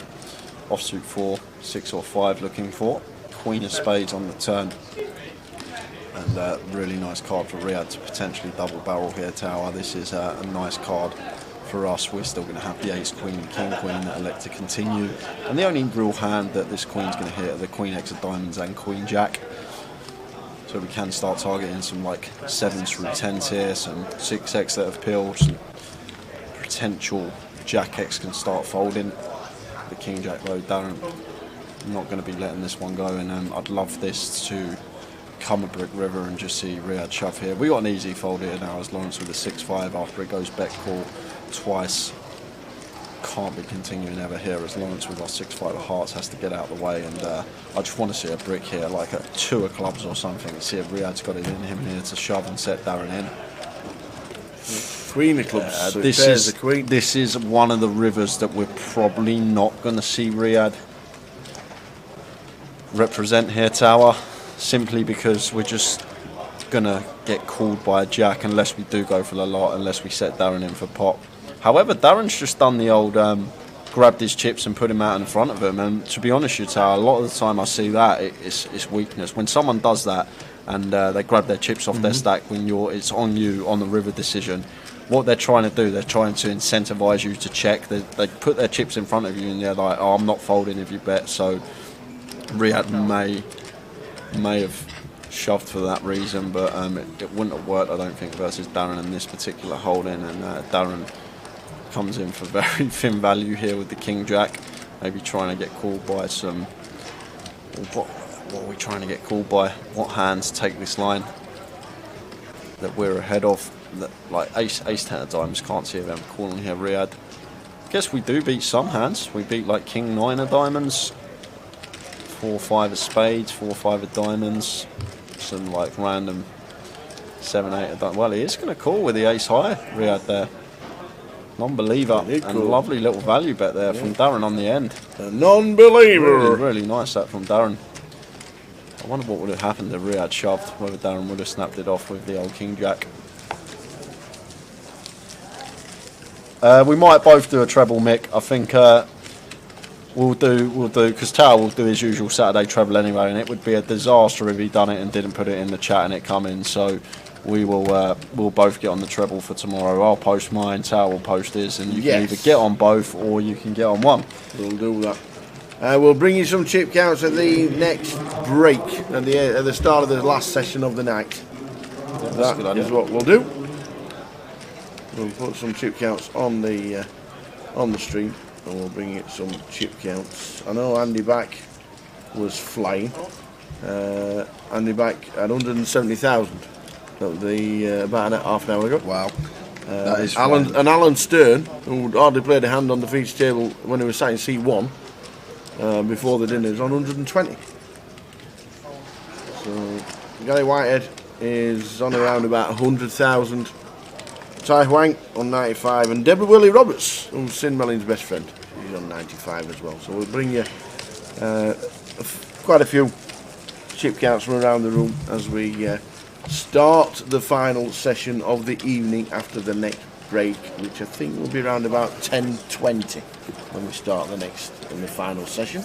Offsuit 4, 6 or 5 looking for. Queen of Spades on the turn. And really nice card for Riyadh to potentially double barrel here, Tower. This is a nice card for us. We're still going to have the ace, queen, and king, queen that elect to continue. And the only real hand that this queen's going to hit are the queen X of diamonds and queen jack. So we can start targeting some like 7s through 10s here, some 6X that have peeled, some potential Jack X can start folding. The King Jack though, Darren, I'm not going to be letting this one go, and I'd love this to come a brick river and just see Riyadh shove here. We got an easy fold here now as Lawrence with a 6-5 after it goes bet call twice. Can't be continuing ever here as Lawrence with our 6-5 of hearts has to get out of the way, and I just want to see a brick here, like a 2 of clubs or something. See if Riyadh's got it in him here to shove and set Darren in. Queen of clubs. So this there's is the queen. This is one of the rivers that we're probably not going to see Riyadh represent here, Tower, simply because we're just going to get called by a jack unless we do go for the lot, unless we set Darren in for pot. However, Darren's just done the old grabbed his chips and put him out in front of him, and to be honest with you, Tower, a lot of the time I see that it's weakness. When someone does that and they grab their chips off their stack when it's on you on the river decision, what they're trying to do, they're trying to incentivise you to check. They put their chips in front of you and they're like, oh, I'm not folding if you bet. So Riyadh may have shoved for that reason, but it wouldn't have worked, I don't think, versus Darren in this particular holding. And Darren comes in for very thin value here with the King Jack, maybe trying to get called by some. What are we trying to get called by? What hands take this line that we're ahead of? That, like ace 10 of diamonds, can't see them calling here Riyadh. Guess we do beat some hands. We beat like King 9 of diamonds, 4-5 of spades, 4-5 of diamonds, some like random 7-8 of diamonds. Well, he is going to call with the ace high, Riyadh there. Non-believer, and a lovely little value bet there from Darren on the end. A non-believer. Really nice that from Darren. I wonder what would have happened if Riyadh shoved, whether Darren would have snapped it off with the old King Jack. We might both do a treble, Mick. I think we'll do because Tower will do his usual Saturday treble anyway, and it would be a disaster if he done it and didn't put it in the chat and it come in. So we will we'll both get on the treble for tomorrow. I'll post mine, Tower will post his, and you can either get on both or you can get on one. We'll do that. We'll bring you some chip counts at the next break at the start of the last session of the night. That is what we'll do. We'll put some chip counts on the stream, and we'll bring you some chip counts. I know Andy Back was flying. Andy Back at 170,000. About half an hour ago. Wow. That is Alan Stern, who hardly played a hand on the feature table when he was sat in C1 before the dinner, is on 120. So Gary Whitehead is on around about 100,000. Tai Huang on 95, and Deborah Willie Roberts, who's Sin Melling's best friend, she's on 95 as well. So we'll bring you quite a few chip counts from around the room as we start the final session of the evening after the next break, which I think will be around about 10:20 when we start the final session.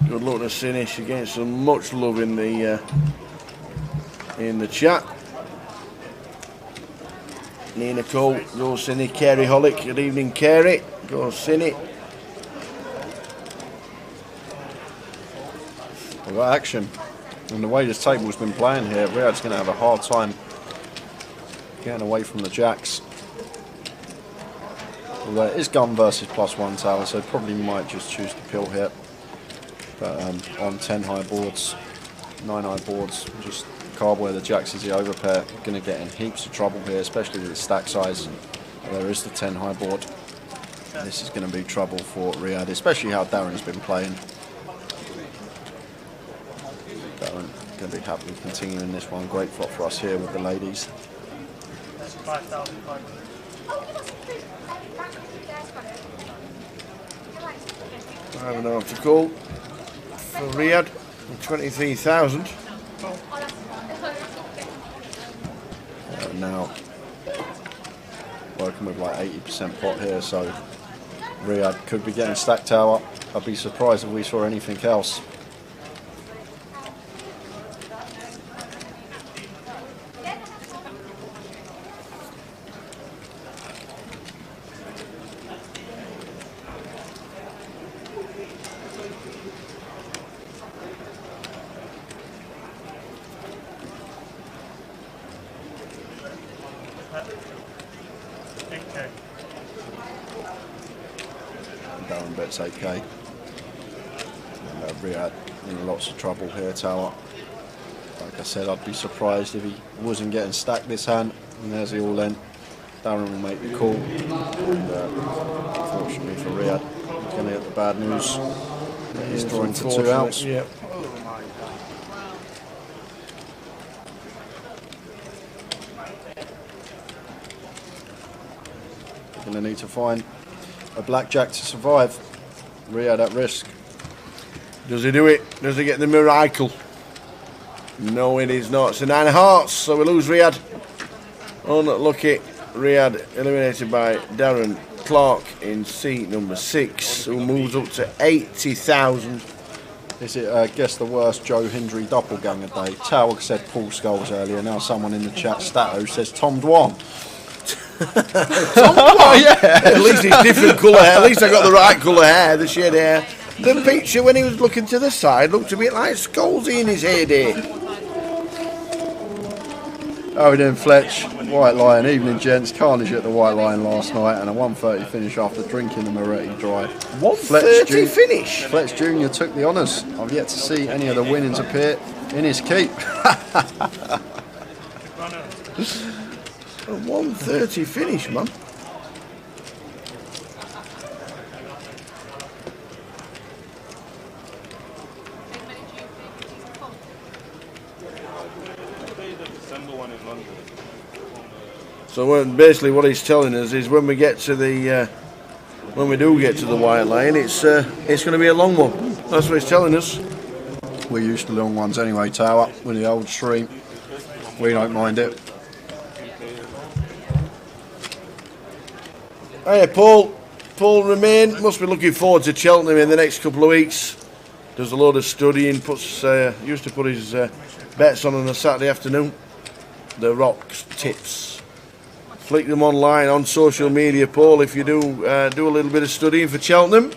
Good luck to Sinish against some much love in the chat. Nina Cole, go Cinny. Carey Hollick, good evening Carey, go Cinny. We've got action, and the way this table's been playing here, Riyadh's going to have a hard time getting away from the jacks. Although it is gun versus +1 Tower, so probably might just choose to pill here. But on 10 high boards, 9 high boards, just card where the jacks is the overpair, going to get in heaps of trouble here, especially with the stack size. There is the 10 high board. This is going to be trouble for Riyadh, especially how Darren's been playing. Darren going to be happily continuing this one. Great flop for us here with the ladies. 5,500. $5.5 to call for Riyadh, 23,000. Now working with like 80% pot here, so Riyadh could be getting stacked tower. I'd be surprised if we saw anything else. bets 8k. And Riyadh in lots of trouble here, Tower. Like I said, I'd be surprised if he wasn't getting stacked this hand. And there's the all-in. Darren will make the call. And unfortunately for Riyadh, he's going to get the bad news. He's drawing to 2 outs. Yeah. Going to need to find a blackjack to survive. Riyadh at risk. Does he do it? Does he get the miracle? No, it is not. It's a 9 of hearts, so we lose Riyadh. Unlucky. Riyadh eliminated by Darren Clark in seat number 6, who moves up to 80,000. Is it, guess the worst Joe Hindry doppelganger day? Tower said Paul Scholes earlier, now someone in the chat, Stato, says Tom Dwan. Oh, yeah. At least it's different colour hair. At least I got the right colour hair, the shade hair. The picture when he was looking to the side looked a bit like Scholesy in his heyday. Oh, then Fletch, White Lion, evening gents, carnage at the White Lion last night and a 1:30 finish after drinking the Moretti Dry. 1:30 finish? Fletch Jr. took the honours. I've yet to see any of the winnings appear in his keep. A 1:30 finish, man. So basically, what he's telling us is when we get to the, when we do get to the White Lion, it's going to be a long one. That's what he's telling us. We're used to long ones anyway, Tower, with the old stream. We don't mind it. Hey, Paul Remain must be looking forward to Cheltenham in the next couple of weeks. Does a load of studying, used to put his bets on a Saturday afternoon. The Rocks tips. Flick them online on social media, Paul, if you do do a little bit of studying for Cheltenham.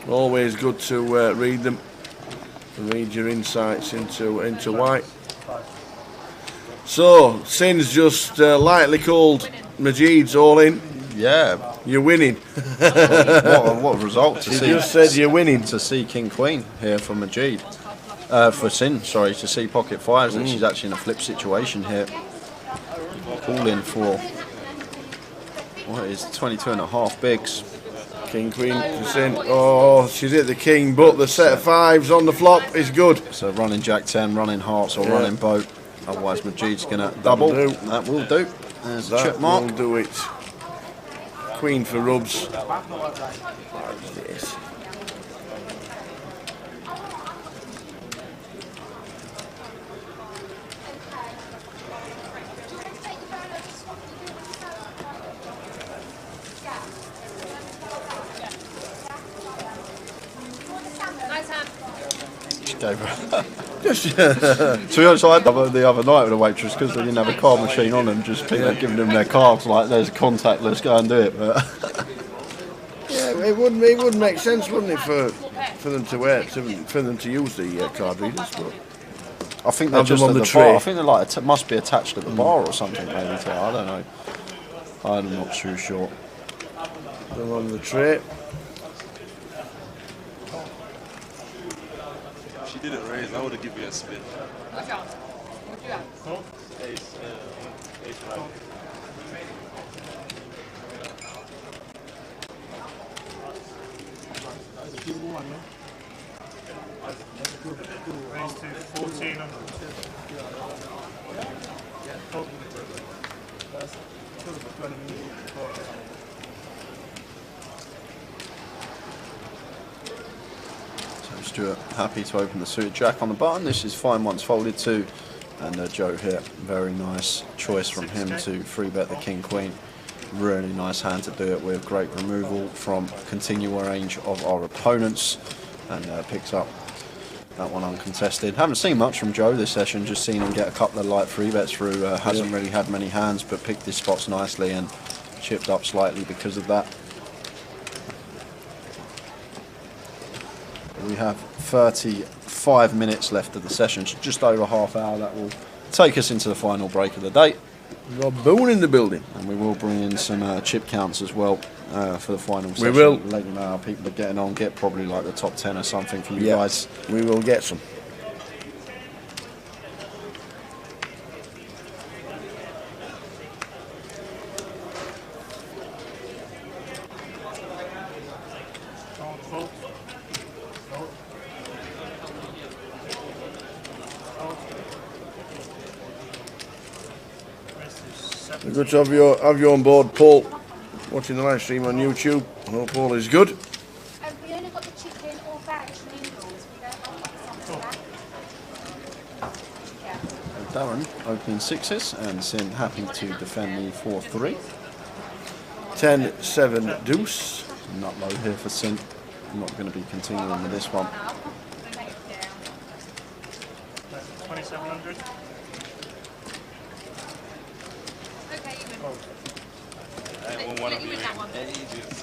Always good to read them and read your insights into White. So, Sin's just lightly called Majid's all in. Yeah. You're winning. what a result to see. He just said you're winning. To see King Queen here for Majid. For Sin, sorry, to see pocket fives, and she's actually in a flip situation here. Calling for what is 22.5 bigs. King Queen to Sin. Oh, she's hit the king, but the set of fives on the flop is good. So running Jack 10, running hearts, or running boat. Otherwise, Majid's gonna double. That will do. There's the chip mark. Will do it. Queen for rubs. Gave her. To be honest, I had them the other night with a waitress because they didn't have a card machine on them, just giving them their cards like there's a contactless, go and do it. But yeah, it would make sense, wouldn't it, for them to wear for them to use the card readers? But I think they're just on the tray. I think they're like must be attached at the bar or something. Maybe I don't know. I'm not too sure. They're on the tray. She didn't raise, I would have given you a spin. Raise to 1400. Stuart happy to open the suited jack on the button. This is fine once folded to, and Joe here, very nice choice from him to 3-bet the king queen. Really nice hand to do it with, great removal from continual range of our opponents, and picks up that one uncontested. Haven't seen much from Joe this session, just seen him get a couple of light 3-bets through. Hasn't really had many hands, but picked his spots nicely and chipped up slightly because of that. We have 35 minutes left of the session, so just over half hour. That will take us into the final break of the day. Rob Boone in the building. And we will bring in some chip counts as well for the final session. We will. Let you know how people are getting on. Get probably like the top 10 or something from you guys. We will get some. Good to have you on board, Paul, watching the live stream on YouTube. I hope all is good. We only got the chicken or veg noodles. We don't have something. Darren opening sixes and Sin happy to defend the 4-3. 10-7 deuce. Not low here for Sin. I'm not going to be continuing with this one. 2700.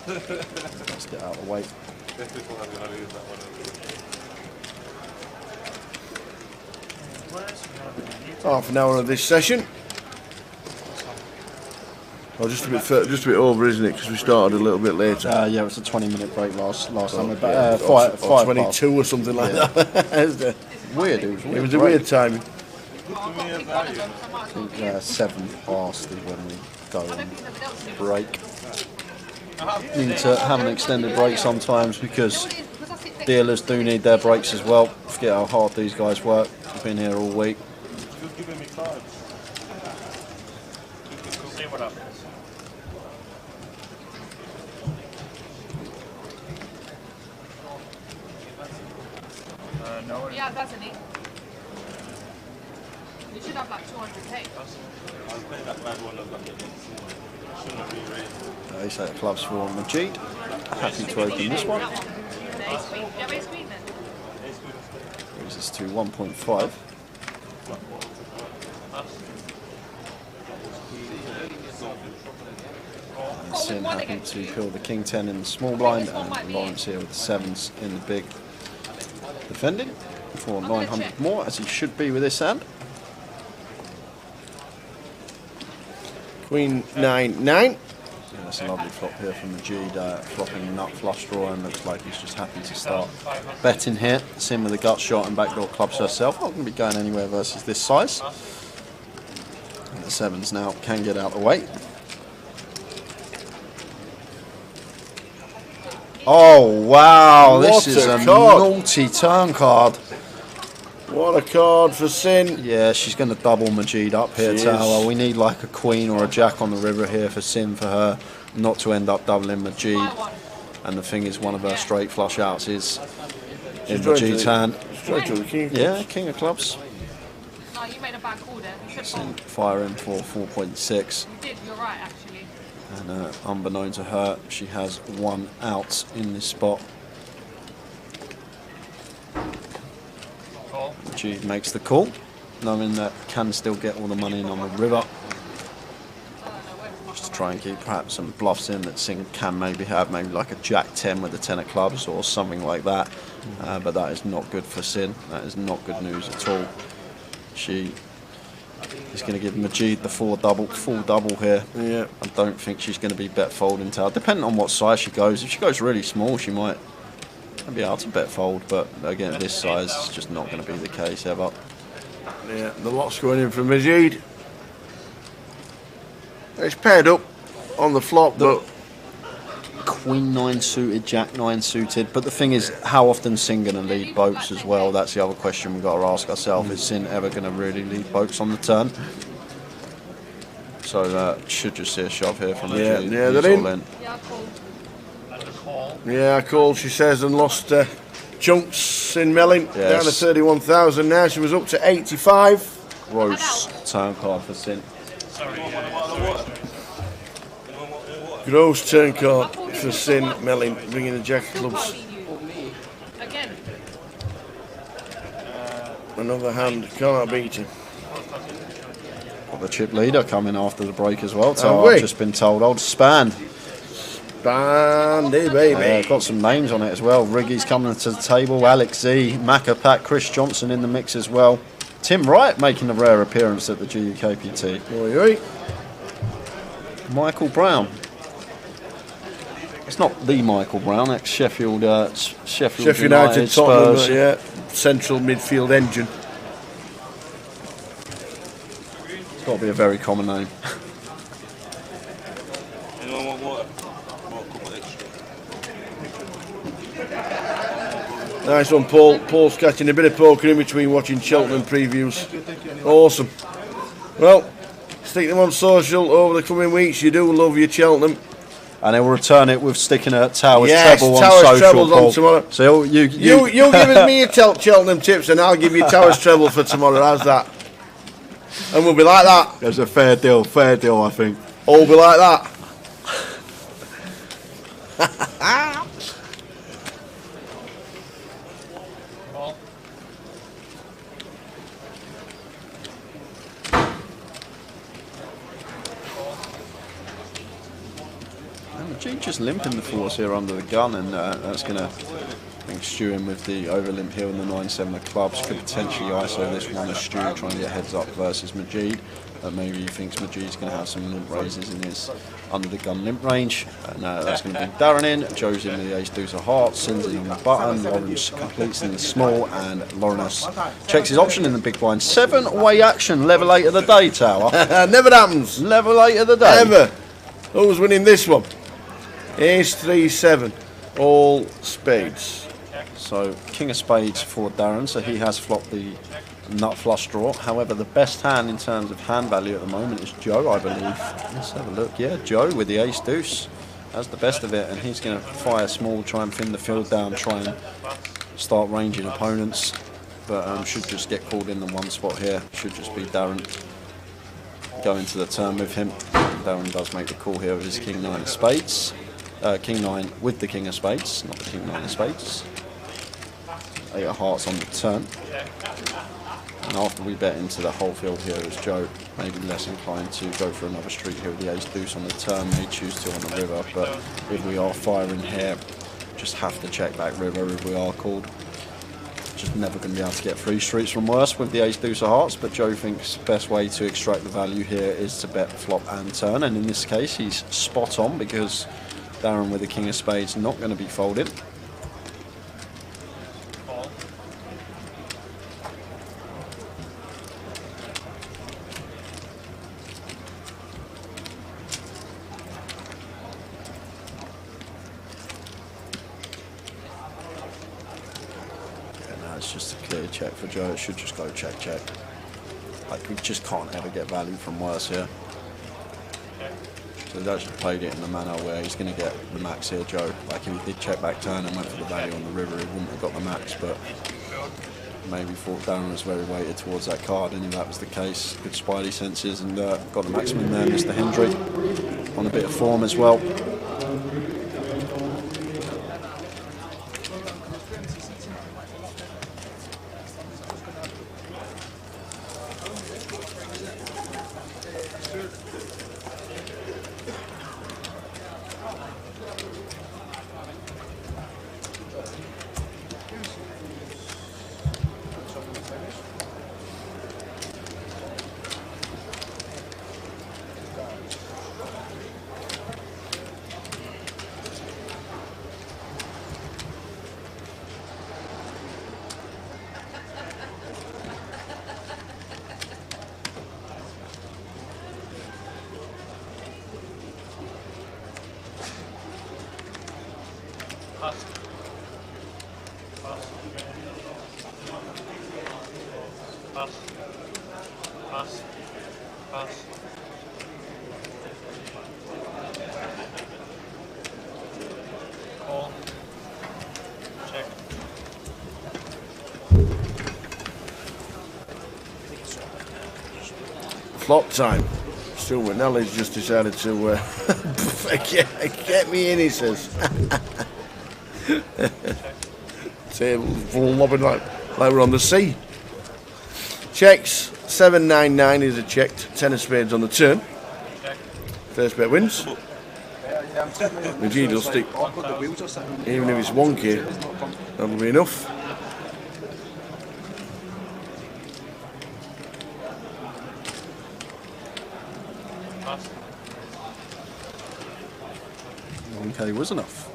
Let's get out of the way. Half an hour of this session. Oh, just a bit over, isn't it? Because we started a little bit later. Yeah, it was a 20-minute break last time. Or 22 or something like that. Weird. It was a weird timing. I think 7 past is when we go on break. Need to have an extended break sometimes because dealers do need their breaks as well. Forget how hard these guys work. I've been here all week. Yeah, doesn't he? You should have like 200k. Ace 8 of clubs for Majid. Happy to open this one. Brings us to 1.5. And Sin happy to peel the King 10 in the small blind, and Lawrence here with the 7s in the big defending for 900 more, as he should be with this hand. Queen 9-9. That's a lovely flop here from Majid, flopping nut flush draw, and looks like he's just happy to start betting here. Sin with a gut shot and backdoor clubs herself. Not going to be going anywhere versus this size. And the 7s now can get out of the way. Oh wow, this is a naughty turn card. What a card for Sin. Yeah, she's going to double Majid up here, Tower. We need like a queen or a jack on the river here for Sin, for her not to end up doubling Majid. And the thing is, one of her straight flush outs is in Majid's hand. Yeah, king of clubs. No, you made a bad call there. You should Sin firing for 4.6. You did, you're right actually. And unbeknown to her, she has 1 out in this spot. Majid makes the call, knowing that can still get all the money in on the river. Just to try and keep perhaps some bluffs in that Sin can maybe have, maybe like a Jack 10 with a 10 of clubs or something like that. But that is not good for Sin. That is not good news at all. She is going to give Majid the full double here. Yeah. I don't think she's going to be bet folding tail, depending on what size she goes. If she goes really small, she might be able to bet fold, but again, this size is just not going to be the case ever. Yeah, the lot's going in for Majid. It's paired up on the flop, but Queen 9 suited, Jack 9 suited. But the thing is, how often Sin going to lead boats as well? That's the other question we've got to ask ourselves. Is Sin ever going to really lead boats on the turn? So should just see a shove here from Majid. Yeah, they're in. Yeah, I called, she says, and lost chunks in Melling. Yes. Down to 31,000 now. She was up to 85. Gross turn card for Sin. Gross turn card for Sin Melling, bringing the Jack of clubs. Another hand, cannot beat him. Got the chip leader coming after the break as well. So I've just been told. Old Spand. Bandy, baby. Got some names on it as well. Riggy's coming to the table. Alex Z, Macapat, Chris Johnson in the mix as well. Tim Wright making a rare appearance at the GUKPT. Oi, oi. Michael Brown. It's not the Michael Brown, ex-Sheffield, Sheffield United, Tottenham, Spurs. yeah, central midfield engine. It's got to be a very common name. Anyone want water? Want a couple extra? Nice one, Paul. Paul's catching a bit of poker in between watching Cheltenham previews. Awesome. Well, stick them on social over the coming weeks. You do love your Cheltenham. And he'll return it with sticking a Towers Yes, treble Towers on social. trebles on tomorrow. So you give us me your Cheltenham tips, and I'll give you Towers treble for tomorrow. How's that? And we'll be like that. There's a fair deal, I think. All be like that. G just limping the force here under the gun, and that's going to stew him with the over limp here in the 9-7 of clubs. Could potentially ISO this one as Stu trying to get heads up versus Majid. Maybe he thinks Majid's going to have some limp raises in his under the gun limp range. And that's going to bring Darren in. Joe's in with the ace deuce of hearts, sends in on the button. Lawrence completes in the small, and Lawrence checks his option in the big blind. 7-way action, level 8 of the day, Tower. Never happens. Level 8 of the day. Ever. Who's winning this one? Ace 3-7, all spades. So King of Spades for Darren, so he has flopped the nut flush draw. However, the best hand in terms of hand value at the moment is Joe, I believe. Let's have a look. Yeah, Joe with the ace deuce has the best of it, and he's going to fire small, try and thin the field down, try and start ranging opponents, but should just get called in the one spot here. Should just be Darren going to the turn with him. Darren does make the call here with his King 9 of Spades. King 9 with the King of Spades, not the King 9 of Spades. 8 of Hearts on the turn. And after we bet into the whole field here is Joe, maybe less inclined to go for another street here with the ace deuce on the turn, may choose to on the river, but if we are firing here, just have to check back river if we are called. Just never going to be able to get 3 streets from worse with the ace deuce of hearts, but Joe thinks the best way to extract the value here is to bet flop and turn, and in this case he's spot on because Darren with the King of Spades not going to be folded. Just a clear check for Joe. It should just go check, check. Like, we just can't ever get value from worse here. So he's actually played it in the manner where he's going to get the max here, Joe. Like, if he did check back turn and went for the value on the river, he wouldn't have got the max, but maybe thought Darren was very weighted towards that card, and if that was the case, good spidey senses, and got the maximum there, Mr. Hendry, on a bit of form as well. Flop time. Stu McNally's just decided to get me in, he says. Table's full lobbing like we're on the sea. Checks. 7-9-9 is a checked. 10 of spades on the turn. First bet wins. Majid will stick. Even if it's 1k, that'll be enough. 1K was enough.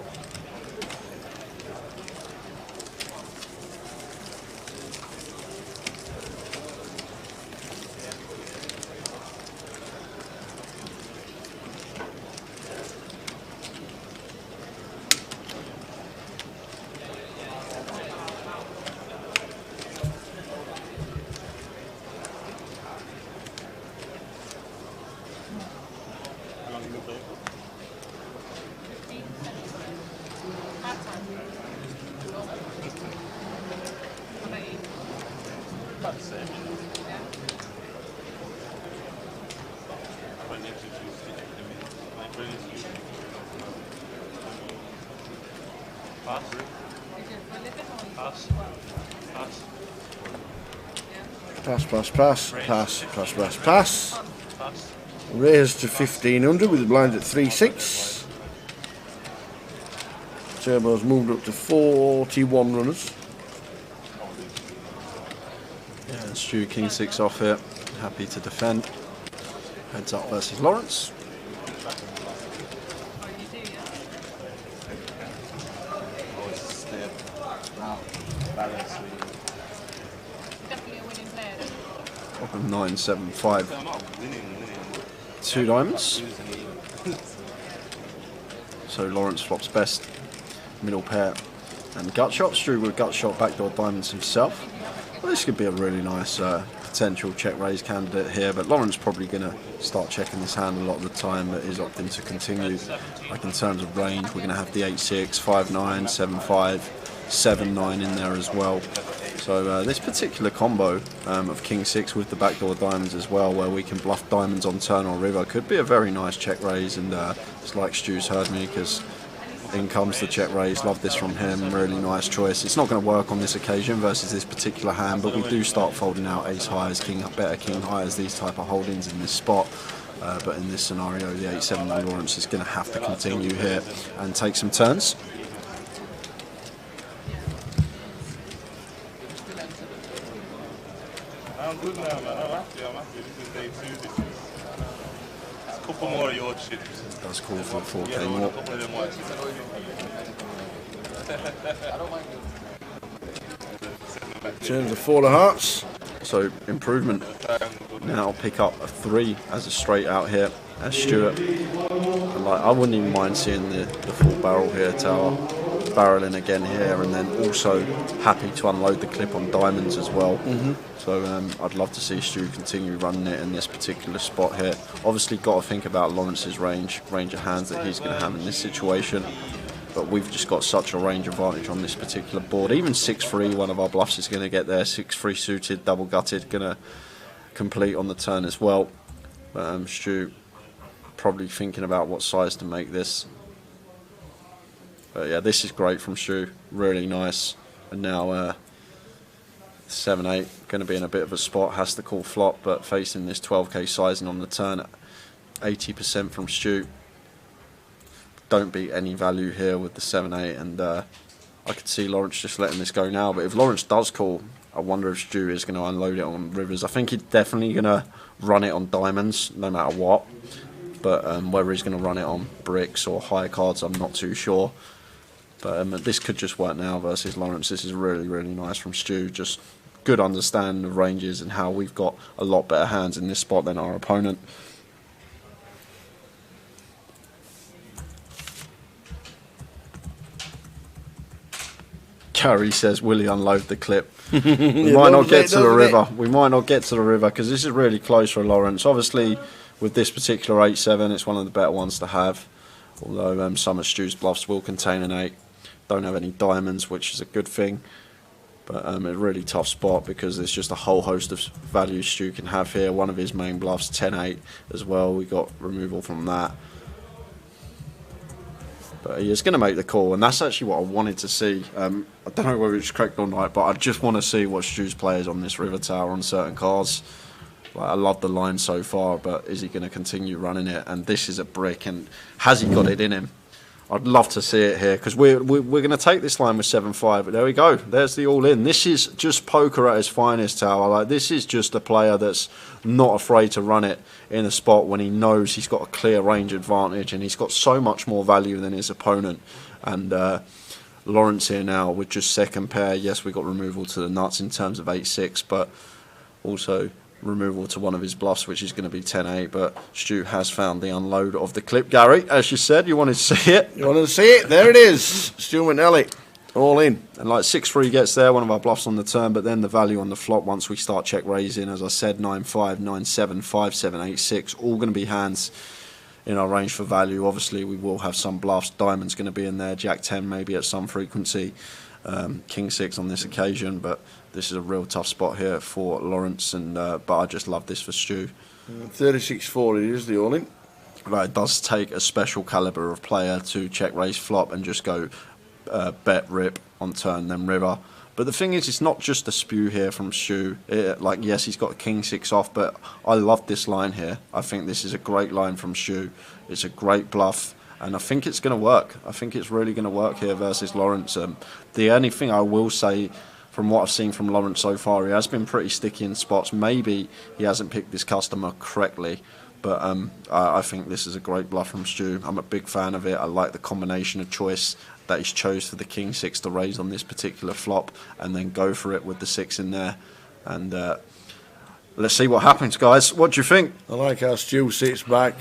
Pass. Raised to 1500 with the blinds at 3-6. Turbo's moved up to 41 runners. Yeah, Stu King 6 off here, happy to defend. Heads up versus Lawrence. Up of 9-7-5. 2 diamonds. So Lawrence flops best, middle pair, and gut shot. Stu with gut shot, backdoor diamonds himself. Well, this could be a really nice potential check raise candidate here, but Lawrence probably going to start checking this hand a lot of the time, but is opting to continue. Like in terms of range, we're going to have the 8-6, 5-9, 7-5, 7-9 in there as well. So this particular combo of King 6 with the backdoor diamonds as well, where we can bluff diamonds on turn or river, could be a very nice check raise. And it's like Stu's heard me, because in comes the check raise. Love this from him, really nice choice. It's not going to work on this occasion versus this particular hand, but we do start folding out ace highs, king better king highs, these type of holdings in this spot. But in this scenario, the 8-7 Lawrence is going to have to continue here and take some turns. I'm good now, man. I'm happy. This is day 2. This is a couple more of your chips. Does call for 4K more. Turns of 4 of hearts. So improvement. Now pick up a 3 as a straight out here as Stuart. And like, I wouldn't even mind seeing the full barrel here, Tower. Barreling again here, and then also happy to unload the clip on diamonds as well. So I'd love to see Stu continue running it in this particular spot here. Obviously got to think about Lawrence's range of hands that he's going to have in this situation, but we've just got such a range advantage on this particular board. Even 6-3, one of our bluffs is going to get there. 6-3 suited, double gutted, going to complete on the turn as well. But Stu probably thinking about what size to make this. But yeah, this is great from Stu, really nice. And now 7-8, going to be in a bit of a spot, has to call flop, but facing this 12k sizing on the turn at 80% from Stu. Don't beat any value here with the 7-8, and I could see Lawrence just letting this go now. But if Lawrence does call, I wonder if Stu is going to unload it on rivers. I think he's definitely going to run it on diamonds, no matter what. But whether he's going to run it on bricks or high cards, I'm not too sure. But this could just work now versus Lawrence. This is really, really nice from Stu. Just good understanding of ranges and how we've got a lot better hands in this spot than our opponent. Carrie says, will he unload the clip? We might not get to the river. We might not get to the river because this is really close for Lawrence. Obviously, with this particular 8-7, it's one of the better ones to have. Although some of Stu's bluffs will contain an 8. Don't have any diamonds, which is a good thing. But a really tough spot because there's just a whole host of values Stu can have here. One of his main bluffs, 10-8 as well. We got removal from that. But he is going to make the call, and that's actually what I wanted to see. I don't know whether it's correct or not, but I just want to see what Stu's plays on this river tower on certain cards. Like, I love the line so far, but is he going to continue running it? And this is a brick, and has he got it in him? I'd love to see it here because we're going to take this line with 7-5. But there we go. There's the all-in. This is just poker at its finest, Tower. Like, this is just a player that's not afraid to run it in a spot when he knows he's got a clear range advantage and he's got so much more value than his opponent. And Lawrence here now with just second pair. Yes, we got removal to the nuts in terms of 8-6, but also removal to one of his bluffs, which is going to be 10-8. But Stu has found the unload of the clip. Gary, as you said, you wanted to see it. You wanted to see it? There it is. Stu McNally, all in. And like 6-3 gets there, one of our bluffs on the turn, but then the value on the flop once we start check raising, as I said, 9-5, 9-7, 5-7, 8-6, all going to be hands in our range for value. Obviously, we will have some bluffs. Diamond's going to be in there, Jack-10 maybe at some frequency, King-6 on this occasion, but this is a real tough spot here for Lawrence, and but I just love this for Stu. 36-4 it is, the all-in. But it does take a special calibre of player to check raise flop and just go bet rip on turn then river. But the thing is, it's not just a spew here from Stu. Like, yes, he's got King-6 off, but I love this line here. I think this is a great line from Stu. It's a great bluff, and I think it's going to work. I think it's really going to work here versus Lawrence. The only thing I will say, from what I've seen from Lawrence so far, he has been pretty sticky in spots. Maybe he hasn't picked this customer correctly, but I think this is a great bluff from Stu. I'm a big fan of it. I like the combination of choice that he's chose for the King-6 to raise on this particular flop and then go for it with the 6 in there. And let's see what happens, guys. What do you think? I like how Stu sits back,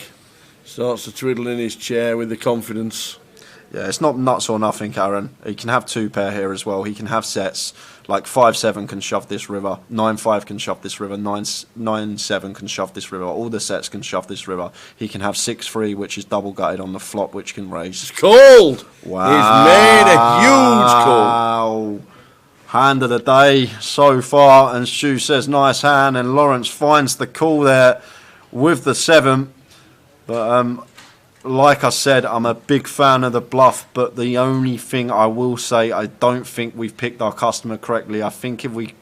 starts to twiddle in his chair with the confidence. Yeah, it's not nuts or nothing, Aaron. He can have 2 pair here as well. He can have sets. Like 5-7 can shove this river, 9-5 can shove this river, 9-7 can shove this river. All the sets can shove this river. He can have 6-3, which is double gutted on the flop, which can raise. It's called. Wow. He's made a huge call. Wow. Hand of the day so far, and Stu says nice hand, and Lawrence finds the call there with the 7. But like I said, I'm a big fan of the bluff, but the only thing I will say, I don't think we've picked our customer correctly. I think if we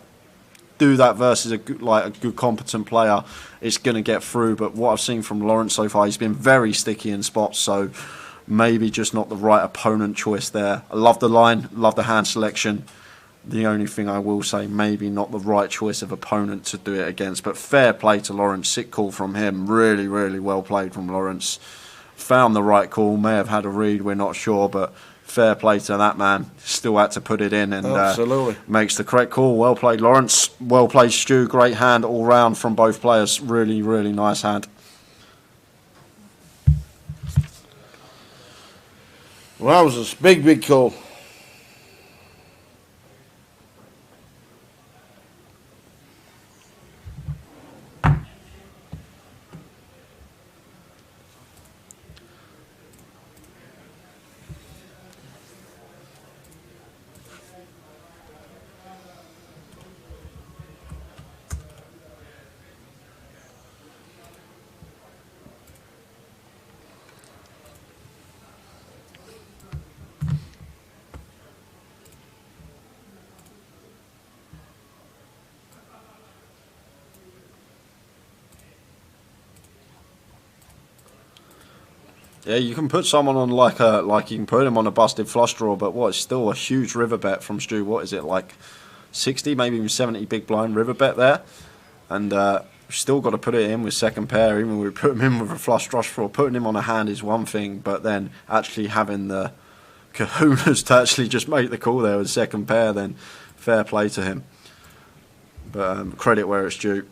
do that versus a good competent player, it's going to get through. But what I've seen from Lawrence so far, he's been very sticky in spots, so maybe just not the right opponent choice there. I love the line, love the hand selection. The only thing I will say, maybe not the right choice of opponent to do it against, but fair play to Lawrence. Sick call from him. Really, really well played from Lawrence. Found the right call, may have had a read, we're not sure, but fair play to that man. Still had to put it in and absolutely makes the correct call. Well played, Lawrence. Well played, Stu. Great hand all round from both players. Really, really nice hand. Wowzers, big call. Yeah, you can put someone on like you can put him on a busted flush draw, but what, it's still a huge river bet from Stu. What is it, like 60, maybe even 70 big blind river bet there, and we've still got to put it in with second pair. Even when we put him in with a flush draw, putting him on a hand is one thing, but then actually having the kahunas to actually just make the call there with second pair, then fair play to him. But credit where it's due.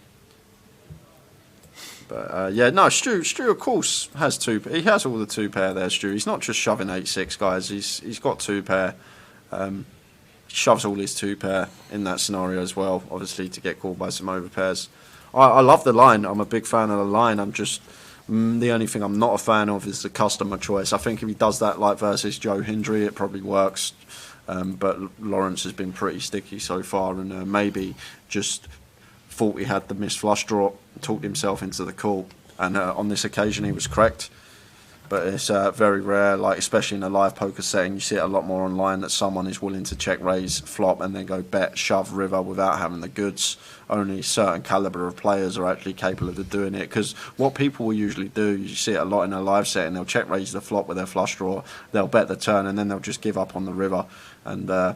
But yeah, no, Stu of course has 2. He has all the 2 pair there, Stu. He's not just shoving 8-6, guys. He's got 2 pair. Shoves all his 2 pair in that scenario as well, obviously to get called by some overpairs. I love the line. I'm a big fan of the line. I'm just the only thing I'm not a fan of is the customer choice. I think if he does that like versus Joe Hendry, it probably works. But Lawrence has been pretty sticky so far, and maybe just thought he had the missed flush draw, talked himself into the call, and on this occasion he was correct. but it's very rare, like especially in a live poker setting. You see it a lot more online, that someone is willing to check raise flop and then go bet, shove, river without having the goods. Only certain caliber of players are actually capable of doing it, because what people will usually do, you see it a lot in a live setting, they'll check raise the flop with their flush draw, they'll bet the turn, and then they'll just give up on the river. And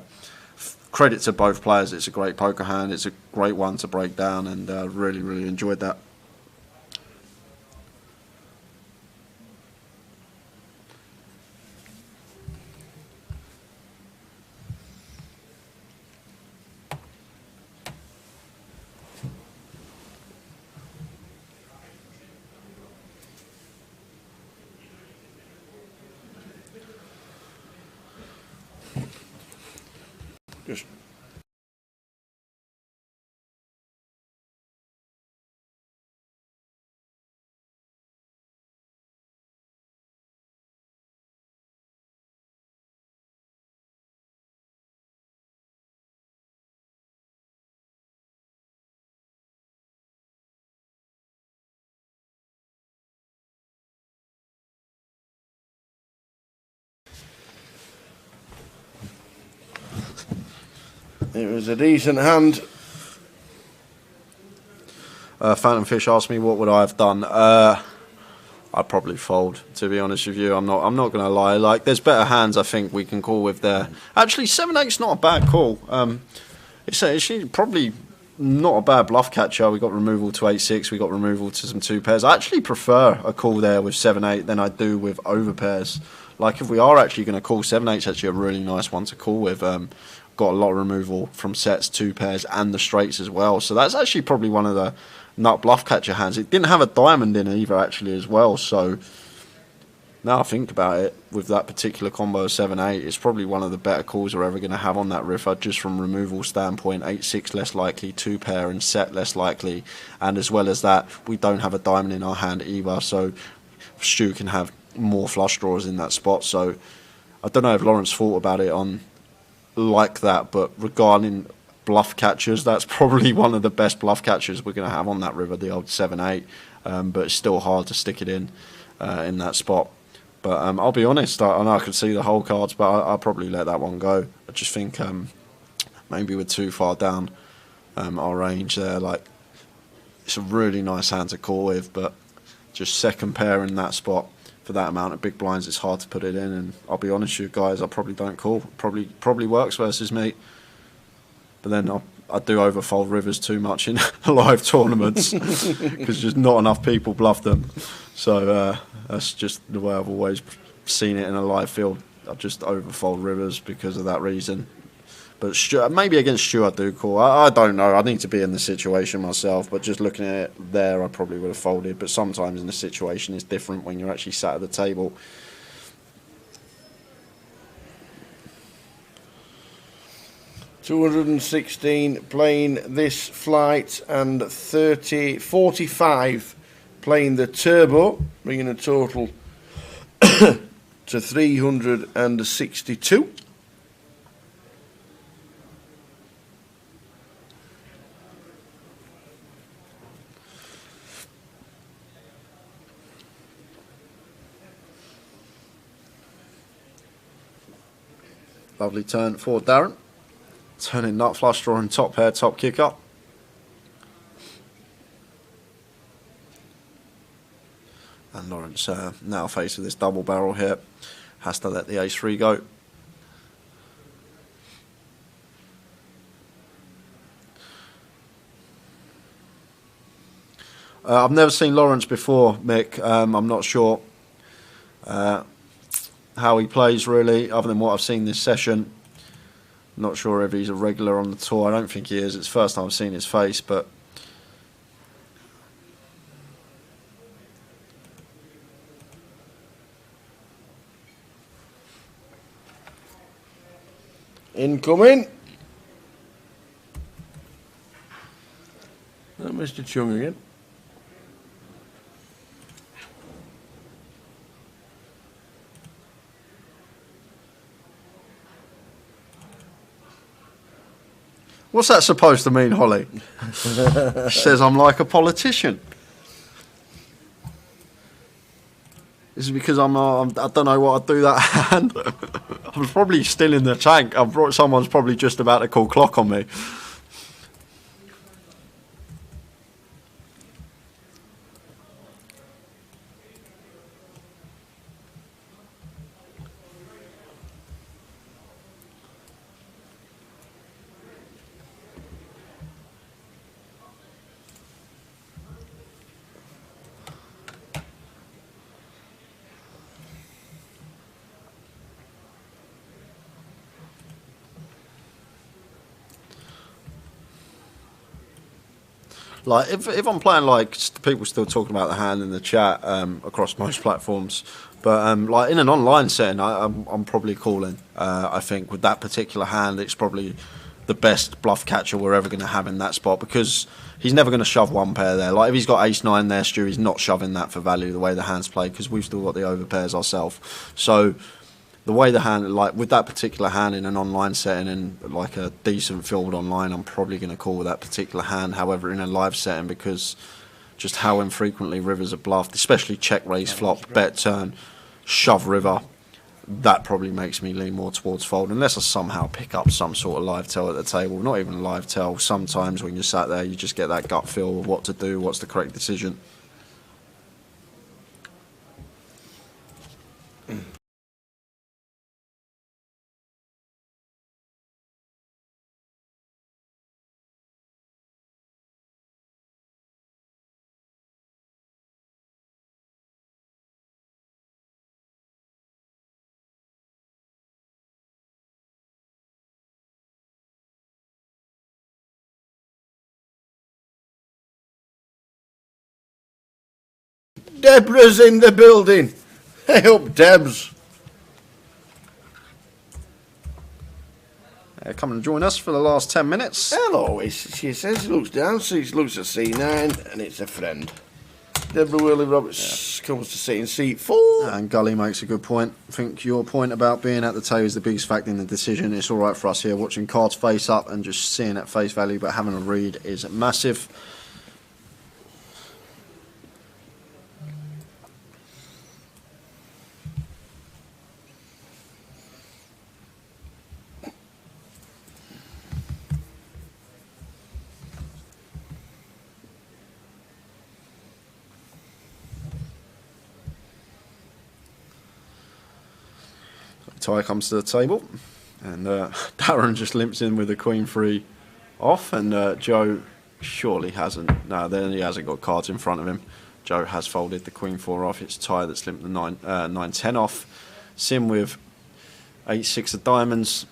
credit to both players, it's a great poker hand, it's a great one to break down, and really enjoyed that. Just it was a decent hand. Phantom Fish asked me what would I have done. I'd probably fold, to be honest with you. I'm not going to lie. Like, there's better hands I think we can call with there. Actually, 7-8's not a bad call. It's actually probably not a bad bluff catcher. We got removal to 8-6. We got removal to some 2 pairs. I actually prefer a call there with 7-8 than I do with over pairs. Like, if we are actually going to call, 7-8's actually a really nice one to call with. Got a lot of removal from sets, 2 pairs, and the straights as well. So that's actually probably one of the nut bluff catcher hands. It didn't have a diamond in either, actually, as well. So now I think about it, with that particular combo of 7-8, it's probably one of the better calls we're ever going to have on that river, just from removal standpoint. 8-6 less likely, 2 pair and set less likely. And as well as that, we don't have a diamond in our hand either. So Stu can have more flush draws in that spot. So I don't know if Lawrence thought about it on like that, but regarding bluff catchers, that's probably one of the best bluff catchers we're going to have on that river, the old 7-8. But it's still hard to stick it in that spot. But I'll be honest, I know I could see the whole cards, but I'll probably let that one go. I just think maybe we're too far down our range there. Like, it's a really nice hand to call with, but just second pair in that spot for that amount of big blinds, it's hard to put it in. And I'll be honest with you guys, I probably don't call. Probably works versus me, but then I do overfold rivers too much in live tournaments because just not enough people bluff them. So that's just the way I've always seen it in a live field. I just overfold rivers because of that reason. But maybe against Stu I do call. I don't know. I need to be in the situation myself. But just looking at it there, I probably would have folded. But sometimes in the situation, it's different when you're actually sat at the table. $216 playing this flight and 45 playing the turbo, bringing a total to 362. Lovely turn for Darren. Turning nut flush draw and top pair, top kicker. And Lawrence now faced with this double barrel here. Has to let the ace-3 go. I've never seen Lawrence before, Mick. I'm not sure how he plays really, other than what I've seen this session. Not sure if he's a regular on the tour. I don't think he is. It's the first time I've seen his face, but incoming. Mr. Chung again. what's that supposed to mean, Holly? She says I'm like a politician. This is because I don't know what I'd do that hand. I was probably still in the tank. Someone's probably just about to call clock on me. Like if I'm playing, like people still talking about the hand in the chat across most platforms, but like in an online setting, I'm probably calling. I think with that particular hand, it's probably the best bluff catcher we're ever going to have in that spot, because he's never going to shove one pair there. Like if he's got ace nine there, Stu, he's not shoving that for value the way the hand's played, because we've still got the overpairs ourselves. So the way the hand, like with that particular hand in an online setting and like a decent field online, I'm probably going to call with that particular hand. However, in a live setting, because just how infrequently rivers are bluffed, especially check raise flop, bet turn, shove river, that probably makes me lean more towards fold, unless I somehow pick up some sort of live tell at the table. Not even a live tell. Sometimes when you're sat there, you just get that gut feel of what to do, what's the correct decision. Deborah's in the building. Hey up, Debs. Come and join us for the last 10 minutes. Hello, she says, looks down, looks at C9, and it's a friend. Deborah Worley Roberts comes to sit in seat 4. And Gully makes a good point. I think your point about being at the table is the biggest factor in the decision. It's all right for us here watching cards face up and just seeing at face value, but having a read is massive. Ty comes to the table, and Darren just limps in with the queen three off, and Joe surely hasn't. No, then he hasn't got cards in front of him. Joe has folded the queen four off. It's Ty that's limped the 9-10 off. Sim with 8-6 of diamonds,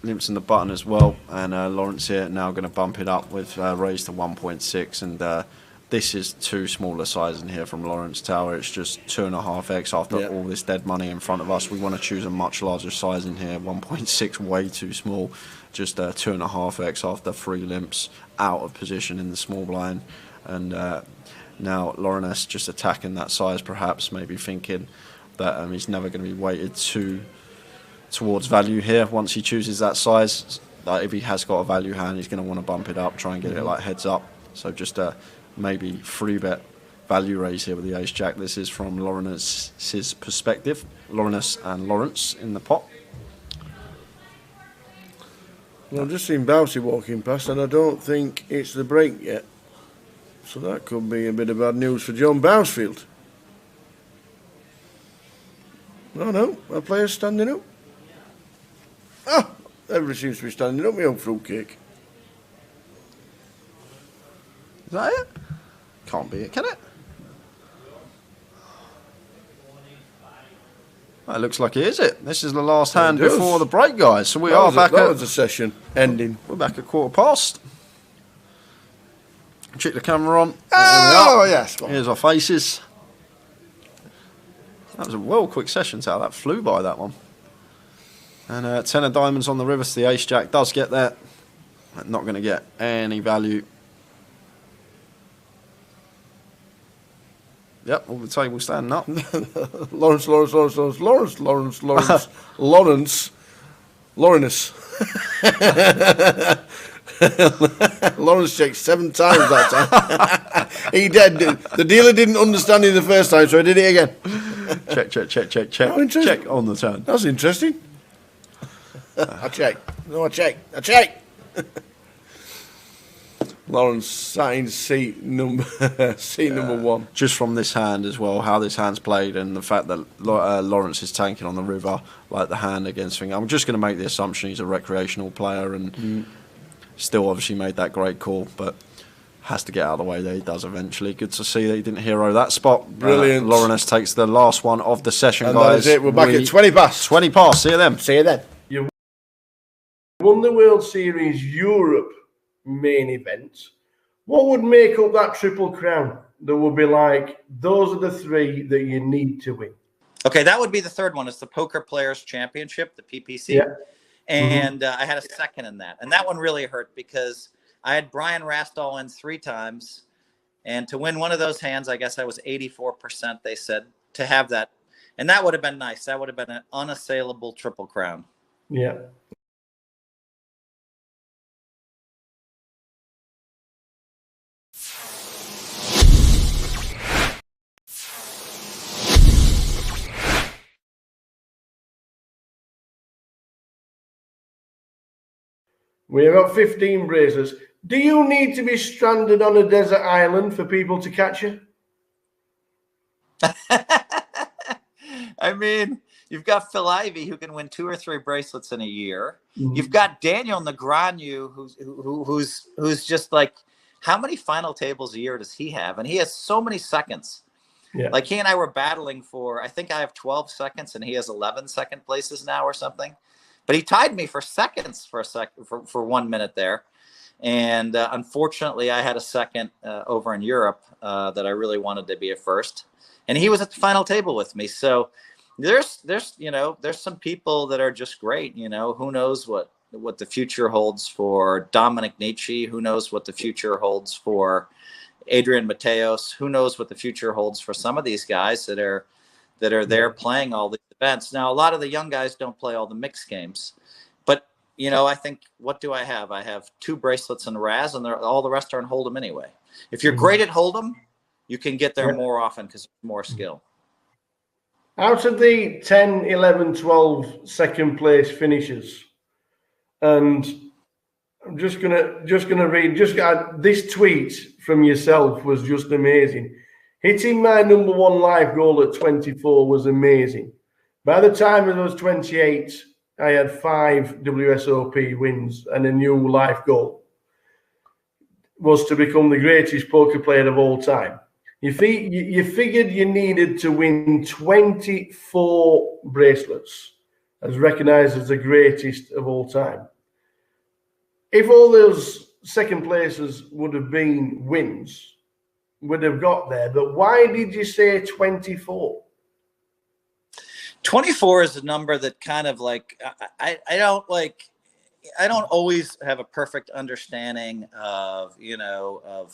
limps in the button as well, and Lawrence here now going to bump it up with raise to 1.6, and this is too small a size in here from Lawrence Tower. It's just 2.5x after all this dead money in front of us. We want to choose a much larger size in here. 1.6 way too small. Just 2.5x after 3 limps out of position in the small blind. And now Lawrence just attacking that size, perhaps maybe thinking that he's never going to be weighted towards value here once he chooses that size. If he has got a value hand, he's going to want to bump it up, try and get it like heads up. So just maybe 3-bet value raise here with the ace jack. This is from Lawrence's perspective. Lawrence and Lawrence in the pot. Well, I've just seen Bousey walking past, and I don't think it's the break yet. So that could be a bit of bad news for John Bousfield. No, our player's standing up. Ah, everybody seems to be standing up, my old fruitcake. Is that it? Can't be it, can it? Well, it looks like it is it. This is the last hand before the break, guys. So we are back at... That was the session ending. We're back at 1:15. Check the camera on. Oh, yes. Here's our faces. That was a well quick session, Tal. That flew by, that one. And 10 of diamonds on the river, so the ace jack does get there. Not going to get any value. Yep, all the table standing up. Lawrence. Lawrence checked 7 times that time. He did. The dealer didn't understand it the first time, so he did it again. check, check, check, check, check. Oh, check on the turn. That's interesting. I check. No, I check. I check. Lawrence sat in seat number number one. Just from this hand as well, how this hand's played, and the fact that Lawrence is tanking on the river, like the hand against thing. I'm just going to make the assumption he's a recreational player, and still obviously made that great call, but has to get out of the way there. He does eventually. Good to see that he didn't hero that spot. Brilliant. Lawrence takes the last one of the session, And guys. that is it. We're back at 20 past. 20 past. See you then. See you then. You won the World Series Europe main event. What would make up that Triple Crown? That would be like, those are the three that you need to win. Okay, that would be the third one. It's the Poker Players Championship, the PPC. Yeah. And I had a second in that. And that one really hurt because I had Brian Rastall in 3 times. And to win one of those hands, I guess I was 84%, they said, to have that. And that would have been nice. That would have been an unassailable Triple Crown. Yeah. We have got 15 bracelets. Do you need to be stranded on a desert island for people to catch you? I mean, you've got Phil Ivey, who can win 2 or 3 bracelets in a year. You've got Daniel Negreanu, who's just like, how many final tables a year does he have? And he has so many seconds. Yeah. Like he and I were battling for, I think I have 12 seconds and he has 11 second places now or something. But he tied me for seconds for 1 minute there. And unfortunately, I had a second over in Europe that I really wanted to be a first. And he was at the final table with me. So there's some people that are just great. You know, who knows what the future holds for Dominic Nietzsche? Who knows what the future holds for Adrian Mateos? Who knows what the future holds for some of these guys that are there playing all these events? Now, a lot of the young guys don't play all the mixed games, but you know, I think, what do I have? I have 2 bracelets in Razz, and all the rest are in Hold'em anyway. If you're great at Hold'em, you can get there more often because there's more skill. Out of the 10, 11, 12 second place finishes, and I'm just gonna read. This tweet from yourself was just amazing. Hitting my number 1 live goal at 24 was amazing. By the time I was 28, I had 5 WSOP wins and a new life goal was to become the greatest poker player of all time. You figured you needed to win 24 bracelets as recognized as the greatest of all time. If all those second places would have been wins, would have got there. But why did you say 24? 24 is a number that kind of like, I don't always have a perfect understanding of, you know,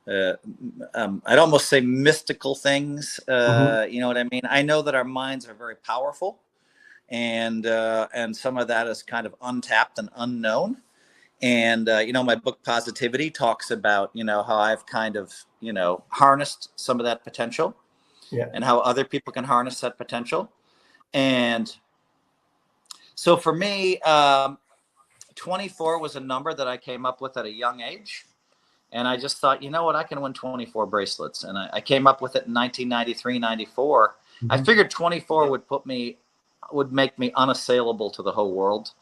I'd almost say mystical things. You know what I mean? I know that our minds are very powerful, and some of that is kind of untapped and unknown. And, you know, my book Positivity talks about, you know, how I've kind of, you know, harnessed some of that potential, and how other people can harness that potential. And so for me, 24 was a number that I came up with at a young age. And I just thought, you know what, I can win 24 bracelets. And I came up with it in 1993, 94. I figured 24 would make me unassailable to the whole world.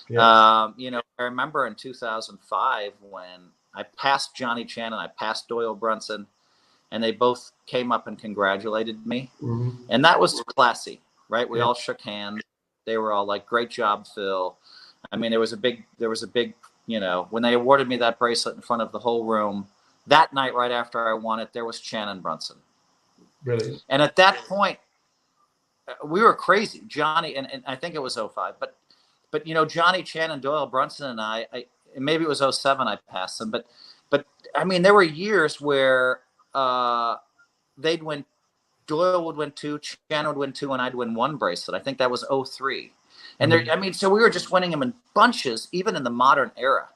You know, I remember in 2005 when I passed Johnny Chan and I passed Doyle Brunson, and they both came up and congratulated me. And that was classy, right? We all shook hands. They were all like, great job, Phil. I mean, there was a big, you know, when they awarded me that bracelet in front of the whole room, that night right after I won it, there was Chan and Brunson. Brilliant. And at that point, we were crazy. Johnny, and I think it was 05, but you know, Johnny Chan and Doyle Brunson and I maybe it was 07 I passed them, but I mean, there were years where they'd win, Doyle would win 2, Chan would win 2, and I'd win 1 bracelet. I think that was 03. And there, I mean, so we were just winning them in bunches, even in the modern era.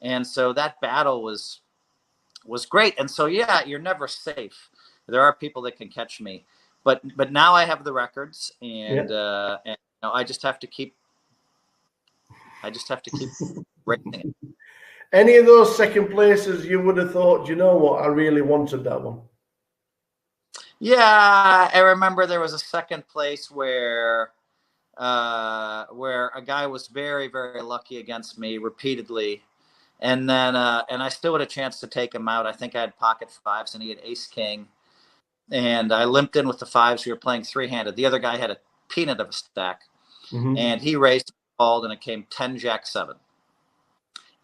And so that battle was great. And so, yeah, you're never safe. There are people that can catch me. but now I have the records, and and I just have to keep racing it. Any of those second places you would have thought, you know what, I really wanted that one? Yeah, I remember there was a second place where a guy was very, very lucky against me repeatedly, and then and I still had a chance to take him out. I think I had pocket fives and he had ace king, and I limped in with the fives. We were playing three-handed. The other guy had a peanut of a stack, and he raised, called, and it came 10 jack 7.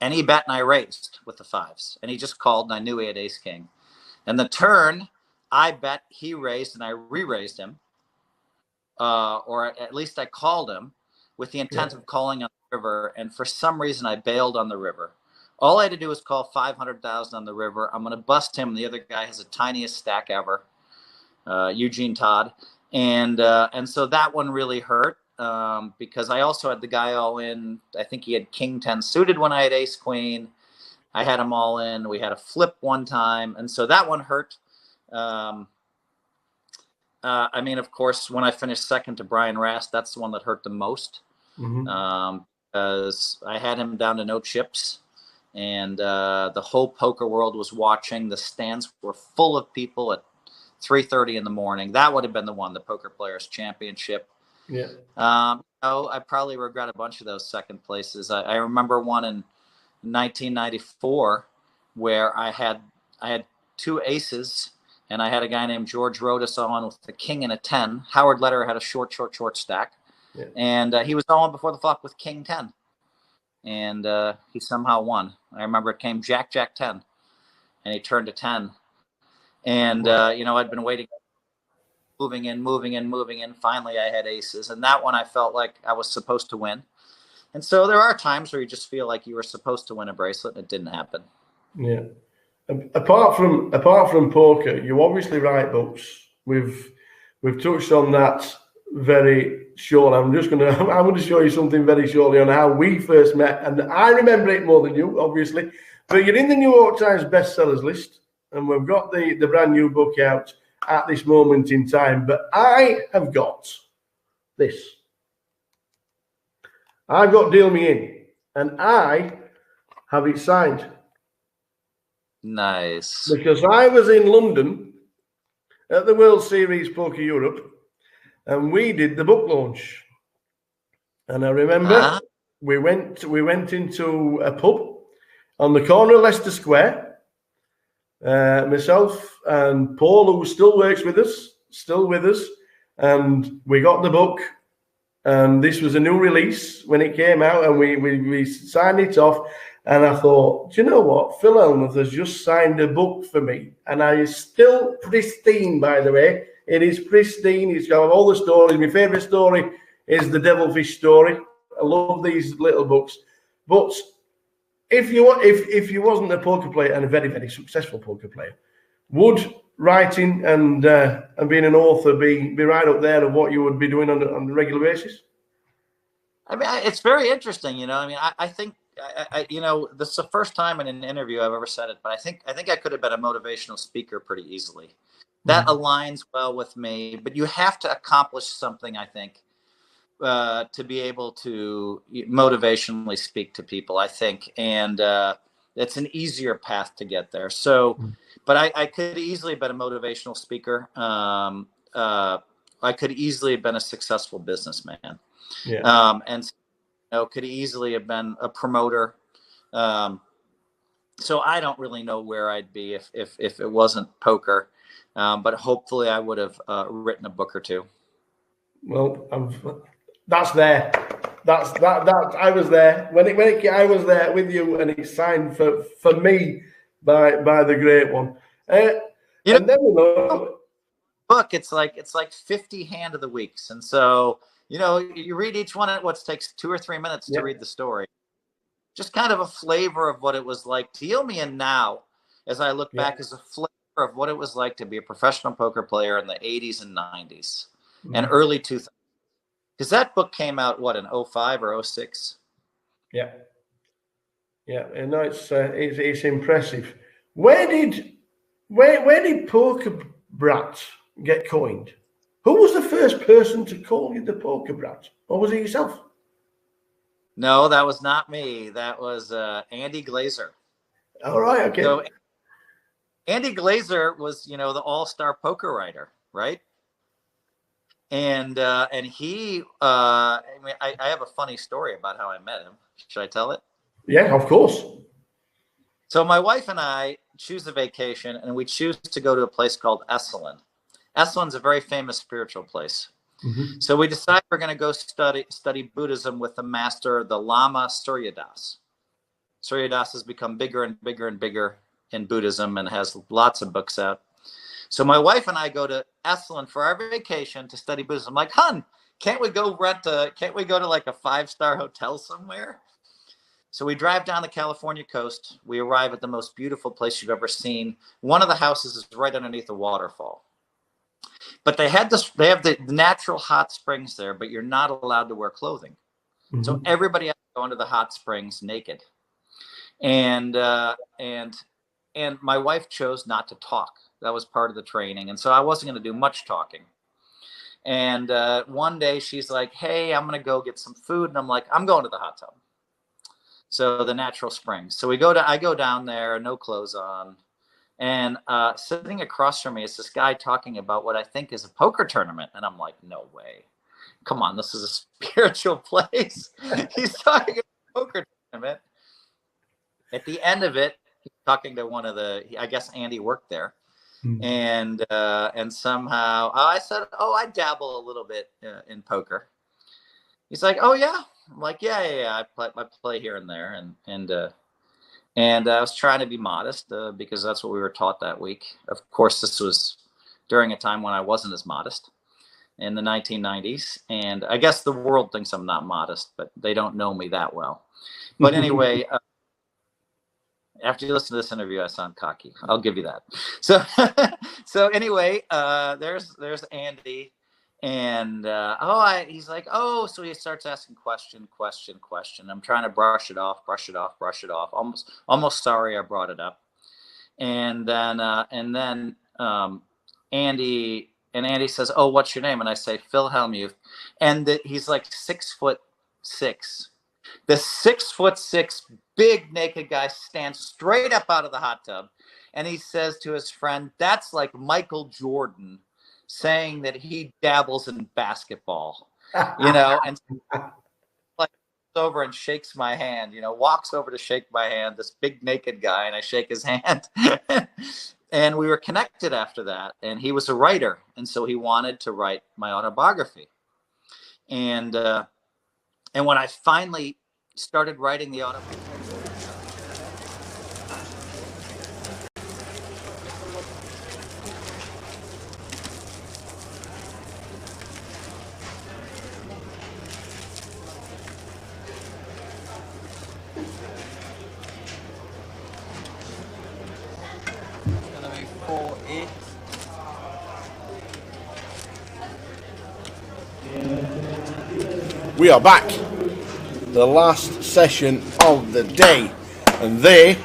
And he bet and I raised with the fives, and he just called, and I knew he had ace king. And the turn, I bet, he raised, and I re-raised him, or at least I called him with the intent of calling on the river. And for some reason, I bailed on the river. All I had to do was call 500,000 on the river. I'm going to bust him. The other guy has the tiniest stack ever, Eugene Todd, and so that one really hurt. Because I also had the guy all in. I think he had king 10 suited when I had ace queen. I had him all in. We had a flip one time, and so that one hurt. I mean, of course, when I finished second to Brian Razz, that's the one that hurt the most, because I had him down to no chips, and the whole poker world was watching. The stands were full of people at 3:30 in the morning. That would have been the one, the Poker Players Championship. Yeah. I probably regret a bunch of those second places. I remember one in 1994 where I had 2 aces, and I had a guy named George Rodas on with a king and a 10. Howard Lederer had a short stack, and he was on before the flop with king 10, and he somehow won. I remember it came jack 10, and he turned to 10, and I'd been waiting. Moving in. Finally, I had aces, and that one I felt like I was supposed to win. And so there are times where you just feel like you were supposed to win a bracelet, and it didn't happen. Yeah. Apart from poker, you obviously write books. We've touched on that very shortly. I'm going to show you something very shortly on how we first met, and I remember it more than you, obviously. But you're in the New York Times bestsellers list, and we've got the brand new book out at this moment in time. But I have got this. I've got Deal Me In, and I have it signed. Nice. Because I was in London at the World Series Poker Europe, and we did the book launch. And I remember we went into a pub on the corner of Leicester Square. Myself and Paul, who still works with us, and we got the book, and this was a new release when it came out, and we signed it off, and I thought, do you know what, Phil Elmuth has just signed a book for me, and it's still pristine, by the way. It is pristine. It's got all the stories. My favorite story is the Devilfish story. I love these little books, but if you wasn't a poker player, and a very, very successful poker player, would writing and being an author be right up there of what you would be doing on a regular basis? I mean, it's very interesting. I mean, I think this is the first time in an interview I've ever said it, but I think I could have been a motivational speaker pretty easily. That aligns well with me, but you have to accomplish something, I think, to be able to motivationally speak to people, I think. And it's an easier path to get there. So, but I could easily have been a motivational speaker. I could easily have been a successful businessman. Yeah. And could easily have been a promoter. So I don't really know where I'd be if it wasn't poker. But hopefully I would have written a book or two. Well, that's there. That I was there when I was there with you, and it's signed for me by the great one. And then we know, book. It's like 50 hand of the weeks, and so you read each one. It takes 2 or 3 minutes to read the story. Just kind of a flavor of what it was like. Deal Me In now, as I look back, is a flavor of what it was like to be a professional poker player in the 80s and 90s and early 2000s. Because that book came out, in 05 or 06? Yeah. Yeah, and it's impressive. Where did Poker Brat get coined? Who was the first person to call you the Poker Brat? Or was it yourself? No, that was not me. That was Andy Glazer. All right, okay. So Andy Glazer was, you know, the all-star poker writer, right? And he, I mean, I have a funny story about how I met him. Should I tell it? Yeah, of course. So my wife and I choose a vacation, and we choose to go to a place called Esalen. Esalen's a very famous spiritual place. Mm-hmm. So we decide we're going to go study Buddhism with the master, the Lama Suryadas. Suryadas has become bigger and bigger and bigger in Buddhism and has lots of books out. So my wife and I go to Esalen for our vacation to study Buddhism. I'm like, hun, can't we go to like a 5-star hotel somewhere? So we drive down the California coast. We arrive at the most beautiful place you've ever seen. One of the houses is right underneath a waterfall. But they have the natural hot springs there, but you're not allowed to wear clothing. Mm-hmm. So everybody has to go into the hot springs naked. And my wife chose not to talk. That was part of the training. And so I wasn't going to do much talking. And one day she's like, hey, I'm going to go get some food. And I'm like, I'm going to the hot tub. So the natural springs. So I go down there, no clothes on. And sitting across from me is this guy talking about what I think is a poker tournament. And I'm like, no way. Come on, this is a spiritual place. He's talking about a poker tournament. At the end of it, he's talking to one of I guess Andy worked there. Mm-hmm. And somehow I said, oh, I dabble a little bit in poker. He's like, oh, yeah. I'm like, yeah. I play here and there. And I was trying to be modest because that's what we were taught that week. Of course, this was during a time when I wasn't as modest in the 1990s. And I guess the world thinks I'm not modest, but they don't know me that well. But anyway, after you listen to this interview, I sound cocky. I'll give you that. So anyway, there's Andy. And he's like, oh, so he starts asking question. I'm trying to brush it off. Almost sorry I brought it up. And then Andy says, oh, what's your name? And I say, Phil Hellmuth. And he's like 6'6". The 6'6" big naked guy stands straight up out of the hot tub. And he says to his friend, that's like Michael Jordan saying that he dabbles in basketball, you know, and like over and shakes my hand, you know, walks over to shake my hand, this big naked guy, and I shake his hand. And we were connected after that. And he was a writer. And so he wanted to write my autobiography. And when I finally started writing the autobiography, We are back. The last session of the day. And they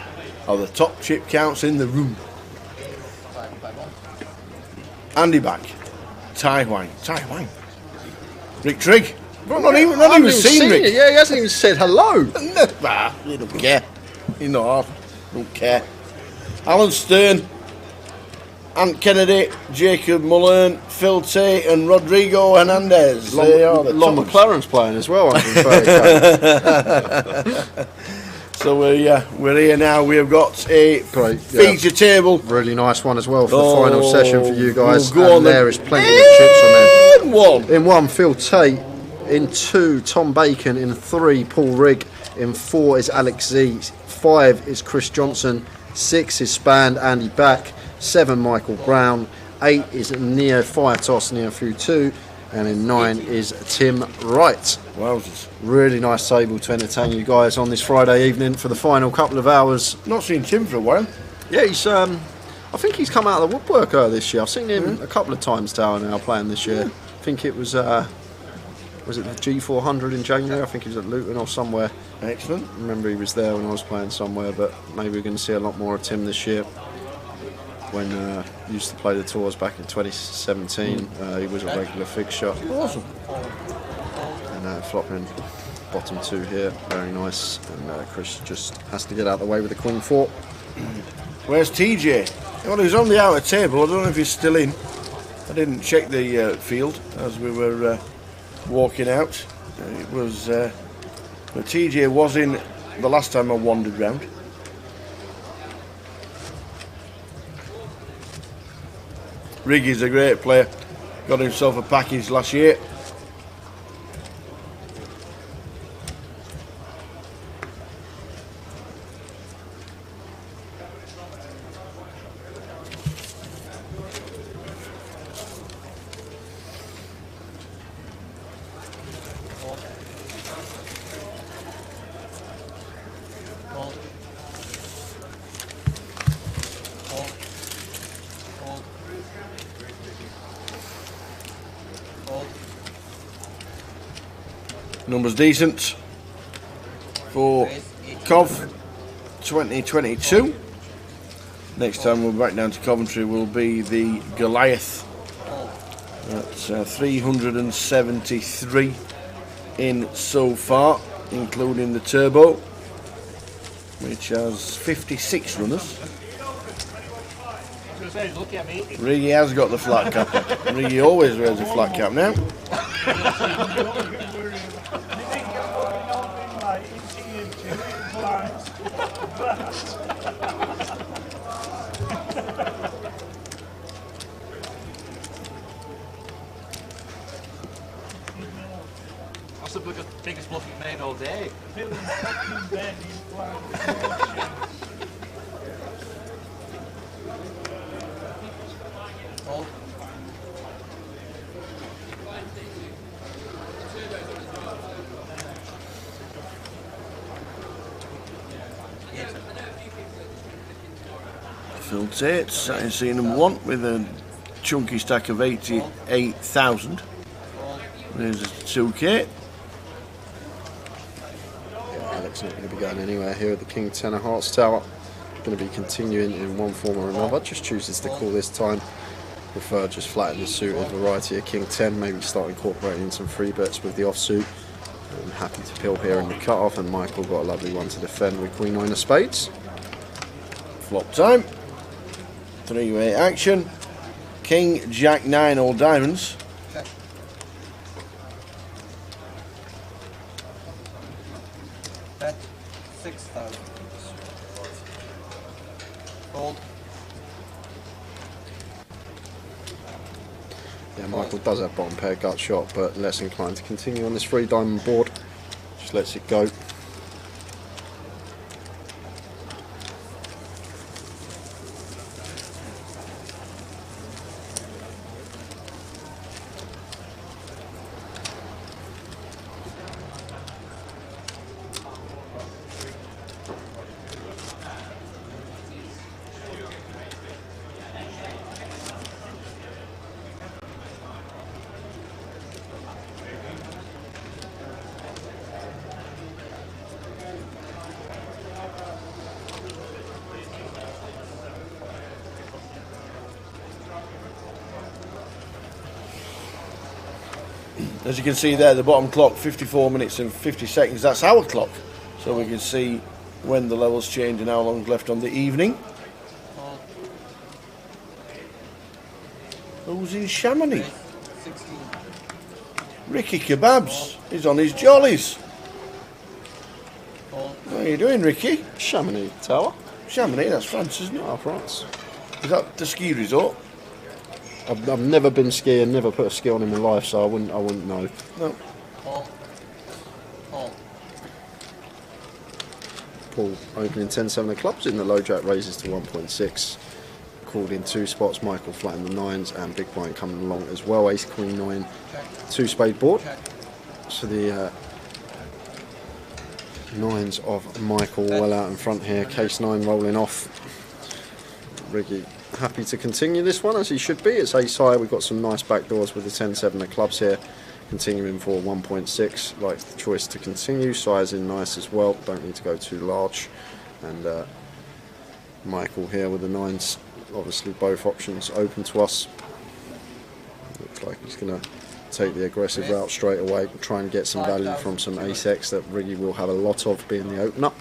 are the top chip counts in the room. Andy back. Tai Wang. Rick Trigg. Not even seen Rick. Yeah, he hasn't even said hello. He don't care. He's not off. Don't care. Alan Stern, Ant Kennedy, Jacob Mullen, Phil Tate and Rodrigo Hernandez. Lon McLaren's playing as well. So we're here now. We've got a feature table. Really nice one as well for the final session for you guys. We'll and there is plenty of chips on there. In 1, Phil Tate. In 2, Tom Bacon. In 3, Paul Rigg. In 4 is Alex Z. 5 is Chris Johnson. 6 is Spand, Andy Back. 7, Michael Brown. 8 is Neo Firetos, Neo Fu 2. And in 9 is Tim Wright. Wowzers. Really nice table to entertain you guys on this Friday evening for the final couple of hours. Not seen Tim for a while. Yeah, he's I think he's come out of the woodwork this year. I've seen him a couple of times Tower now playing this year. I think it was it the G400 in January? I think he was at Luton or somewhere. Excellent. I remember he was there when I was playing somewhere, but maybe we're going to see a lot more of Tim this year. when used to play the tours back in 2017. He was a regular fixture. Awesome. And flopping bottom 2 here, very nice. And Chris just has to get out of the way with the Queen 4. Where's TJ? Well, he was on the outer table. I don't know if he's still in. I didn't check the field as we were walking out. It was, but TJ was in the last time I wandered round. Riggy's a great player. Got himself a package last year. Numbers decent for Cov 2022. Next time we're back down to Coventry will be the Goliath. That's 373 in so far, including the turbo, which has 56 runners. Riggy has got the flat cap. Riggy always wears a flat cap now. That's the biggest bluff you've made all day. Phil Tate, starting scene number 1 with a chunky stack of 88,000. There's a 2K. Alex not going to be going anywhere here at the King 10 of Hearts Tower. Going to be continuing in one form or another. Just chooses to call this time. Prefer just flattening the suit, a variety of King 10. Maybe start incorporating some free bets with the offsuit. I'm happy to pill here in the cut-off, and Michael got a lovely one to defend with Queen 9 of Spades. Flop time. 3-way action. King, Jack 9, all diamonds. Bet 6,000. Fold. Yeah, Michael does have bottom pair gut shot, but less inclined to continue on this 3 diamond board. Just lets it go. As you can see there, the bottom clock, 54 minutes and 50 seconds. That's our clock. So we can see when the levels change and how long's left on the evening. Who's in Chamonix? Ricky Kebabs is on his jollies. What are you doing, Ricky? Chamonix Tower. Chamonix, that's France, isn't it? Oh, France. Is that the ski resort? I've never been skiing, never put a ski on in my life, so I wouldn't know. No. Paul opening 10-7 of clubs in the low jack raises to 1.6. Called in 2 spots, Michael flatting the 9s, and Big Blind coming along as well. Ace, Queen 9, 2 spade board. So the 9s of Michael well out in front here. Case 9 rolling off. Riggy happy to continue this one, as he should be. It's ace high. We've got some nice back doors with the 10-7 of clubs here. Continuing for 1.6. Like the choice to continue. Size in nice as well. Don't need to go too large. And Michael here with the 9s. Obviously both options open to us. Looks like he's going to take the aggressive route straight away, try and get some value from some ace-X that Riggy will have a lot of being the opener.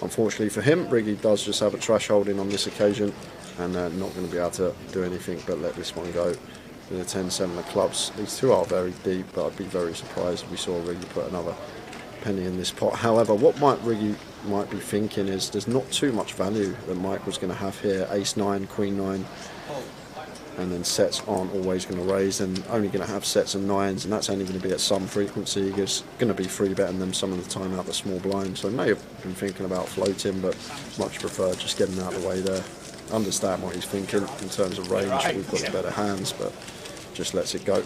Unfortunately for him, Riggy does just have a trash holding on this occasion, and not going to be able to do anything but let this one go. With a 10-7 of clubs. These two are very deep, but I'd be very surprised if we saw Riggy put another penny in this pot. However, what Riggy might be thinking is there's not too much value that Michael's going to have here. Ace-9, Queen-9, and then sets aren't always going to raise, and only going to have sets and 9s, and that's only going to be at some frequency. He's going to be free betting them some of the time out the small blind, so he may have been thinking about floating, but much prefer just getting out of the way there. Understand what he's thinking in terms of range. We've got the better hands, but just lets it go.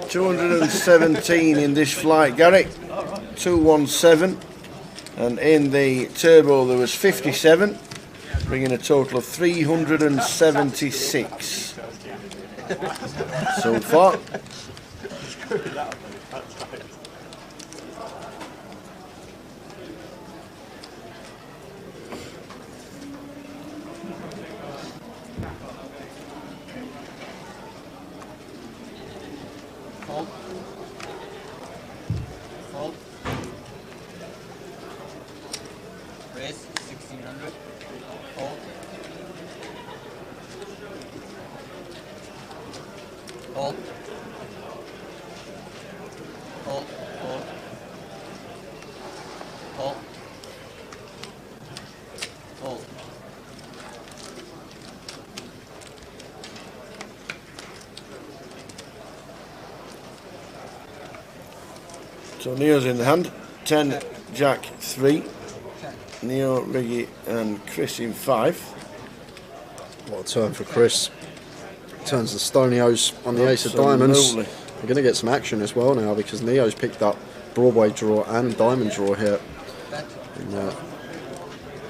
217 in this flight, Gary. 217, and in the turbo there was 57, bringing a total of 376 so far. Razz, 1600. Fold. Fold. Fold. Fold. Fold. Fold. So Neo's in the hand. 10, Jack, 3. Neo, Riggy and Chris in 5. What a turn for Chris. Turns the Stonios on the ace of diamonds. We're going to get some action as well now because Neo's picked up Broadway draw and diamond draw here. And,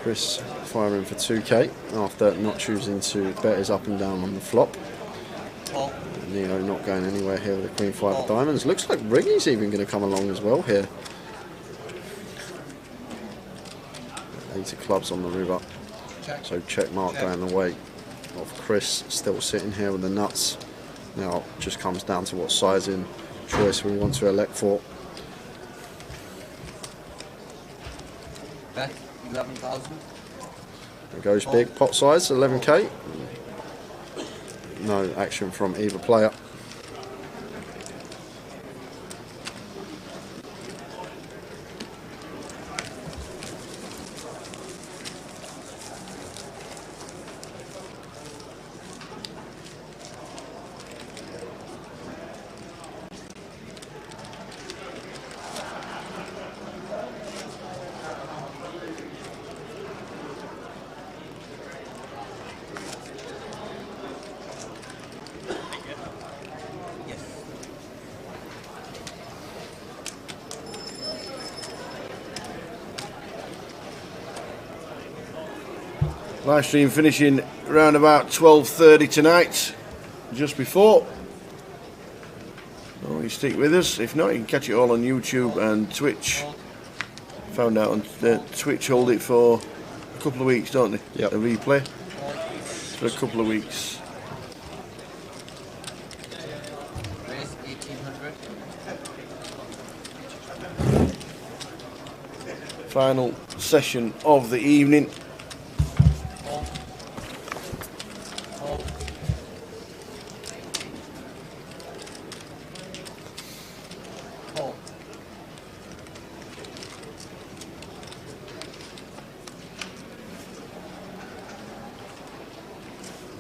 Chris firing for 2k after not choosing to bet his up and down on the flop. Neo not going anywhere here with the Queen 5 of diamonds. Looks like Riggy's even going to come along as well here. 8 of clubs on the river. So check mark going the way of Chris. Still sitting here with the nuts. Now just comes down to what sizing choice we want to elect for. Bet 11,000. It goes big. Pot size 11k. No action from either player. Live stream finishing around about 12:30 tonight, just before. So you stick with us. If not, you can catch it all on YouTube and Twitch. Found out on Twitch hold it for a couple of weeks, don't they? Yep. A replay for a couple of weeks. Razz, 1800. Final session of the evening.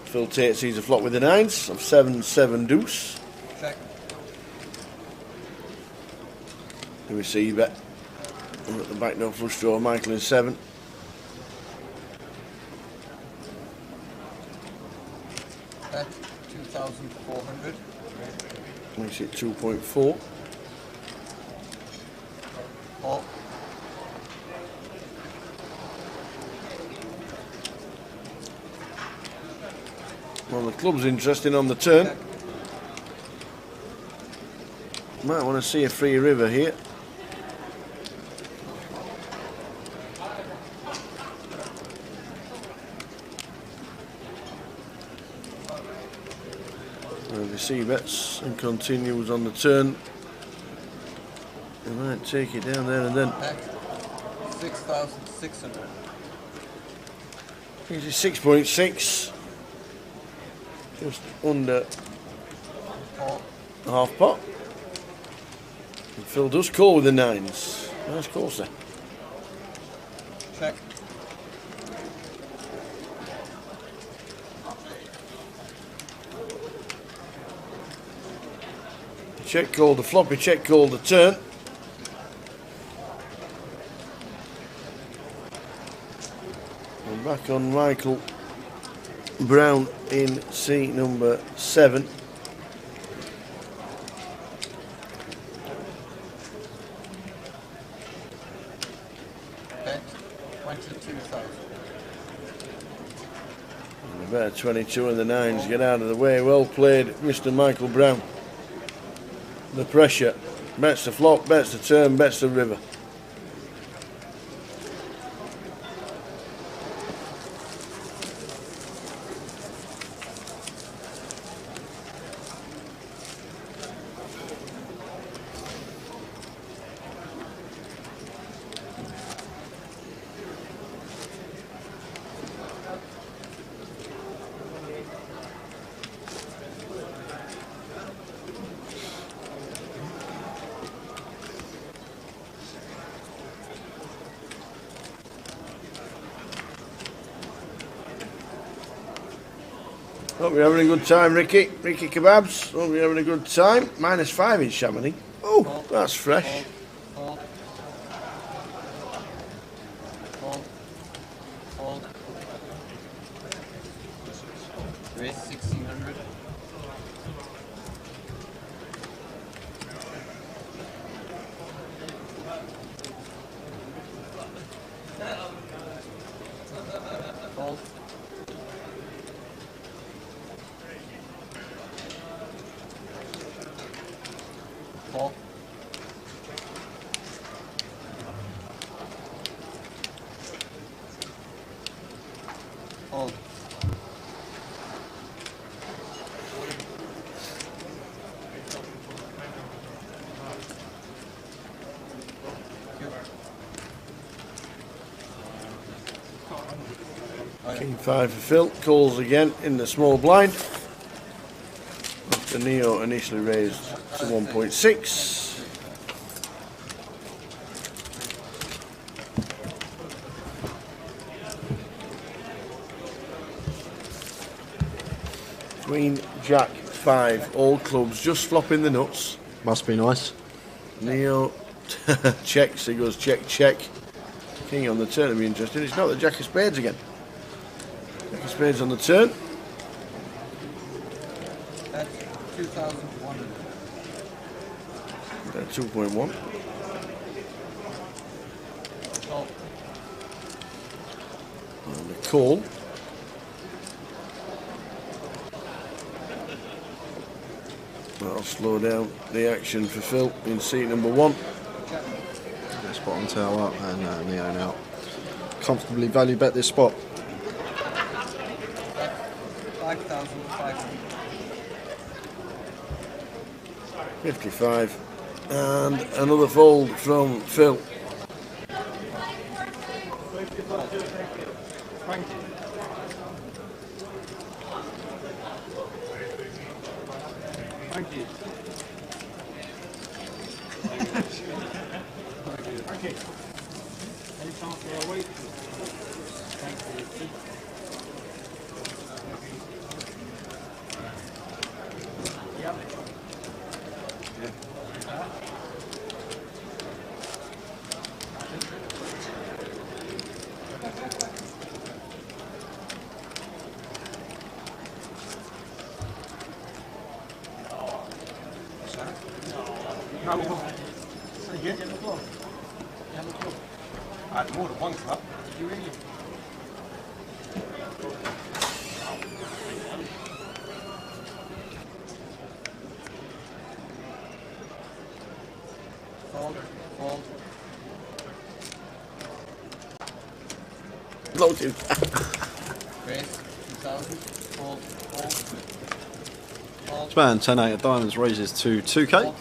Phil Tate sees a flop with the 9s of 7-7 deuce. Check. Do we see bet? At the back no flush draw, Michael in 7. Bet 2,400. Makes it 2.4. Fold. Well, the club's interesting on the turn. Might want to see a free river here. And the C bets and continues on the turn. They might take it down there and then. 6,600. It's 6.6. Just under half pot. And Phil does call with the 9s. Nice call, sir. Check. Check called the floppy, check called the turn. And back on Michael Brown in C number 7. Bet 22,000. And the better 22 and the 9s get out of the way. Well played, Mr. Michael Brown. The pressure. Bets the flop, bets the turn, bets the river. Hope you're having a good time, Ricky. Ricky Kebabs. Hope you're having a good time. -5 in Chamonix. Oh, that's fresh. Hold. Raise 1,600. Hold. Hold. Hold. King 5 for Phil. Calls again in the small blind. The Neo initially raised to 1.6. Queen, Jack, 5, all clubs, just flopping the nuts. Must be nice. Neo checks, he goes check, check. King on the turn, it'll be interesting. It's not the Jack of Spades again. Jack of Spades on the turn. That's 2,100. 2.1. Hold. And the call. That'll slow down the action for Phil in seat number 1. Yeah, spot on tower and Neo now. Comfortably value bet this spot. 5,500. 55. And another fold from Phil. Thank you. Thank you. Okay. Any chance for a wait? Thank you. Yep. No. Again? I had more than one cup. Did you really? Fold. Fold. Loaded. Raise 2,000. Fold. Fold. Span 10-8 of diamonds raises to 2k.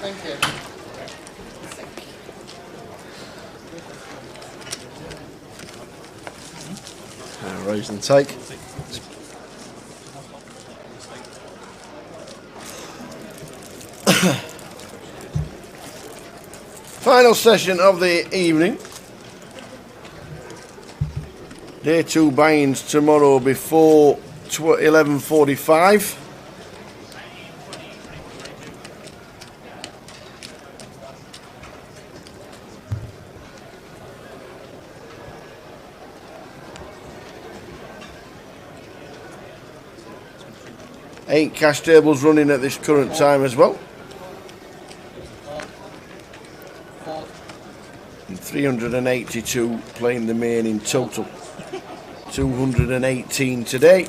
Thank you. Raise and take. Final session of the evening. Day 2 buy-ins tomorrow before 11:45. Eight cash tables running at this current time as well. And 382 playing the main in total. 218 today.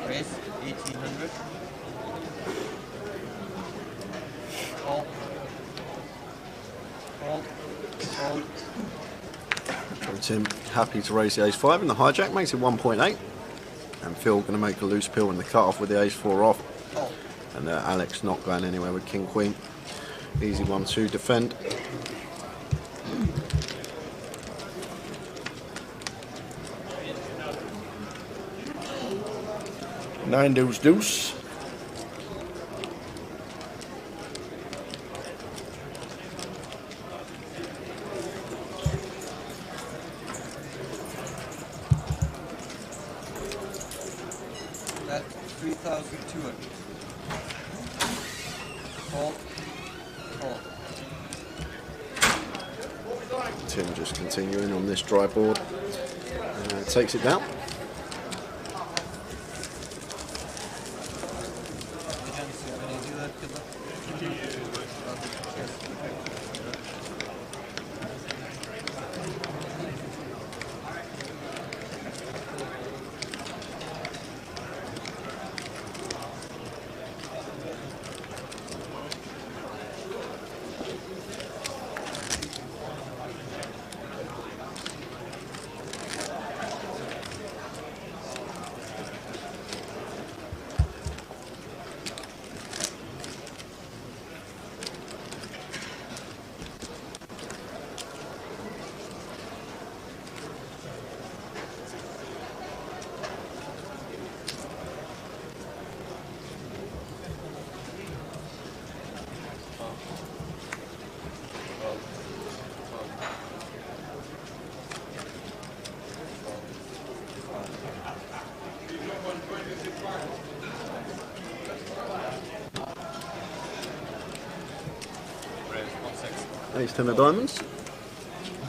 Raise 1800. Call. Call. Call. Tim happy to raise the ace-5 and the hijack makes it 1.8. And Phil going to make a loose pill in the cut-off with the ace-4 off. And Alex not going anywhere with king-queen. Easy one to defend. Nine deuce deuce. That's 3,200. Call. Call. Tim just continuing on this dry board. Takes it down. Ace 10 of diamonds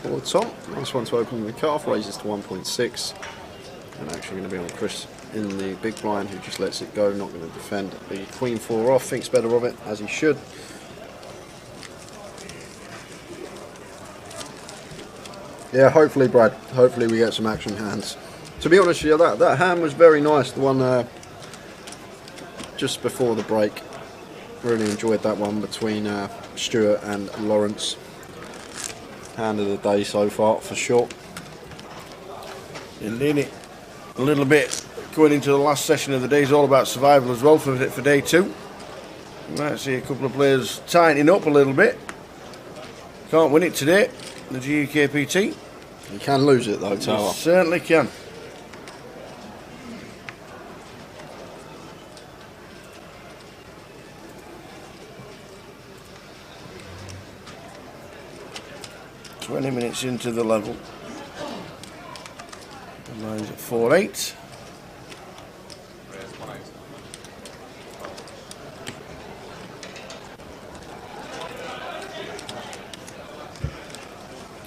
for Tom. Nice one to open the cut-off, raises to 1.6. And actually going to be on Chris in the big blind, who just lets it go, not going to defend. The queen 4 off, thinks better of it, as he should. Yeah, hopefully, Brad, hopefully we get some action hands. To be honest with you, that hand was very nice, the one just before the break. Really enjoyed that one between Stuart and Lawrence. Hand of the day so far, for sure. Indeed, a little bit going into the last session of the day is all about survival as well for day 2. You might see a couple of players tightening up a little bit. Can't win it today, the GUKPT. You can lose it though, Tower. You certainly can. Minutes into the level. The line's at 4-8.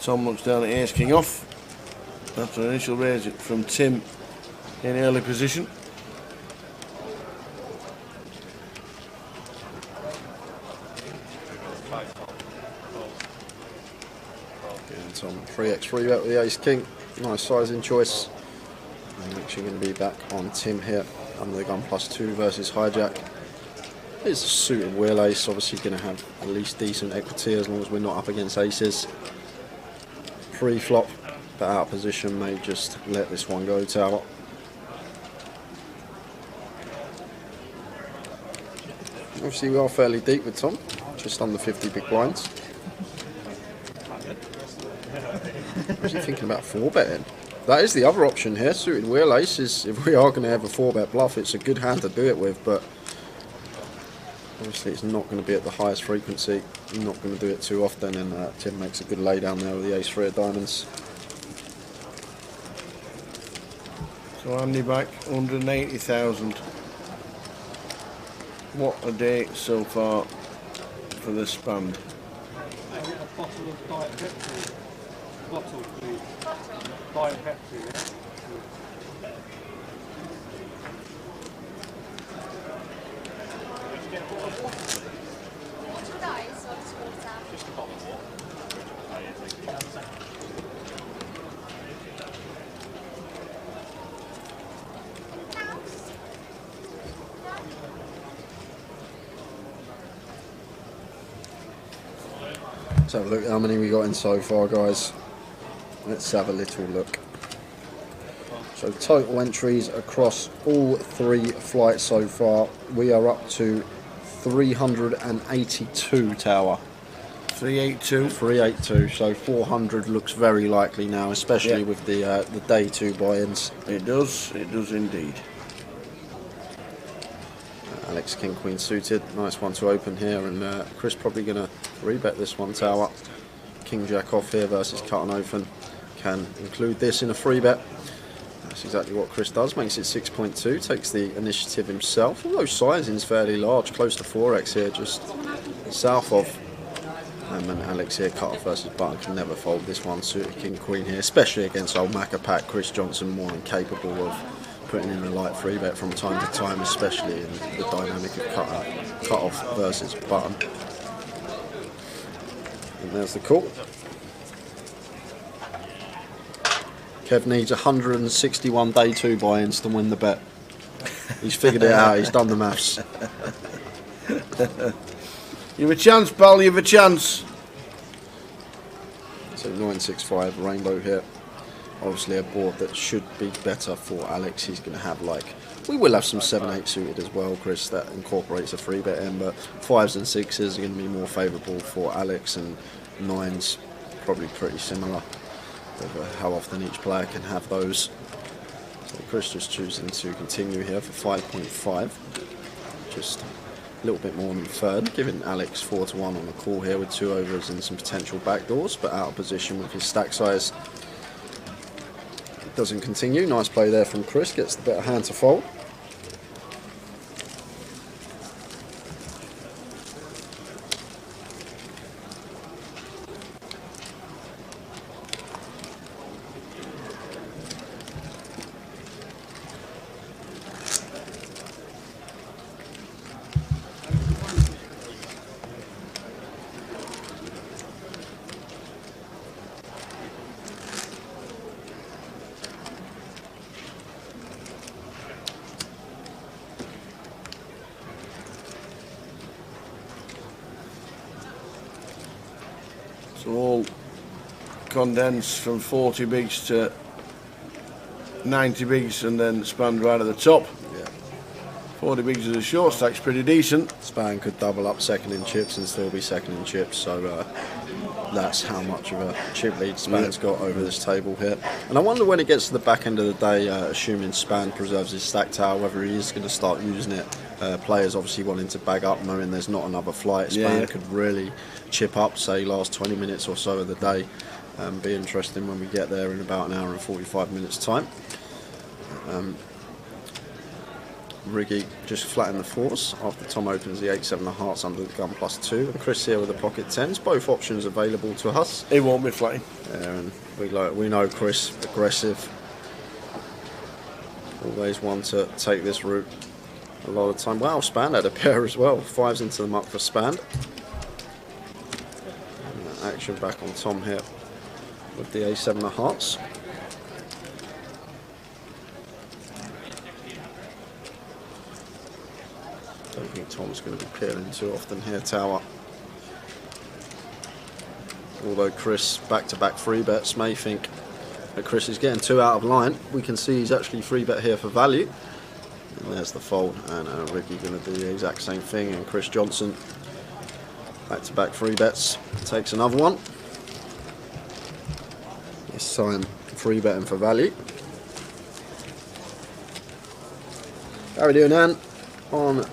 Tom looks down at ace king off. After an initial raise from Tim in early position. Tom 3x3 back with the ace king. Nice sizing choice. I'm actually going to be back on Tim here under the gun +2 versus hijack. It's a suited wheel ace, obviously going to have at least decent equity as long as we're not up against aces. Pre-flop, but out of position, may just let this one go tower. Obviously we are fairly deep with Tom, just under 50 big blinds. Was he thinking about 4-betting? That is the other option here. Suited wheel ace is, if we are going to have a 4-bet bluff, it's a good hand to do it with, but obviously it's not going to be at the highest frequency. You're not going to do it too often, and Tim makes a good lay down there with the ace-3 of diamonds. So Andy back 180,000. What a day so far for this span. I get a bottle of Diet Pepsi. Bottle, please. Diet Pepsi, yeah? Let's have a look at how many we got in so far, guys. Let's have a little look. So total entries across all 3 flights so far, we are up to 382 tower. 382. 382. So 400 looks very likely now, especially with the day 2 buy-ins. It does indeed. Alex King Queen suited, nice one to open here, and Chris probably going to rebet this one tower. King Jack off here versus cut and open. Can include this in a free bet. That's exactly what Chris does, makes it 6.2, takes the initiative himself, although sizing's fairly large, close to 4x here, just south of. And Alex here, cut off versus button, can never fold this one, suited King Queen here, especially against old Macapac. Chris Johnson more than capable of putting in a light free bet from time to time, especially in the dynamic of cut off versus button. And there's the call. Kev needs 161 day 2 buy-ins to win the bet. He's figured it out, he's done the maths. You've a chance, pal, you've a chance. So 965 rainbow here. Obviously a board that should be better for Alex. He's going to have we will have some 7-8 suited as well, Chris, that incorporates a free bet in, but 5s and 6s are going to be more favourable for Alex, and 9s probably pretty similar with how often each player can have those. So Chris just choosing to continue here for 5.5, just a little bit more than third, giving Alex 4-1 on the call here with 2 overs and some potential backdoors, but out of position with his stack size. Doesn't continue. Nice play there from Chris, gets the better hand to fold. So all condensed from 40 bigs to 90 bigs and then spanned right at the top. Yeah. 40 bigs as a short stack's pretty decent. Span could double up second in chips and still be second in chips, so that's how much of a chip lead Span's got over this table here. And I wonder when it gets to the back end of the day, assuming Span preserves his stack tower, whether he is going to start using it. Players obviously wanting to bag up, knowing there's not another flight. Span could really chip up, say, last 20 minutes or so of the day. Be interesting when we get there in about an hour and 45 minutes time. Riggy just flattened the 4s after Tom opens the 8-7 of hearts under the gun +2, and Chris here with the pocket 10s. Both options available to us. He won't be flatting. And we know Chris, aggressive, always one to take this route a lot of time. Wow, Span had a pair as well. 5s into the muck for Span. And action back on Tom here with the A7 of hearts. think Tom's going to be peeling too often here, Tower. Although Chris, back-to-back free bets, may think that Chris is getting too out of line. We can see he's actually free bet here for value. And there's the fold, and Ricky going to do the exact same thing. And Chris Johnson, back-to-back free bets, takes another one. This time free betting for value. How are we doing, Ann? On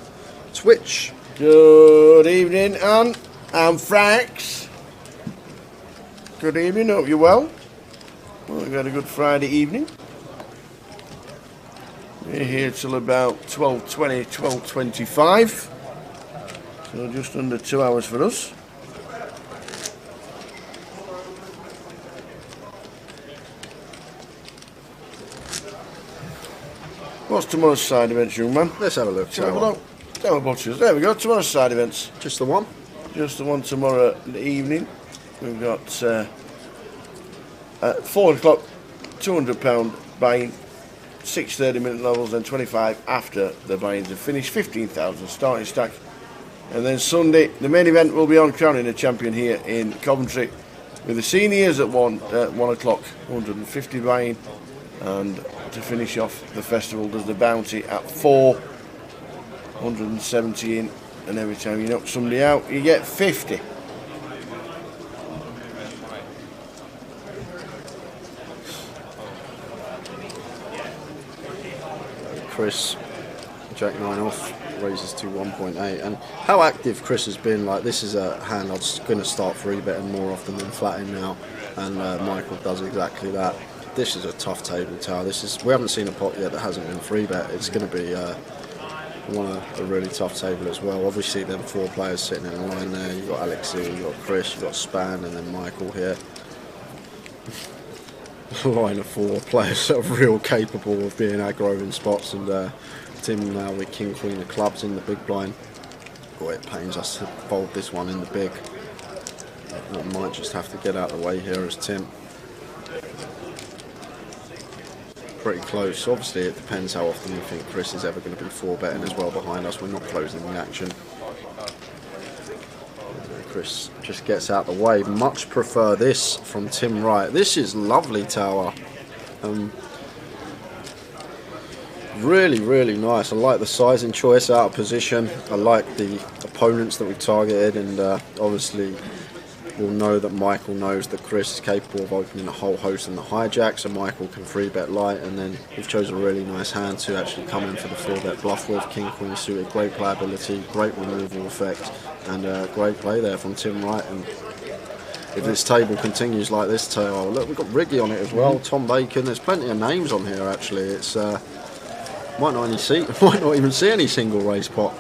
Twitch. Good evening, Ann. I'm Frax. Good evening, hope you're well. Well, we've had a good Friday evening. We're here till about 12:20, 12:25. So just under 2 hours for us. What's tomorrow's side events, young man? Let's have a look. Have a look. There we go, tomorrow's side events. Just the one? Just the one tomorrow in the evening. We've got at 4 o'clock, £200 buying, 6 30-minute levels, and 25 after the buy-ins are finished, 15,000 starting stack. And then Sunday, the main event will be on crowning a champion here in Coventry with the seniors at 1 o'clock, 150 buying, and to finish off the festival does the bounty at 4, 170 in, and every time you knock somebody out, you get 50. Chris, Jack 9 off, raises to 1.8. And how active Chris has been, like this is a hand I'm going to start free betting more often than flatting now, and Michael does exactly that. This is a tough table, Tower. We haven't seen a pot yet that hasn't been free bet. It's going to be a really tough table as well. Obviously, them 4 players sitting in a line there. You've got Alex here, you've got Chris, you've got Span, and then Michael here. A line of 4 players that are real capable of being aggro in spots, and Tim now with King Queen of clubs in the big blind. Oh, it pains us to fold this one in the big. I might just have to get out of the way here as Tim. Pretty close. Obviously it depends how often you think Chris is ever going to be 4 betting as well behind us. We're not closing the action. Chris just gets out the way. Much prefer this from Tim Wright. This is lovely, Tower. Really, really nice. I like the sizing choice out of position. I like the opponents that we've targeted, and obviously we'll know that Michael knows that Chris is capable of opening a whole host in the hijack, so Michael can free bet light, and then we've chosen a really nice hand to actually come in for the 4 bet bluff with. King Queen suited, great playability, great removal effect, and great play there from Tim Wright. And if this table continues like this, oh look, we've got Riggy on it as well, Tom Bacon. There's plenty of names on here actually. It's might not even see any single race pot.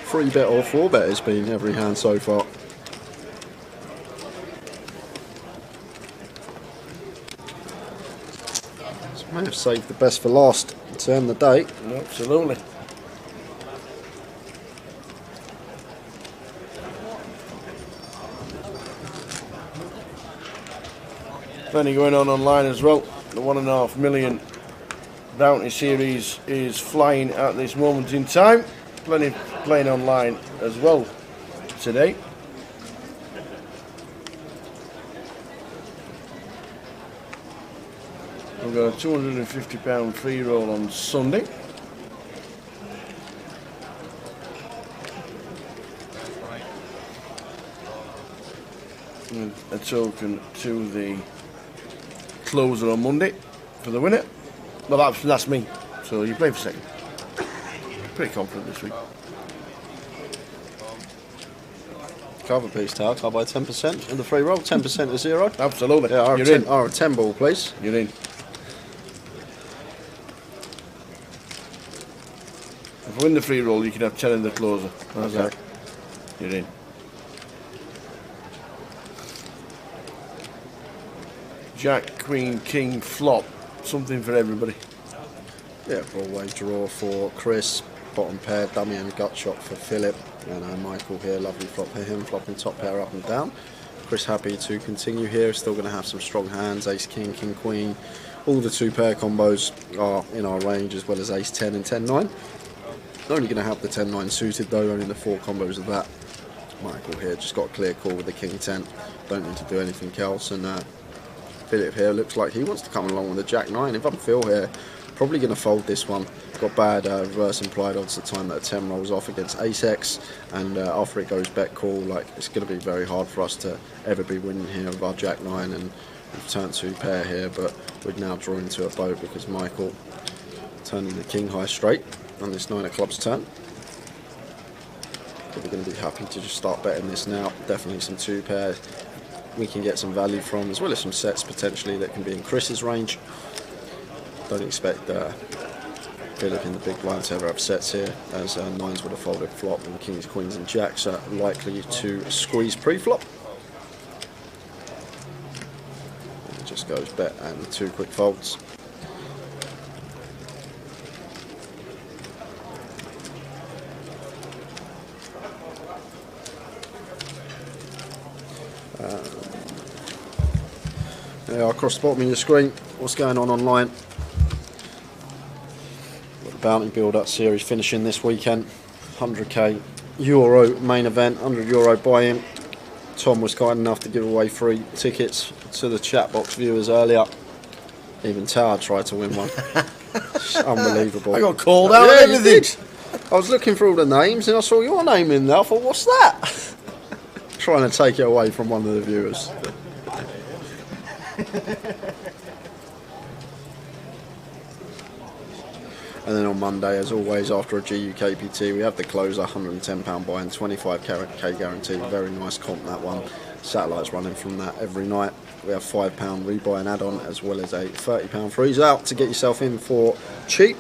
3 bet or 4 bet has been every hand so far. May have saved the best for last to end the day. Absolutely. Plenty going on online as well. The 1.5 million bounty series is flying at this moment in time. Plenty playing online as well today. We've got a £250 free roll on Sunday. And a token to the closer on Monday for the winner. Well, that's me. So you play for second. Pretty confident this week. Cover piece, Tower. Car by 10% in the free roll. 10% to 0. Absolutely. Yeah, You're in. Our 10 ball, please. You're in. If we win the free roll, you can have 10 in the closer. How's that? You're in. Jack, Queen, King, flop. Something for everybody. Yeah, broadway draw for Chris. Bottom pair, dummy and gut shot for Philip. And Michael here, lovely flop for him. Flopping top pair up and down. Chris happy to continue here. Still going to have some strong hands. Ace, King, King, Queen. All the 2 pair combos are in our range, as well as Ace 10 and 10 9. Only going to have the 10-9 suited though, only the 4 combos of that. Michael here just got a clear call with the King 10. Don't need to do anything else. And Philip here looks like he wants to come along with the Jack 9. If I'm Phil here, probably going to fold this one. Got bad reverse implied odds the time that a 10 rolls off against Ace-X, and after it goes bet call, like, it's going to be very hard for us to ever be winning here with our Jack 9, and we've turned 2 pair here, but we're now drawing to a boat because Michael turning the King high straight on this 9 of clubs turn. But we're going to be happy to just start betting this now. Definitely some 2 pair we can get some value from, as well as some sets potentially that can be in Chris's range. Don't expect Philip in the big blind to ever have sets here, as 9s would have folded flop and Kings, Queens and Jacks are likely to squeeze pre-flop. It just goes bet and 2 quick folds. Yeah, across the bottom of your screen, what's going on online. Got the Bounty Build-Up series finishing this weekend. 100k euro main event, €100 buy-in. Tom was kind enough to give away free tickets to the chat box viewers earlier. Even Tower tried to win one. It's unbelievable. I got called out and everything. I was looking through all the names and I saw your name in there. I thought, what's that? Trying to take it away from one of the viewers. And then on Monday, as always, after a GUKPT, we have the closer, £110 buy and 25k guarantee. Very nice comp, that one. Satellites running from that every night. We have £5 rebuy and add-on, as well as a £30 freeze out to get yourself in for cheap.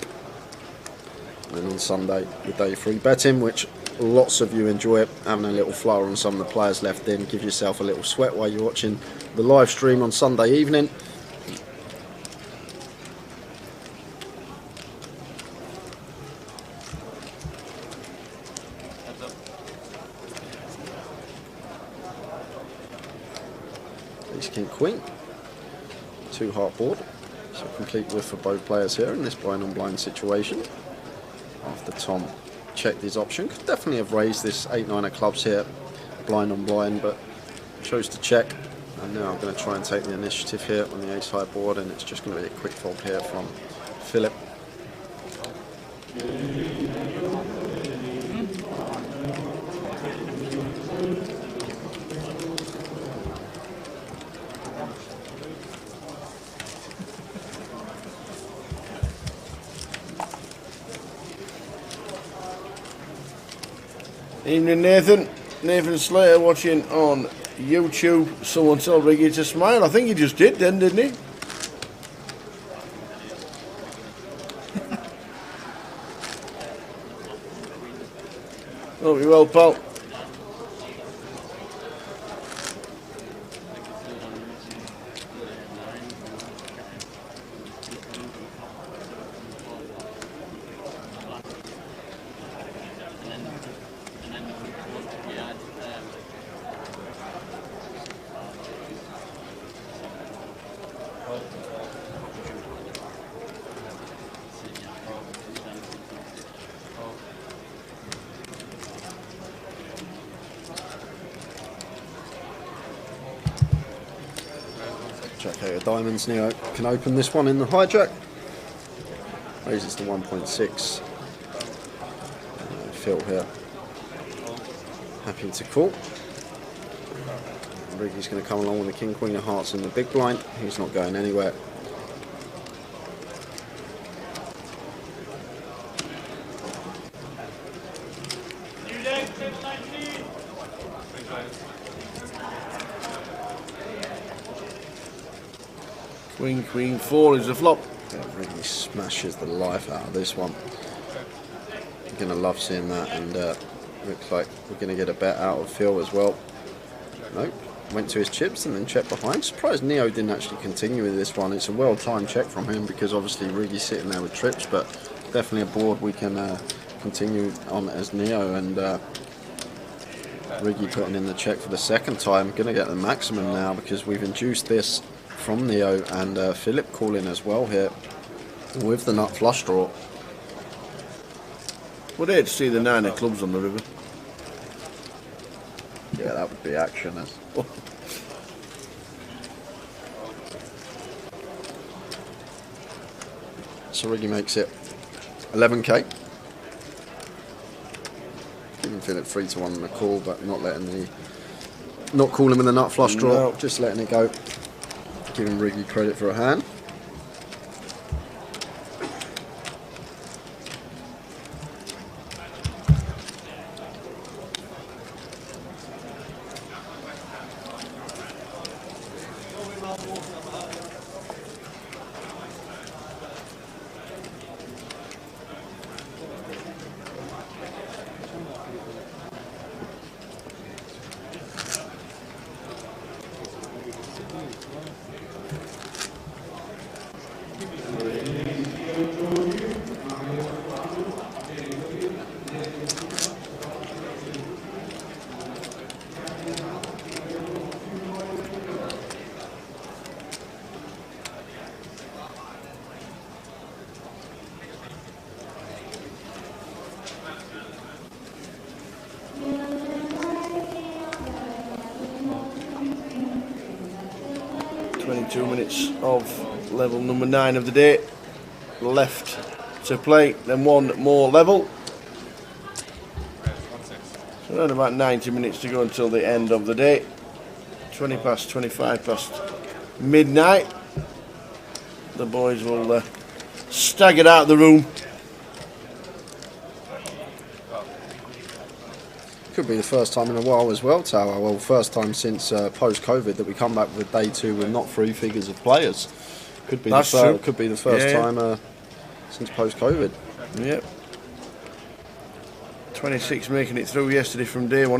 And on Sunday, the day free betting, which lots of you enjoy, having a little flower on some of the players left in. Give yourself a little sweat while you're watching the live stream on Sunday evening. Ace King Queen, 2 heart board, so complete whiff for both players here in this blind on blind situation. After Tom checked his option, could definitely have raised this 8-9 of clubs here, blind on blind, but chose to check. And now I'm going to try and take the initiative here on the ace high board, and it's just going to be a quick fold here from Philip. Evening, Nathan. Nathan Slater watching on YouTube. Someone told Riggy to smile. I think he just did then, didn't he? Hope you're well, pal. Jack 8 of diamonds, Neo can open this one in the hijack. Raises to 1.6. Phil here, happy to call. Riggy's going to come along with the King Queen of Hearts in the big blind. He's not going anywhere. Queen 4 is a flop. Yeah, Riggy smashes the life out of this one. You're going to love seeing that, and looks like we're going to get a bet out of Phil as well. Nope, went to his chips and then checked behind. Surprised Neo didn't actually continue with this one. It's a well-timed check from him because obviously Riggy's sitting there with trips, but definitely a board we can continue on as Neo, and Riggy putting in the check for the second time. Going to get the maximum now because we've induced this from Neo, and Philip calling as well here with the nut flush draw. We're there to see the 9 of clubs on the river. Yeah, that would be action. So Riggy makes it 11k. Giving Philip 3-1 on the call, but not calling with the nut flush draw, just letting it go. Giving Riggy credit for a hand. Of level number 9 of the day left to play, then one more level. So around about 90 minutes to go until the end of the day. 20 past, 25 past midnight. The boys will stagger out the room. Could be the first time in a while as well, Tower. Well, first time since post-COVID that we come back with day 2 with not 3 figures of players. Could be could be the first time since post-COVID. Yep. 26 making it through yesterday from day 1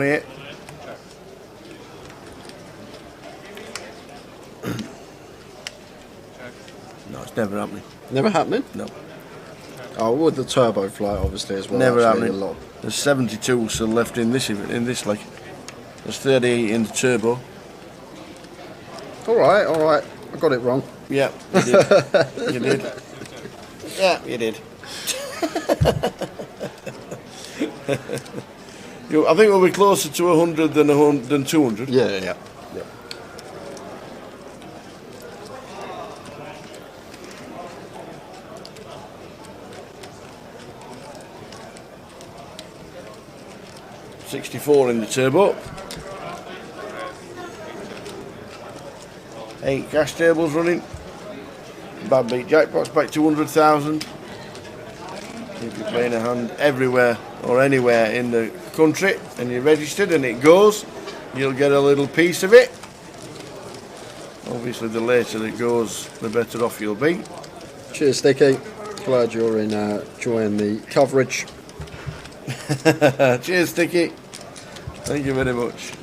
No, it's never happening. Never happening? No. Oh, with the turbo flight, obviously, as well. Never actually, happening. There's 72 still left in this leg. There's 38 in the turbo. All right. I got it wrong. Yeah, you did. You did. Yeah, you did. I think we'll be closer to 100 than 200. Yeah. 64 in the turbo. 8 cash tables running. Bad beat jackpots back to 100,000. If you're playing a hand everywhere or anywhere in the country and you're registered and it goes, you'll get a little piece of it. Obviously, the later it goes, the better off you'll be. Cheers, Sticky. Glad you're enjoying the coverage. Cheers, Sticky. Thank you very much.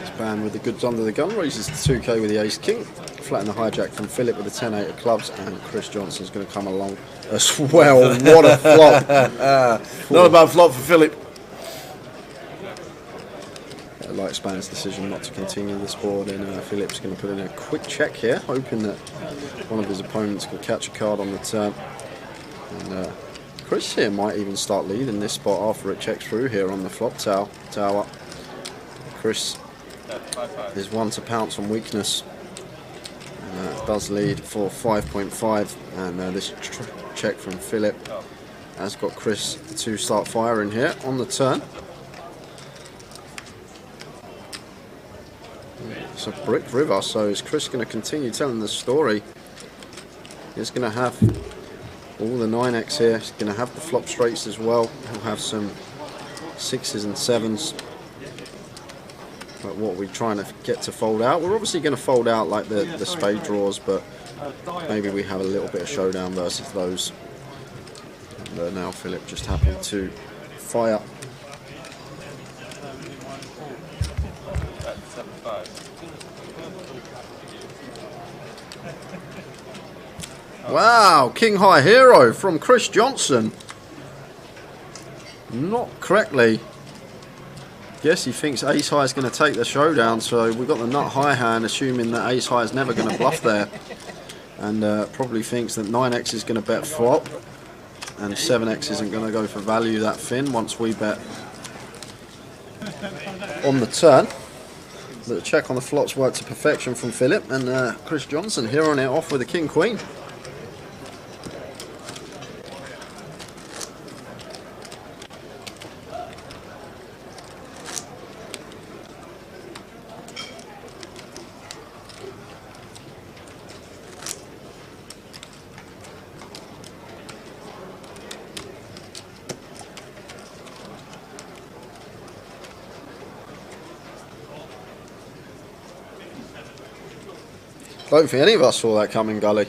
Span with the goods under the gun, raises to 2k with the ace king. Flatten the hijack from Philip with the 10-8 of clubs, and Chris Johnson's going to come along as well. What a flop. Not a bad flop for Philip. I like Span's decision not to continue this board, and Philip's going to put in a quick check here, hoping that one of his opponents can catch a card on the turn. And Chris here might even start leading this spot after it checks through here on the flop tower. Chris is one to pounce on weakness. does lead for 5.5, and this check from Philip has got Chris to start firing here on the turn. It's a brick river, so is Chris going to continue telling the story? He's going to have all the 9x here. He's going to have the flop straights as well. He'll have some 6s and 7s. But what we're trying to get to fold out, we're obviously going to fold out like the spade draws, but maybe we have a little bit of showdown versus those. And now Philip just happened to fire. Wow, King High Hero from Chris Johnson. Not correctly. Guess he thinks Ace High is going to take the showdown, so we've got the nut high hand, assuming that Ace High is never going to bluff there. And probably thinks that 9x is going to bet flop, and 7x isn't going to go for value that thin once we bet on the turn. But the check on the flops worked to perfection from Philip, and Chris Johnson heroing it off with a King Queen. I don't think any of us saw that coming, Gully.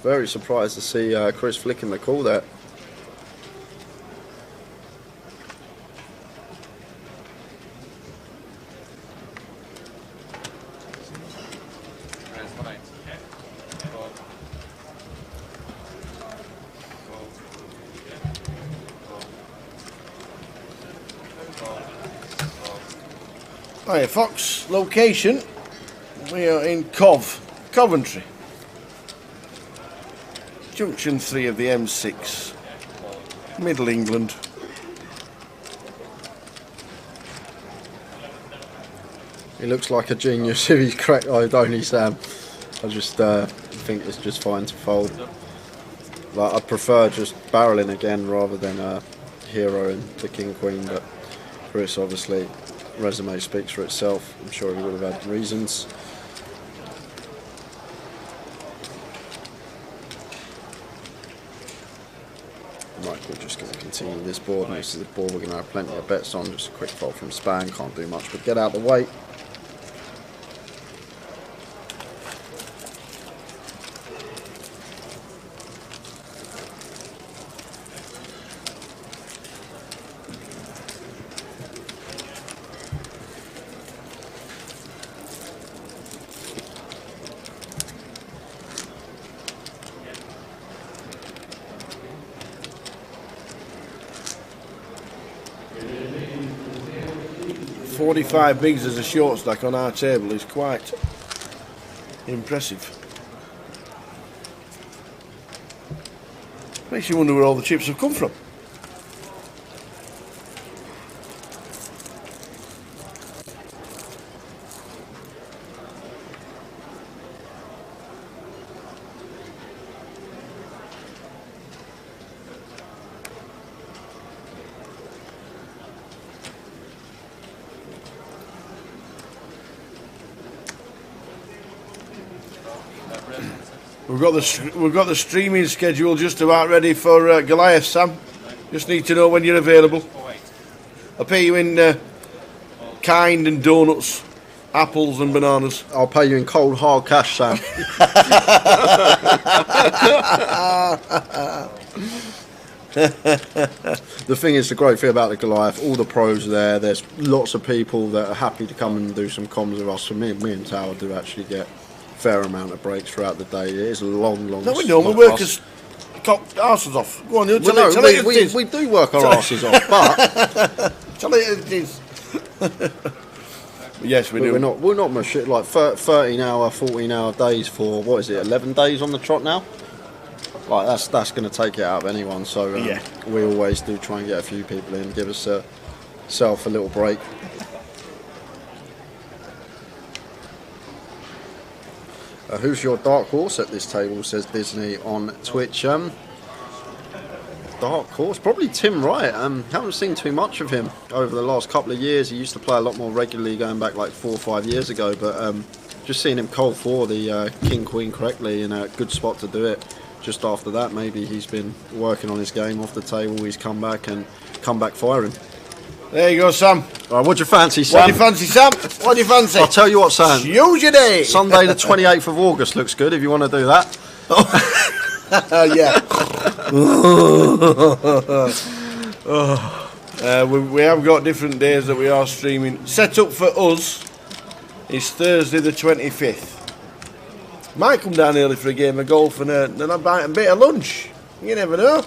Very surprised to see Chris flicking the call there. Hiya Fox, location, we are in Coventry, junction 3 of the M6, Middle England. He looks like a genius if he's cracked eye, don't he, Sam? I just think it's just fine to fold. Like, I'd prefer just barreling again rather than heroing the King Queen, but Chris, obviously, resume speaks for itself. I'm sure he would have had reasons. Right, we're just going to continue this board, and this is the board we're going to have plenty of bets on. Just a quick fold from Span, can't do much but get out of the way. $45 bigs as a short stack on our table is quite impressive. Makes you wonder where all the chips have come from. We've got the streaming schedule just about ready for Goliath, Sam. Just need to know when you're available. I'll pay you in kind and donuts, apples and bananas. I'll pay you in cold hard cash, Sam. The thing is, the great thing about the Goliath, all the pros are there. There's lots of people that are happy to come and do some comms with us. So me and Tower do actually get fair amount of breaks throughout the day. It is a long No, we don't. We work as arses off. Go on, you tell it. We do work our arses off, but tell it it is. Yes, we do. We're not much shit like 13-hour, 14-hour days for what is it? 11 days on the trot now. Like that's going to take it out of anyone. So yeah, we always do try and get a few people in, give us self a little break. Who's your dark horse at this table, says Disney on Twitch. Dark horse, probably Tim Wright. Haven't seen too much of him over the last couple of years. He used to play a lot more regularly going back like 4 or 5 years ago, but just seeing him cold for the King Queen correctly in a good spot to do it. Just after that, maybe he's been working on his game off the table. He's come back firing. There you go, Sam. All right, what do you fancy, Sam? What do you fancy, Sam? What do you fancy? I'll tell you what, Sam. Use your day. Sunday the 28th of August looks good if you want to do that. Yeah. We have got different days that we are streaming. Set up for us is Thursday the 25th. Might come down early for a game of golf and a bit of lunch. You never know.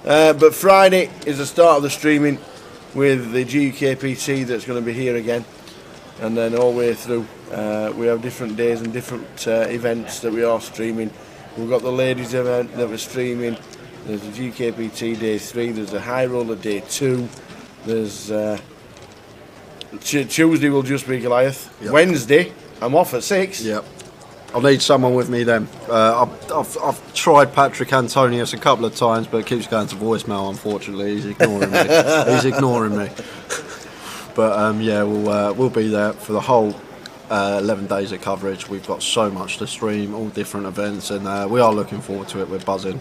But Friday is the start of the streaming with the GUKPT that's going to be here again. And then all the way through, we have different days and different events that we are streaming. We've got the ladies event that we're streaming. There's the GUKPT day 3. There's the high roller day 2. There's Tuesday will just be Goliath. Yep. Wednesday, I'm off at 6. Yep. I'll need someone with me then. I've tried Patrick Antonius a couple of times, but it keeps going to voicemail, unfortunately. He's ignoring me. But yeah, we'll be there for the whole 11 days of coverage. We've got so much to stream, all different events, and we are looking forward to it. We're buzzing.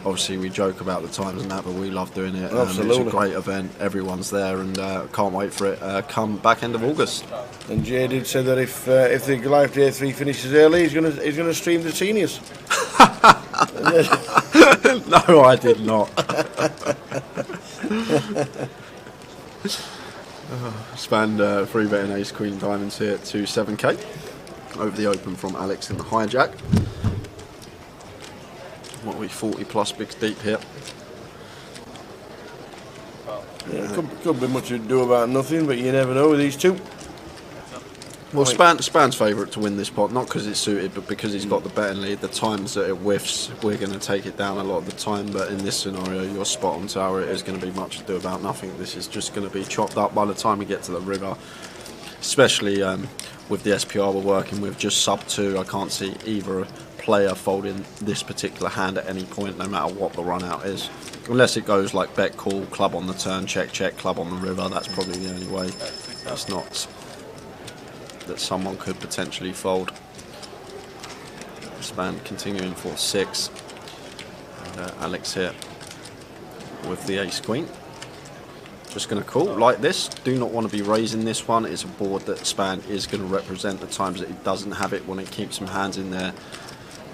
Obviously, we joke about the times and that, but we love doing it. Absolutely. It's a great event. Everyone's there, and can't wait for it. Come back end of August. And Jay did say that if the Goliath Day 3 finishes early, he's gonna stream the seniors. No, I did not. Span free betting ace queen diamonds here to 7k over the open from Alex in the hijack. What are we, 40 plus bigs deep here? Yeah, could be much to do about nothing, but you never know with these two. Well, Span's favourite to win this pot, not because it's suited, but because he's got the betting lead. The times that it whiffs, we're going to take it down a lot of the time, but in this scenario, you're spot on, Tower. It is going to be much ado about nothing. This is just going to be chopped up by the time we get to the river, especially with the SPR we're working with, just sub 2. I can't see either player folding this particular hand at any point, no matter what the run out is. Unless it goes like bet call, club on the turn, check, club on the river. That's probably the only way. It's not that someone could potentially fold. Span continuing for 6. And Alex here with the ace queen. Just going to call like this. Do not want to be raising this one. It's a board that Span is going to represent the times that he doesn't have it, when it keeps some hands in there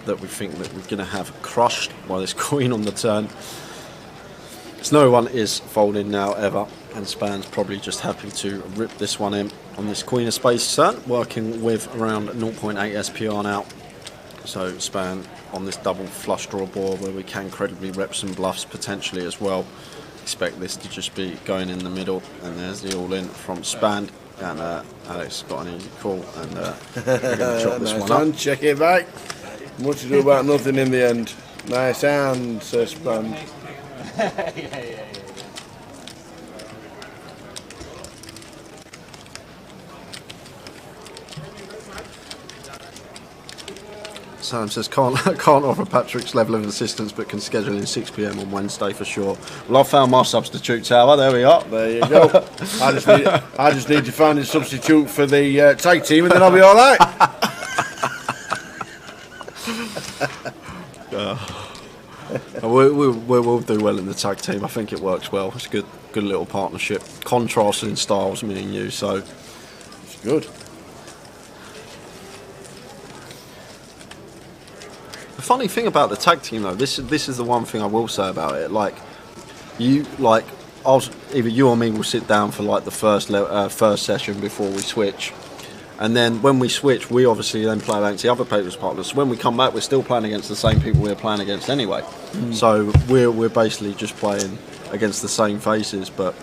that we think that we're going to have crushed by this queen on the turn. So no one is folding now ever, and Span's probably just happy to rip this one in on this queen of spades turn, working with around 0.8 SPR now. So Span on this double flush draw board where we can credibly rep some bluffs potentially as well. Expect this to just be going in the middle, and there's the all in from Span, and Alex got an easy call, and we're going to chop this one up. Check it back. Much to do about nothing in the end. Nice hand, says Span. Yeah. Sam says can't offer Patrick's level of assistance, but can schedule in 6 PM on Wednesday for sure. Well, I've found my substitute, Tower. There we are. There you go. I just need to find a substitute for the tag team, and then I'll be all right. We'll do well in the tag team. I think it works well. It's a good little partnership. Contrasting styles, me and you, so it's good. The funny thing about the tag team, though, this is the one thing I will say about it. Either you or me will sit down for like the first session before we switch, and then when we switch, we obviously then play against the other papers partners. So when we come back, we're still playing against the same people we were playing against anyway. So we're basically just playing against the same faces, but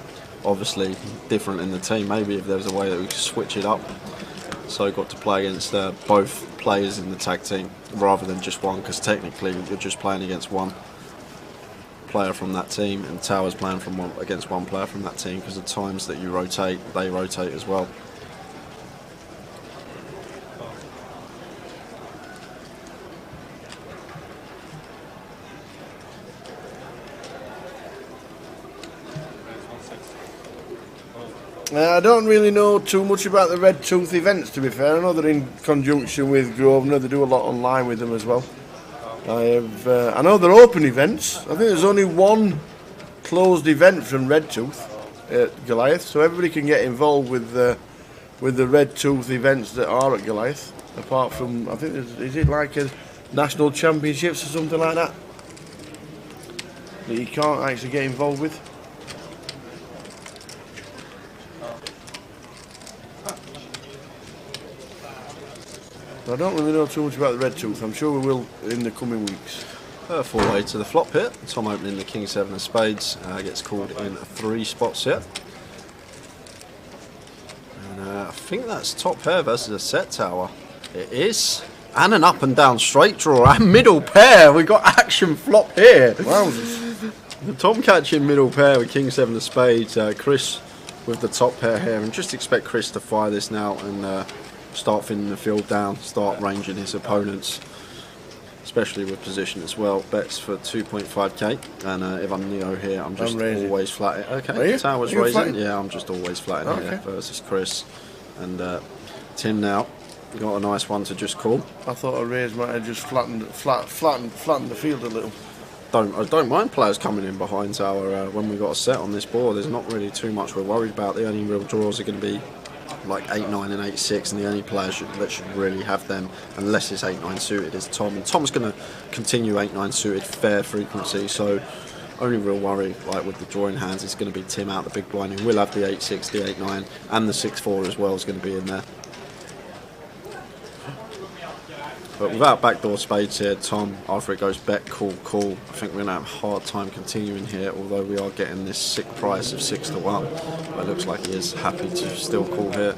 obviously different in the team. Maybe if there was a way that we could switch it up, so got to play against both players in the tag team rather than just one, because technically you're just playing against one player from that team, and Tower's playing against one player from that team, because the times that you rotate, they rotate as well. I don't really know too much about the Red Tooth events, to be fair. I know they're in conjunction with Grosvenor. They do a lot online with them as well. I know they're open events. I think there's only one closed event from Red Tooth at Goliath, so everybody can get involved with the Red Tooth events that are at Goliath. Apart from, I think, is it like a national championships or something like that you can't actually get involved with? I don't really know too much about the Red Tooth. I'm sure we will in the coming weeks. Full way to the flop here. Tom opening the King 7 of spades. Gets called in 3 spots here. And I think that's top pair versus a set tower. It is. And an up and down straight draw and middle pair. We've got action flop here. Wowzers. Tom catching middle pair with King 7 of spades. Chris with the top pair here. And just expect Chris to fire this now and start thinning the field down, start ranging his opponents, especially with position as well. Bets for 2.5k, and if I'm Neo here, I'm just always flatting. Okay, Tower's raising. Flatting? Yeah, I'm just always flatting here versus Chris. And Tim now got a nice one to just call. I thought a raise might have just flattened the field a little. I don't mind players coming in behind Tower when we got a set on this board. There's not really too much we're worried about. The only real draws are going to be like 8-9 and 8-6, and the only player that should really have them, unless it's 8-9 suited, is Tom. And Tom's going to continue 8-9 suited fair frequency, so only real worry like with the drawing hands is going to be Tim out the big blind, who will have the 8-6, the 8-9, and the 6-4 as well is going to be in there. But without backdoor spades here, Tom, after it goes bet, call, I think we're going to have a hard time continuing here, although we are getting this sick price of 6-1. But it looks like he is happy to still call here.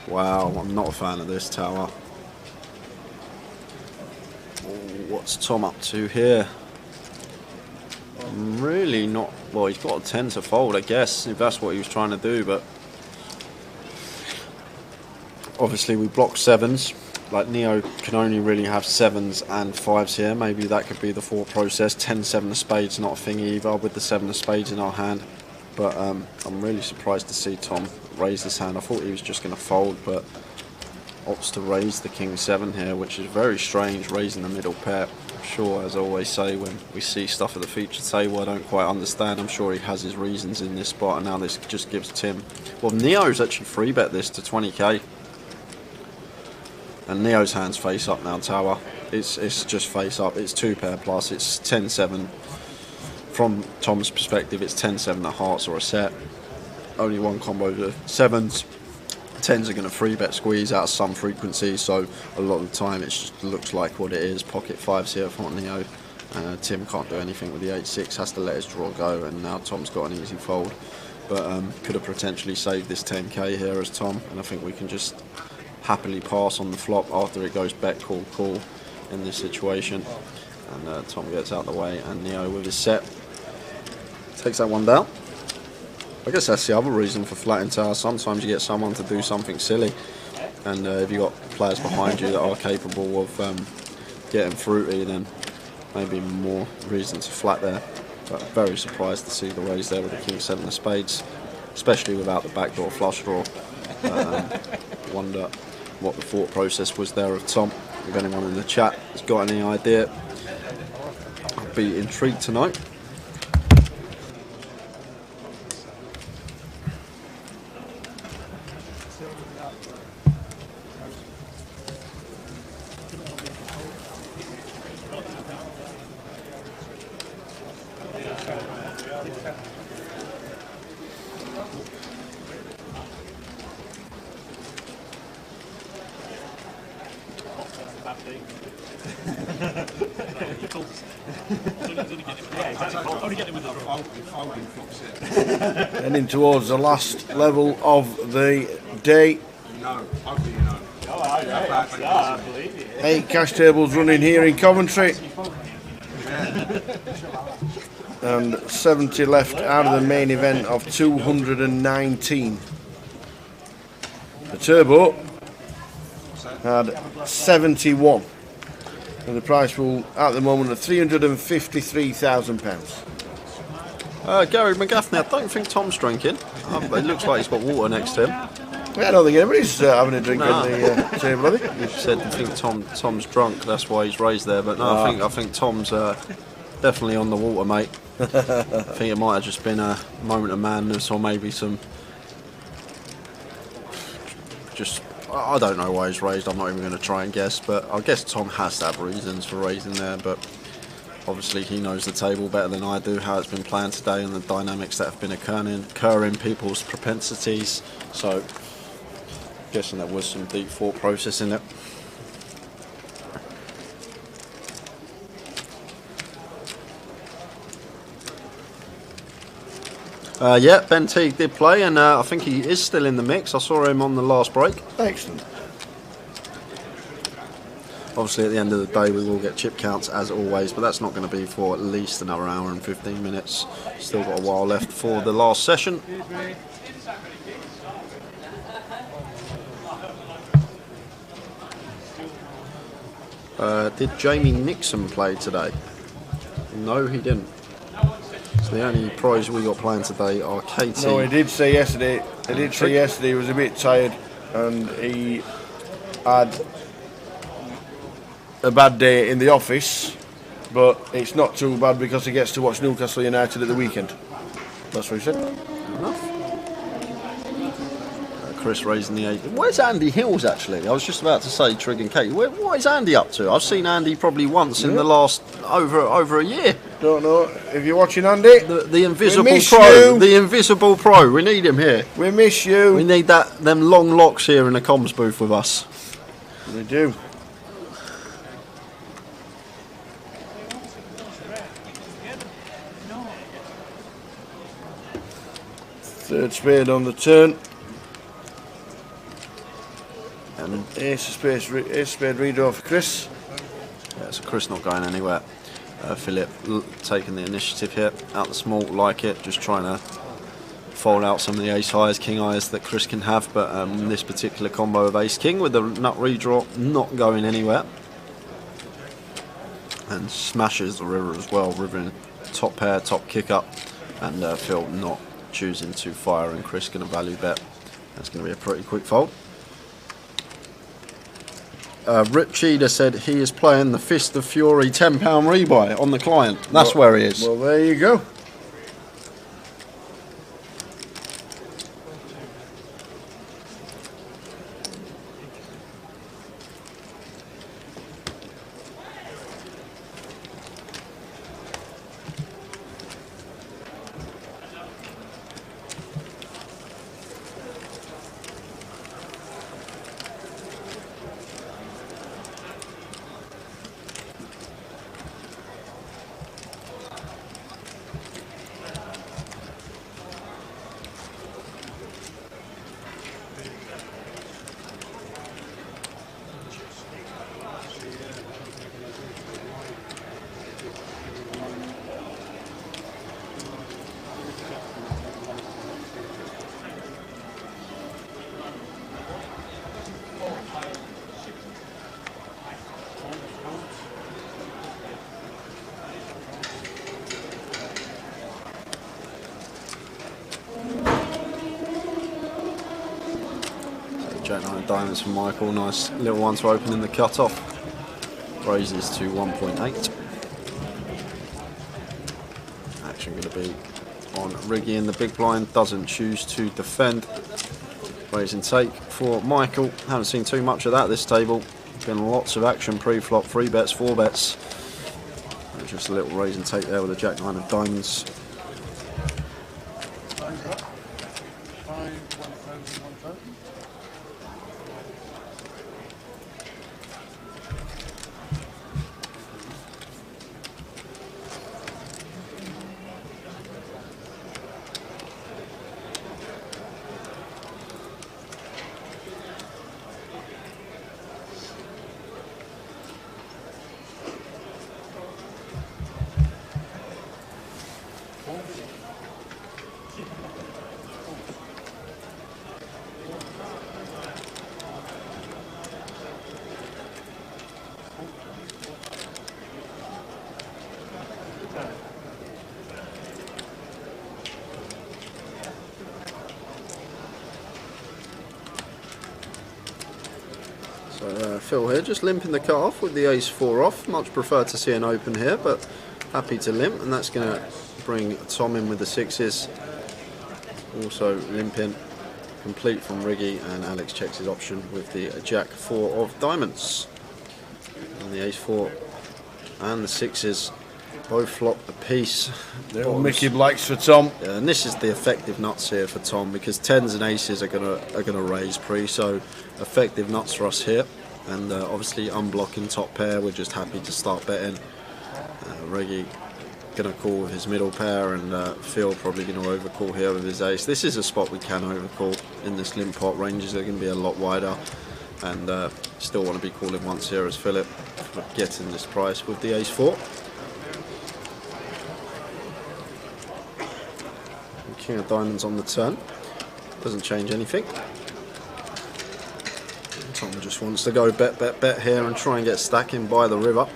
Wow, I'm not a fan of this Tower. What's Tom up to here? Really not, well, he's got a 10 to fold, I guess, if that's what he was trying to do, but obviously we block 7s. Like Neo can only really have 7s and 5s here. Maybe that could be the thought process. 10-7 of spades, not a thing either, with the 7 of spades in our hand. But I'm really surprised to see Tom raise this hand. I thought he was just going to fold, but opts to raise the King 7 here, which is very strange, raising the middle pair. I'm sure, as I always say, when we see stuff at the featured table I don't quite understand. I'm sure he has his reasons in this spot, and now this just gives Tim... Well, Neo's actually free bet this to 20k. And Neo's hands face up now, Tower. It's just face up. It's 2 pair plus. It's 10-7. From Tom's perspective, it's 10-7 at hearts or a set. Only one combo of 7s. 10s are going to free bet squeeze out of some frequency, so a lot of the time it just looks like what it is. Pocket 5s here for Neo. Tim can't do anything with the 8-6, has to let his draw go, and now Tom's got an easy fold. But could have potentially saved this 10k here as Tom, and I think we can just happily pass on the flop after it goes bet, call in this situation. And Tom gets out the way, and Neo with his set takes that one down. I guess that's the other reason for flatting Tower. Sometimes you get someone to do something silly, and if you've got players behind you that are capable of getting fruity, then maybe more reason to flat there. But very surprised to see the raise there with the King 7 of spades, especially without the backdoor flush draw. Wonder what the thought process was there of Tom. If anyone in the chat has got any idea, I'd be intrigued to know. Heading towards the last level of the day. 8 cash tables running here in Coventry. And 70 left out of the main event of 219. The turbo had 71. And the price will, at the moment, of £353,000. Gary McGaffney, I don't think Tom's drinking. It looks like he's got water next to him. Yeah, I don't think anybody's having a drink on the table, I think. You said you think Tom's drunk, that's why he's raised there. But no, I think Tom's definitely on the water, mate. I think it might have just been a moment of madness, or maybe some. I don't know why he's raised. I'm not even going to try and guess, but I guess Tom has to have reasons for raising there. But obviously, he knows the table better than I do, how it's been planned today, and the dynamics that have been occurring, people's propensities. So, guessing there was some deep thought process in it. Yeah, Ben Teague did play, and I think he is still in the mix. I saw him on the last break. Excellent. Obviously, at the end of the day, we will get chip counts as always, but that's not going to be for at least another hour and 15 minutes. Still got a while left for the last session. Did Jamie Nixon play today? No, he didn't. So the only pros we got playing today are KT. No, he did say yesterday. He did say yesterday he was a bit tired, and he had a bad day in the office, but it's not too bad because he gets to watch Newcastle United at the weekend. That's what he said. Enough. Chris raising the 8. Where's Andy Hills actually? I was just about to say Trig and Kate. What is Andy up to? I've seen Andy probably once in the last over a year. Don't know if you're watching, Andy. The invisible pro. You. The invisible pro. We need him here. We miss you. We need them long locks here in the comms booth with us. We do. Third spade on the turn. And ace of spade redraw for Chris. Yeah, so Chris not going anywhere. Philip taking the initiative here. Out the small, like it. Just trying to fold out some of the ace highs, king highs that Chris can have. But this particular combo of ace king with the nut redraw not going anywhere. And smashes the river as well. River in top pair, top kick up. And Phil not choosing to fire, and Chris going to value bet. That's going to be a pretty quick fold. Rip Cheetah said he is playing the Fist of Fury £10 rebuy on the client. That's where he is. Well, there you go. Jack 9 diamonds from Michael. Nice little one to open in the cut-off. Raises to 1.8. Action going to be on Riggy in the big blind. Doesn't choose to defend. Raise and take for Michael. Haven't seen too much of that this table. Been lots of action pre-flop, 3 bets, 4 bets. And just a little raise and take there with a Jack 9 of diamonds. Phil here, just limping the cut off with the ace-4 off. Much prefer to see an open here, but happy to limp, and that's going to bring Tom in with the 6s. Also limping, complete from Riggy, and Alex checks his option with the Jack-4 of diamonds. And the ace-4 and the 6s both flop a piece. Mickey Blacks for Tom. Yeah, and this is the effective nuts here for Tom, because 10s and aces are gonna raise pre, so effective nuts for us here. And obviously unblocking top pair, we're just happy to start betting. Reggie gonna call with his middle pair, and Phil probably gonna overcall here with his ace. This is a spot we can overcall in this limp pot. Ranges are gonna be a lot wider, and still want to be calling once here as Philip for getting this price with the ace-4. King of diamonds on the turn, doesn't change anything. Tom just wants to go bet here and try and get stacking by the river.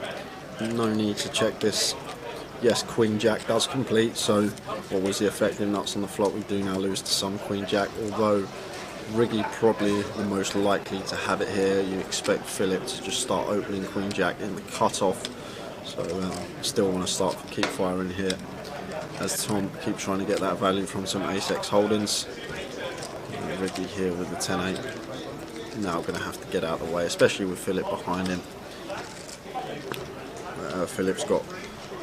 No need to check this. Yes, Queen Jack does complete, so what was the effective nuts on the flop? We do now lose to some Queen Jack, although Riggy probably the most likely to have it here. You expect Philip to just start opening Queen Jack in the cutoff, so still want to keep firing here, as Tom keeps trying to get that value from some ace-x holdings. Riggy here with the 10-8. Now going to have to get out of the way, especially with Philip behind him. Philip's got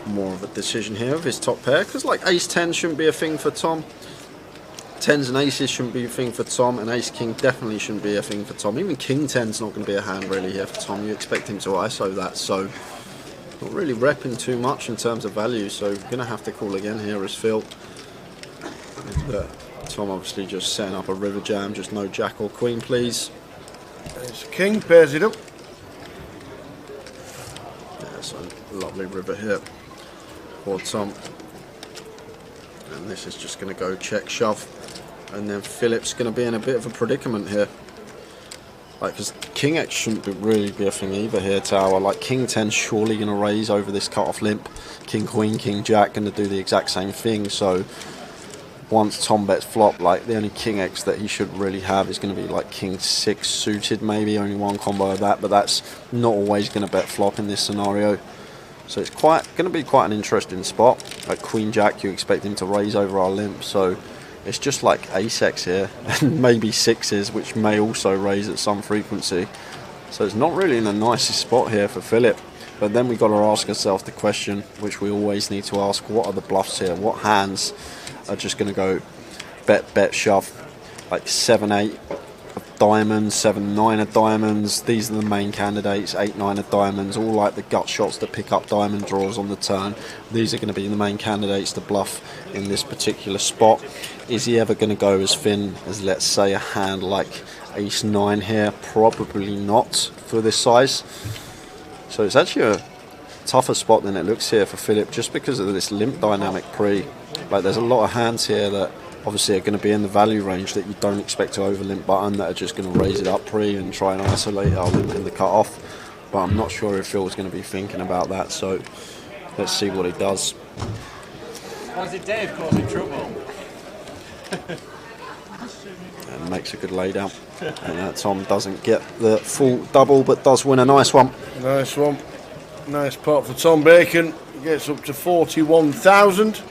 more of a decision here of his top pair, because like ace-10 shouldn't be a thing for Tom. 10s and aces shouldn't be a thing for Tom, and ace-king definitely shouldn't be a thing for Tom. Even king-10's not going to be a hand really here for Tom. You expect him to ISO that, so not really repping too much in terms of value, so going to have to call again here as Phil. And, Tom obviously just setting up a river jam, just no jack or queen please. There's king, pairs it up. Yeah, so lovely river here for Tom. And this is just going to go check shove, and then Philip's going to be in a bit of a predicament here. Like, because King X shouldn't really be a thing either here, Tower. Like, King 10 surely going to raise over this cut-off limp. King Queen, King Jack going to do the exact same thing. So once Tom bets flop, like, the only King X that he should really have is going to be like King 6 suited, maybe only one combo of that. But that's not always going to bet flop in this scenario. So it's going to be quite an interesting spot. Like Queen Jack, you expect him to raise over our limp. So it's just like ace-x here, and maybe 6s, which may also raise at some frequency. So it's not really in the nicest spot here for Philip. But then we've got to ask ourselves the question, which we always need to ask: what are the bluffs here? What hands are just going to go bet, shove? Like 7-8 of diamonds, 7-9 of diamonds. These are the main candidates. 8-9 of diamonds, all like the gut shots to pick up diamond draws on the turn. These are going to be the main candidates to bluff in this particular spot. Is he ever going to go as thin as, let's say, a hand like ace-9 here? Probably not for this size. So it's actually a tougher spot than it looks here for Philip, just because of this limp dynamic pre. Like, there's a lot of hands here that obviously are going to be in the value range that you don't expect to over limp button, that are just going to raise it up pre and try and isolate our limp in the cut off. But I'm not sure if Phil's going to be thinking about that, so let's see what he does. How's it Dave causing trouble? And makes a good lay down. And Tom doesn't get the full double, but does win a nice one. Nice one. Nice pot for Tom Bacon. He gets up to 41,000.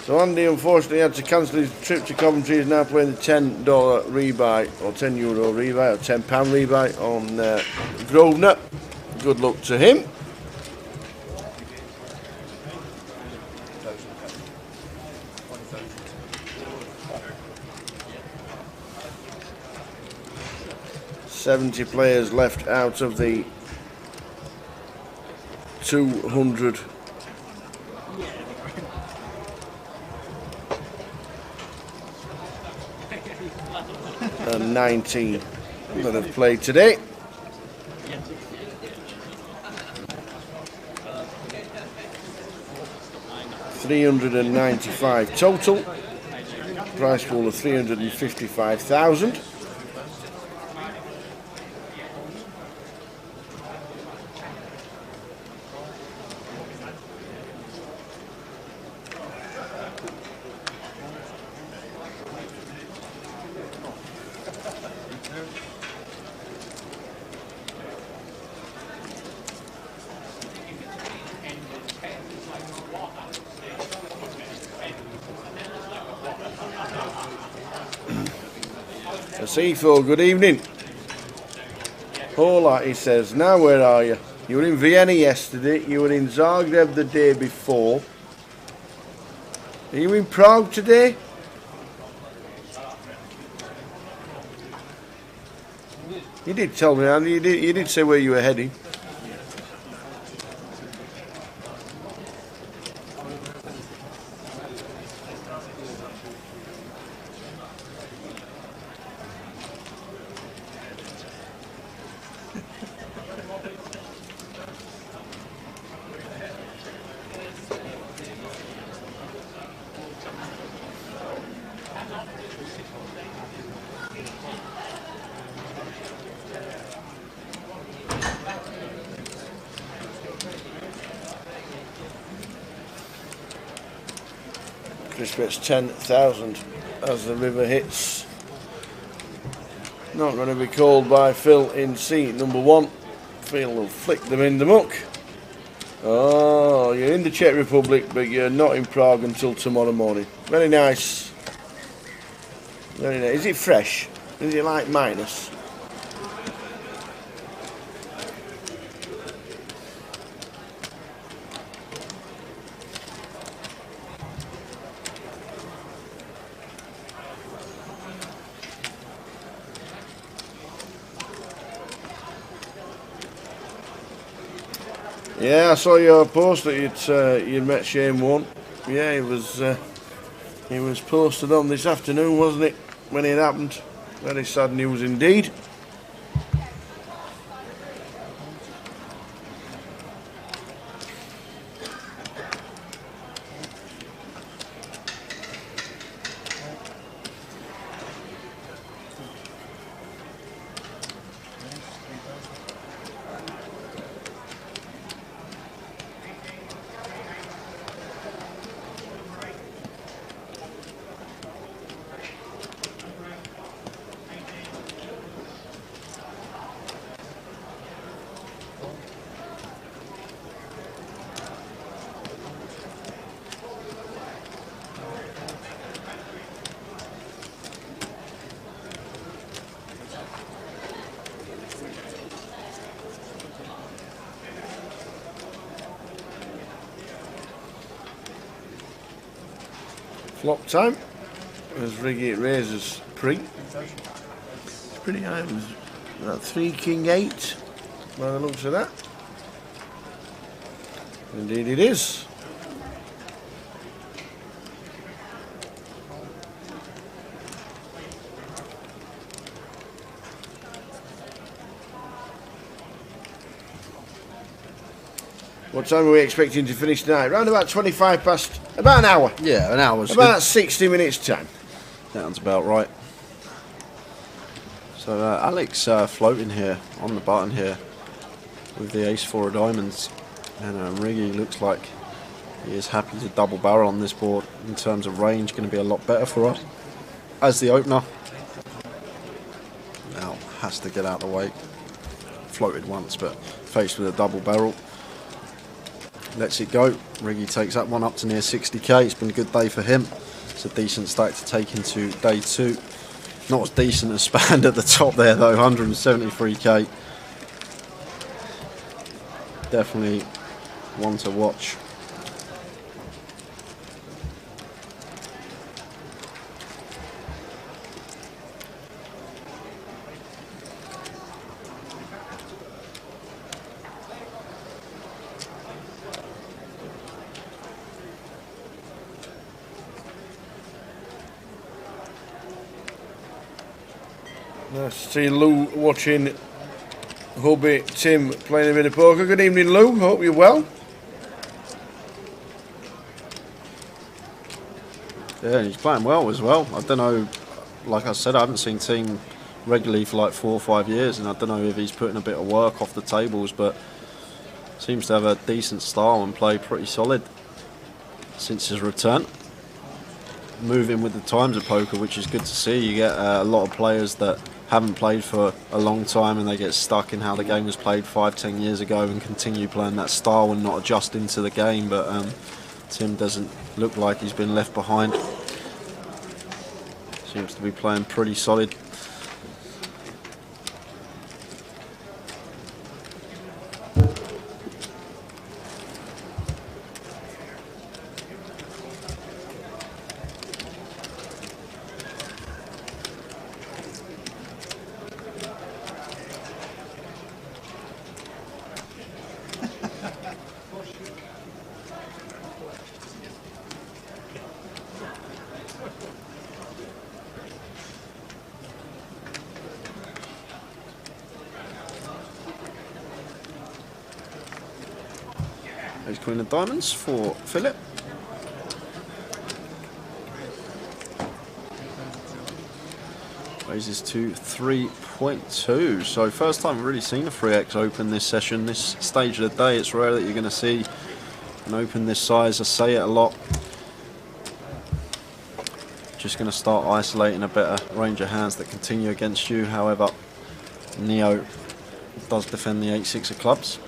So Andy unfortunately had to cancel his trip to Coventry. He's now playing the $10 rebuy, or €10 rebuy, or £10 rebuy on Grosvenor. Good luck to him. $70 players left out of the 200. 19 that have played today. $395 total. Price pool of 355,000. C4, good evening. Hola, he says. Now where are you? You were in Vienna yesterday. You were in Zagreb the day before. Are you in Prague today? You did tell me, Andy. You did say where you were heading. Chris bets 10,000 as the river hits. Not going to be called by Phil in seat number 1. Phil will flick them in the muck. Oh, you're in the Czech Republic, but you're not in Prague until tomorrow morning. Very nice. Very nice. Is it fresh? Is it like minus? Yeah, I saw your post that you'd met Shane 1. Yeah, it was posted on this afternoon, wasn't it, when it happened? Very sad news indeed. Flop time as Riggy raises pre. It's pretty high. It was about 3 King 8 by the looks of that. Indeed it is. What time are we expecting to finish tonight? Round about 25 past, about an hour. Yeah, an hour. About 60 minutes time. Sounds about right. So Alex floating here on the button here with the ace-4 of diamonds, and Riggy looks like he is happy to double barrel on this board. In terms of range, going to be a lot better for us as the opener. Now has to get out of the way. Floated once, but faced with a double barrel. Lets it go. Riggy takes that one up to near 60k. It's been a good day for him. It's a decent stack to take into day 2. Not as decent as Spanned at the top there though, 173k. Definitely one to watch. Nice to see Lou watching hubby Tim playing a bit of poker. Good evening, Lou. Hope you're well. Yeah, he's playing well as well. I don't know, like I said, I haven't seen Tim regularly for like 4 or 5 years, and I don't know if he's putting a bit of work off the tables, but seems to have a decent style and play pretty solid since his return. Moving with the times of poker, which is good to see. You get a lot of players that haven't played for a long time and they get stuck in how the game was played 5-10 years ago and continue playing that style and not adjusting to the game, but Tim doesn't look like he's been left behind. Seems to be playing pretty solid. Ace Queen of Diamonds for Philip. Raises to 3.2. So first time we've really seen a 3x open this session, this stage of the day. It's rare that you're going to see an open this size. I say it a lot. Just going to start isolating a better range of hands that continue against you. However, Neo does defend the 8-6 of clubs.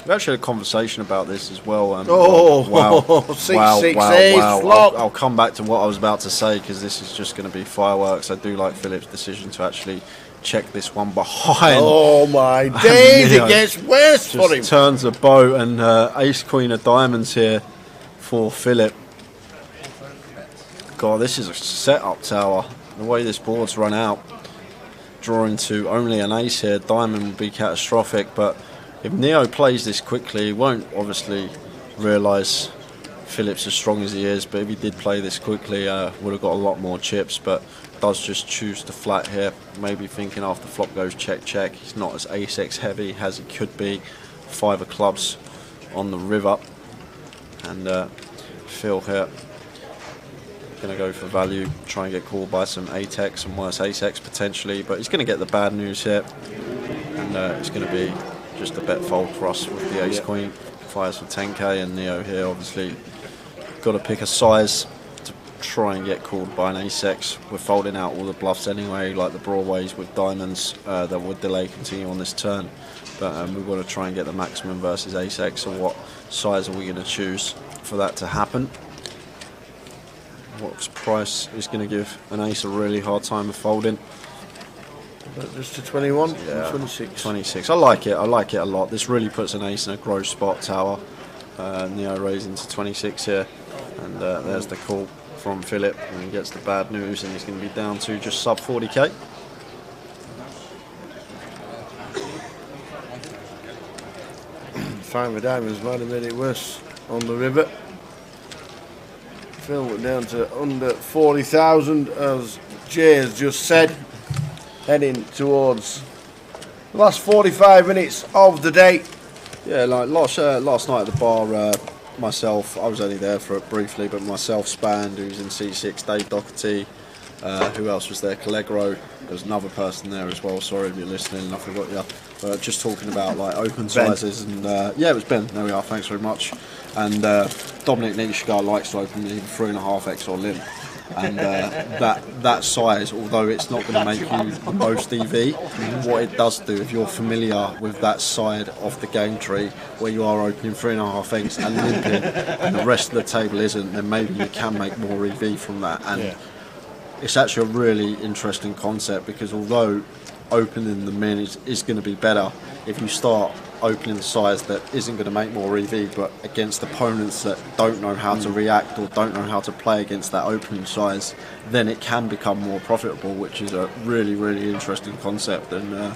We actually had a conversation about this as well. Wow. 6-6 ace flop. I'll come back to what I was about to say because this is just going to be fireworks. I do like Philip's decision to actually check this one behind. Oh my days, it gets worse for him. Turns the boat and Ace Queen of Diamonds here for Philip. God, this is a setup tower. The way this board's run out, drawing to only an ace here, diamond would be catastrophic, but if Neo plays this quickly, he won't obviously realise Philip's as strong as he is, but if he did play this quickly, would have got a lot more chips, but does just choose to flat here, maybe thinking after flop goes check check. He's not as ace-x heavy as he could be. 5 of clubs on the river, and Phil here going to go for value, try and get called by some 8x and worse ace-x potentially, but he's going to get the bad news here, and it's going to be just a bet fold for us with the ace queen. Fires for 10k, and Neo here obviously got to pick a size to try and get called by an ace-x. We're folding out all the bluffs anyway, like the broadways with diamonds that would delay continue on this turn, but we've got to try and get the maximum versus ace-x. So what size are we going to choose for that to happen? What price is going to give an ace a really hard time of folding? But just to 21, yeah, 26. 26. I like it a lot. This really puts an ace in a gross spot tower. Neo raising to 26 here, and there's the call from Philip, and he gets the bad news, and he's going to be down to just sub 40k. Five of diamonds might have made it worse on the river. Phil went down to under 40,000, as Jay has just said, heading towards the last 45 minutes of the day. Yeah, like last night at the bar, myself, I was only there for it briefly, but myself, Spand, who's in C6, Dave Doherty, who else was there? Callegro. There's another person there as well. Sorry if you're listening, I forgot you. But just talking about like open sizes, and yeah, it was Ben. There we are. Thanks very much. And Dominic Nishgar likes to open either 3.5x or limp. And that size, although it's not going to make you the most EV, what it does do, if you're familiar with that side of the game tree where you are opening 3.5x and limping and the rest of the table isn't, then maybe you can make more EV from that. And it's actually a really interesting concept, because although opening the min is going to be better, if you start opening the size that isn't going to make more EV, but against opponents that don't know how to react or don't know how to play against that opening size, then it can become more profitable, which is a really, really interesting concept. And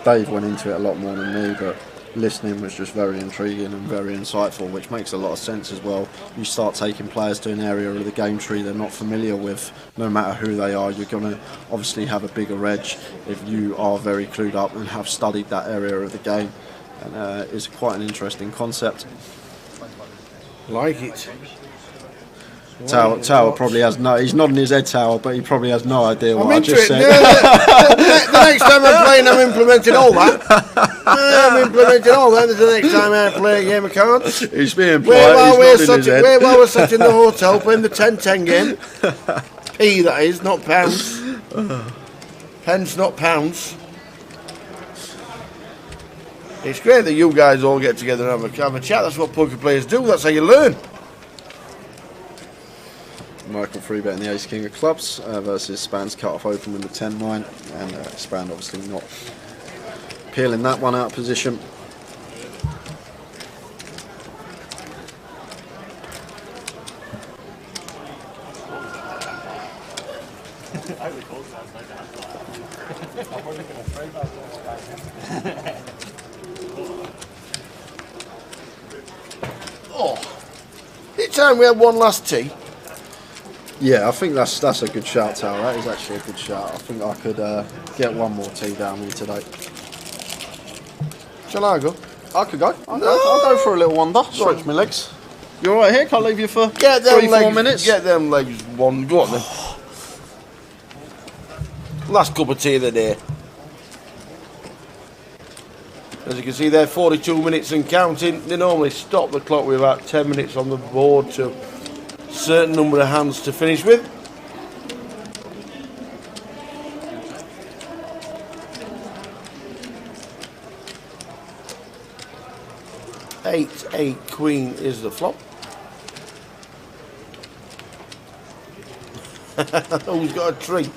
Dave went into it a lot more than me, but listening was just very intriguing and very insightful, which makes a lot of sense as well. You start taking players to an area of the game tree they're not familiar with, no matter who they are, you're going to obviously have a bigger edge if you are very clued up and have studied that area of the game. And it's quite an interesting concept. Like it. Tower probably has no. He's nodding his head, Tower, but he probably has no idea what I just said. The next time I'm playing, I'm implementing all that. I'm implementing all that. The next time I play a game of cards. He's being polite. Where while we're sat in the hotel playing the 10-10 game. P, that is, not pounds. Pence, not pounds. It's great that you guys all get together and have a chat. That's what poker players do. That's how you learn. Michael free betting the ace king of clubs versus Spand's cut off open with the 10-9, and Spand obviously not peeling that one out of position. Each time we have one last tee. Yeah, I think that's a good shout, Tower. That is actually a good shout. I think I could get one more tee down here today. Shall I go? I could go. I'll go for a little wander. Stretch my legs. You all right here? Can't leave you for 3-4 minutes. Get them legs one. Go on then. Last cup of tea of the day. As you can see there, 42 minutes and counting. They normally stop the clock with about 10 minutes on the board to a certain number of hands to finish with. Eight queen is the flop. Who's got a tree?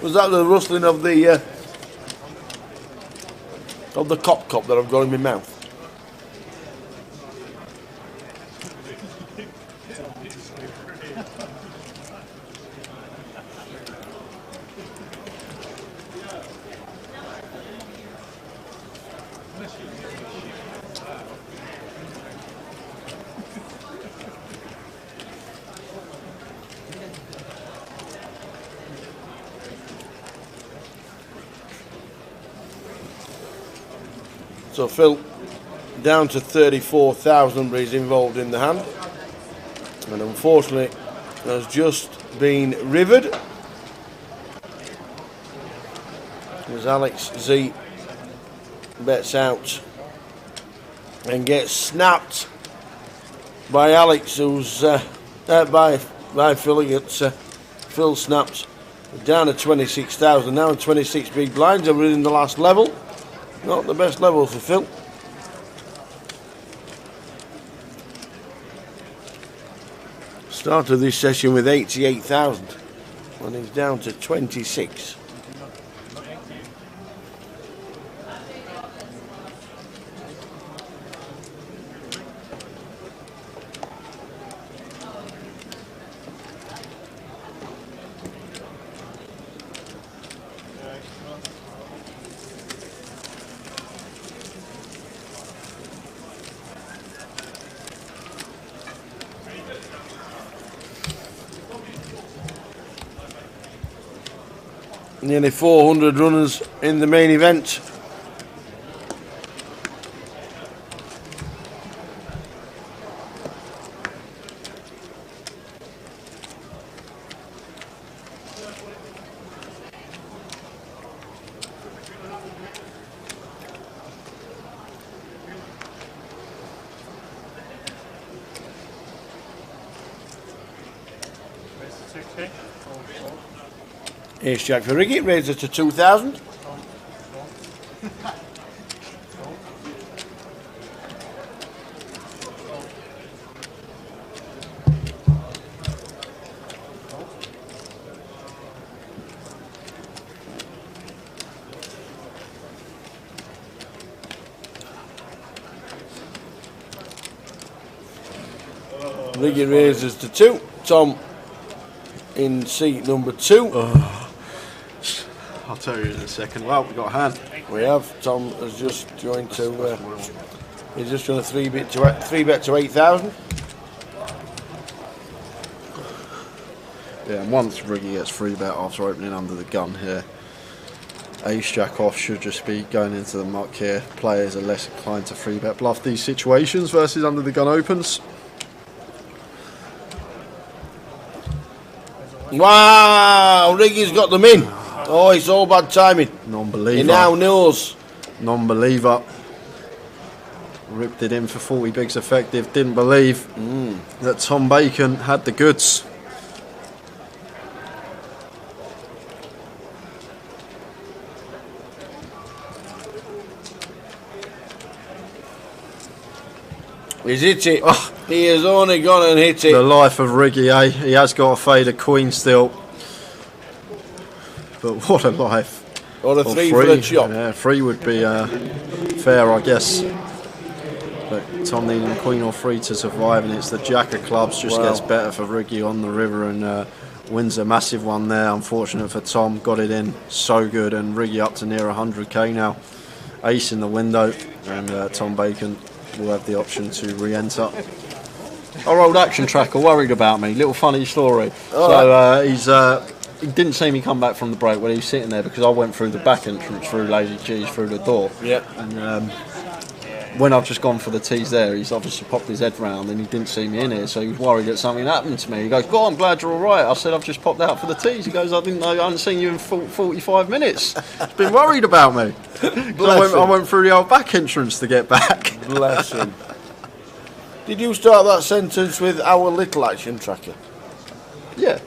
Was that the rustling of the cop that I've got in my mouth? So Phil down to 34,000, but he's involved in the hand, and unfortunately has just been rivered as Alex Z bets out and gets snapped by Alex, who's by Phil. He gets Phil snapped down to 26,000. Now in 26 big blinds, are in the last level. Not the best level for Phil. Started this session with 88,000 and he's down to 26. Nearly 400 runners in the main event. Ace Jack for Ricky, raises it to 2,000. Ricky raises to 2. Tom in seat number 2. I'll tell you in a second. Well, we've got a hand. We have. Tom has just joined to. He's just done a 3-bet to 8,000. Yeah, and once Riggy gets 3-bet after opening under the gun here, Ace Jack off should just be going into the muck here. Players are less inclined to 3-bet bluff these situations versus under the gun opens. Wow, Riggy's got them in. Oh, it's all bad timing. Non-believer. He now knows. Non-believer. Ripped it in for 40 bigs effective. Didn't believe that Tom Bacon had the goods. He's hit it. Oh. He has only gone and hit it. The life of Riggy, eh? He has got a fade of queen still. But what a life. Or a 3 for the chop. Yeah, 3 would be fair, I guess. But Tom needing queen or 3 to survive, and it's the jack of clubs. Just gets better for Riggy on the river and wins a massive one there. Unfortunate for Tom. Got it in so good, and Riggy up to near 100k now. Ace in the window, and Tom Bacon will have the option to re-enter. Our old action tracker worried about me. Little funny story. He didn't see me come back from the break when he was sitting there because I went through the back entrance through Lazy G's through the door. Yep. And when I've just gone for the tees there, he's obviously popped his head round and he didn't see me in here, so he was worried that something happened to me. He goes, "God, I'm glad you're all right." I said, "I've just popped out for the tees." He goes, "I didn't know, I hadn't seen you in 45 minutes. He's been worried about me." I went through the old back entrance to get back. Bless him. Did you start that sentence with "our little action tracker"? Yeah.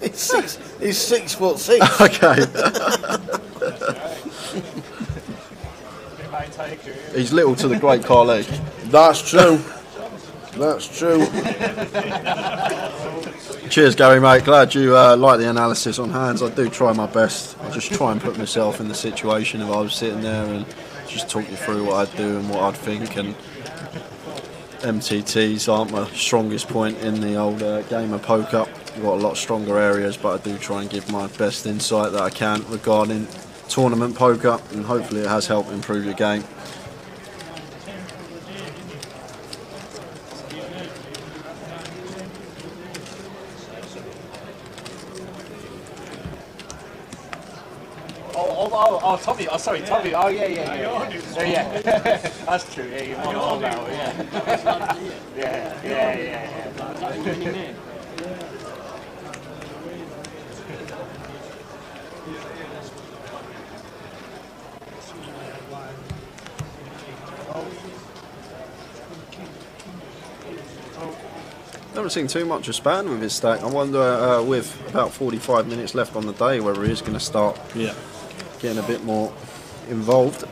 He's 6'6". Okay. He's little to the great Carly. That's true. That's true. Cheers, Gary, mate. Glad you like the analysis on hands. I do try my best. I just try and put myself in the situation if I was sitting there and just talk you through what I'd do and what I'd think. And MTTs aren't my strongest point in the old game of poker. I've got a lot stronger areas, but I do try and give my best insight that I can regarding tournament poker, and hopefully it has helped improve your game. Oh, Tommy. Oh, sorry, Tommy. Oh, yeah. That's true. Yeah, you're on now. Yeah. I haven't seen too much of Span with his stack. I wonder, with about 45 minutes left on the day, whether he is going to start getting a bit more involved.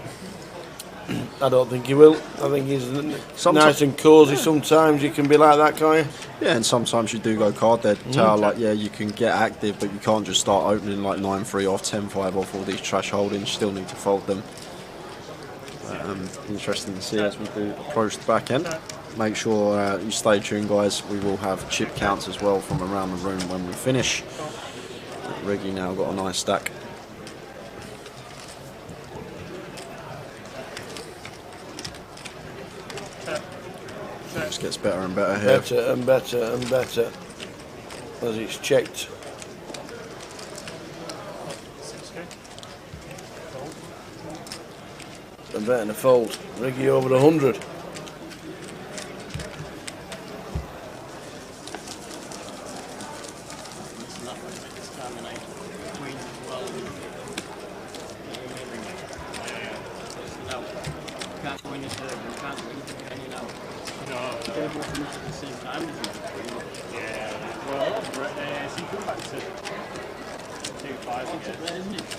I don't think he will. I think he's nice and cosy. Sometimes you can be like that, can't you? Yeah, and sometimes you do go card dead tower. Like, yeah, you can get active, but you can't just start opening like 9-3 off, 10-5 off all these trash holdings. You still need to fold them. Interesting to see as we do approach the back end. Make sure you stay tuned, guys. We will have chip counts as well from around the room when we finish. Reggie now got a nice stack. Just gets better and better here. Better and better and better as it's checked. And better than a fold. Reggie over 100.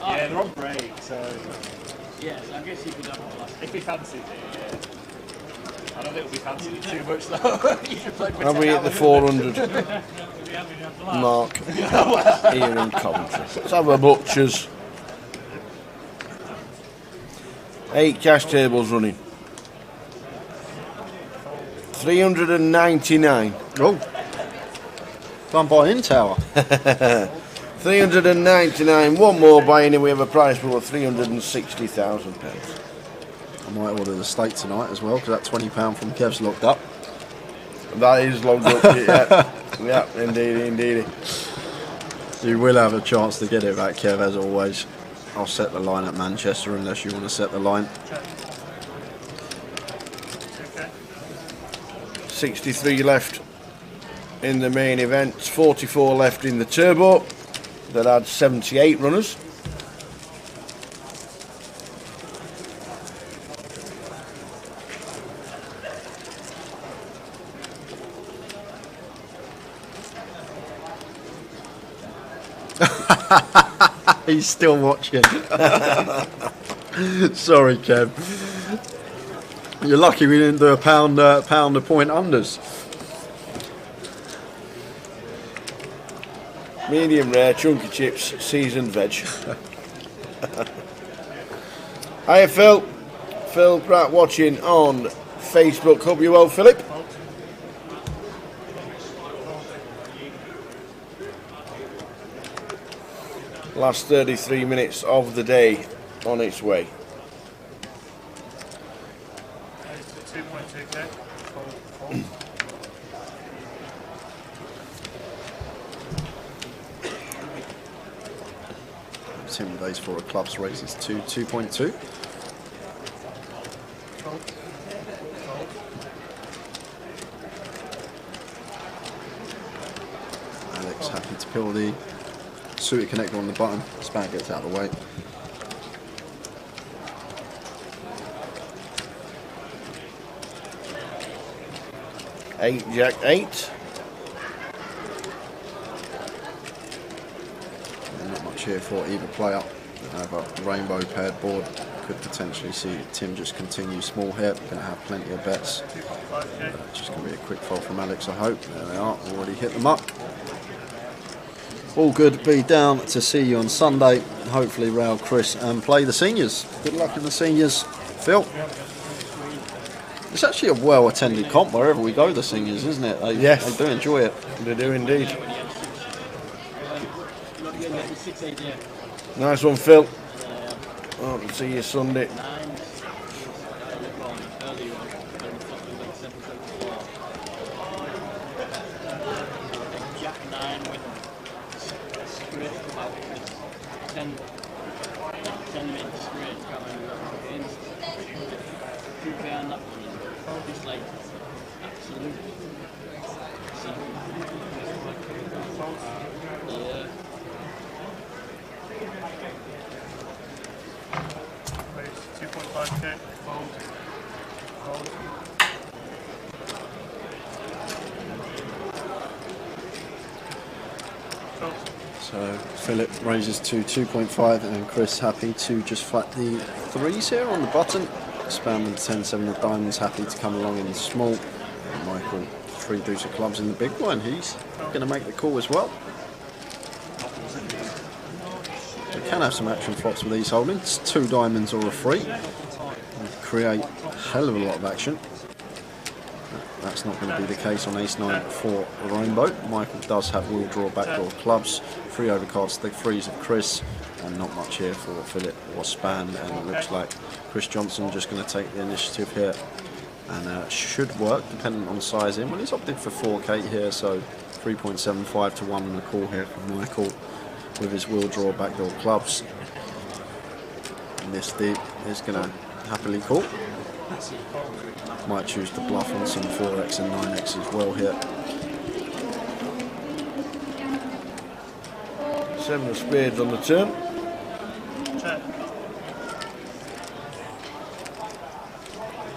Yeah, they're on break, so... Yes, I guess you could have a last. If he fancied it, yeah. I don't think it'll be fancying it too much, though. Are we at the 400 mark here in Coventry? Let's have a butchers. 8 cash tables running. 399. Oh. Done by in tower. 399. One more buying, and we have a prize pool of £360,000. I might order the steak tonight as well, because that £20 from Kev's locked up. That is locked up. Yeah, indeed. You will have a chance to get it back, Kev, as always. I'll set the line at Manchester unless you want to set the line. 63 left in the main event, 44 left in the turbo. That had 78 runners. He's still watching. Sorry, Kev. You're lucky we didn't do a pound a point unders. Medium rare, chunky chips, seasoned veg. Hiya, Phil. Phil Brat watching on Facebook. Hope you're well, Philip. Last 33 minutes of the day on its way. 2.2k. Tim days for a clubs race is 2.2. Alex happy to peel the suited connector on the button. Span gets out of the way. Eight, Jack 8. Not much here for either player. But rainbow paired board could potentially see Tim just continue small here. Going to have plenty of bets. Just going to be a quick fold from Alex, I hope. There they are, already hit them up. All good. Be down to see you on Sunday. Hopefully, Rail, Chris, and play the seniors. Good luck in the seniors, Phil. It's actually a well-attended comp wherever we go, the seniors, isn't it? Yes. They do enjoy it. They do indeed. Nice one, Phil. Oh, see you Sunday. So Philip raises to 2.5 and Chris happy to just flat the 3s here on the button. Spam with 10-7 of diamonds, happy to come along in the small. And Michael, 3 deuce of clubs in the big one. He's going to make the call as well. We can have some action flops with these holdings. 2 diamonds or a 3. And create a hell of a lot of action. That's not going to be the case on ace-9 for Rainbow. Michael does have wheel draw, backdoor clubs, 3 overcards, the 3s of Chris, and not much here for Philip or Span. And it looks like Chris Johnson just going to take the initiative here, and should work depending on sizing. Well, he's opted for 4K here, so 3.75 to 1 and a call here from Michael with his wheel draw, backdoor clubs. And this deep is going to happily call. Might choose to bluff on some 4x and 9x as well here. 7 of spades on the turn.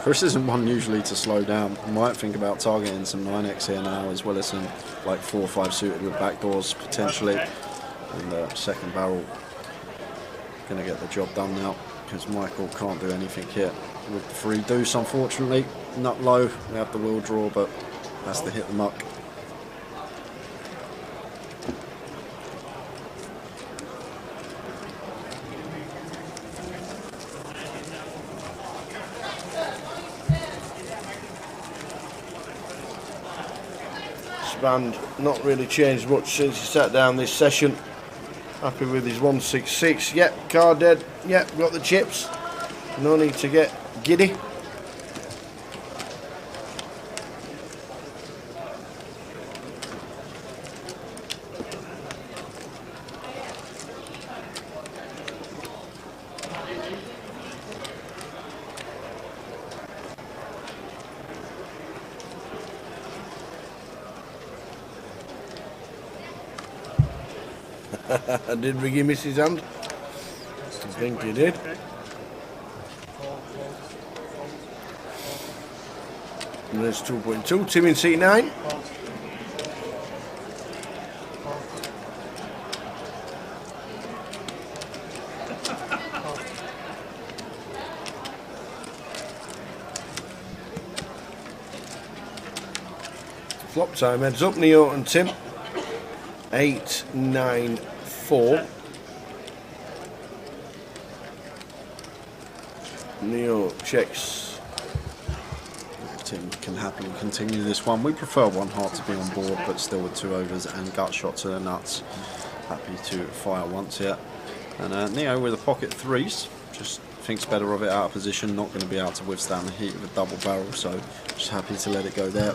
Chris isn't one usually to slow down. Might think about targeting some 9x here now, as well as some like 4 or 5 suited with backdoors potentially. And second barrel going to get the job done now, because Michael can't do anything here with the 3 deuce, unfortunately. Nut low, we have the wheel draw, but has to hit the muck. Span not really changed much since he sat down this session. Happy with his 166. Yep, card dead. Yep, got the chips. No need to get giddy. Did Riggy miss his hand? I think he did. And there's 2.2. Tim in C9. Flop time, heads up, Neo and Tim. 8, 9, 4. Neo checks. Tim can happily continue this one. We prefer one heart to be on board, but still with 2 overs and gut shot to the nuts. Happy to fire once here. And Neo with a pocket 3s. Just thinks better of it out of position. Not going to be able to withstand the heat of a double barrel, so just happy to let it go there.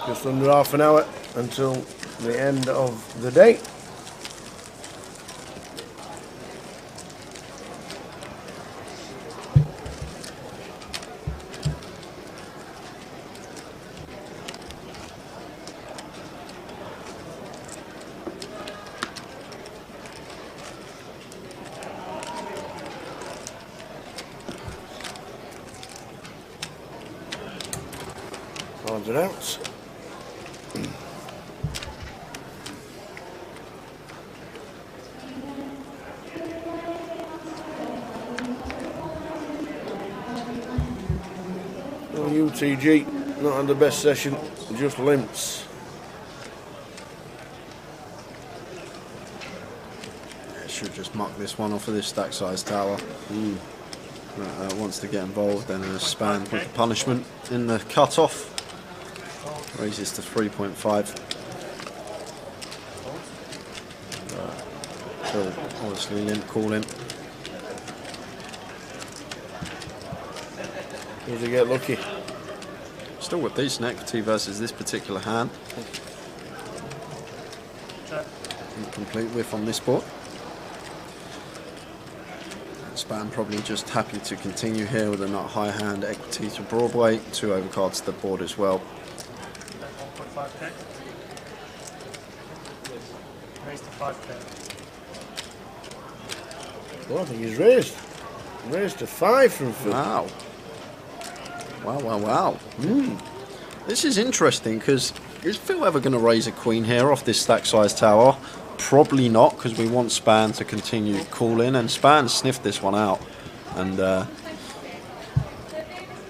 Just under half an hour until the end of the day. cards are out. Oh, UTG, not had the best session, just limps. Should just muck this one off of this stack size tower. Wants to get involved, then a span with the punishment in the cut-off. Raises to 3.5. Still obviously limp calling. Does he get lucky? Still with decent equity versus this particular hand. Incomplete whiff on this board. Span probably just happy to continue here with a not high hand, equity to Broadway, 2 overcards to the board as well. 1.5k. Raised to 5k. Well, I think he's raised. Raised to 5 from Phil. Wow. Wow. This is interesting because is Phil ever going to raise a queen here off this stack size tower? Probably not, because we want Span to continue calling, and Span sniffed this one out and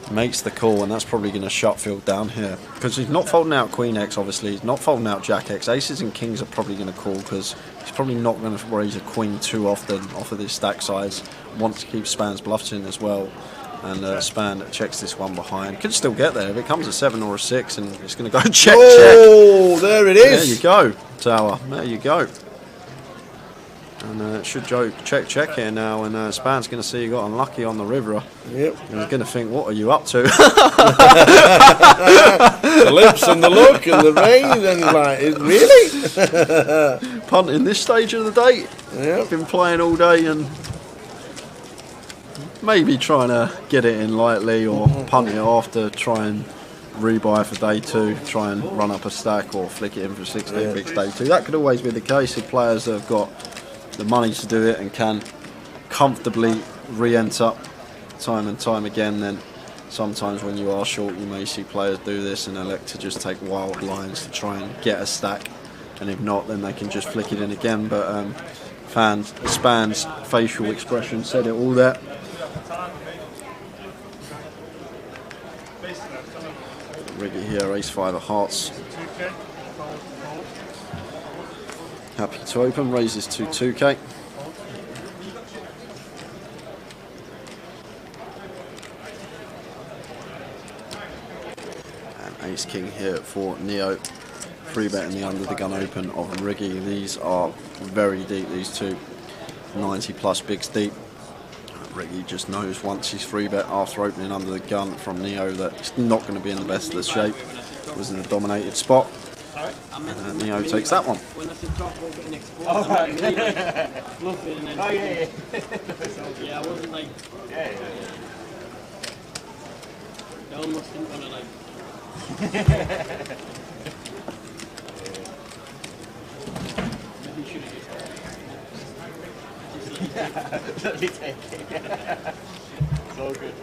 makes the call, and that's probably going to shut Phil down here because he's not folding out Queen X. Obviously he's not folding out Jack X. Aces and Kings are probably going to call because he's probably not going to raise a Queen too often off of this stack size. Wants to keep Span's bluffs in as well, and Span checks this one behind. Could still get there if it comes a 7 or a 6, and it's going to go check. Oh, there it is. There you go, tower. There you go. And it should go check here now, and Span's going to see you got unlucky on the river. Yep. And he's going to think, what are you up to? The lips and the look and the rain and like, really? Punting this stage of the day. Yep. Been playing all day and maybe trying to get it in lightly or punt it off to try and rebuy for day 2, try and run up a stack or flick it in for 16 bigs day 2. That could always be the case if players have got the money to do it and can comfortably re-enter time and time again. Then sometimes when you are short, you may see players do this and elect to just take wild lines to try and get a stack, and if not, then they can just flick it in again. But Span's facial expression said it all there. Riggy here, ace-5 of hearts. Happy to open, raises to 2k. And ace-king here for Neo. 3-bet in the under the gun open of Riggy. These are very deep, these two. 90 plus bigs deep. Riggy just knows once he's 3-bet after opening under the gun from Neo that he's not going to be in the best of the shape. It was in a dominated spot. And Neo takes that one. Oh, yeah. Yeah, I wasn't like... Yeah. I almost didn't want to like... Maybe you should have just... Let me take it. It's all good.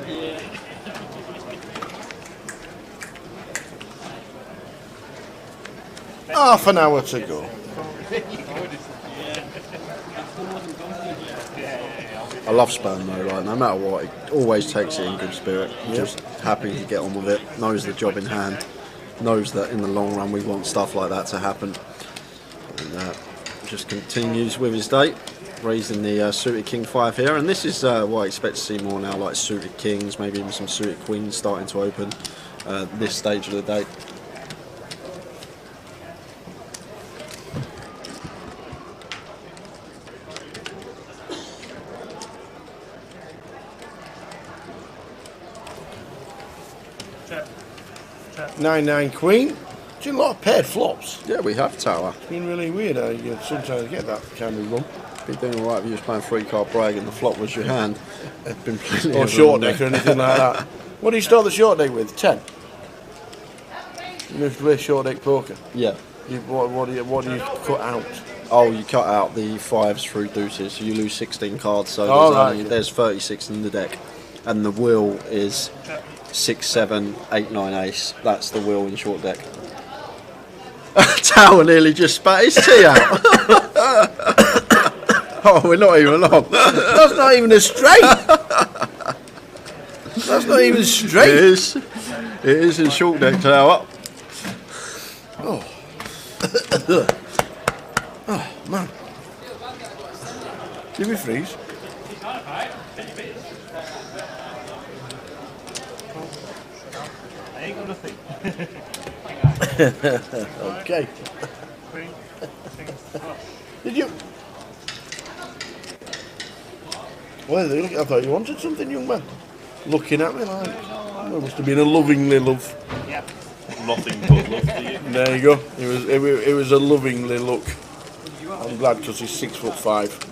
Yeah. Half an hour to go. I love Span though, like no matter what, he always takes it in good spirit. Just happy to get on with it, knows the job in hand, knows that in the long run we want stuff like that to happen. And just continues with his day, raising the suited King 5 here, and this is what I expect to see more now, like suited Kings, maybe even some suited Queens starting to open this stage of the day. Check. 9-9 Queen. Seen a lot of paired flops. Yeah, we have tower. It's been really weird how you sometimes get that kind of run. Been doing alright if you was playing 3-card brag and the flop was your hand. Been playing Or short deck or anything like that. What do you start the short deck with? 10? You have to play short deck poker. Yeah. What do you cut out? Oh, you cut out the 5s through deuces, so you lose 16 cards, so there's 36 in the deck. And the wheel is 6, 7, 8, 9 ace. That's the wheel in short deck. Tower nearly just spat his tea out. Oh, we're not even on. That's not even a straight. That's not even straight. It is. It is in short deck, Tower. Oh. Oh, man. Did we freeze? I ain't got nothing. Okay. Did you? Well, look, I thought you wanted something, young man. Looking at me like there must have been a lovingly love. Yep. Nothing but love for you. There you go. It was a lovingly look. I'm glad because he's 6'5".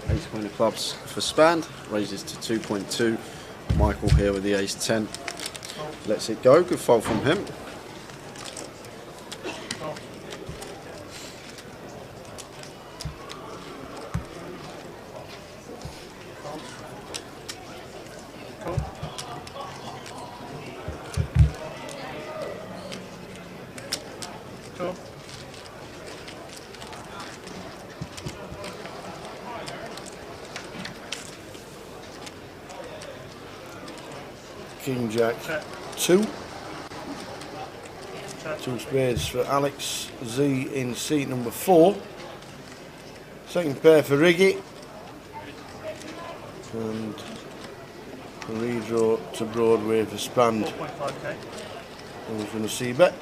Ace Queen of Clubs for Spand, raises to 2.2. Michael here with the Ace 10. Lets it go, good fold from him. King Jack 2. 2 spades for Alex. Z in seat number 4. Second pair for Riggy. And a redraw to Broadway for Spand. Who's going to see bet?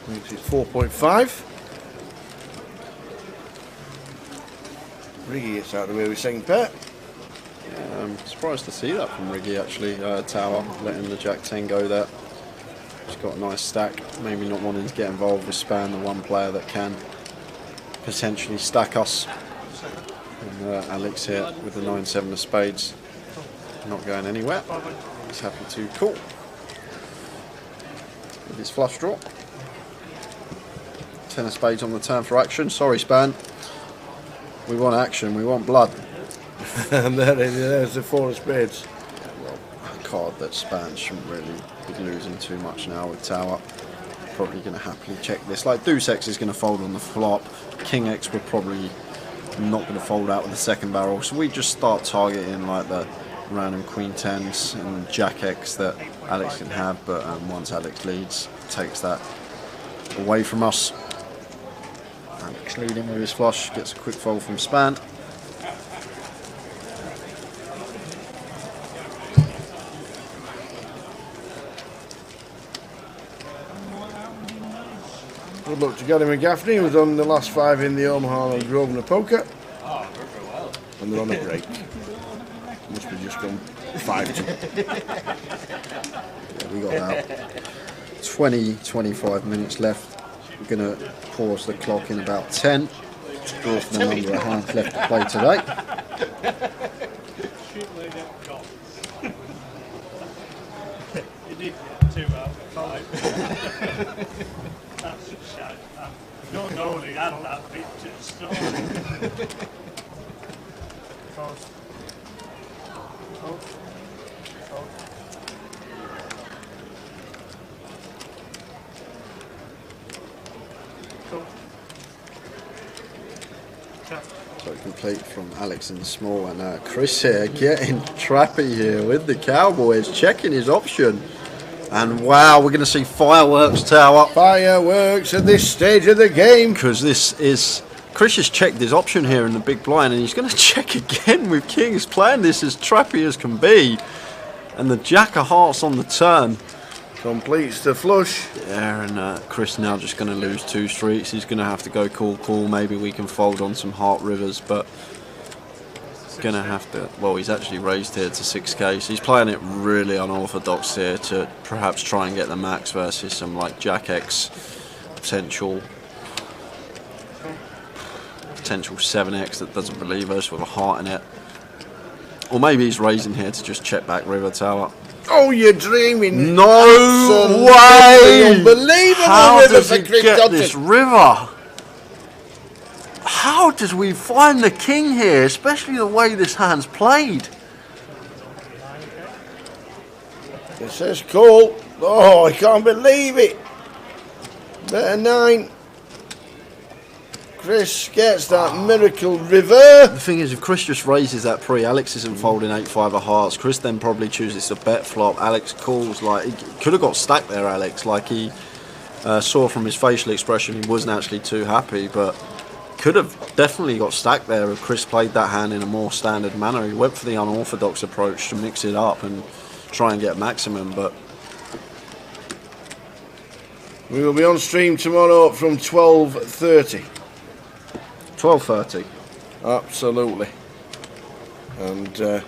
Makes it 4.5. Riggy gets out of the way with second pair. I'm surprised to see that from Riggy actually. Tower letting the Jack 10 go there. He's got a nice stack. Maybe not wanting to get involved with Span, the one player that can potentially stack us. And Alex here with the 9-7 of spades, not going anywhere. He's happy to call with his flush draw. 10 of spades on the turn for action. Sorry, Span. We want action. We want blood. And there's the 4 of spades. Well, a card that Span shouldn't really be losing too much now with Tower. Probably going to happily check this. Like Deuce X is going to fold on the flop. King X would probably not going to fold out with the second barrel. So we just start targeting like the random Queen 10s and Jack X that Alex can have. But once Alex leads, takes that away from us. Alex leading with his flush, gets a quick fold from Span. Good luck to Gary McGaffney, who's on the last 5 in the Omaha and Grosvenor Poker. Oh, very well. And they're on a break. Must be just gone 5-2. Yeah, we got about 20-25 minutes left. We're going to pause the clock in about 10. Draw for the number of hands left to play today. You did 2 out of 5. That's a shout. Not only had that bit to the story. Close. So complete from Alex in the small, and Chris here getting trappy here with the Cowboys, checking his option. And wow, we're going to see fireworks, Tower. Fireworks at this stage of the game. Because this is Chris has checked his option here in the big blind, and he's going to check again with kings, playing this as trappy as can be. And the jack of hearts on the turn. Completes the flush. Yeah, and Chris now just going to lose 2 streets. He's going to have to go call. Maybe we can fold on some heart rivers, but he's going to have to. Well, he's actually raised here to 6k, so he's playing it really unorthodox here to perhaps try and get the max versus some like Jack X potential 7x that doesn't believe us with a heart in it. Or maybe he's raising here to just check back river tower. Oh, you're dreaming. No way! Unbelievable. How does he get this river? How did we find the king here, especially the way this hand's played? It says call. Oh, I can't believe it. Better 9. Chris gets that miracle river. The thing is, if Chris just raises that pre, Alex isn't folding 8-5 of hearts. Chris then probably chooses to bet flop. Alex calls. Like, he could have got stacked there, Alex. Like, he saw from his facial expression he wasn't actually too happy, but could have definitely got stacked there if Chris played that hand in a more standard manner. He went for the unorthodox approach to mix it up and try and get maximum, but we will be on stream tomorrow from 12:30. 12:30. Absolutely. And a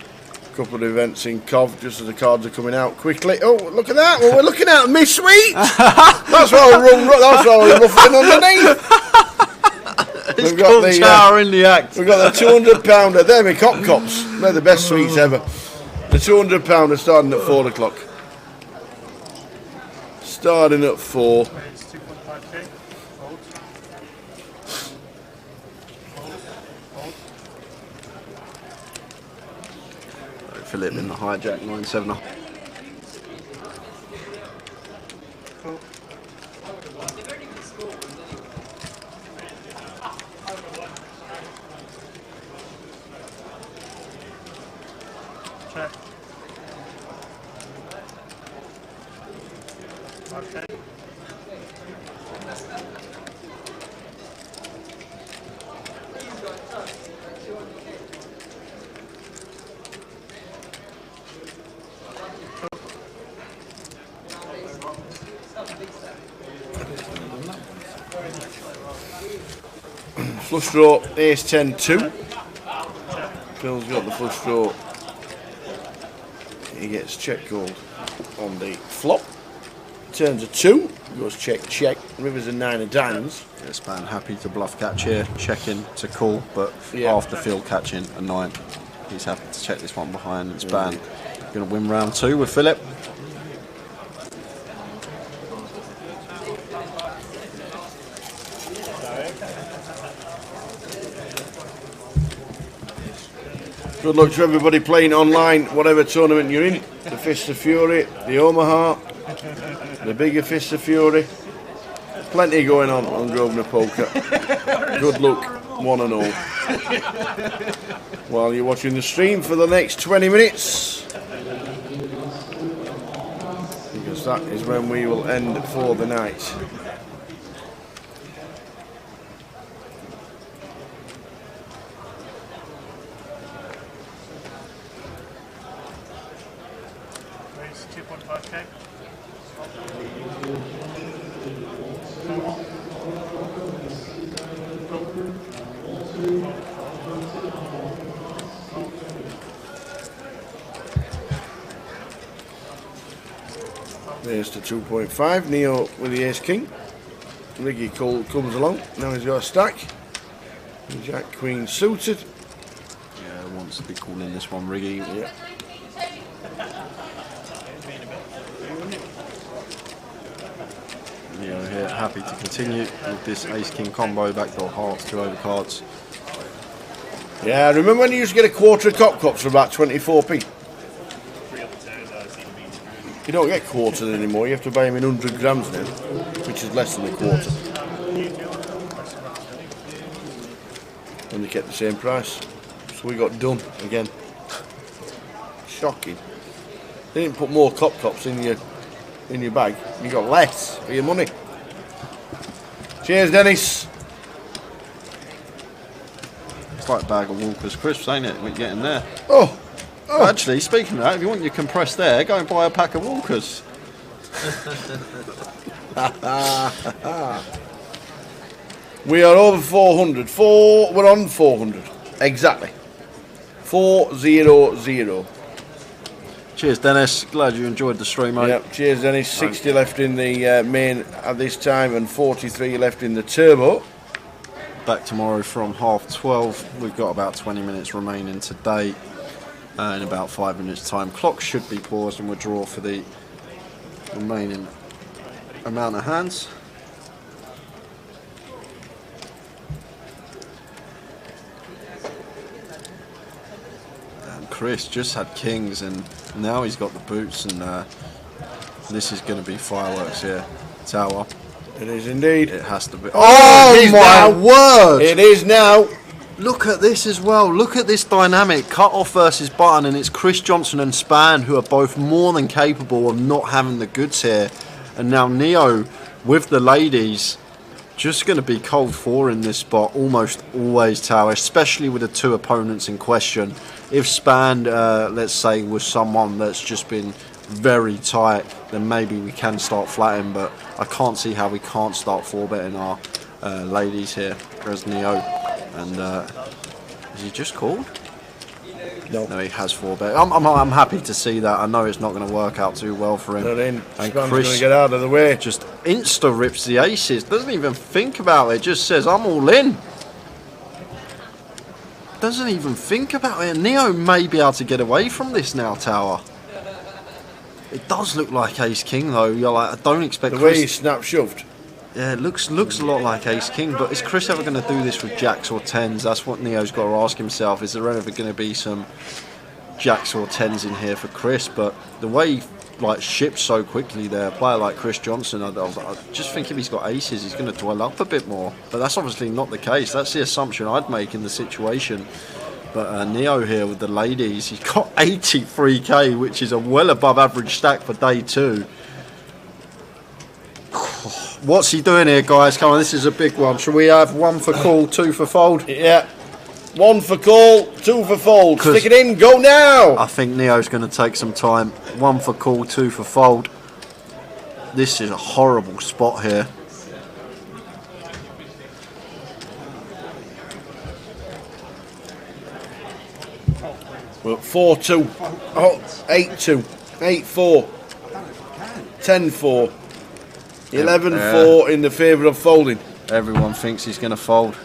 couple of events in Cov just as the cards are coming out quickly. Oh, look at that! Well, we're looking at Miss Sweet. That's why we're ruffling underneath. We've got the tower in the act. We've got the 200-pounder. They're my cops. They're the best sweets ever. The 200-pounder starting at 4 o'clock. Starting at 4. Philip in the hijack 9-7. Check. Okay. Flush draw, ace 10-2. Phil's got the flush draw. He gets check called on the flop. Turns a 2. Goes check. River's a 9 of diamonds. Yes, man, happy to bluff catch here. Checking to call, but after Phil catching a 9, he's happy to check this one behind. It's Ban. Going to win round 2 with Philip. Good luck to everybody playing online, whatever tournament you're in. The Fist of Fury, the Omaha, the bigger Fist of Fury. Plenty going on Grosvenor Poker. Good luck, one and all. While you're watching the stream for the next 20 minutes. Because that is when we will end for the night. Raise 2.5k. There's the 2.5. Neo with the ace king. Riggy Cole comes along. Now he's got a stack. Jack Queen suited. Yeah, wants to be calling this one Riggy. Yeah. Neo here, happy to continue with this ace king combo. Backdoor hearts, 2 overcards. Yeah, remember when you used to get a quarter of cop cups for about 24p? You don't get quarters anymore, you have to buy them in 100 grams now, which is less than a quarter. And they kept the same price. So we got done again. Shocking. They didn't put more cop cups in your bag, you got less for your money. Cheers, Dennis. quite a bag of Walker's crisps, ain't it? We're getting there. Oh. Actually, speaking of that, if you want your compressed air, go and buy a pack of Walkers. We are over 400. We're on 400. Exactly. 400. Cheers, Dennis. Glad you enjoyed the stream, mate. Yep. Cheers, Dennis. 60 left in the main at this time and 43 left in the turbo. Back tomorrow from 12:30. We've got about 20 minutes remaining today. In about 5 minutes' time, clock should be paused and we'll draw for the remaining amount of hands. And Chris just had kings and now he's got the boots, and this is going to be fireworks here. Tower. It is indeed. It has to be. Oh my word! It is now. Look at this as well. Look at this dynamic. Cut off versus button, and it's Chris Johnson and Span who are both more than capable of not having the goods here. And now Neo with the ladies, just going to be cold 4 in this spot. Almost always Tower, especially with the two opponents in question. If Span, let's say, was someone that's just been very tight, then maybe we can start flatting. But I can't see how we can't start 4-betting our ladies here as Neo. And is he just called? No, he has 4-bet. I'm happy to see that. I know it's not going to work out too well for him. Not in. And Span's Chris going to get out of the way. Just insta rips the aces. Doesn't even think about it. Just says, I'm all in. Doesn't even think about it. Neo may be able to get away from this now, Tower. It does look like Ace King though. You're like, I don't expect the way he snap shoved. Yeah, it looks a lot like Ace King, but is Chris ever going to do this with jacks or tens? That's what Neo's got to ask himself. Is there ever going to be some jacks or tens in here for Chris? But the way he ships so quickly there, a player like Chris Johnson, I just think if he's got aces, he's going to dwell up a bit more. But that's obviously not the case. That's the assumption I'd make in the situation. But Neo here with the ladies, he's got 83k, which is a well above average stack for day 2. What's he doing here, guys? Come on, this is a big one. Should we have 1 for call, 2 for fold? Yeah. 1 for call, 2 for fold. Stick it in, go now! I think Neo's going to take some time. 1 for call, 2 for fold. This is a horrible spot here. Well, 4-2. Oh, 8-2. 8-4. 10-4. 11-4 in the favour of folding. Everyone thinks he's going to fold.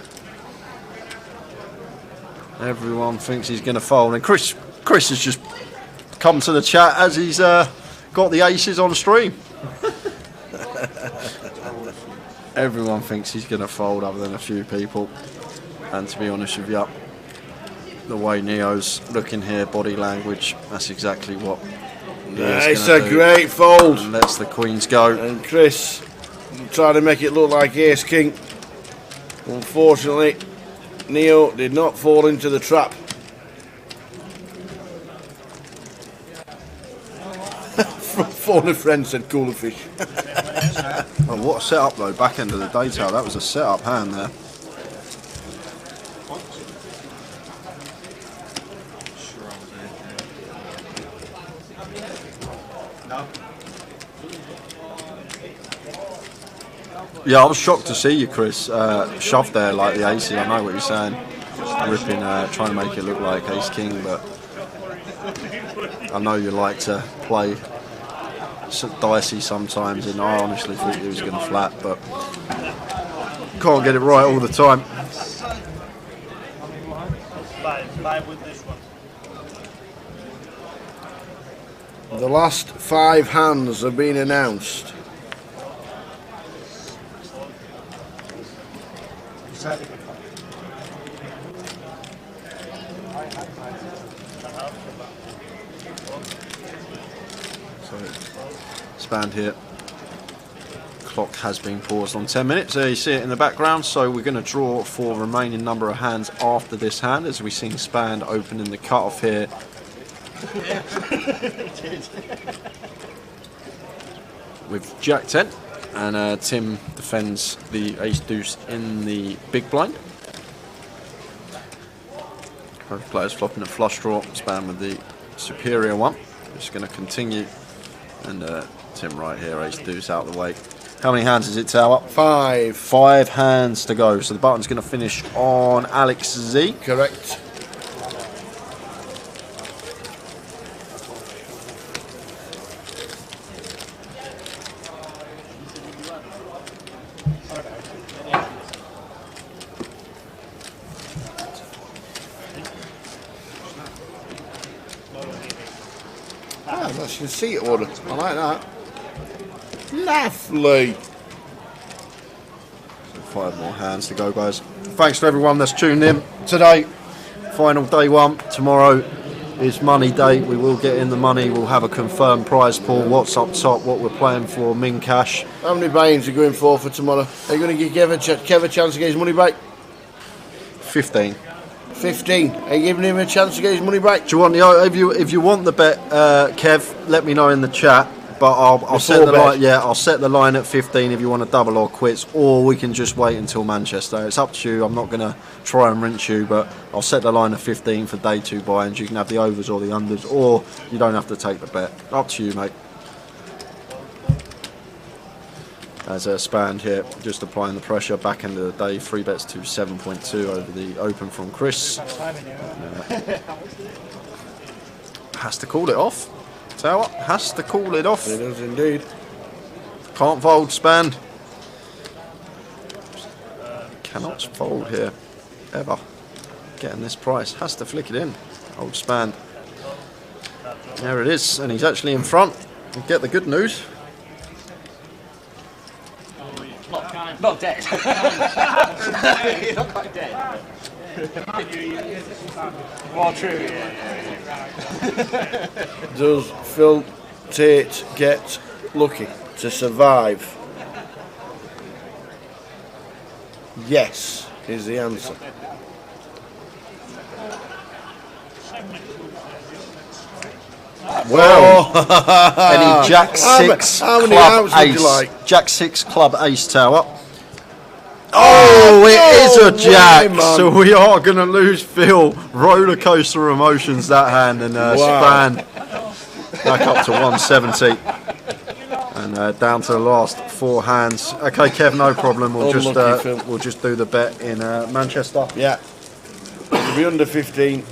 Everyone thinks he's going to fold. And Chris has just come to the chat as he's got the aces on stream. Everyone thinks he's going to fold other than a few people. And to be honest with you, the way Neo's looking here, body language, that's exactly what it's a great fold. And lets the queens go. And Chris tried to make it look like Ace King. Unfortunately, Neo did not fall into the trap. Phone a friend, said Cooler Fish. Oh, what a setup though, back end of the daytail. That was a setup hand there. Yeah, I was shocked to see you, Chris, shove there like the aces. I know what you're saying. Ripping, trying to make it look like Ace King, but I know you like to play dicey sometimes, and I honestly thought he was going to flat, but can't get it right all the time. Five with this one. The last 5 hands have been announced. Span here. Clock has been paused on 10 minutes. There you see it in the background. So we're going to draw for remaining number of hands after this hand, as we seen Span opening the cutoff here. With Jack 10, and Tim defends the ace deuce in the big blind. Both players flopping a flush draw. Span with the superior one. Just going to continue. And Tim right here, ace deuce out of the way. How many hands is it, Tower? 5. 5 hands to go. So the button's going to finish on Alex Z. Correct. Ah, that's your seat order. I like that. Lovely. So 5 more hands to go, guys. Thanks to everyone that's tuned in today. Final day 1. Tomorrow is money day. We will get in the money. We'll have a confirmed prize pool. What's up top, what we're playing for, min cash. How many buy-ins are you going for tomorrow? Are you going to give Kev a chance to get his money back? 15. 15. Are you giving him a chance to get his money back? Do you want the if you want the bet, Kev? Let me know in the chat. But I'll set the line. Yeah, I'll set the line at 15 if you want to double or quits, or we can just wait until Manchester. It's up to you. I'm not going to try and rinse you, but I'll set the line at 15 for day 2 buy-ins. You can have the overs or the unders, or you don't have to take the bet. Up to you, mate. As a Spand here, just applying the pressure. Back end of the day, 3 bets to 7.2 over the open from Chris. Has to call it off. Tower has to call it off. It does indeed. Can't fold, Spand. Cannot fold here, ever. Getting this price, has to flick it in. Old Spand. There it is, and he's actually in front. You get the good news. Not dead. He's not quite dead. More true. Does Phil Tate get lucky to survive? Yes, is the answer. Well, any Jack 6 how many club outs would ace? you like? Jack 6 club ace, Tower. Oh, it is a jack. Man. So we are going to lose Phil. Roller coaster emotions, that hand, and Spand back up to 170. And down to the last 4 hands. Okay, Kev, no problem. We'll just do the bet in Manchester. Yeah, it'll be under 15,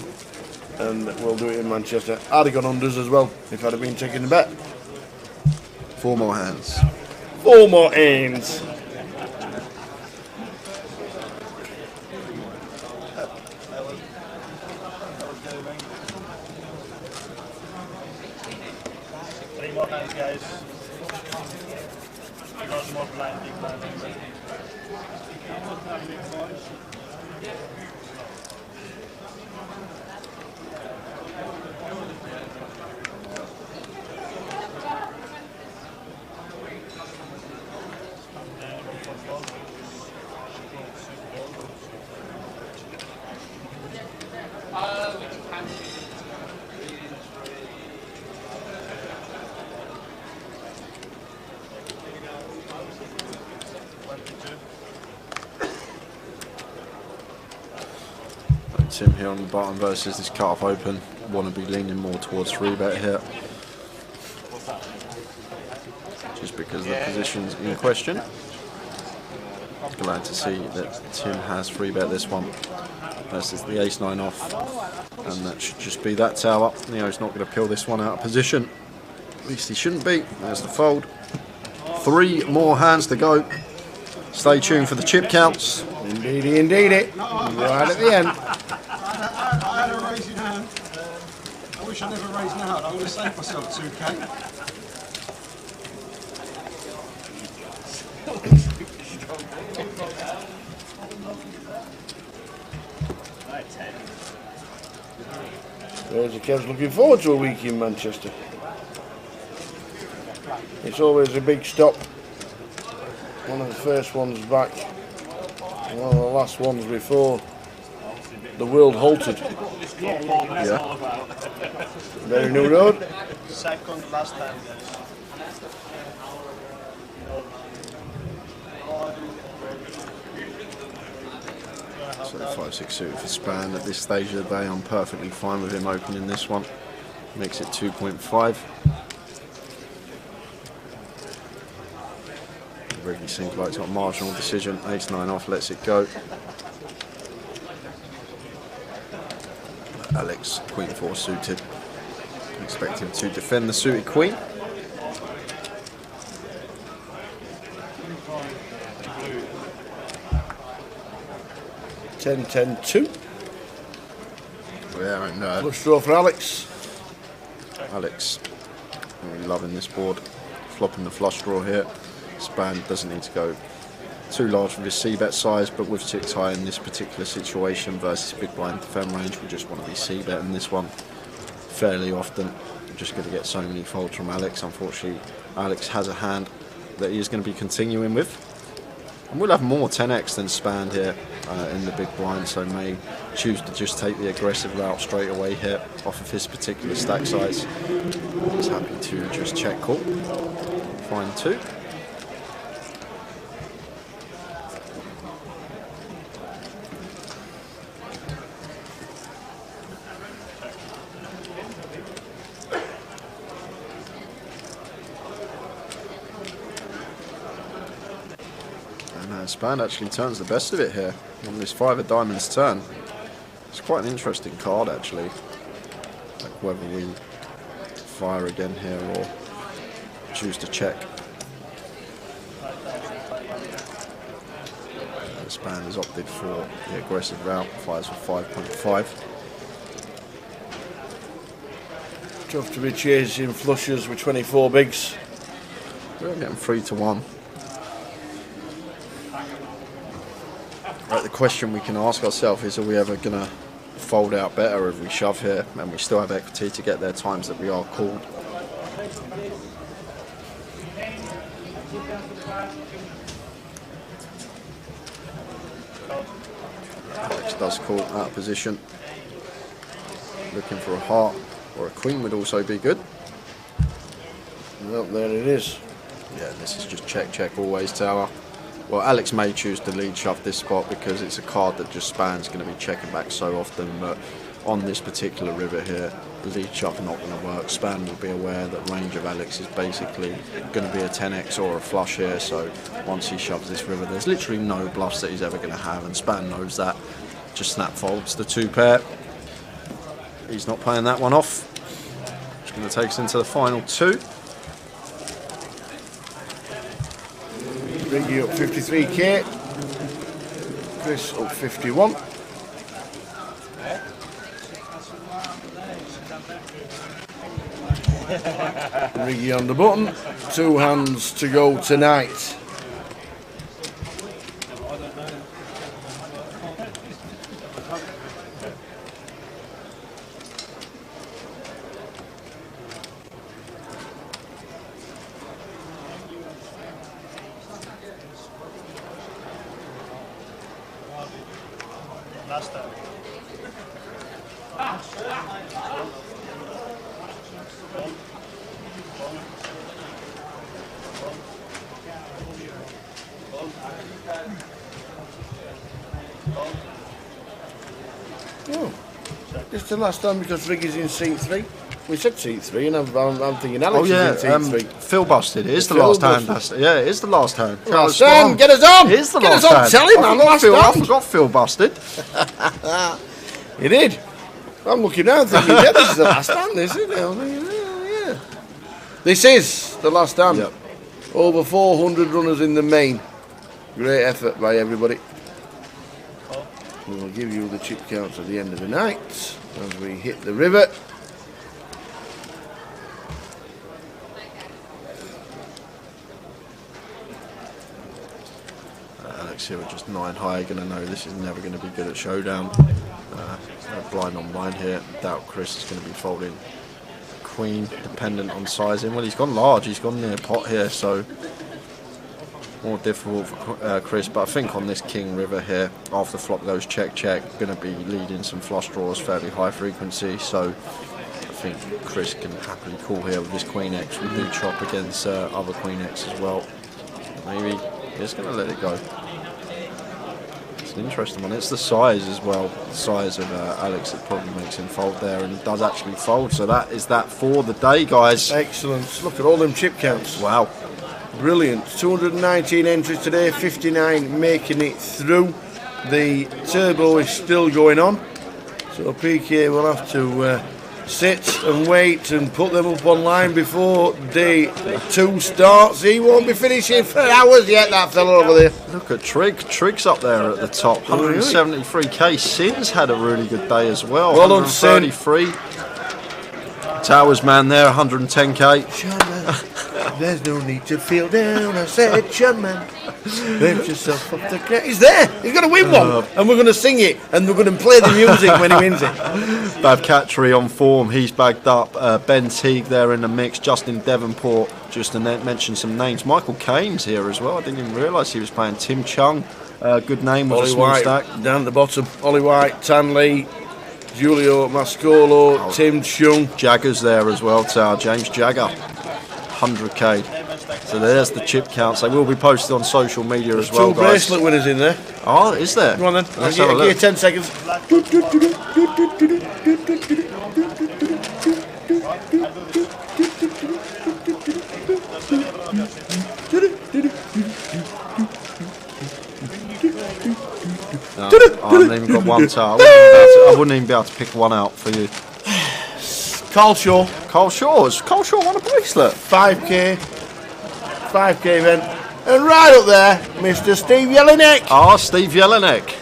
and we'll do it in Manchester. I'd have gone unders as well if I'd have been taking the bet. 4 more hands. 4 more hands. Guys, more blind, big blind. Tim here on the bottom versus this cut-off open. Want to be leaning more towards 3-bet here. Just because the position's in question. Glad to see that Tim has 3-bet this one versus the ace-9 off. And that should just be that tower. Neo's not going to peel this one out of position. At least he shouldn't be. There's the fold. 3 more hands to go. Stay tuned for the chip counts. Indeedy, indeedy. Right at the end. I had a raising hand. I wish I never raised now. I'm going to save myself 2k. Rosie Kev's looking forward to a week in Manchester. It's always a big stop. One of the first ones back. One of the last ones before the world halted. Yeah. Very new road. Second last time, guys. So 5-6 suited for Span. At this stage of the day, I'm perfectly fine with him opening this one. Makes it 2.5. Riggy seems like it's got a marginal decision. Ace-9 off, lets it go. Alex, Queen-4 suited. Expect him to defend the suited Queen. Ten, 10-2. Yeah, and flush draw for Alex. Alex, really loving this board. Flopping the flush draw here. Span doesn't need to go too large with his c-bet size, but with chips high in this particular situation versus big blind defend range, we just want to be c-bet in this one fairly often. We're just going to get so many folds from Alex. Unfortunately, Alex has a hand that he is going to be continuing with. And we'll have more 10x than Span here in the big blind, so may choose to just take the aggressive route straight away here off of his particular stack size. He's happy to just check call. Fine 2. Span actually turns the best of it here on this 5 of diamonds turn. It's quite an interesting card actually. Like whether we fire again here or choose to check. Span has opted for the aggressive route, fires for 5.5. Tough to be chasing flushes with 24 bigs. We're getting 3-1. Right, the question we can ask ourselves is, are we ever going to fold out better if we shove here and we still have equity to get there times that we are called? Alex does call out of position. Looking for a heart or a queen would also be good. Well, there it is. Yeah, this is just check, check, always tower. Well, Alex may choose to lead shove this spot because it's a card that just Span's going to be checking back so often, but on this particular river here, the lead shove not going to work. Span will be aware that range of Alex is basically going to be a 10x or a flush here, so once he shoves this river, there's literally no bluffs that he's ever going to have, and Span knows that. Just snap folds the 2 pair. He's not playing that one off. Just going to take us into the final 2. Bring you up 53k. Chris up 51. Riggy on the button. 2 hands to go tonight. Oh, just the last time because Riggy's in seat 3. We said seat 3, and I'm thinking Alex is in seat 3. Phil busted. It is the last hand. Yeah, it is the last hand. Last hand, get us on! It is the get last us on, hand. tell him, man, last hand. I forgot Phil busted. He did. I'm looking now thinking, yeah, this is the last hand, isn't it? I'm thinking, oh, yeah. This is the last hand. Yep. Over 400 runners in the main. Great effort by everybody. We will give you the chip counts at the end of the night as we hit the river. Alex here with just 9 high, going to know this is never going to be good at showdown. Blind on blind here. Doubt Chris is going to be folding queen, dependent on sizing. Well, he's gone large, he's gone near pot here, so more difficult for Chris, but I think on this king river here, after flop goes check check, going to be leading some flush draws fairly high frequency, so I think Chris can happily call here with this queen x with new chop against other queen x as well. Maybe he's going to let it go. It's an interesting one. It's the size as well. The size of Alex that probably makes him fold there, and he does actually fold. So that is that for the day, guys. Excellent. Look at all them chip counts. Wow. Brilliant. 219 entries today, 59 making it through. The turbo is still going on. So PK will have to sit and wait and put them up online before day 2 starts. He won't be finishing for hours yet, that fella over there. Look at Trig. Trig's up there at the top. 173k. Sin's had a really good day as well. Well done, Sin. 133. Towers man there, 110k. There's no need to feel down, I said, Chun man. Lift yourself up the ground. He's there. He's going to win one. And we're going to sing it. And we're going to play the music when he wins it. Babcatchery on form. He's bagged up. Ben Teague there in the mix. Justin Devonport, just to mention some names. Michael Caine's here as well. I didn't even realise he was playing. Tim Chung, good name with Ollie a small White, stack. down at the bottom. Ollie White, Tan Lee, Giulio Mascolo, Tim Chung. Jagger's there as well, Tower. James Jagger, 100k. So there's the chip counts. They will be posted on social media as well, Two guys. bracelet winners in there. Oh, is there? Go on then. Let's I'll have a give you look. 10 seconds. No, I haven't even got one Tower. I wouldn't even be able to pick one out for you. Carl Shaw. Carl Shaw won a bracelet. 5k event. And right up there, Mr. Steve Jelinek. Ah, Steve Jelinek.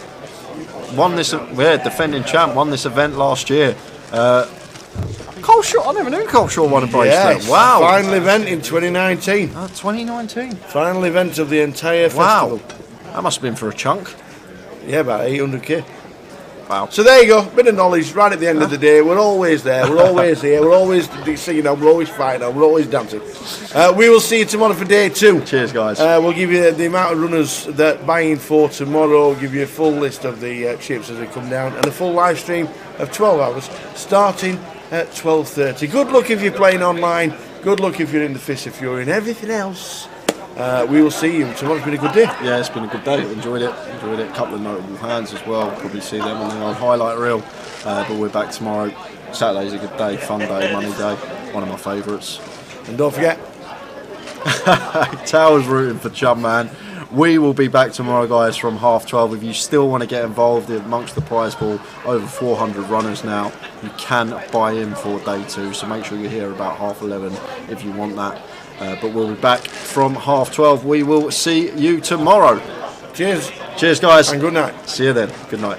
Won this, defending champ, won this event last year. Carl Shaw, I never knew Carl Shaw won a bracelet. Yes, wow. Final event in 2019. 2019. Final event of the entire festival. Wow. That must have been for a chunk. Yeah, about 800k. Wow. So there you go, bit of knowledge right at the end of the day. We're always there, we're always here, we're always singing on, we're always fighting on, we're always dancing. We will see you tomorrow for day 2. Cheers, guys. We'll give you the amount of runners that buying for tomorrow, give you a full list of the chips as they come down, and a full live stream of 12 hours starting at 12:30. Good luck if you're playing online, good luck if you're in the fist, if you're in everything else. We will see you tomorrow. It's been a good day. Yeah, it's been a good day. Enjoyed it. A couple of notable hands as well. Probably see them on the old highlight reel. But we're back tomorrow. Saturday's a good day, fun day, money day. One of my favourites. And don't forget, Tower's rooting for Chum Man. We will be back tomorrow, guys, from 12:30. If you still want to get involved amongst the prize pool, over 400 runners now, you can buy in for day 2. So make sure you're here about 11:30 if you want that. But we'll be back from 12:30. We will see you tomorrow. Cheers. Cheers, guys. And good night. See you then. Good night.